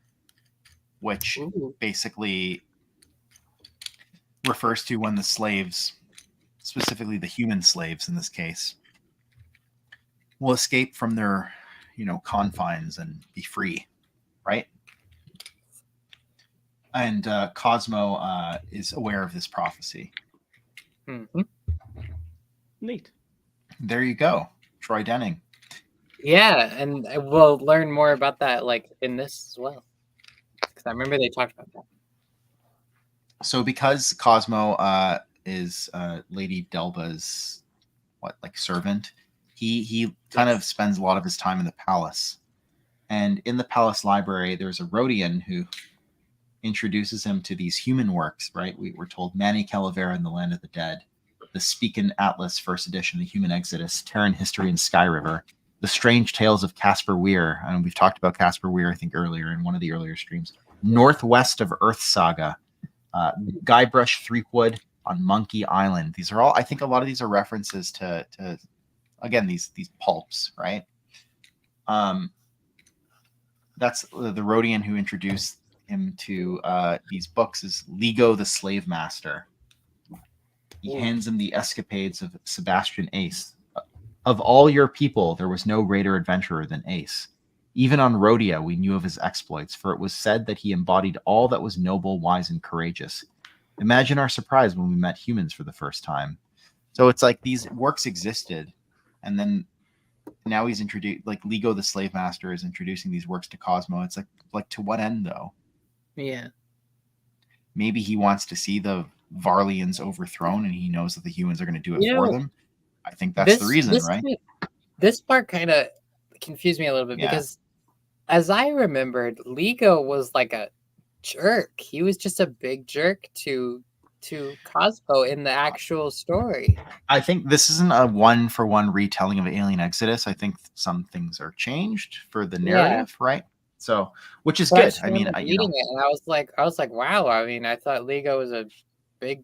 which basically refers to when the slaves, specifically the human slaves in this case, will escape from their, confines and be free, right? And Cosmo is aware of this prophecy. Mm-hmm. Neat. There you go, Troy Denning. Yeah, and we'll learn more about that like in this as well, because I remember they talked about that. So because Cosmo is Lady Delba's servant. He kind of spends a lot of his time in the palace, and in the palace library, there's a Rhodian who introduces him to these human works. Right, we're told Manny Calavera in the Land of the Dead, the Speakin' Atlas First Edition, the Human Exodus, Terran History in Sky River, The Strange Tales of Caspar Weir, and we've talked about Caspar Weir, I think, earlier in one of the earlier streams. Northwest of Earth Saga, Guybrush Threepwood on Monkey Island. These are all, I think, a lot of these are references to again, these pulps, right? That's the Rhodian who introduced him to these books is Ligo the Slave Master. He hands him the escapades of Sebastian Ace. Of all your people, there was no greater adventurer than Ace. Even on Rhodia, we knew of his exploits, for it was said that he embodied all that was noble, wise, and courageous. Imagine our surprise when we met humans for the first time. So it's like these works existed, and then now he's introduced, like Ligo the Slave Master is introducing these works to Cosmo. It's like to what end, though? Yeah. Maybe he wants to see the Varlians overthrown, and he knows that the humans are going to do it for them. I think that's the reason, right? This part kind of confused me a little bit because, as I remembered, Ligo was like a jerk. He was just a big jerk to Cosmo in the actual story. I think this isn't a one-for-one retelling of Alien Exodus. I think some things are changed for the narrative, right? So, which is good. I mean, reading it, and I was like, wow. I mean, I thought Ligo was a big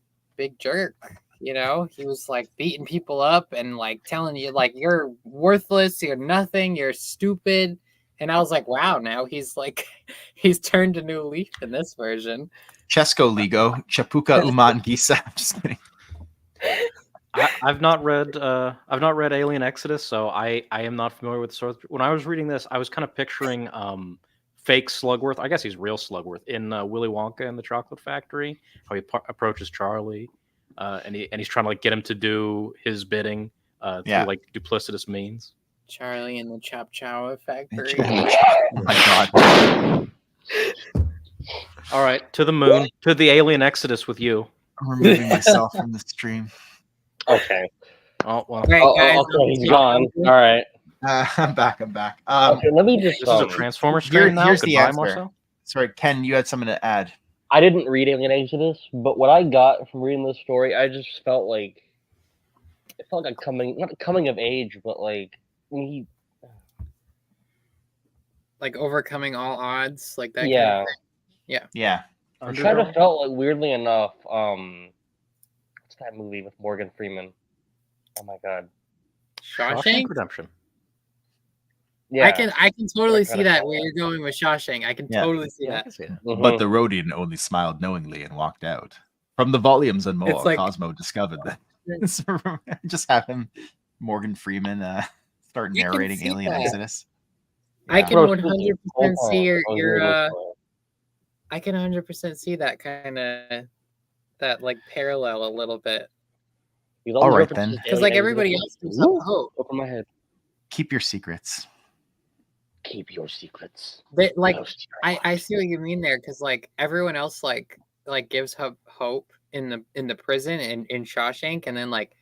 jerk. You know, he was like beating people up and like telling you like you're worthless, you're nothing, you're stupid. And I was like, wow, now he's turned a new leaf in this version. Chesko Ligo, Chapuka Uman Gisa. I'm just kidding. I've not read Alien Exodus, so I am not familiar with the source. When I was reading this, I was kind of picturing fake Slugworth. I guess he's real Slugworth in Willy Wonka and the Chocolate Factory. How he approaches Charlie, and he's trying to like get him to do his bidding through like duplicitous means. Charlie in the Chop Chow Factory. Oh my God. All right, to the moon, to the Alien Exodus with you. I'm removing myself from the stream. Okay. Oh well. Right, guys, okay, he's gone. All right. I'm back. Okay, let me just. This is a Transformer stream now. Here's Goodbye, the answer. Marcel. Sorry, Ken, you had something to add. I didn't read Alien Exodus, but what I got from reading this story, I just felt like it felt like not coming of age, but like he, like overcoming all odds, like that. Yeah. Kind of thing. Yeah. It kind of felt like weirdly enough. What's that movie with Morgan Freeman? Oh my God. Shawshank Redemption. Yeah, I can totally see that where you're going with Shawshank. I can totally see that. Mm-hmm. But the Rhodian only smiled knowingly and walked out. From the volumes on Moa, like- Cosmo discovered that. Just have him, Morgan Freeman, start You can narrating see Alien that. Exodus. I can Bro, 100% see your your I can 100% see that kind of that like parallel a little bit All right, then. because like everybody else gives up hope. Over my head. Keep your secrets. Keep your secrets. But like close to your I heart. see what you mean there because like everyone else like gives hope in the prison and in Shawshank, and then like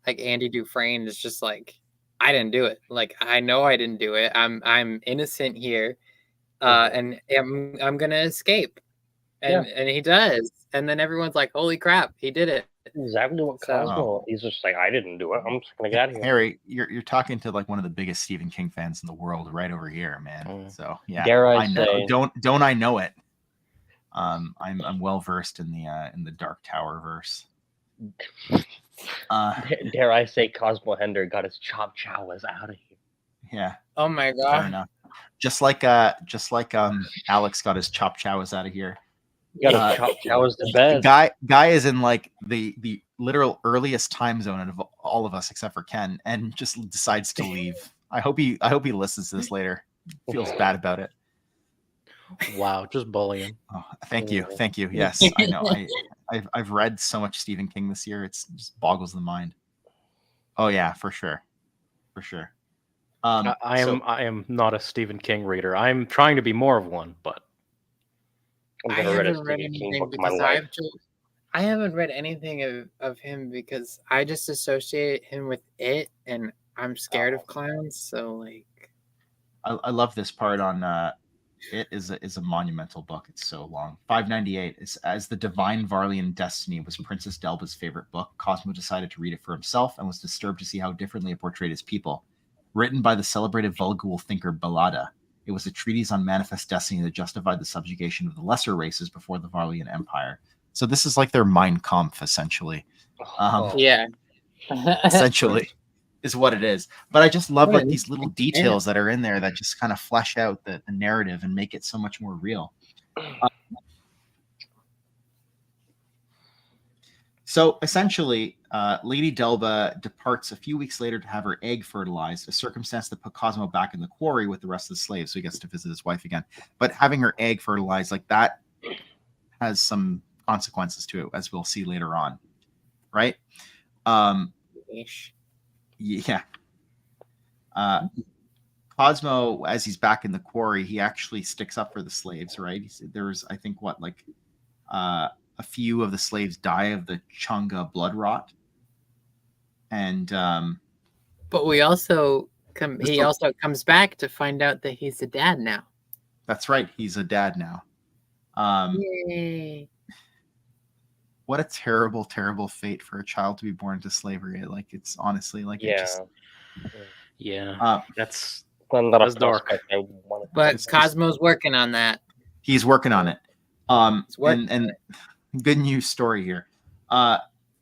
Andy Dufresne is just like, I didn't do it. Like I know I didn't do it. I'm innocent here, and I'm gonna escape, and he does, and then everyone's like, holy crap, he did it. Exactly what Cosmo. He's just like, I didn't do it. I'm just gonna get out of here. Harry, you're talking to like one of the biggest Stephen King fans in the world right over here, man. So yeah, Dare I know. say- Don't I know it? I'm well versed in the Dark Tower verse. Dare I say, Cosmo Hender got his chop chowas out of here. Yeah. Oh my Fair god. enough. Just like Alex got his chop chowas out of here. You got chop chowas to bed. Guy is in like the literal earliest time zone of all of us except for Ken, and just decides to leave. I hope he listens to this later. Feels bad about it. Wow, just bullying. Oh, thank you. Yes, I know. I've read so much Stephen King this year. It's just boggles the mind. Oh yeah, for sure. I am not a Stephen King reader. I'm trying to be more of one, but I haven't read anything because I haven't read anything of him because I just associate him with it, and I'm scared of clowns. So like, I love this part on it is a monumental book. It's so long. 598 is as the Divine Varlian Destiny was Princess Delba's favorite book. Cosmo decided to read it for himself and was disturbed to see how differently it portrayed his people. Written by the celebrated Volgul thinker Balada, it was a treatise on manifest destiny that justified the subjugation of the lesser races before the Varlian Empire. So this is like their Mein Kampf, essentially. Yeah. Essentially is what it is. But I just love like these little details that are in there that just kind of flesh out the narrative and make it so much more real. So essentially, Lady Delba departs a few weeks later to have her egg fertilized, a circumstance that put Cosmo back in the quarry with the rest of the slaves, so he gets to visit his wife again. But having her egg fertilized, like that has some consequences to it, as we'll see later on. Right? Yeah. Cosmo, as he's back in the quarry, he actually sticks up for the slaves, right? There's, I think, a few of the slaves die of the Chunga blood rot. And but we also he also comes back to find out that he's a dad now. That's right, he's a dad now. Yay. What a terrible, terrible fate for a child to be born into slavery. Like, it's honestly like, Yeah. That's dark. But Cosmo's working on that. He's working on it. And good news story here.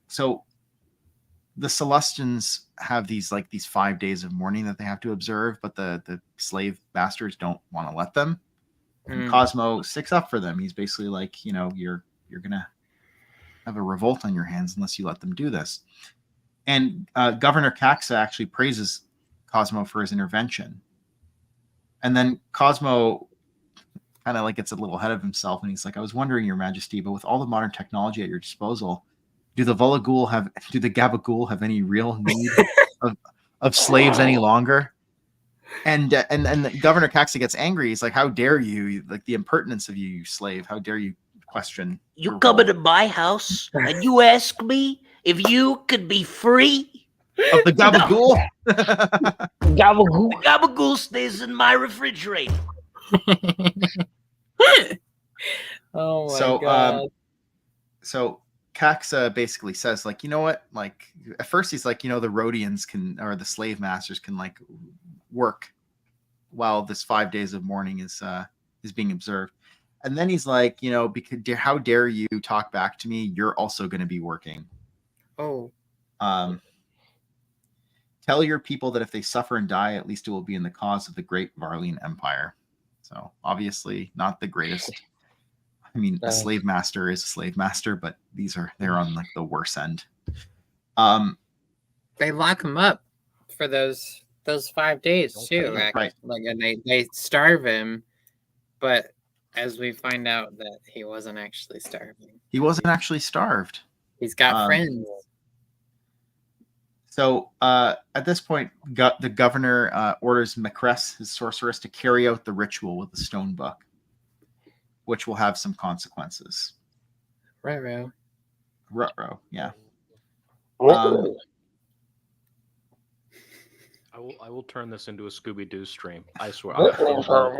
So the Celestians have these 5 days of mourning that they have to observe, but the slave masters don't want to let them. And Cosmo sticks up for them. He's basically like, you're gonna have a revolt on your hands unless you let them do this. And Governor Caxa actually praises Cosmo for his intervention. And then Cosmo kind of gets a little ahead of himself, and he's like, I was wondering, Your Majesty, but with all the modern technology at your disposal, do the Gabagool have any real need of slaves any longer? And Governor Caxa gets angry. He's like, how dare you, like the impertinence of you slave, how dare you question. You come into my house and you ask me if you could be free? Of the Gabagool? Gabagool. The Gabagool stays in my refrigerator. Oh my god. So Caxa basically says, like, you know what? Like, at first he's like, the Rhodians or the slave masters can work while this 5 days of mourning is being observed. And then he's like, because how dare you talk back to me? You're also going to be working. Oh. Tell your people that if they suffer and die, at least it will be in the cause of the great Varlian Empire. So obviously not the greatest. I mean, a slave master is a slave master, but they're on the worse end. They lock him up for those 5 days too, right? And they starve him, but as we find out that he wasn't actually starving. He wasn't actually starved. He's got friends. So at this point, the governor orders Macress, his sorceress, to carry out the ritual with the stone book, which will have some consequences. Ruh-roh, yeah. I will turn this into a Scooby-Doo stream. I swear.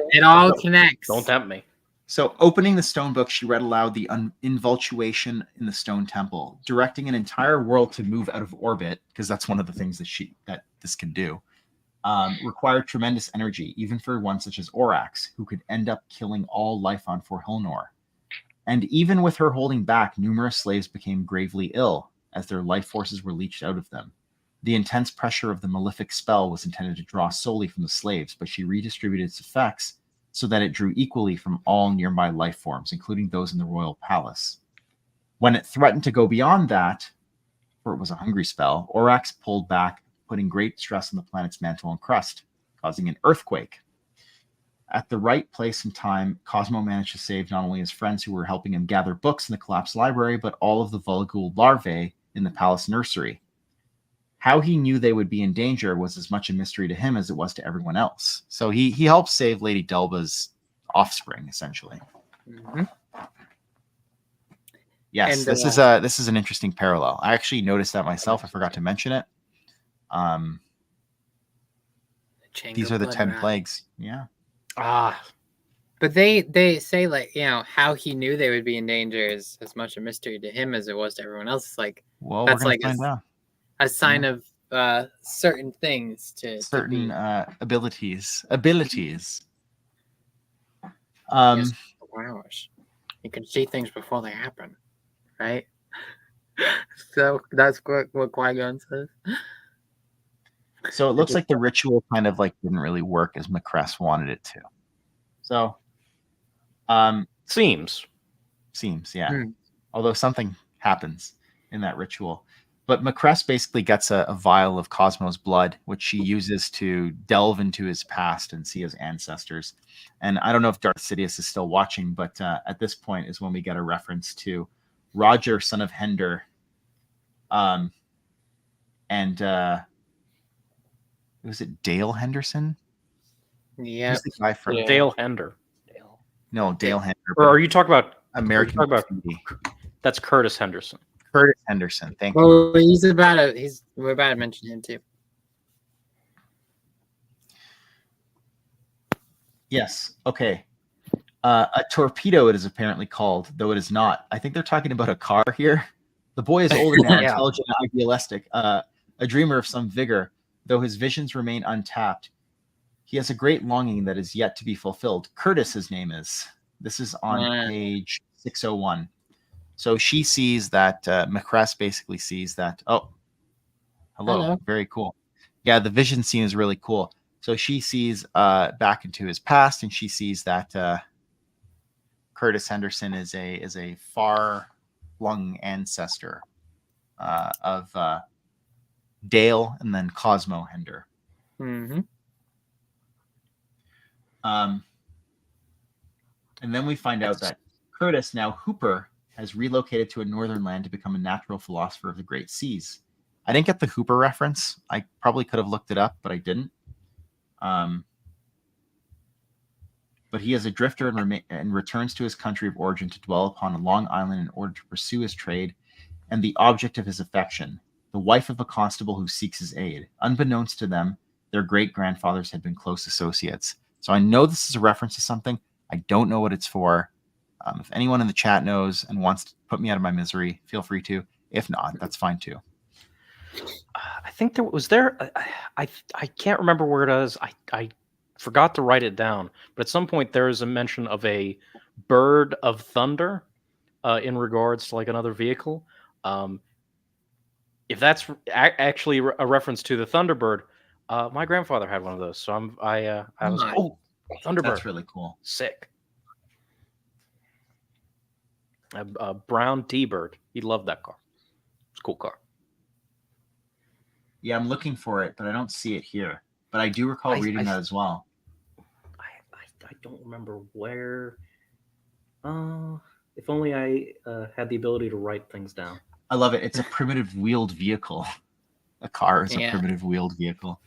It all connects. Don't tempt me. So, opening the stone book, she read aloud the involution in the stone temple, directing an entire world to move out of orbit, because that's one of the things that this can do. Required tremendous energy, even for one such as Orax, who could end up killing all life on Forhilnor. And even with her holding back, numerous slaves became gravely ill, as their life forces were leached out of them. The intense pressure of the malefic spell was intended to draw solely from the slaves, but she redistributed its effects so that it drew equally from all nearby life forms, including those in the royal palace. When it threatened to go beyond that, for it was a hungry spell, Orax pulled back, putting great stress on the planet's mantle and crust, causing an earthquake. At the right place and time, Cosmo managed to save not only his friends who were helping him gather books in the collapsed library, but all of the Volgul larvae in the palace nursery. How he knew they would be in danger was as much a mystery to him as it was to everyone else. So he helped save Lady Delba's offspring, essentially. Mm-hmm. Yes, And, this is an interesting parallel. I actually noticed that myself. I forgot to mention it. These are the 10 plagues. Yeah. But they say, like, how he knew they would be in danger is as much a mystery to him as it was to everyone else. It's like, Well, that's we're like gonna find out. a sign of certain things to Certain be. abilities. Yes, powers. You can see things before they happen, right? So that's what Qui-Gon says. So it looks like the ritual kind of like didn't really work as Macress wanted it to. So, seems, yeah. Although something happens in that ritual, but Macress basically gets a vial of Cosmo's blood, which she uses to delve into his past and see his ancestors. And I don't know if Darth Sidious is still watching, but at this point is when we get a reference to Roger, son of Hender, and was it Dale Henderson? Yeah, who's the guy from Dale Hender. No, Dale Hender. Or are you talking about American? That's Curtis Henderson. Curtis Henderson. Thank you. Oh, we're about to mention him too. Yes. Okay. A torpedo, it is apparently called, though it is not. I think they're talking about a car here. The boy is older now, Yeah. intelligent, and idealistic, a dreamer of some vigor, though his visions remain untapped. He has a great longing that is yet to be fulfilled. Curtis, his name is. This is on page 601. So she sees that, Macress basically sees that, hello, very cool. Yeah, the vision scene is really cool. So she sees back into his past, and she sees that Curtis Henderson is a far-flung ancestor of Dale and then Cosmo Hender. Mm-hmm. And then we find out that Curtis, now Hooper, has relocated to a northern land to become a natural philosopher of the great seas. I didn't get the Hooper reference. I probably could have looked it up, but I didn't. But he is a drifter and returns to his country of origin to dwell upon a Long Island in order to pursue his trade and the object of his affection, the wife of a constable who seeks his aid. Unbeknownst to them, their great-grandfathers had been close associates. So I know this is a reference to something. I don't know what it's for. If anyone in the chat knows and wants to put me out of my misery, feel free to. If not, that's fine too. I think I can't remember where it is. I forgot to write it down, but at some point there is a mention of a bird of thunder in regards to like another vehicle. If that's actually a reference to the Thunderbird, my grandfather had one of those, so I was like, oh, Thunderbird, that's really cool, sick. A brown T-Bird. He loved that car. It's a cool car. Yeah, I'm looking for it, but I don't see it here. But I do recall reading that as well. I don't remember where. If only I had the ability to write things down. I love it. It's a primitive wheeled vehicle. A car is a primitive wheeled vehicle.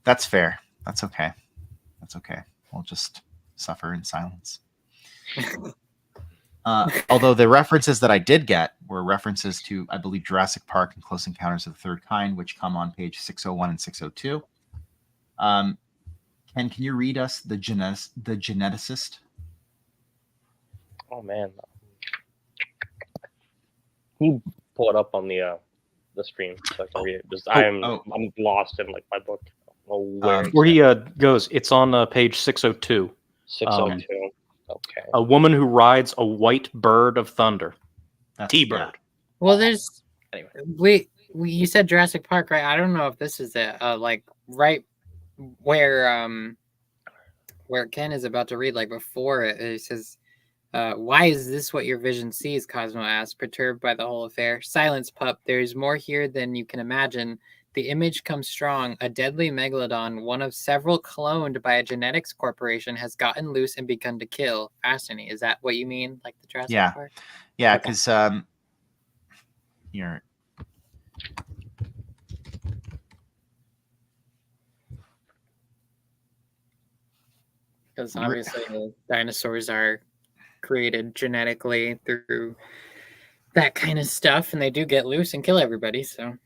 That's fair. That's okay. That's okay. We'll just suffer in silence. Although the references that I did get were references to, I believe, Jurassic Park and Close Encounters of the Third Kind, which come on page 601 and 602. Ken, can you read us the geneticist? Oh man, can you pull it up on the stream so I can read it? Just I'm lost in like my book. Where he goes, it's on page 602. 602. Okay. A woman who rides a white bird of thunder. T-Bird. Yeah. Well, there's anyway. You said Jurassic Park, right? I don't know if this is it. Like right where Ken is about to read, like before it, it says, "Why is this what your vision sees?" Cosmo asked, perturbed by the whole affair. "Silence, pup. There is more here than you can imagine. The image comes strong. A deadly megalodon, one of several cloned by a genetics corporation, has gotten loose and begun to kill." Fascinating. Is that what you mean? Like the Jurassic Park? Yeah, because here. Because obviously the dinosaurs are created genetically through that kind of stuff, and they do get loose and kill everybody. So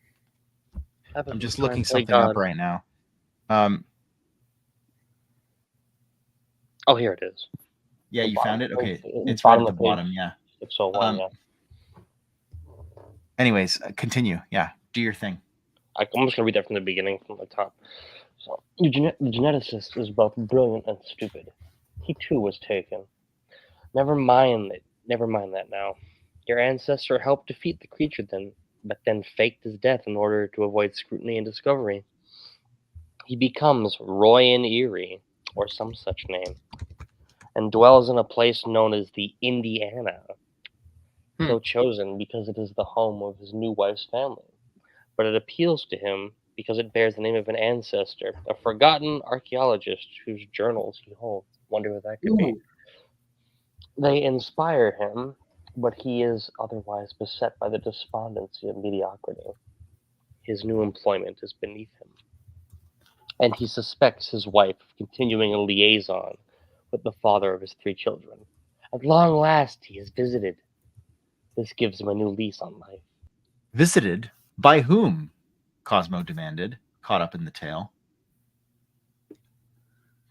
I'm just looking something up right now. Oh, here it is. Yeah, The you bottom. found it? Okay. It's right Bottom at the of page bottom, yeah. 601, yeah. Anyways, continue. Yeah, do your thing. I'm just going to read that from the beginning, from the top. So, the geneticist is both brilliant and stupid. He too was taken. Never mind that now. Your ancestor helped defeat the creature but then faked his death in order to avoid scrutiny and discovery. He becomes Royan Erie, or some such name, and dwells in a place known as the Indiana, so chosen because it is the home of his new wife's family. But it appeals to him because it bears the name of an ancestor, a forgotten archaeologist whose journals he holds. Wonder what that could be. They inspire him, but he is otherwise beset by the despondency of mediocrity. His new employment is beneath him, and he suspects his wife of continuing a liaison with the father of his 3 children. At long last, he is visited. This gives him a new lease on life. Visited? By whom? Cosmo demanded, caught up in the tale.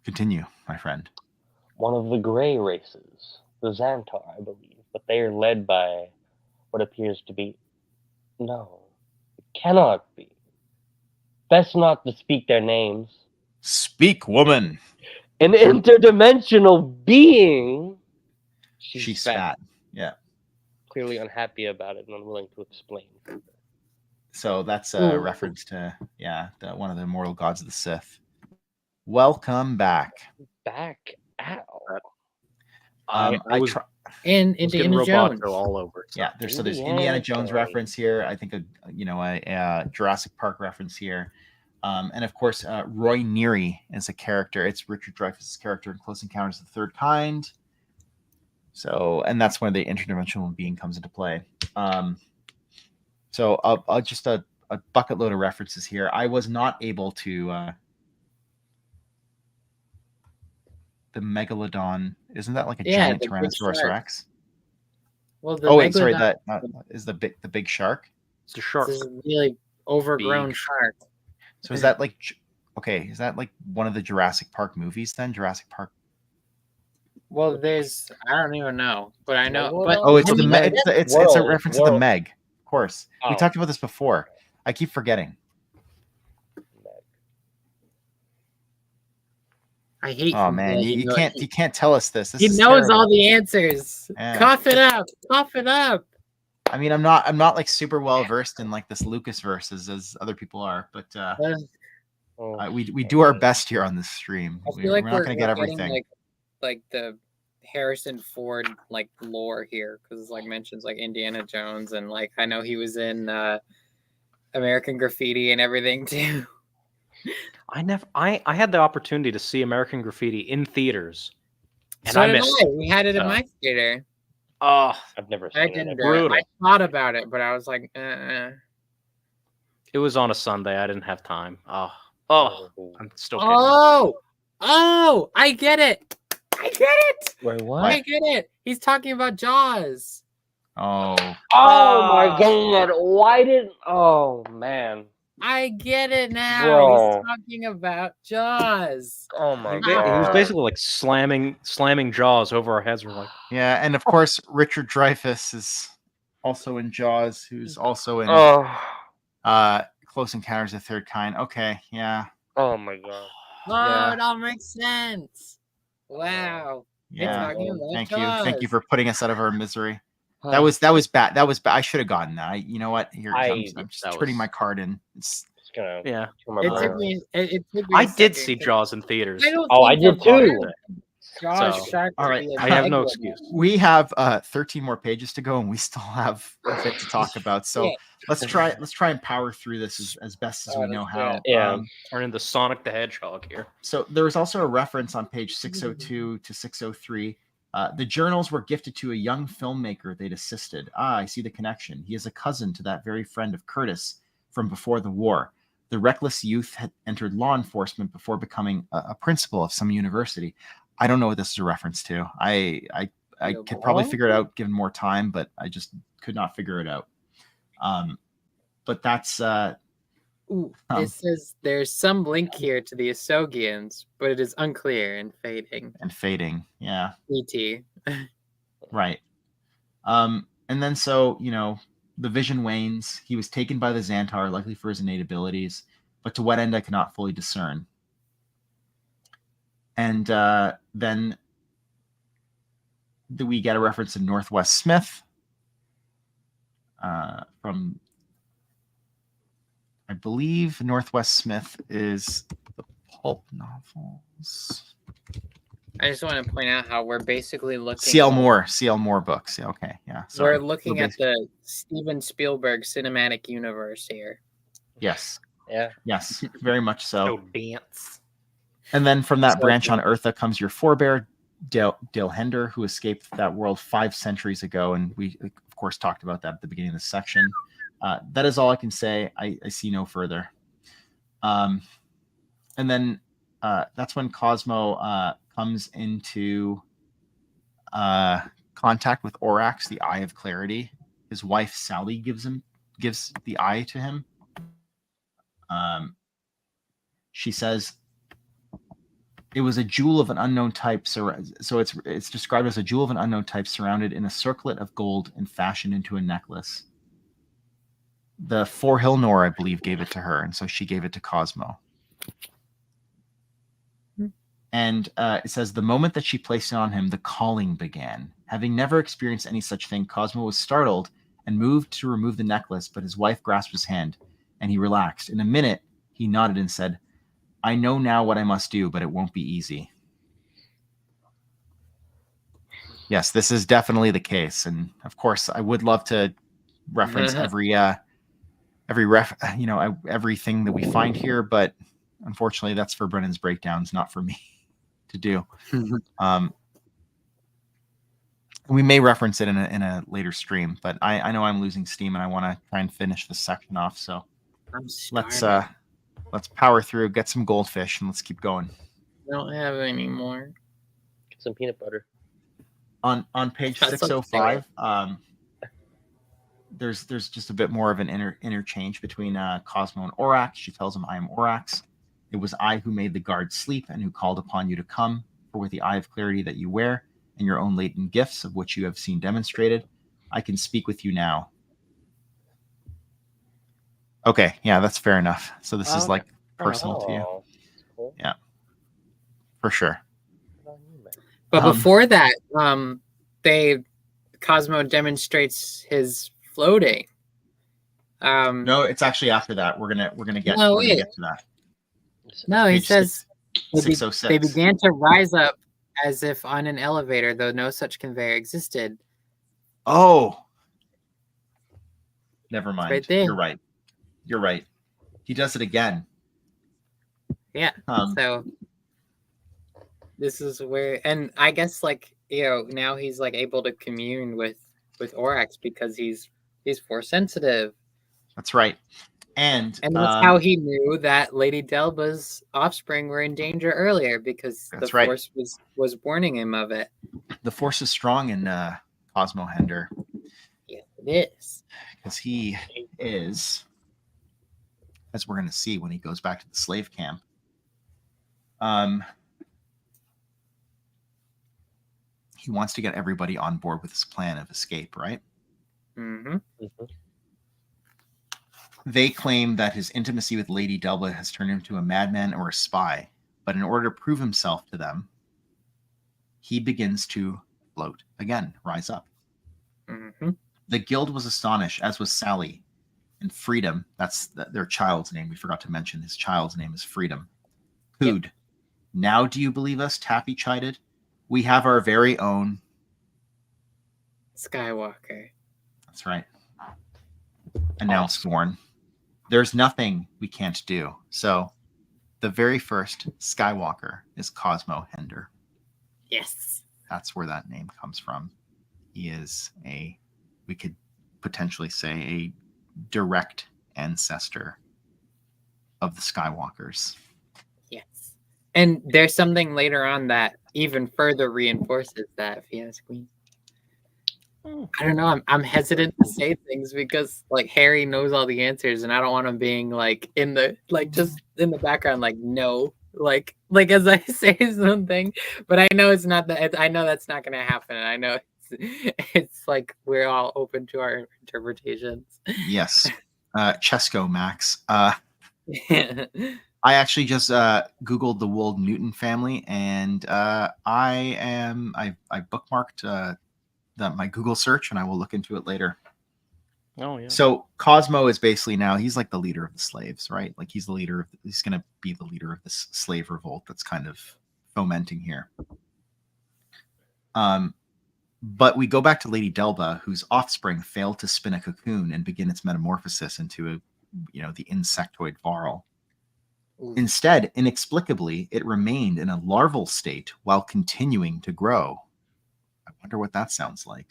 Continue, my friend. One of the gray races, the Xantar, I believe, but they are led by what appears to be... No, it cannot be. Best not to speak their names. Speak, woman! An interdimensional being! She's fat. Yeah. Clearly unhappy about it and unwilling to explain. So that's a reference to, one of the immortal gods of the Sith. Welcome back. Back out. I was and Indiana Jones all over. So. Yeah, there's Indiana Jones reference here. I think a Jurassic Park reference here, and of course Roy Neary is a character. It's Richard Dreyfuss's character in Close Encounters of the Third Kind. So, and that's when the interdimensional being comes into play. So I'll just a bucket load of references here. I was not able to. The Megalodon, isn't that like a giant Tyrannosaurus Rex? Well, sorry, that is the big shark. It's a shark. This is a really overgrown shark. So is that like is that like one of the Jurassic Park movies then? Jurassic Park. Well, I don't even know, but I know. But it's a reference to the Meg, of course. We talked about this before. I keep forgetting. I hate. Oh man, you can't tell us this. He knows all the answers. Yeah. Cough it up. Cough it up. I mean, I'm not like super well versed in like this Lucas verses as other people are, but we do our best here on this stream. We're not going to get everything. Like the Harrison Ford like lore here, because like mentions like Indiana Jones, and like I know he was in American Graffiti and everything too. I had the opportunity to see American Graffiti in theaters, and so I missed it. We had it in my theater. Oh, I've never seen it. Brutal. I thought about it, but I was like, It was on a Sunday. I didn't have time. I'm still. I get it. Wait, what? I get it. He's talking about Jaws. Oh my God! Why didn't? Oh man. I get it now. Bro. He's talking about Jaws. Oh my God! He was basically like slamming Jaws over our heads. We're like, yeah, and of course Richard Dreyfuss is also in Jaws, who's also in Close Encounters of the Third Kind. Okay, yeah. Oh my God! Oh, it all makes sense. Wow. Yeah. Thank you for putting us out of our misery. That was bad. I should have gotten that. You know what? Here, I'm just turning my card in. It's gonna. Yeah. It took me I did see Jaws in theaters. I did too. Jaws, shark. All right. I have no excuse. We have 13 more pages to go, and we still have a bit to talk about. So let's try and power through this as best as we know how. Yeah. Turn into Sonic the Hedgehog here. So there was also a reference on page 602 to 603. The journals were gifted to a young filmmaker they'd assisted. I see the connection. He is a cousin to that very friend of Curtis from before the war. The reckless youth had entered law enforcement before becoming a principal of some university. I don't know what this is a reference to. I I could probably figure it out given more time, but I just could not figure it out. But that's It says there's some link here to the Asogians, but it is unclear and fading. Yeah. ET. Right. And then so, the vision wanes. He was taken by the Xantar, likely for his innate abilities, but to what end I cannot fully discern. And then we get a reference to Northwest Smith from, I believe Northwest Smith is the pulp novels. I just want to point out how we're basically looking C.L. Moore books. Yeah, okay, yeah. Sorry. We're looking at the Steven Spielberg cinematic universe here. Yes. Yeah. Yes, very much so. Dance. And then from that branch on Eartha comes your forebear, Dilhender, who escaped that world 5 centuries ago, and we of course talked about that at the beginning of the section. That is all I can say. I see no further. And then that's when Cosmo comes into contact with Orax, the Eye of Clarity. His wife Sally gives the eye to him. She says it was a jewel of an unknown type. So it's described as a jewel of an unknown type surrounded in a circlet of gold and fashioned into a necklace. The Four Hill Nor, I believe, gave it to her, and so she gave it to Cosmo. And it says, the moment that she placed it on him, the calling began. Having never experienced any such thing, Cosmo was startled and moved to remove the necklace, but his wife grasped his hand, and he relaxed. In a minute, he nodded and said, I know now what I must do, but it won't be easy. Yes, this is definitely the case. And of course, I would love to reference everything that we find here, but unfortunately that's for Brennan's breakdowns, not for me to do. We may reference it in a later stream, but I know I'm losing steam and I want to try and finish this section off. So let's power through, get some goldfish, and let's keep going. I don't have any more. Get some peanut butter. On page 605, there's just a bit more of an interchange between Cosmo and Orax. She tells him, I am Orax. It was I who made the guard sleep and who called upon you to come, for with the eye of clarity that you wear and your own latent gifts of which you have seen demonstrated, I can speak with you now. Okay, yeah, that's fair enough. So this is like personal to you. Cool. Yeah, for sure. But before that, Cosmo demonstrates his floating. No, it's actually after that. We're gonna get to that. No, he says 606. They began to rise up as if on an elevator, though no such conveyor existed. Oh, never mind. Right there. You're right. He does it again. Yeah. So this is where, and I guess now he's able to commune with Orax because he's force sensitive. That's right. And that's how he knew that Lady Delba's offspring were in danger earlier, because the Force was warning him of it. The Force is strong in Cosmo Hender. Yeah, it is. Because he is, as we're going to see when he goes back to the slave camp, he wants to get everybody on board with his plan of escape, right? Mm-hmm. They claim that his intimacy with Lady Delba has turned him into a madman or a spy, but in order to prove himself to them, he begins to float again, rise up. Mm-hmm. The guild was astonished, as was Sally. And Freedom, that's their child's name. We forgot to mention his child's name is Freedom. Cooed. Yep. Now do you believe us? Taffy chided. We have our very own Skywalker. That's right. Announced Warren. There's nothing we can't do. So the very first Skywalker is Cosmo Hender. Yes. That's where that name comes from. He is we could potentially say, a direct ancestor of the Skywalkers. Yes. And there's something later on that even further reinforces that, if you ask me. I don't know. I'm hesitant to say things because like Harry knows all the answers, and I don't want him being like just in the background, like no, like as I say something. But I know it's not that. I know that's not going to happen, and I know it's like we're all open to our interpretations. Yes, Chesco Max. I actually just Googled the Wold Newton family, and I bookmarked my Google search, and I will look into it later. Oh yeah. So Cosmo is basically now he's like the leader of the slaves, right? Like he's going to be the leader of this slave revolt that's kind of fomenting here. But we go back to Lady Delba, whose offspring failed to spin a cocoon and begin its metamorphosis into the insectoid varl. Instead, inexplicably, it remained in a larval state while continuing to grow. I wonder what that sounds like.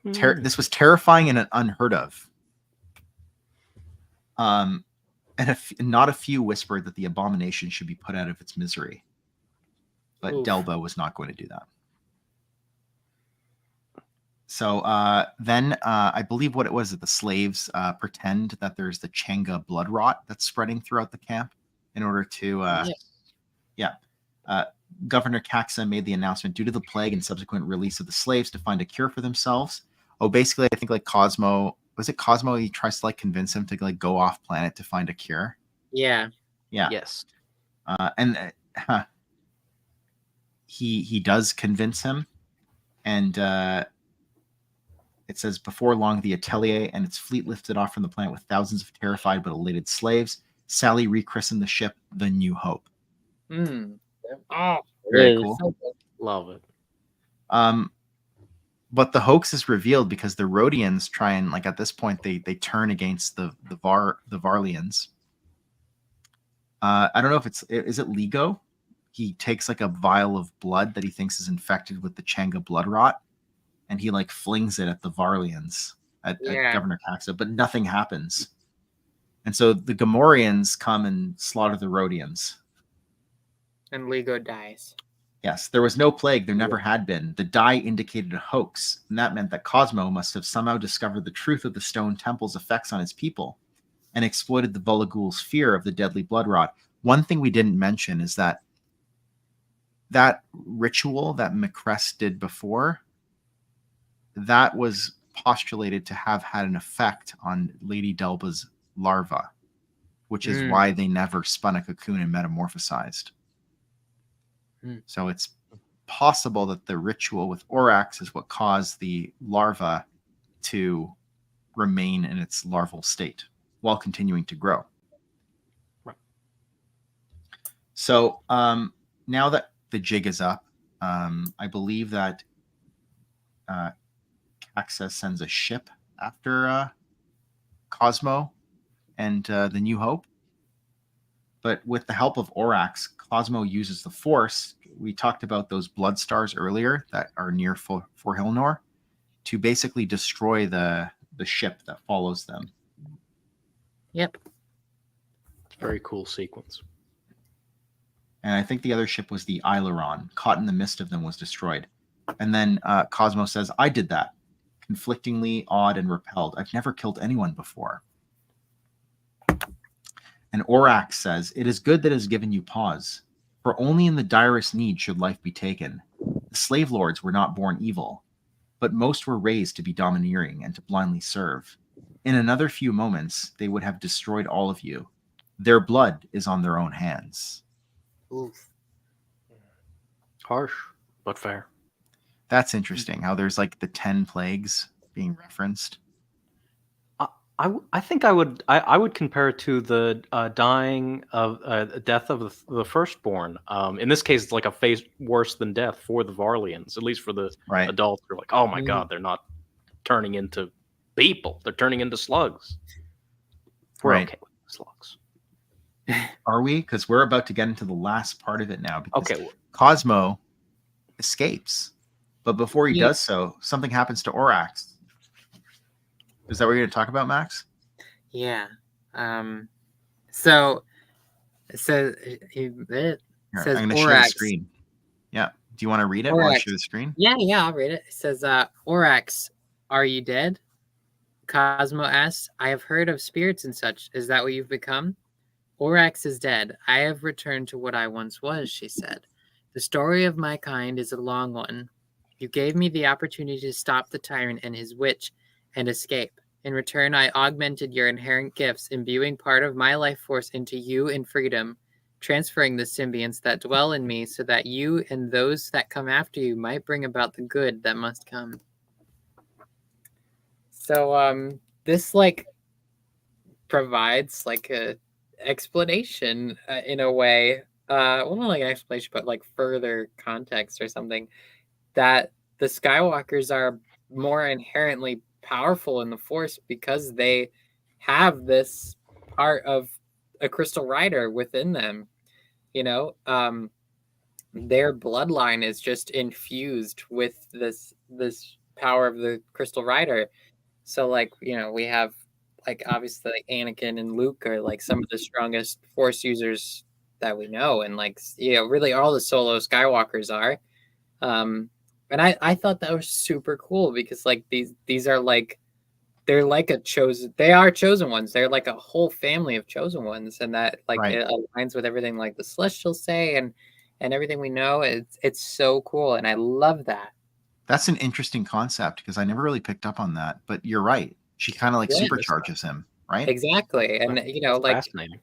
This was terrifying and unheard of. And not a few whispered that the abomination should be put out of its misery. But Delbo was not going to do that. So then I believe what it was that the slaves pretend that there's the Changa blood rot that's spreading throughout the camp in order to Governor Caxa made the announcement due to the plague and subsequent release of the slaves to find a cure for themselves. Basically, I think like Cosmo, was it Cosmo? He tries to like convince him to like go off planet to find a cure. Yeah. Yes. And he does convince him, and it says before long the Atelier and its fleet lifted off from the planet with thousands of terrified but elated slaves. Sally rechristened the ship the New Hope. Oh, very cool. So love it. But the hoax is revealed because the Rhodians try and like at this point they turn against the Varlians. I don't know if is it Ligo? He takes like a vial of blood that he thinks is infected with the Changa blood rot, and he like flings it at the Varlians at Governor Caxa, but nothing happens. And so the Gamorreans come and slaughter the Rhodians. And Ligo dies. Yes, there was no plague. There never had been. The die indicated a hoax, and that meant that Cosmo must have somehow discovered the truth of the stone temple's effects on his people and exploited the Volagul's fear of the deadly blood rot. One thing we didn't mention is that ritual that Macress did before, that was postulated to have had an effect on Lady Delba's larva, which is why they never spun a cocoon and metamorphosized. So it's possible that the ritual with Orax is what caused the larva to remain in its larval state while continuing to grow. Right. So now that the jig is up, I believe that Caxa sends a ship after Cosmo and the New Hope. But with the help of Orax, Cosmo uses the Force. We talked about those blood stars earlier that are near Forhilnor to basically destroy the ship that follows them. Yep. It's a very cool sequence. And I think the other ship was the Aileron. Caught in the mist of them was destroyed. And then Cosmo says, I did that. Conflictingly awed and repelled. I've never killed anyone before. And Orax says, it is good that it has given you pause, for only in the direst need should life be taken. The slave lords were not born evil, but most were raised to be domineering and to blindly serve. In another few moments, they would have destroyed all of you. Their blood is on their own hands. Oof. Harsh, but fair. That's interesting, how there's like the 10 plagues being referenced. I think I would compare it to the dying of death of the firstborn. In this case, it's like a fate worse than death for the Varlians, at least for the adults. They're like, oh my god, they're not turning into people; they're turning into slugs. We're okay with slugs. Are we? Because we're about to get into the last part of it now. Because okay, Cosmo escapes, but before he does so, something happens to Orax. Is that what you're going to talk about, Max? Yeah. So it says I'm going to share the screen. Yeah. Do you want to read it while I share the screen? Yeah, I'll read it. It says Orax, Are you dead? Cosmo asks, I have heard of spirits and such. Is that what you've become? Orax is dead. I have returned to what I once was, she said. The story of my kind is a long one. You gave me the opportunity to stop the tyrant and his witch and escape. In return, I augmented your inherent gifts, imbuing part of my life force into you in freedom, transferring the symbionts that dwell in me so that you and those that come after you might bring about the good that must come. So this like provides like a explanation in a way, well, not like an explanation, but like further context or something, that the Skywalkers are more inherently powerful in the Force because they have this part of a Crystal Rider within them. You know, their bloodline is just infused with this power of the Crystal Rider. So, like, you know, we have like obviously like Anakin and Luke are like some of the strongest Force users that we know, and like, you know, really all the solo Skywalkers are. And I thought that was super cool because like these are like, they're like they are chosen ones. They're like a whole family of chosen ones, and that like Right. it aligns with everything like the Celestials say and everything we know. It's so cool, and I love that. That's an interesting concept because I never really picked up on that. But you're right. She kind of like Yeah. supercharges him, right? Exactly, and you know, like Fascinating.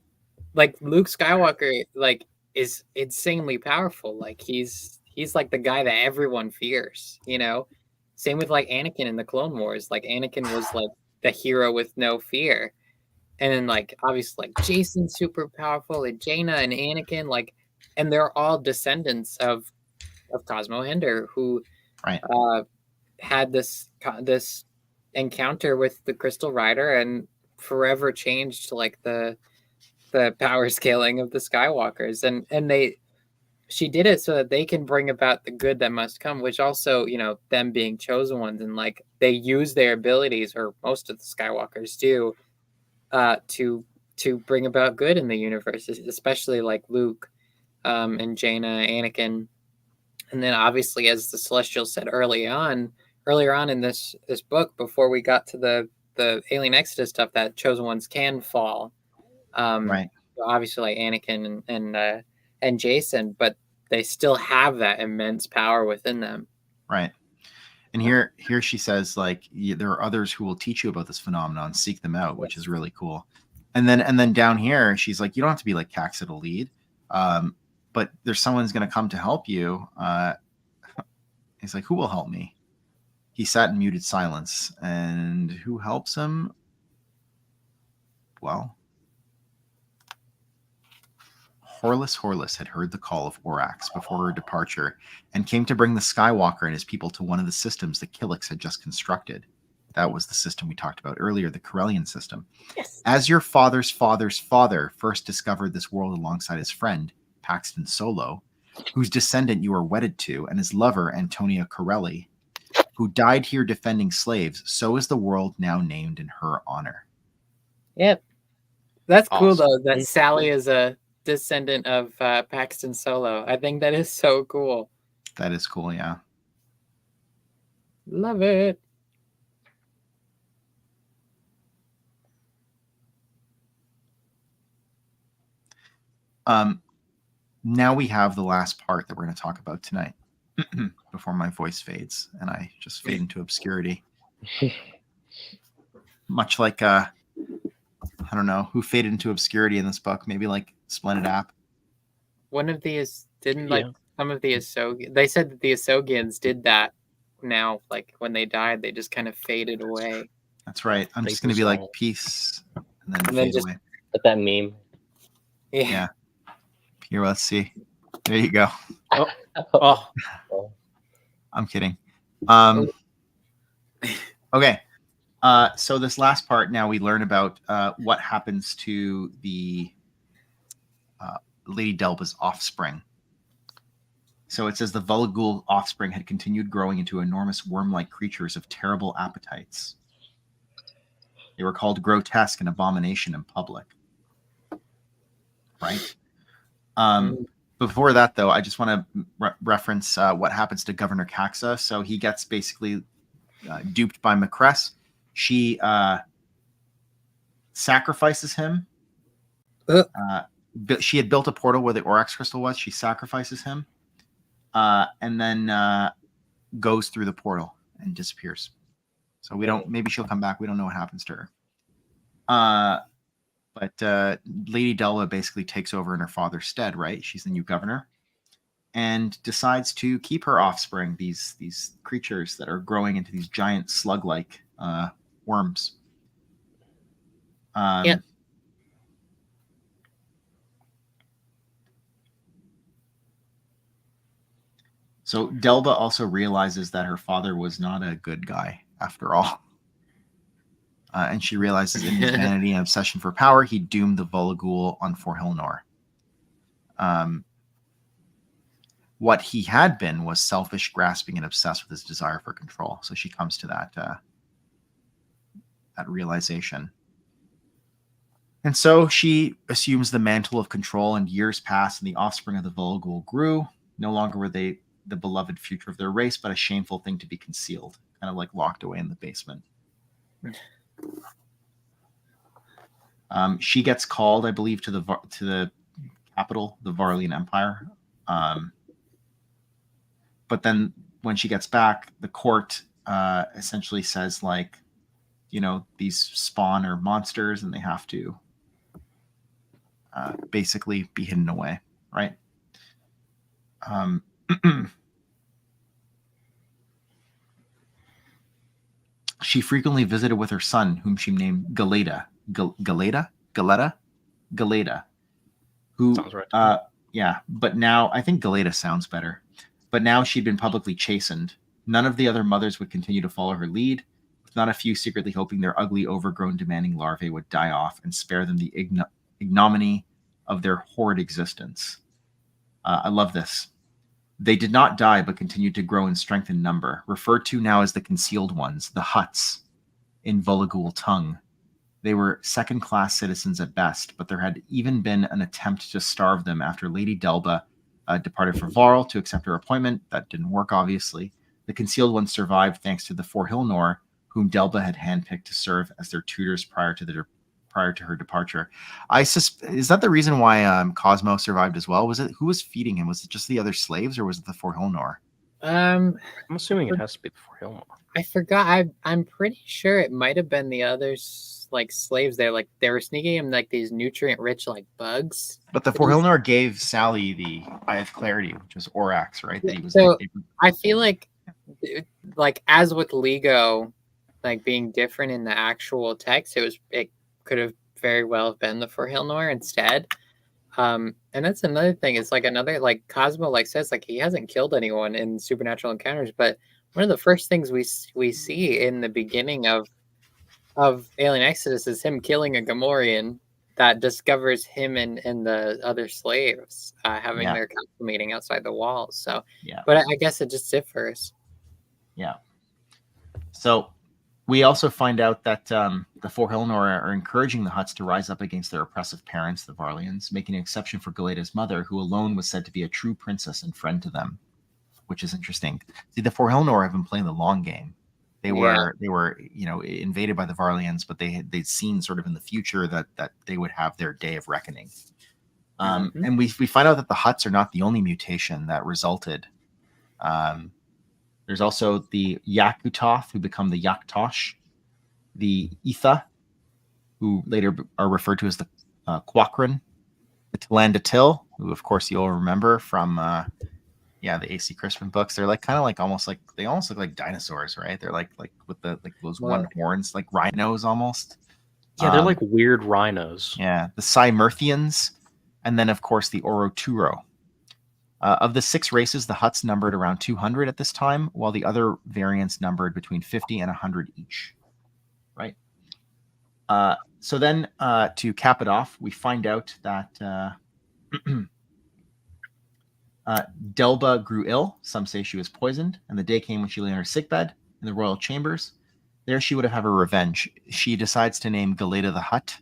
Luke Skywalker like is insanely powerful. Like he's like the guy that everyone fears, you know. Same with like Anakin in the Clone Wars. Like Anakin was like the hero with no fear. And then like obviously like Jason's super powerful, and Jaina and Anakin, like, and they're all descendants of Cosmo Hender, who Right. had this encounter with the Crystal Rider and forever changed like the power scaling of the Skywalkers. And she did it so that they can bring about the good that must come, which also, you know, them being chosen ones, and like they use their abilities, or most of the Skywalkers do, to bring about good in the universe, especially like Luke, and Jaina, Anakin. And then obviously, as the Celestial said earlier on in this book, before we got to the Alien Exodus stuff, that chosen ones can fall. Right. Obviously, like Anakin and Jason, but they still have that immense power within them. Right. And here she says, like, there are others who will teach you about this phenomenon, seek them out, which is really cool. And then down here, she's like, you don't have to be like Caxa to lead, but there's someone's going to come to help you. He's like, who will help me? He sat in muted silence. And who helps him? Well, Horlus had heard the call of Orax before her departure and came to bring the Skywalker and his people to one of the systems that Killix had just constructed. That was the system we talked about earlier, the Corellian system. Yes. As your father's father's father first discovered this world alongside his friend, Paxton Solo, whose descendant you are wedded to, and his lover, Antonia Corelli, who died here defending slaves, so is the world now named in her honor. Yep. That's cool, Awesome. though, that Sally is a descendant of Paxton Solo. I think that is so cool. That is cool, yeah. Love it. Now we have the last part that we're going to talk about tonight before my voice fades and I just fade into obscurity. Much like, I don't know, who faded into obscurity in this book? Maybe like Splendid App. One of these didn't like some of the Ahsogians. They said that the Ahsogians did that now. Like when they died, they just kind of faded away. That's right. I'm just going to be like, peace, and then fade just away. Put that meme. Yeah. Here, let's see. There you go. Oh. I'm kidding. Okay. So this last part, now we learn about what happens to the Lady Delba's offspring. So it says the Volagul offspring had continued growing into enormous worm-like creatures of terrible appetites. They were called grotesque and abomination in public. Right? Before that, though, I just want to reference what happens to Governor Caxa. So he gets basically duped by Macress. She sacrifices him. She had built a portal where the Oryx crystal was. She sacrifices him, and then goes through the portal and disappears. So we don't. Maybe she'll come back. We don't know what happens to her. But Lady Delva basically takes over in her father's stead. Right? She's the new governor, and decides to keep her offspring, these creatures that are growing into these giant slug-like worms. Yeah. So Delva also realizes that her father was not a good guy after all. And she realizes in his vanity and obsession for power, he doomed the Volagul on Forhilnor. What he had been was selfish, grasping, and obsessed with his desire for control. So she comes to that realization. And so she assumes the mantle of control, and years pass, and the offspring of the Volagul grew. No longer were they the beloved future of their race, but a shameful thing to be concealed, kind of like locked away in the basement. She gets called, I believe, to the capital, the Varlian Empire. But then when she gets back, the court essentially says, like, you know, these spawn are monsters and they have to basically be hidden away, right? She frequently visited with her son, whom she named Galeta. Galeta, who, sounds right. Yeah, but now I think Galeta sounds better. But now she'd been publicly chastened. None of the other mothers would continue to follow her lead, with not a few secretly hoping their ugly, overgrown, demanding larvae would die off and spare them the ignominy of their horrid existence. I love this. They did not die, but continued to grow in strength and number, referred to now as the concealed ones, the huts, in Volagul tongue. They were second-class citizens at best, but there had even been an attempt to starve them after Lady Delba departed for Varl to accept her appointment. That didn't work, obviously. The concealed ones survived thanks to the Forhilnor, whom Delba had handpicked to serve as their tutors prior to her departure. Is that the reason why Cosmo survived as well? Was it who was feeding him? Was it just the other slaves, or was it the Forhilnor? I'm assuming it has to be the Forhilnor. I forgot. I'm pretty sure it might have been the others, like slaves there. Like they were sneaking him like these nutrient-rich like bugs. But the Forhilnor gave Sally the Eye of Clarity, which was Orax, right? That he was so I feel like as with Lego, like being different in the actual text, it could have very well been the Forhilnor instead. And that's another thing. It's like another, like Cosmo like says, like he hasn't killed anyone in Supernatural Encounters, but one of the first things we see in the beginning of Alien Exodus is him killing a Gamorrean that discovers him and the other slaves having their council meeting outside the walls. So, but I guess it just differs. Yeah. So we also find out that the Forhilnor are encouraging the Hutts to rise up against their oppressive parents, the Varlians, making an exception for Galeta's mother, who alone was said to be a true princess and friend to them, which is interesting. See, the Forhilnor have been playing the long game. They were, invaded by the Varlians, but they'd seen sort of in the future that they would have their day of reckoning. And we find out that the Hutts are not the only mutation that resulted. There's also the Yakutoth, who become the Yaktosh, the Etha, who later are referred to as the Quakran, the Tilandatil, who of course you'll remember from the AC Crispin books. They're like kind of like they almost look like dinosaurs, right? They're like with the those one horns, like rhinos almost. Yeah, they're like weird rhinos. Yeah, the Cymurthians, and then of course the Oroturo. Of the 6 races, the Hutts numbered around 200 at this time, while the other variants numbered between 50 and 100 each. Right. So then, to cap it off, we find out that Delba grew ill. Some say she was poisoned, and the day came when she lay in her sickbed in the royal chambers. There she would have her revenge. She decides to name Galeta the Hutt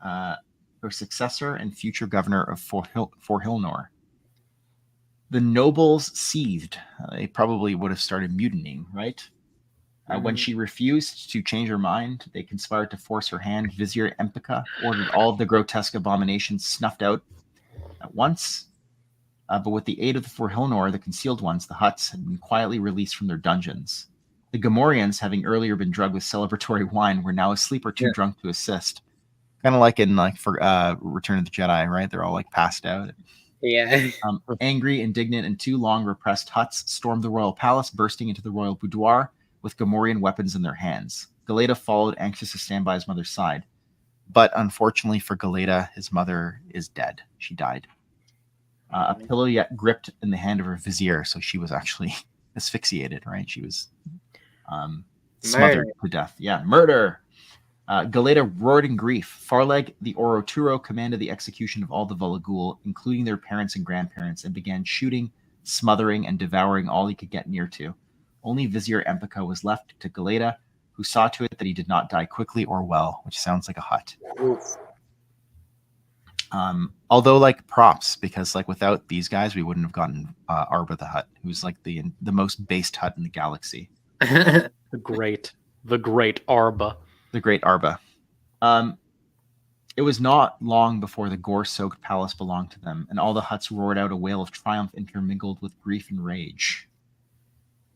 her successor and future governor of Forhilnor. The nobles seethed. They probably would have started mutinying, right? When she refused to change her mind, they conspired to force her hand. Vizier Empika ordered all of the grotesque abominations snuffed out at once. But with the aid of the Forhilnor, the concealed ones, the Hutts, had been quietly released from their dungeons. The Gamorreans, having earlier been drugged with celebratory wine, were now asleep or too drunk to assist. Kind of like in Return of the Jedi, right? They're all like passed out. Yeah. Angry, indignant, and too long repressed Hutts stormed the royal palace, bursting into the royal boudoir with Gamorrean weapons in their hands. Galeta followed, anxious to stand by his mother's side. But unfortunately for Galeta, his mother is dead. She died. A pillow yet gripped in the hand of her vizier, so she was actually asphyxiated, right? She was smothered to death. Yeah, murder! Galeta roared in grief. Farleg, the Oroturo, commanded the execution of all the Volagul, including their parents and grandparents, and began shooting, smothering, and devouring all he could get near to. Only Vizier Empika was left to Galeta, who saw to it that he did not die quickly or well, which sounds like a Hutt. Although, like, props, because like without these guys, we wouldn't have gotten Arba the Hutt, who's like the most based Hutt in the galaxy. The great Arba. The great Arba. It was not long before the gore-soaked palace belonged to them, and all the Hutts roared out a wail of triumph intermingled with grief and rage.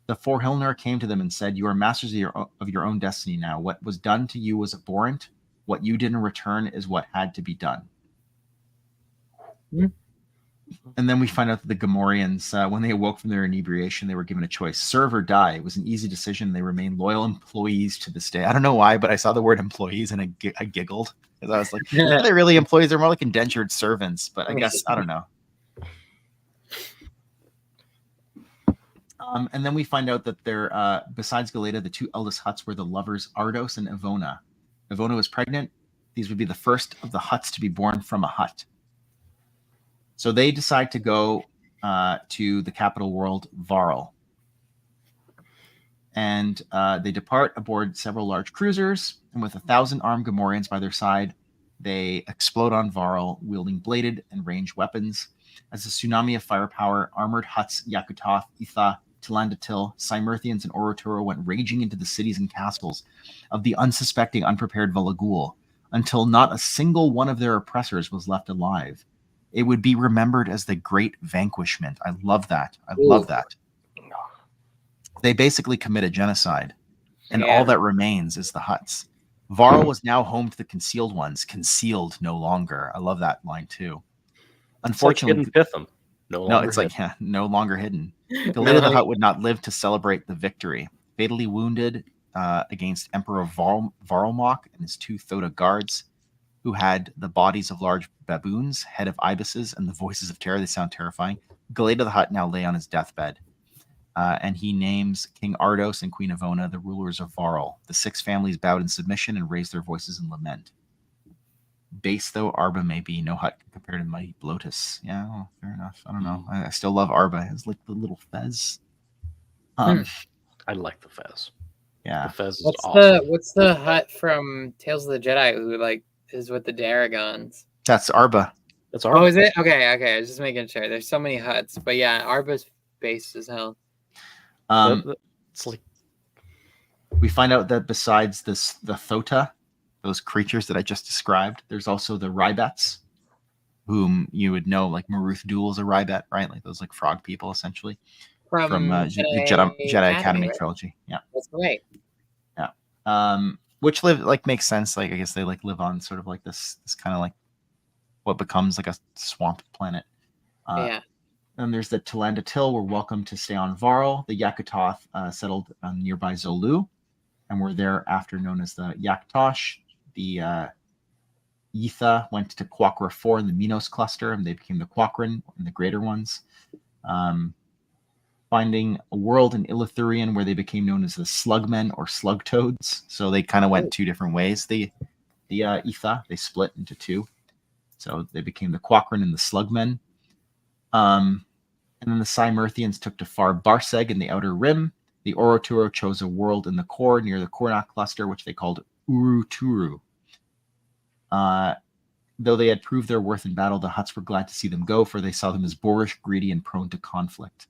The Forhilnor came to them and said, "You are masters of your own destiny now. What was done to you was abhorrent. What you did in return is what had to be done." And then we find out that the Gamorreans, when they awoke from their inebriation, they were given a choice: serve or die. It was an easy decision. They remain loyal employees to this day. I don't know why, but I saw the word employees and I giggled, because I was like, are they really employees? They're more like indentured servants, but I guess, I don't know. And then we find out that they're, besides Galeta, the two eldest Hutts were the lovers Ardos and Ivona. Ivona was pregnant. These would be the first of the Hutts to be born from a Hutt. So they decide to go to the capital world, Varl. And they depart aboard several large cruisers, and with 1,000 armed Gamorreans by their side, they explode on Varl, wielding bladed and ranged weapons. As a tsunami of firepower, armored Hutts, Yakutoth, Itha, Tilandatil, Cymerthians, and Oroturo went raging into the cities and castles of the unsuspecting, unprepared Volagul, until not a single one of their oppressors was left alive. It would be remembered as the Great Vanquishment. I love that. I love that. They basically committed genocide, and all that remains is the Hutts. Varl was now home to the concealed ones, concealed no longer. I love that line too. Unfortunately, it's like Hidden Pitham. No, it's like no longer hidden. Galeta the Hutt would not live to celebrate the victory. Fatally wounded against Emperor Varlmok and his 2 Thota guards, who had the bodies of large baboons, head of ibises, and the voices of terror. They sound terrifying. Galeta the Hutt now lay on his deathbed, and he names King Ardos and Queen Ivona the rulers of Varl. The 6 families bowed in submission and raised their voices in lament. Base though Arba may be, no Hutt compared to mighty Blotus. Yeah, well, fair enough. I don't know. I still love Arba. It's like the little fez. I like the fez. Yeah, the fez is awesome. What's the Hutt from Tales of the Jedi who like is with the Daragons? That's Arba. That's Arba. Oh, is it? Okay. I was just making sure. There's so many Hutts, but yeah, Arba's based as hell. It's like we find out that besides the Thota, those creatures that I just described, there's also the Rybets, whom you would know, like Maruth Duel's a Rybet, right? Like those like frog people, essentially, from the Jedi Academy right? trilogy. Yeah, that's right. Yeah, which makes sense. Like I guess they live on sort of like this kind of like what becomes like a swamp planet. Yeah. And there's the Tilandatil were welcome to stay on Varl. The Yakutoth settled on nearby Zolu, and were thereafter known as the Yaktosh. The Ytha went to Quakra 4 in the Minos cluster, and they became the Quakran and the greater ones. Finding a world in Illithurian where they became known as the Slugmen or Slugtoads. So they kind of went 2 different ways. The Ytha, they split into 2. So they became the Quakran and the Slugmen. And then the Cymerthians took to Far Barseg in the Outer Rim. The Oroturo chose a world in the core near the Kornak cluster, which they called Uruturu. Though they had proved their worth in battle, the Hutts were glad to see them go, for they saw them as boorish, greedy, and prone to conflict.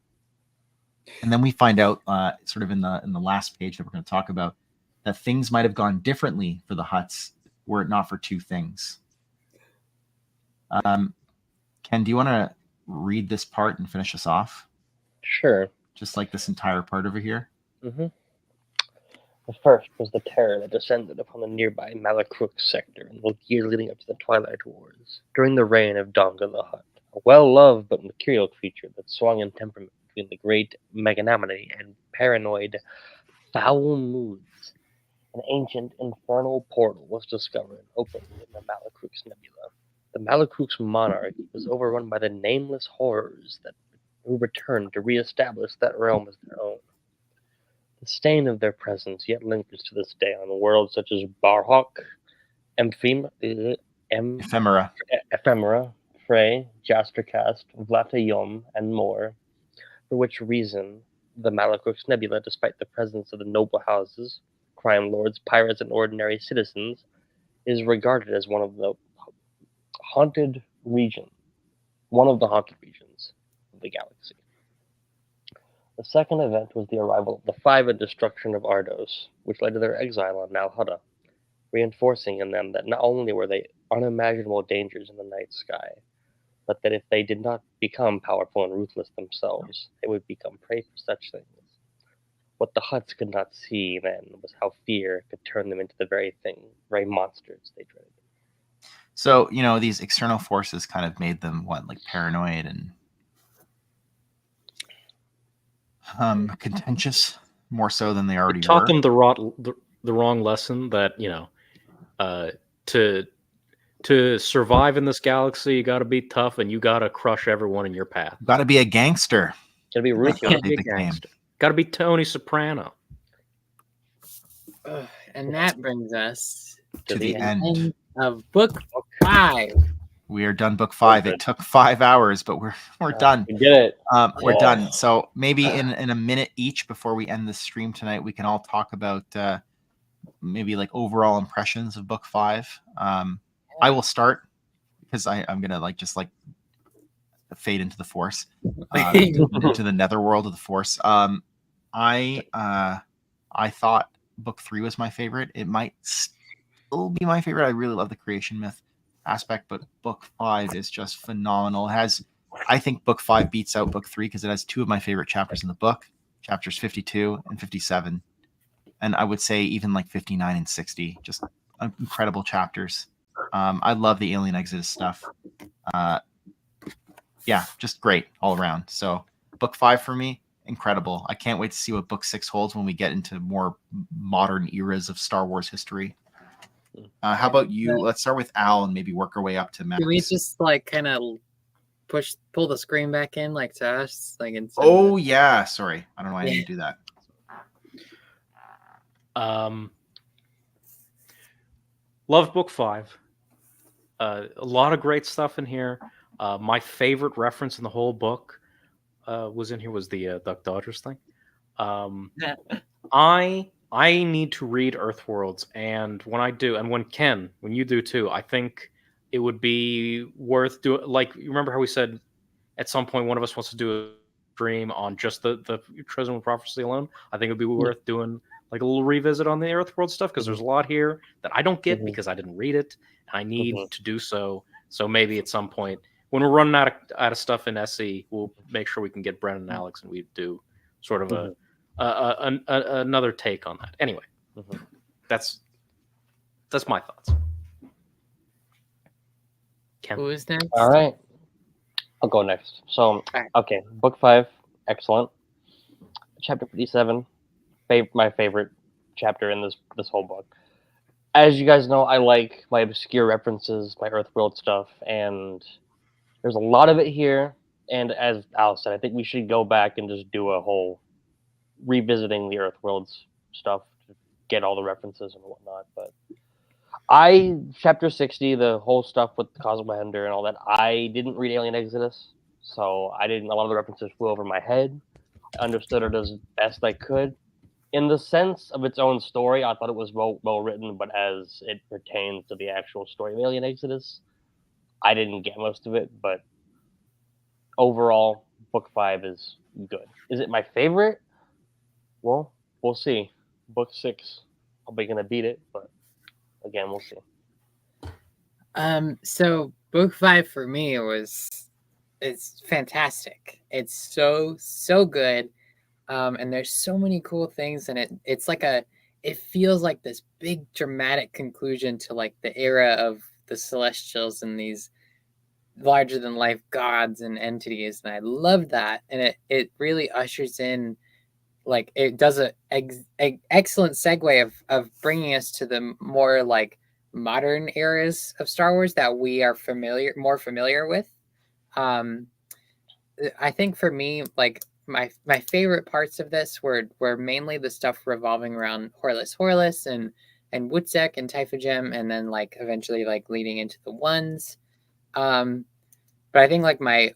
And then we find out, sort of in the last page that we're going to talk about, that things might have gone differently for the Hutts were it not for two things. Ken, do you want to read this part and finish us off? Sure. Just like this entire part over here. Mm-hmm. The first was the terror that descended upon the nearby Malacrook sector in the years leading up to the Twilight Wars, during the reign of Donga the Hutt, a well-loved but mercurial creature that swung in temperament between the great magnanimity and paranoid foul moods. An ancient infernal portal was discovered and opened in the Malacrook's nebula. The Malacrook's monarchy was overrun by the nameless horrors who returned to re-establish that realm as their own. The stain of their presence yet lingers to this day on worlds such as Barhawk, Ephemera, Frey, Jastercast, Vlatayom, and more, for which reason the Malacrook's Nebula, despite the presence of the noble houses, crime lords, pirates, and ordinary citizens, is regarded as one of the haunted regions of the galaxy. The second event was the arrival of the Five and destruction of Ardos, which led to their exile on Nalhutta, reinforcing in them that not only were they unimaginable dangers in the night sky, but that if they did not become powerful and ruthless themselves, they would become prey for such things. What the Hutts could not see then was how fear could turn them into the very monsters they dreaded. So, these external forces kind of made them, paranoid and contentious, more so than they already were. Taught them the wrong lesson that, to survive in this galaxy, you got to be tough and you got to crush everyone in your path. Got to be a gangster. Got to be ruthless. Got to be Tony Soprano. And that brings us to the end of book 5. We are done book 5. It took 5 hours, but we're done. We did it. We're done. So maybe in a minute each before we end the stream tonight, we can all talk about maybe overall impressions of book 5. I will start because I'm gonna just fade into the Force, into the netherworld of the Force. I thought book 3 was my favorite. It might still be my favorite. I really love the creation myth aspect, but book 5 is just phenomenal. I think book 5 beats out book 3 because it has 2 of my favorite chapters in the book, chapters 52 and 57, and I would say even 59 and 60, just incredible chapters. I love the Alien Exodus stuff. Yeah, just great all around. So book 5 for me, incredible. I can't wait to see what book 6 holds when we get into more modern eras of Star Wars history. How about you? Let's start with Al and maybe work our way up to Max. Can we just kind of pull the screen back in to us? Oh yeah, sorry. I don't know why I didn't do that. Love book 5. A lot of great stuff in here. My favorite reference in the whole book was the Duck Dodgers thing. I need to read Earthworlds, and when I do, and when you do too, I think it would be worth doing. You remember how we said at some point one of us wants to do a stream on just the Treasure and Prophecy alone? I think it would be worth doing a little revisit on the Earthworld stuff because there's a lot here that I don't get because I didn't read it. And I need to do so. So maybe at some point when we're running out of stuff in SE, we'll make sure we can get Brennan and Alex and we do sort of another take on that. Anyway, that's my thoughts. Ken. Who is next? All right, I'll go next. So, okay, book 5, excellent. Chapter 57, my favorite chapter in this whole book. As you guys know, I like my obscure references, my Earthworld stuff, and there's a lot of it here. And as Al said, I think we should go back and just do a whole revisiting the Earthworlds stuff to get all the references and whatnot. But chapter 60, the whole stuff with the Cosmohender and all that, I didn't read Alien Exodus, so a lot of the references flew over my head. I understood it as best I could. In the sense of its own story, I thought it was well written, but as it pertains to the actual story of Alien Exodus, I didn't get most of it. But overall, book 5 is good. Is it my favorite? Well, we'll see. Book 6, probably gonna beat it, but again, we'll see. So book 5 for me it's fantastic. It's so good. And there's so many cool things in it. It feels like this big dramatic conclusion to like the era of the Celestials and these larger than life gods and entities. And I love that. And it really ushers in, like, it does a excellent segue of bringing us to the more like modern eras of Star Wars that we are more familiar with. I think for me, like my favorite parts of this were mainly the stuff revolving around Horus and Wutzek and Typhagem, and then like eventually like leading into the ones. But I think like my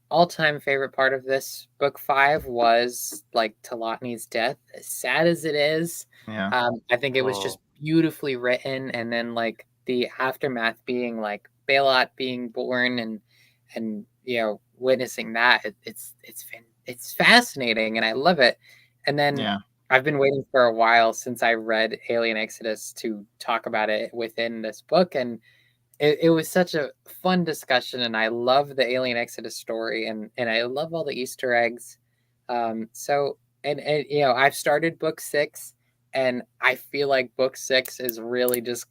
all-time favorite part of this book 5 was like Talatni's death. As sad as it is, I think it was just beautifully written, and then like the aftermath being like Baelot being born and you know, witnessing that, it's fascinating, and I love it. And then I've been waiting for a while since I read Alien Exodus to talk about it within this book, and it was such a fun discussion, and I love the Alien Exodus story, and I love all the Easter eggs. So you know, I've started book 6, and I feel like book 6 is really just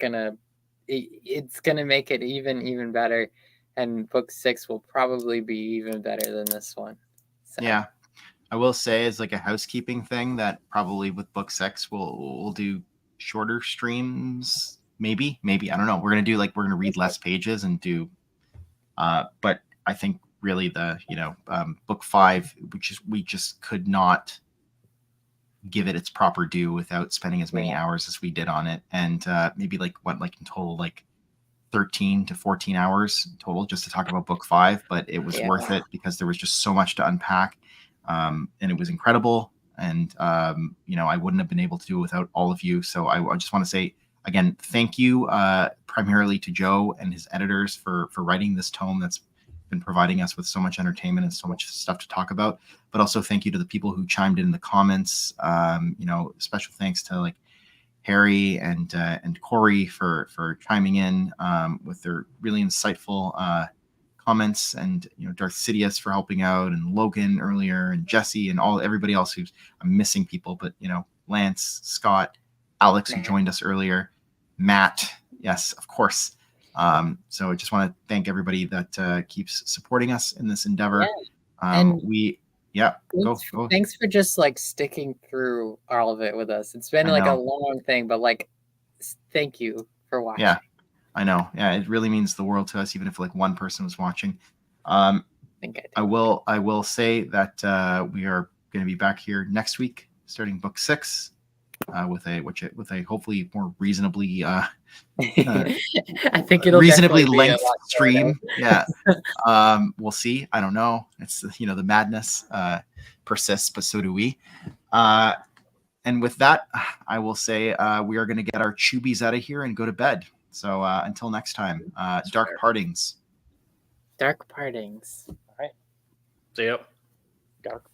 it's gonna make it even better, and book 6 will probably be even better than this one. So. Yeah, I will say as like a housekeeping thing that probably with book 6 we'll do shorter streams. Maybe I don't know. We're gonna read less pages and do, but I think really the book 5, we just could not give it its proper due without spending as many hours as we did on it, and maybe like in total like 13 to 14 hours total just to talk about book 5, but it was worth it because there was just so much to unpack, and it was incredible, and I wouldn't have been able to do it without all of you. So I just want to say again, thank you primarily to Joe and his editors for writing this tome that's been providing us with so much entertainment and so much stuff to talk about. But also thank you to the people who chimed in the comments. Special thanks to like Harry and Corey for chiming in with their really insightful comments, and Darth Sidious for helping out, and Logan earlier, and Jesse, and everybody else I'm missing people, but Lance, Scott, Alex, who joined us earlier, Matt, yes, of course. So I just want to thank everybody that keeps supporting us in this endeavor. Go. Thanks for just like sticking through all of it with us. It's been like a long thing, but like, thank you for watching. Yeah, I know. Yeah, it really means the world to us, even if like one person was watching. I will say that we are going to be back here next week, starting book 6. With a hopefully more reasonably I think it'll reasonably be length stream. Yeah. We'll see. I don't know. It's the madness persists, but so do we. And with that, I will say we are going to get our chewbies out of here and go to bed. So until next time, dark partings. Dark partings. All right. See ya. Dark partings.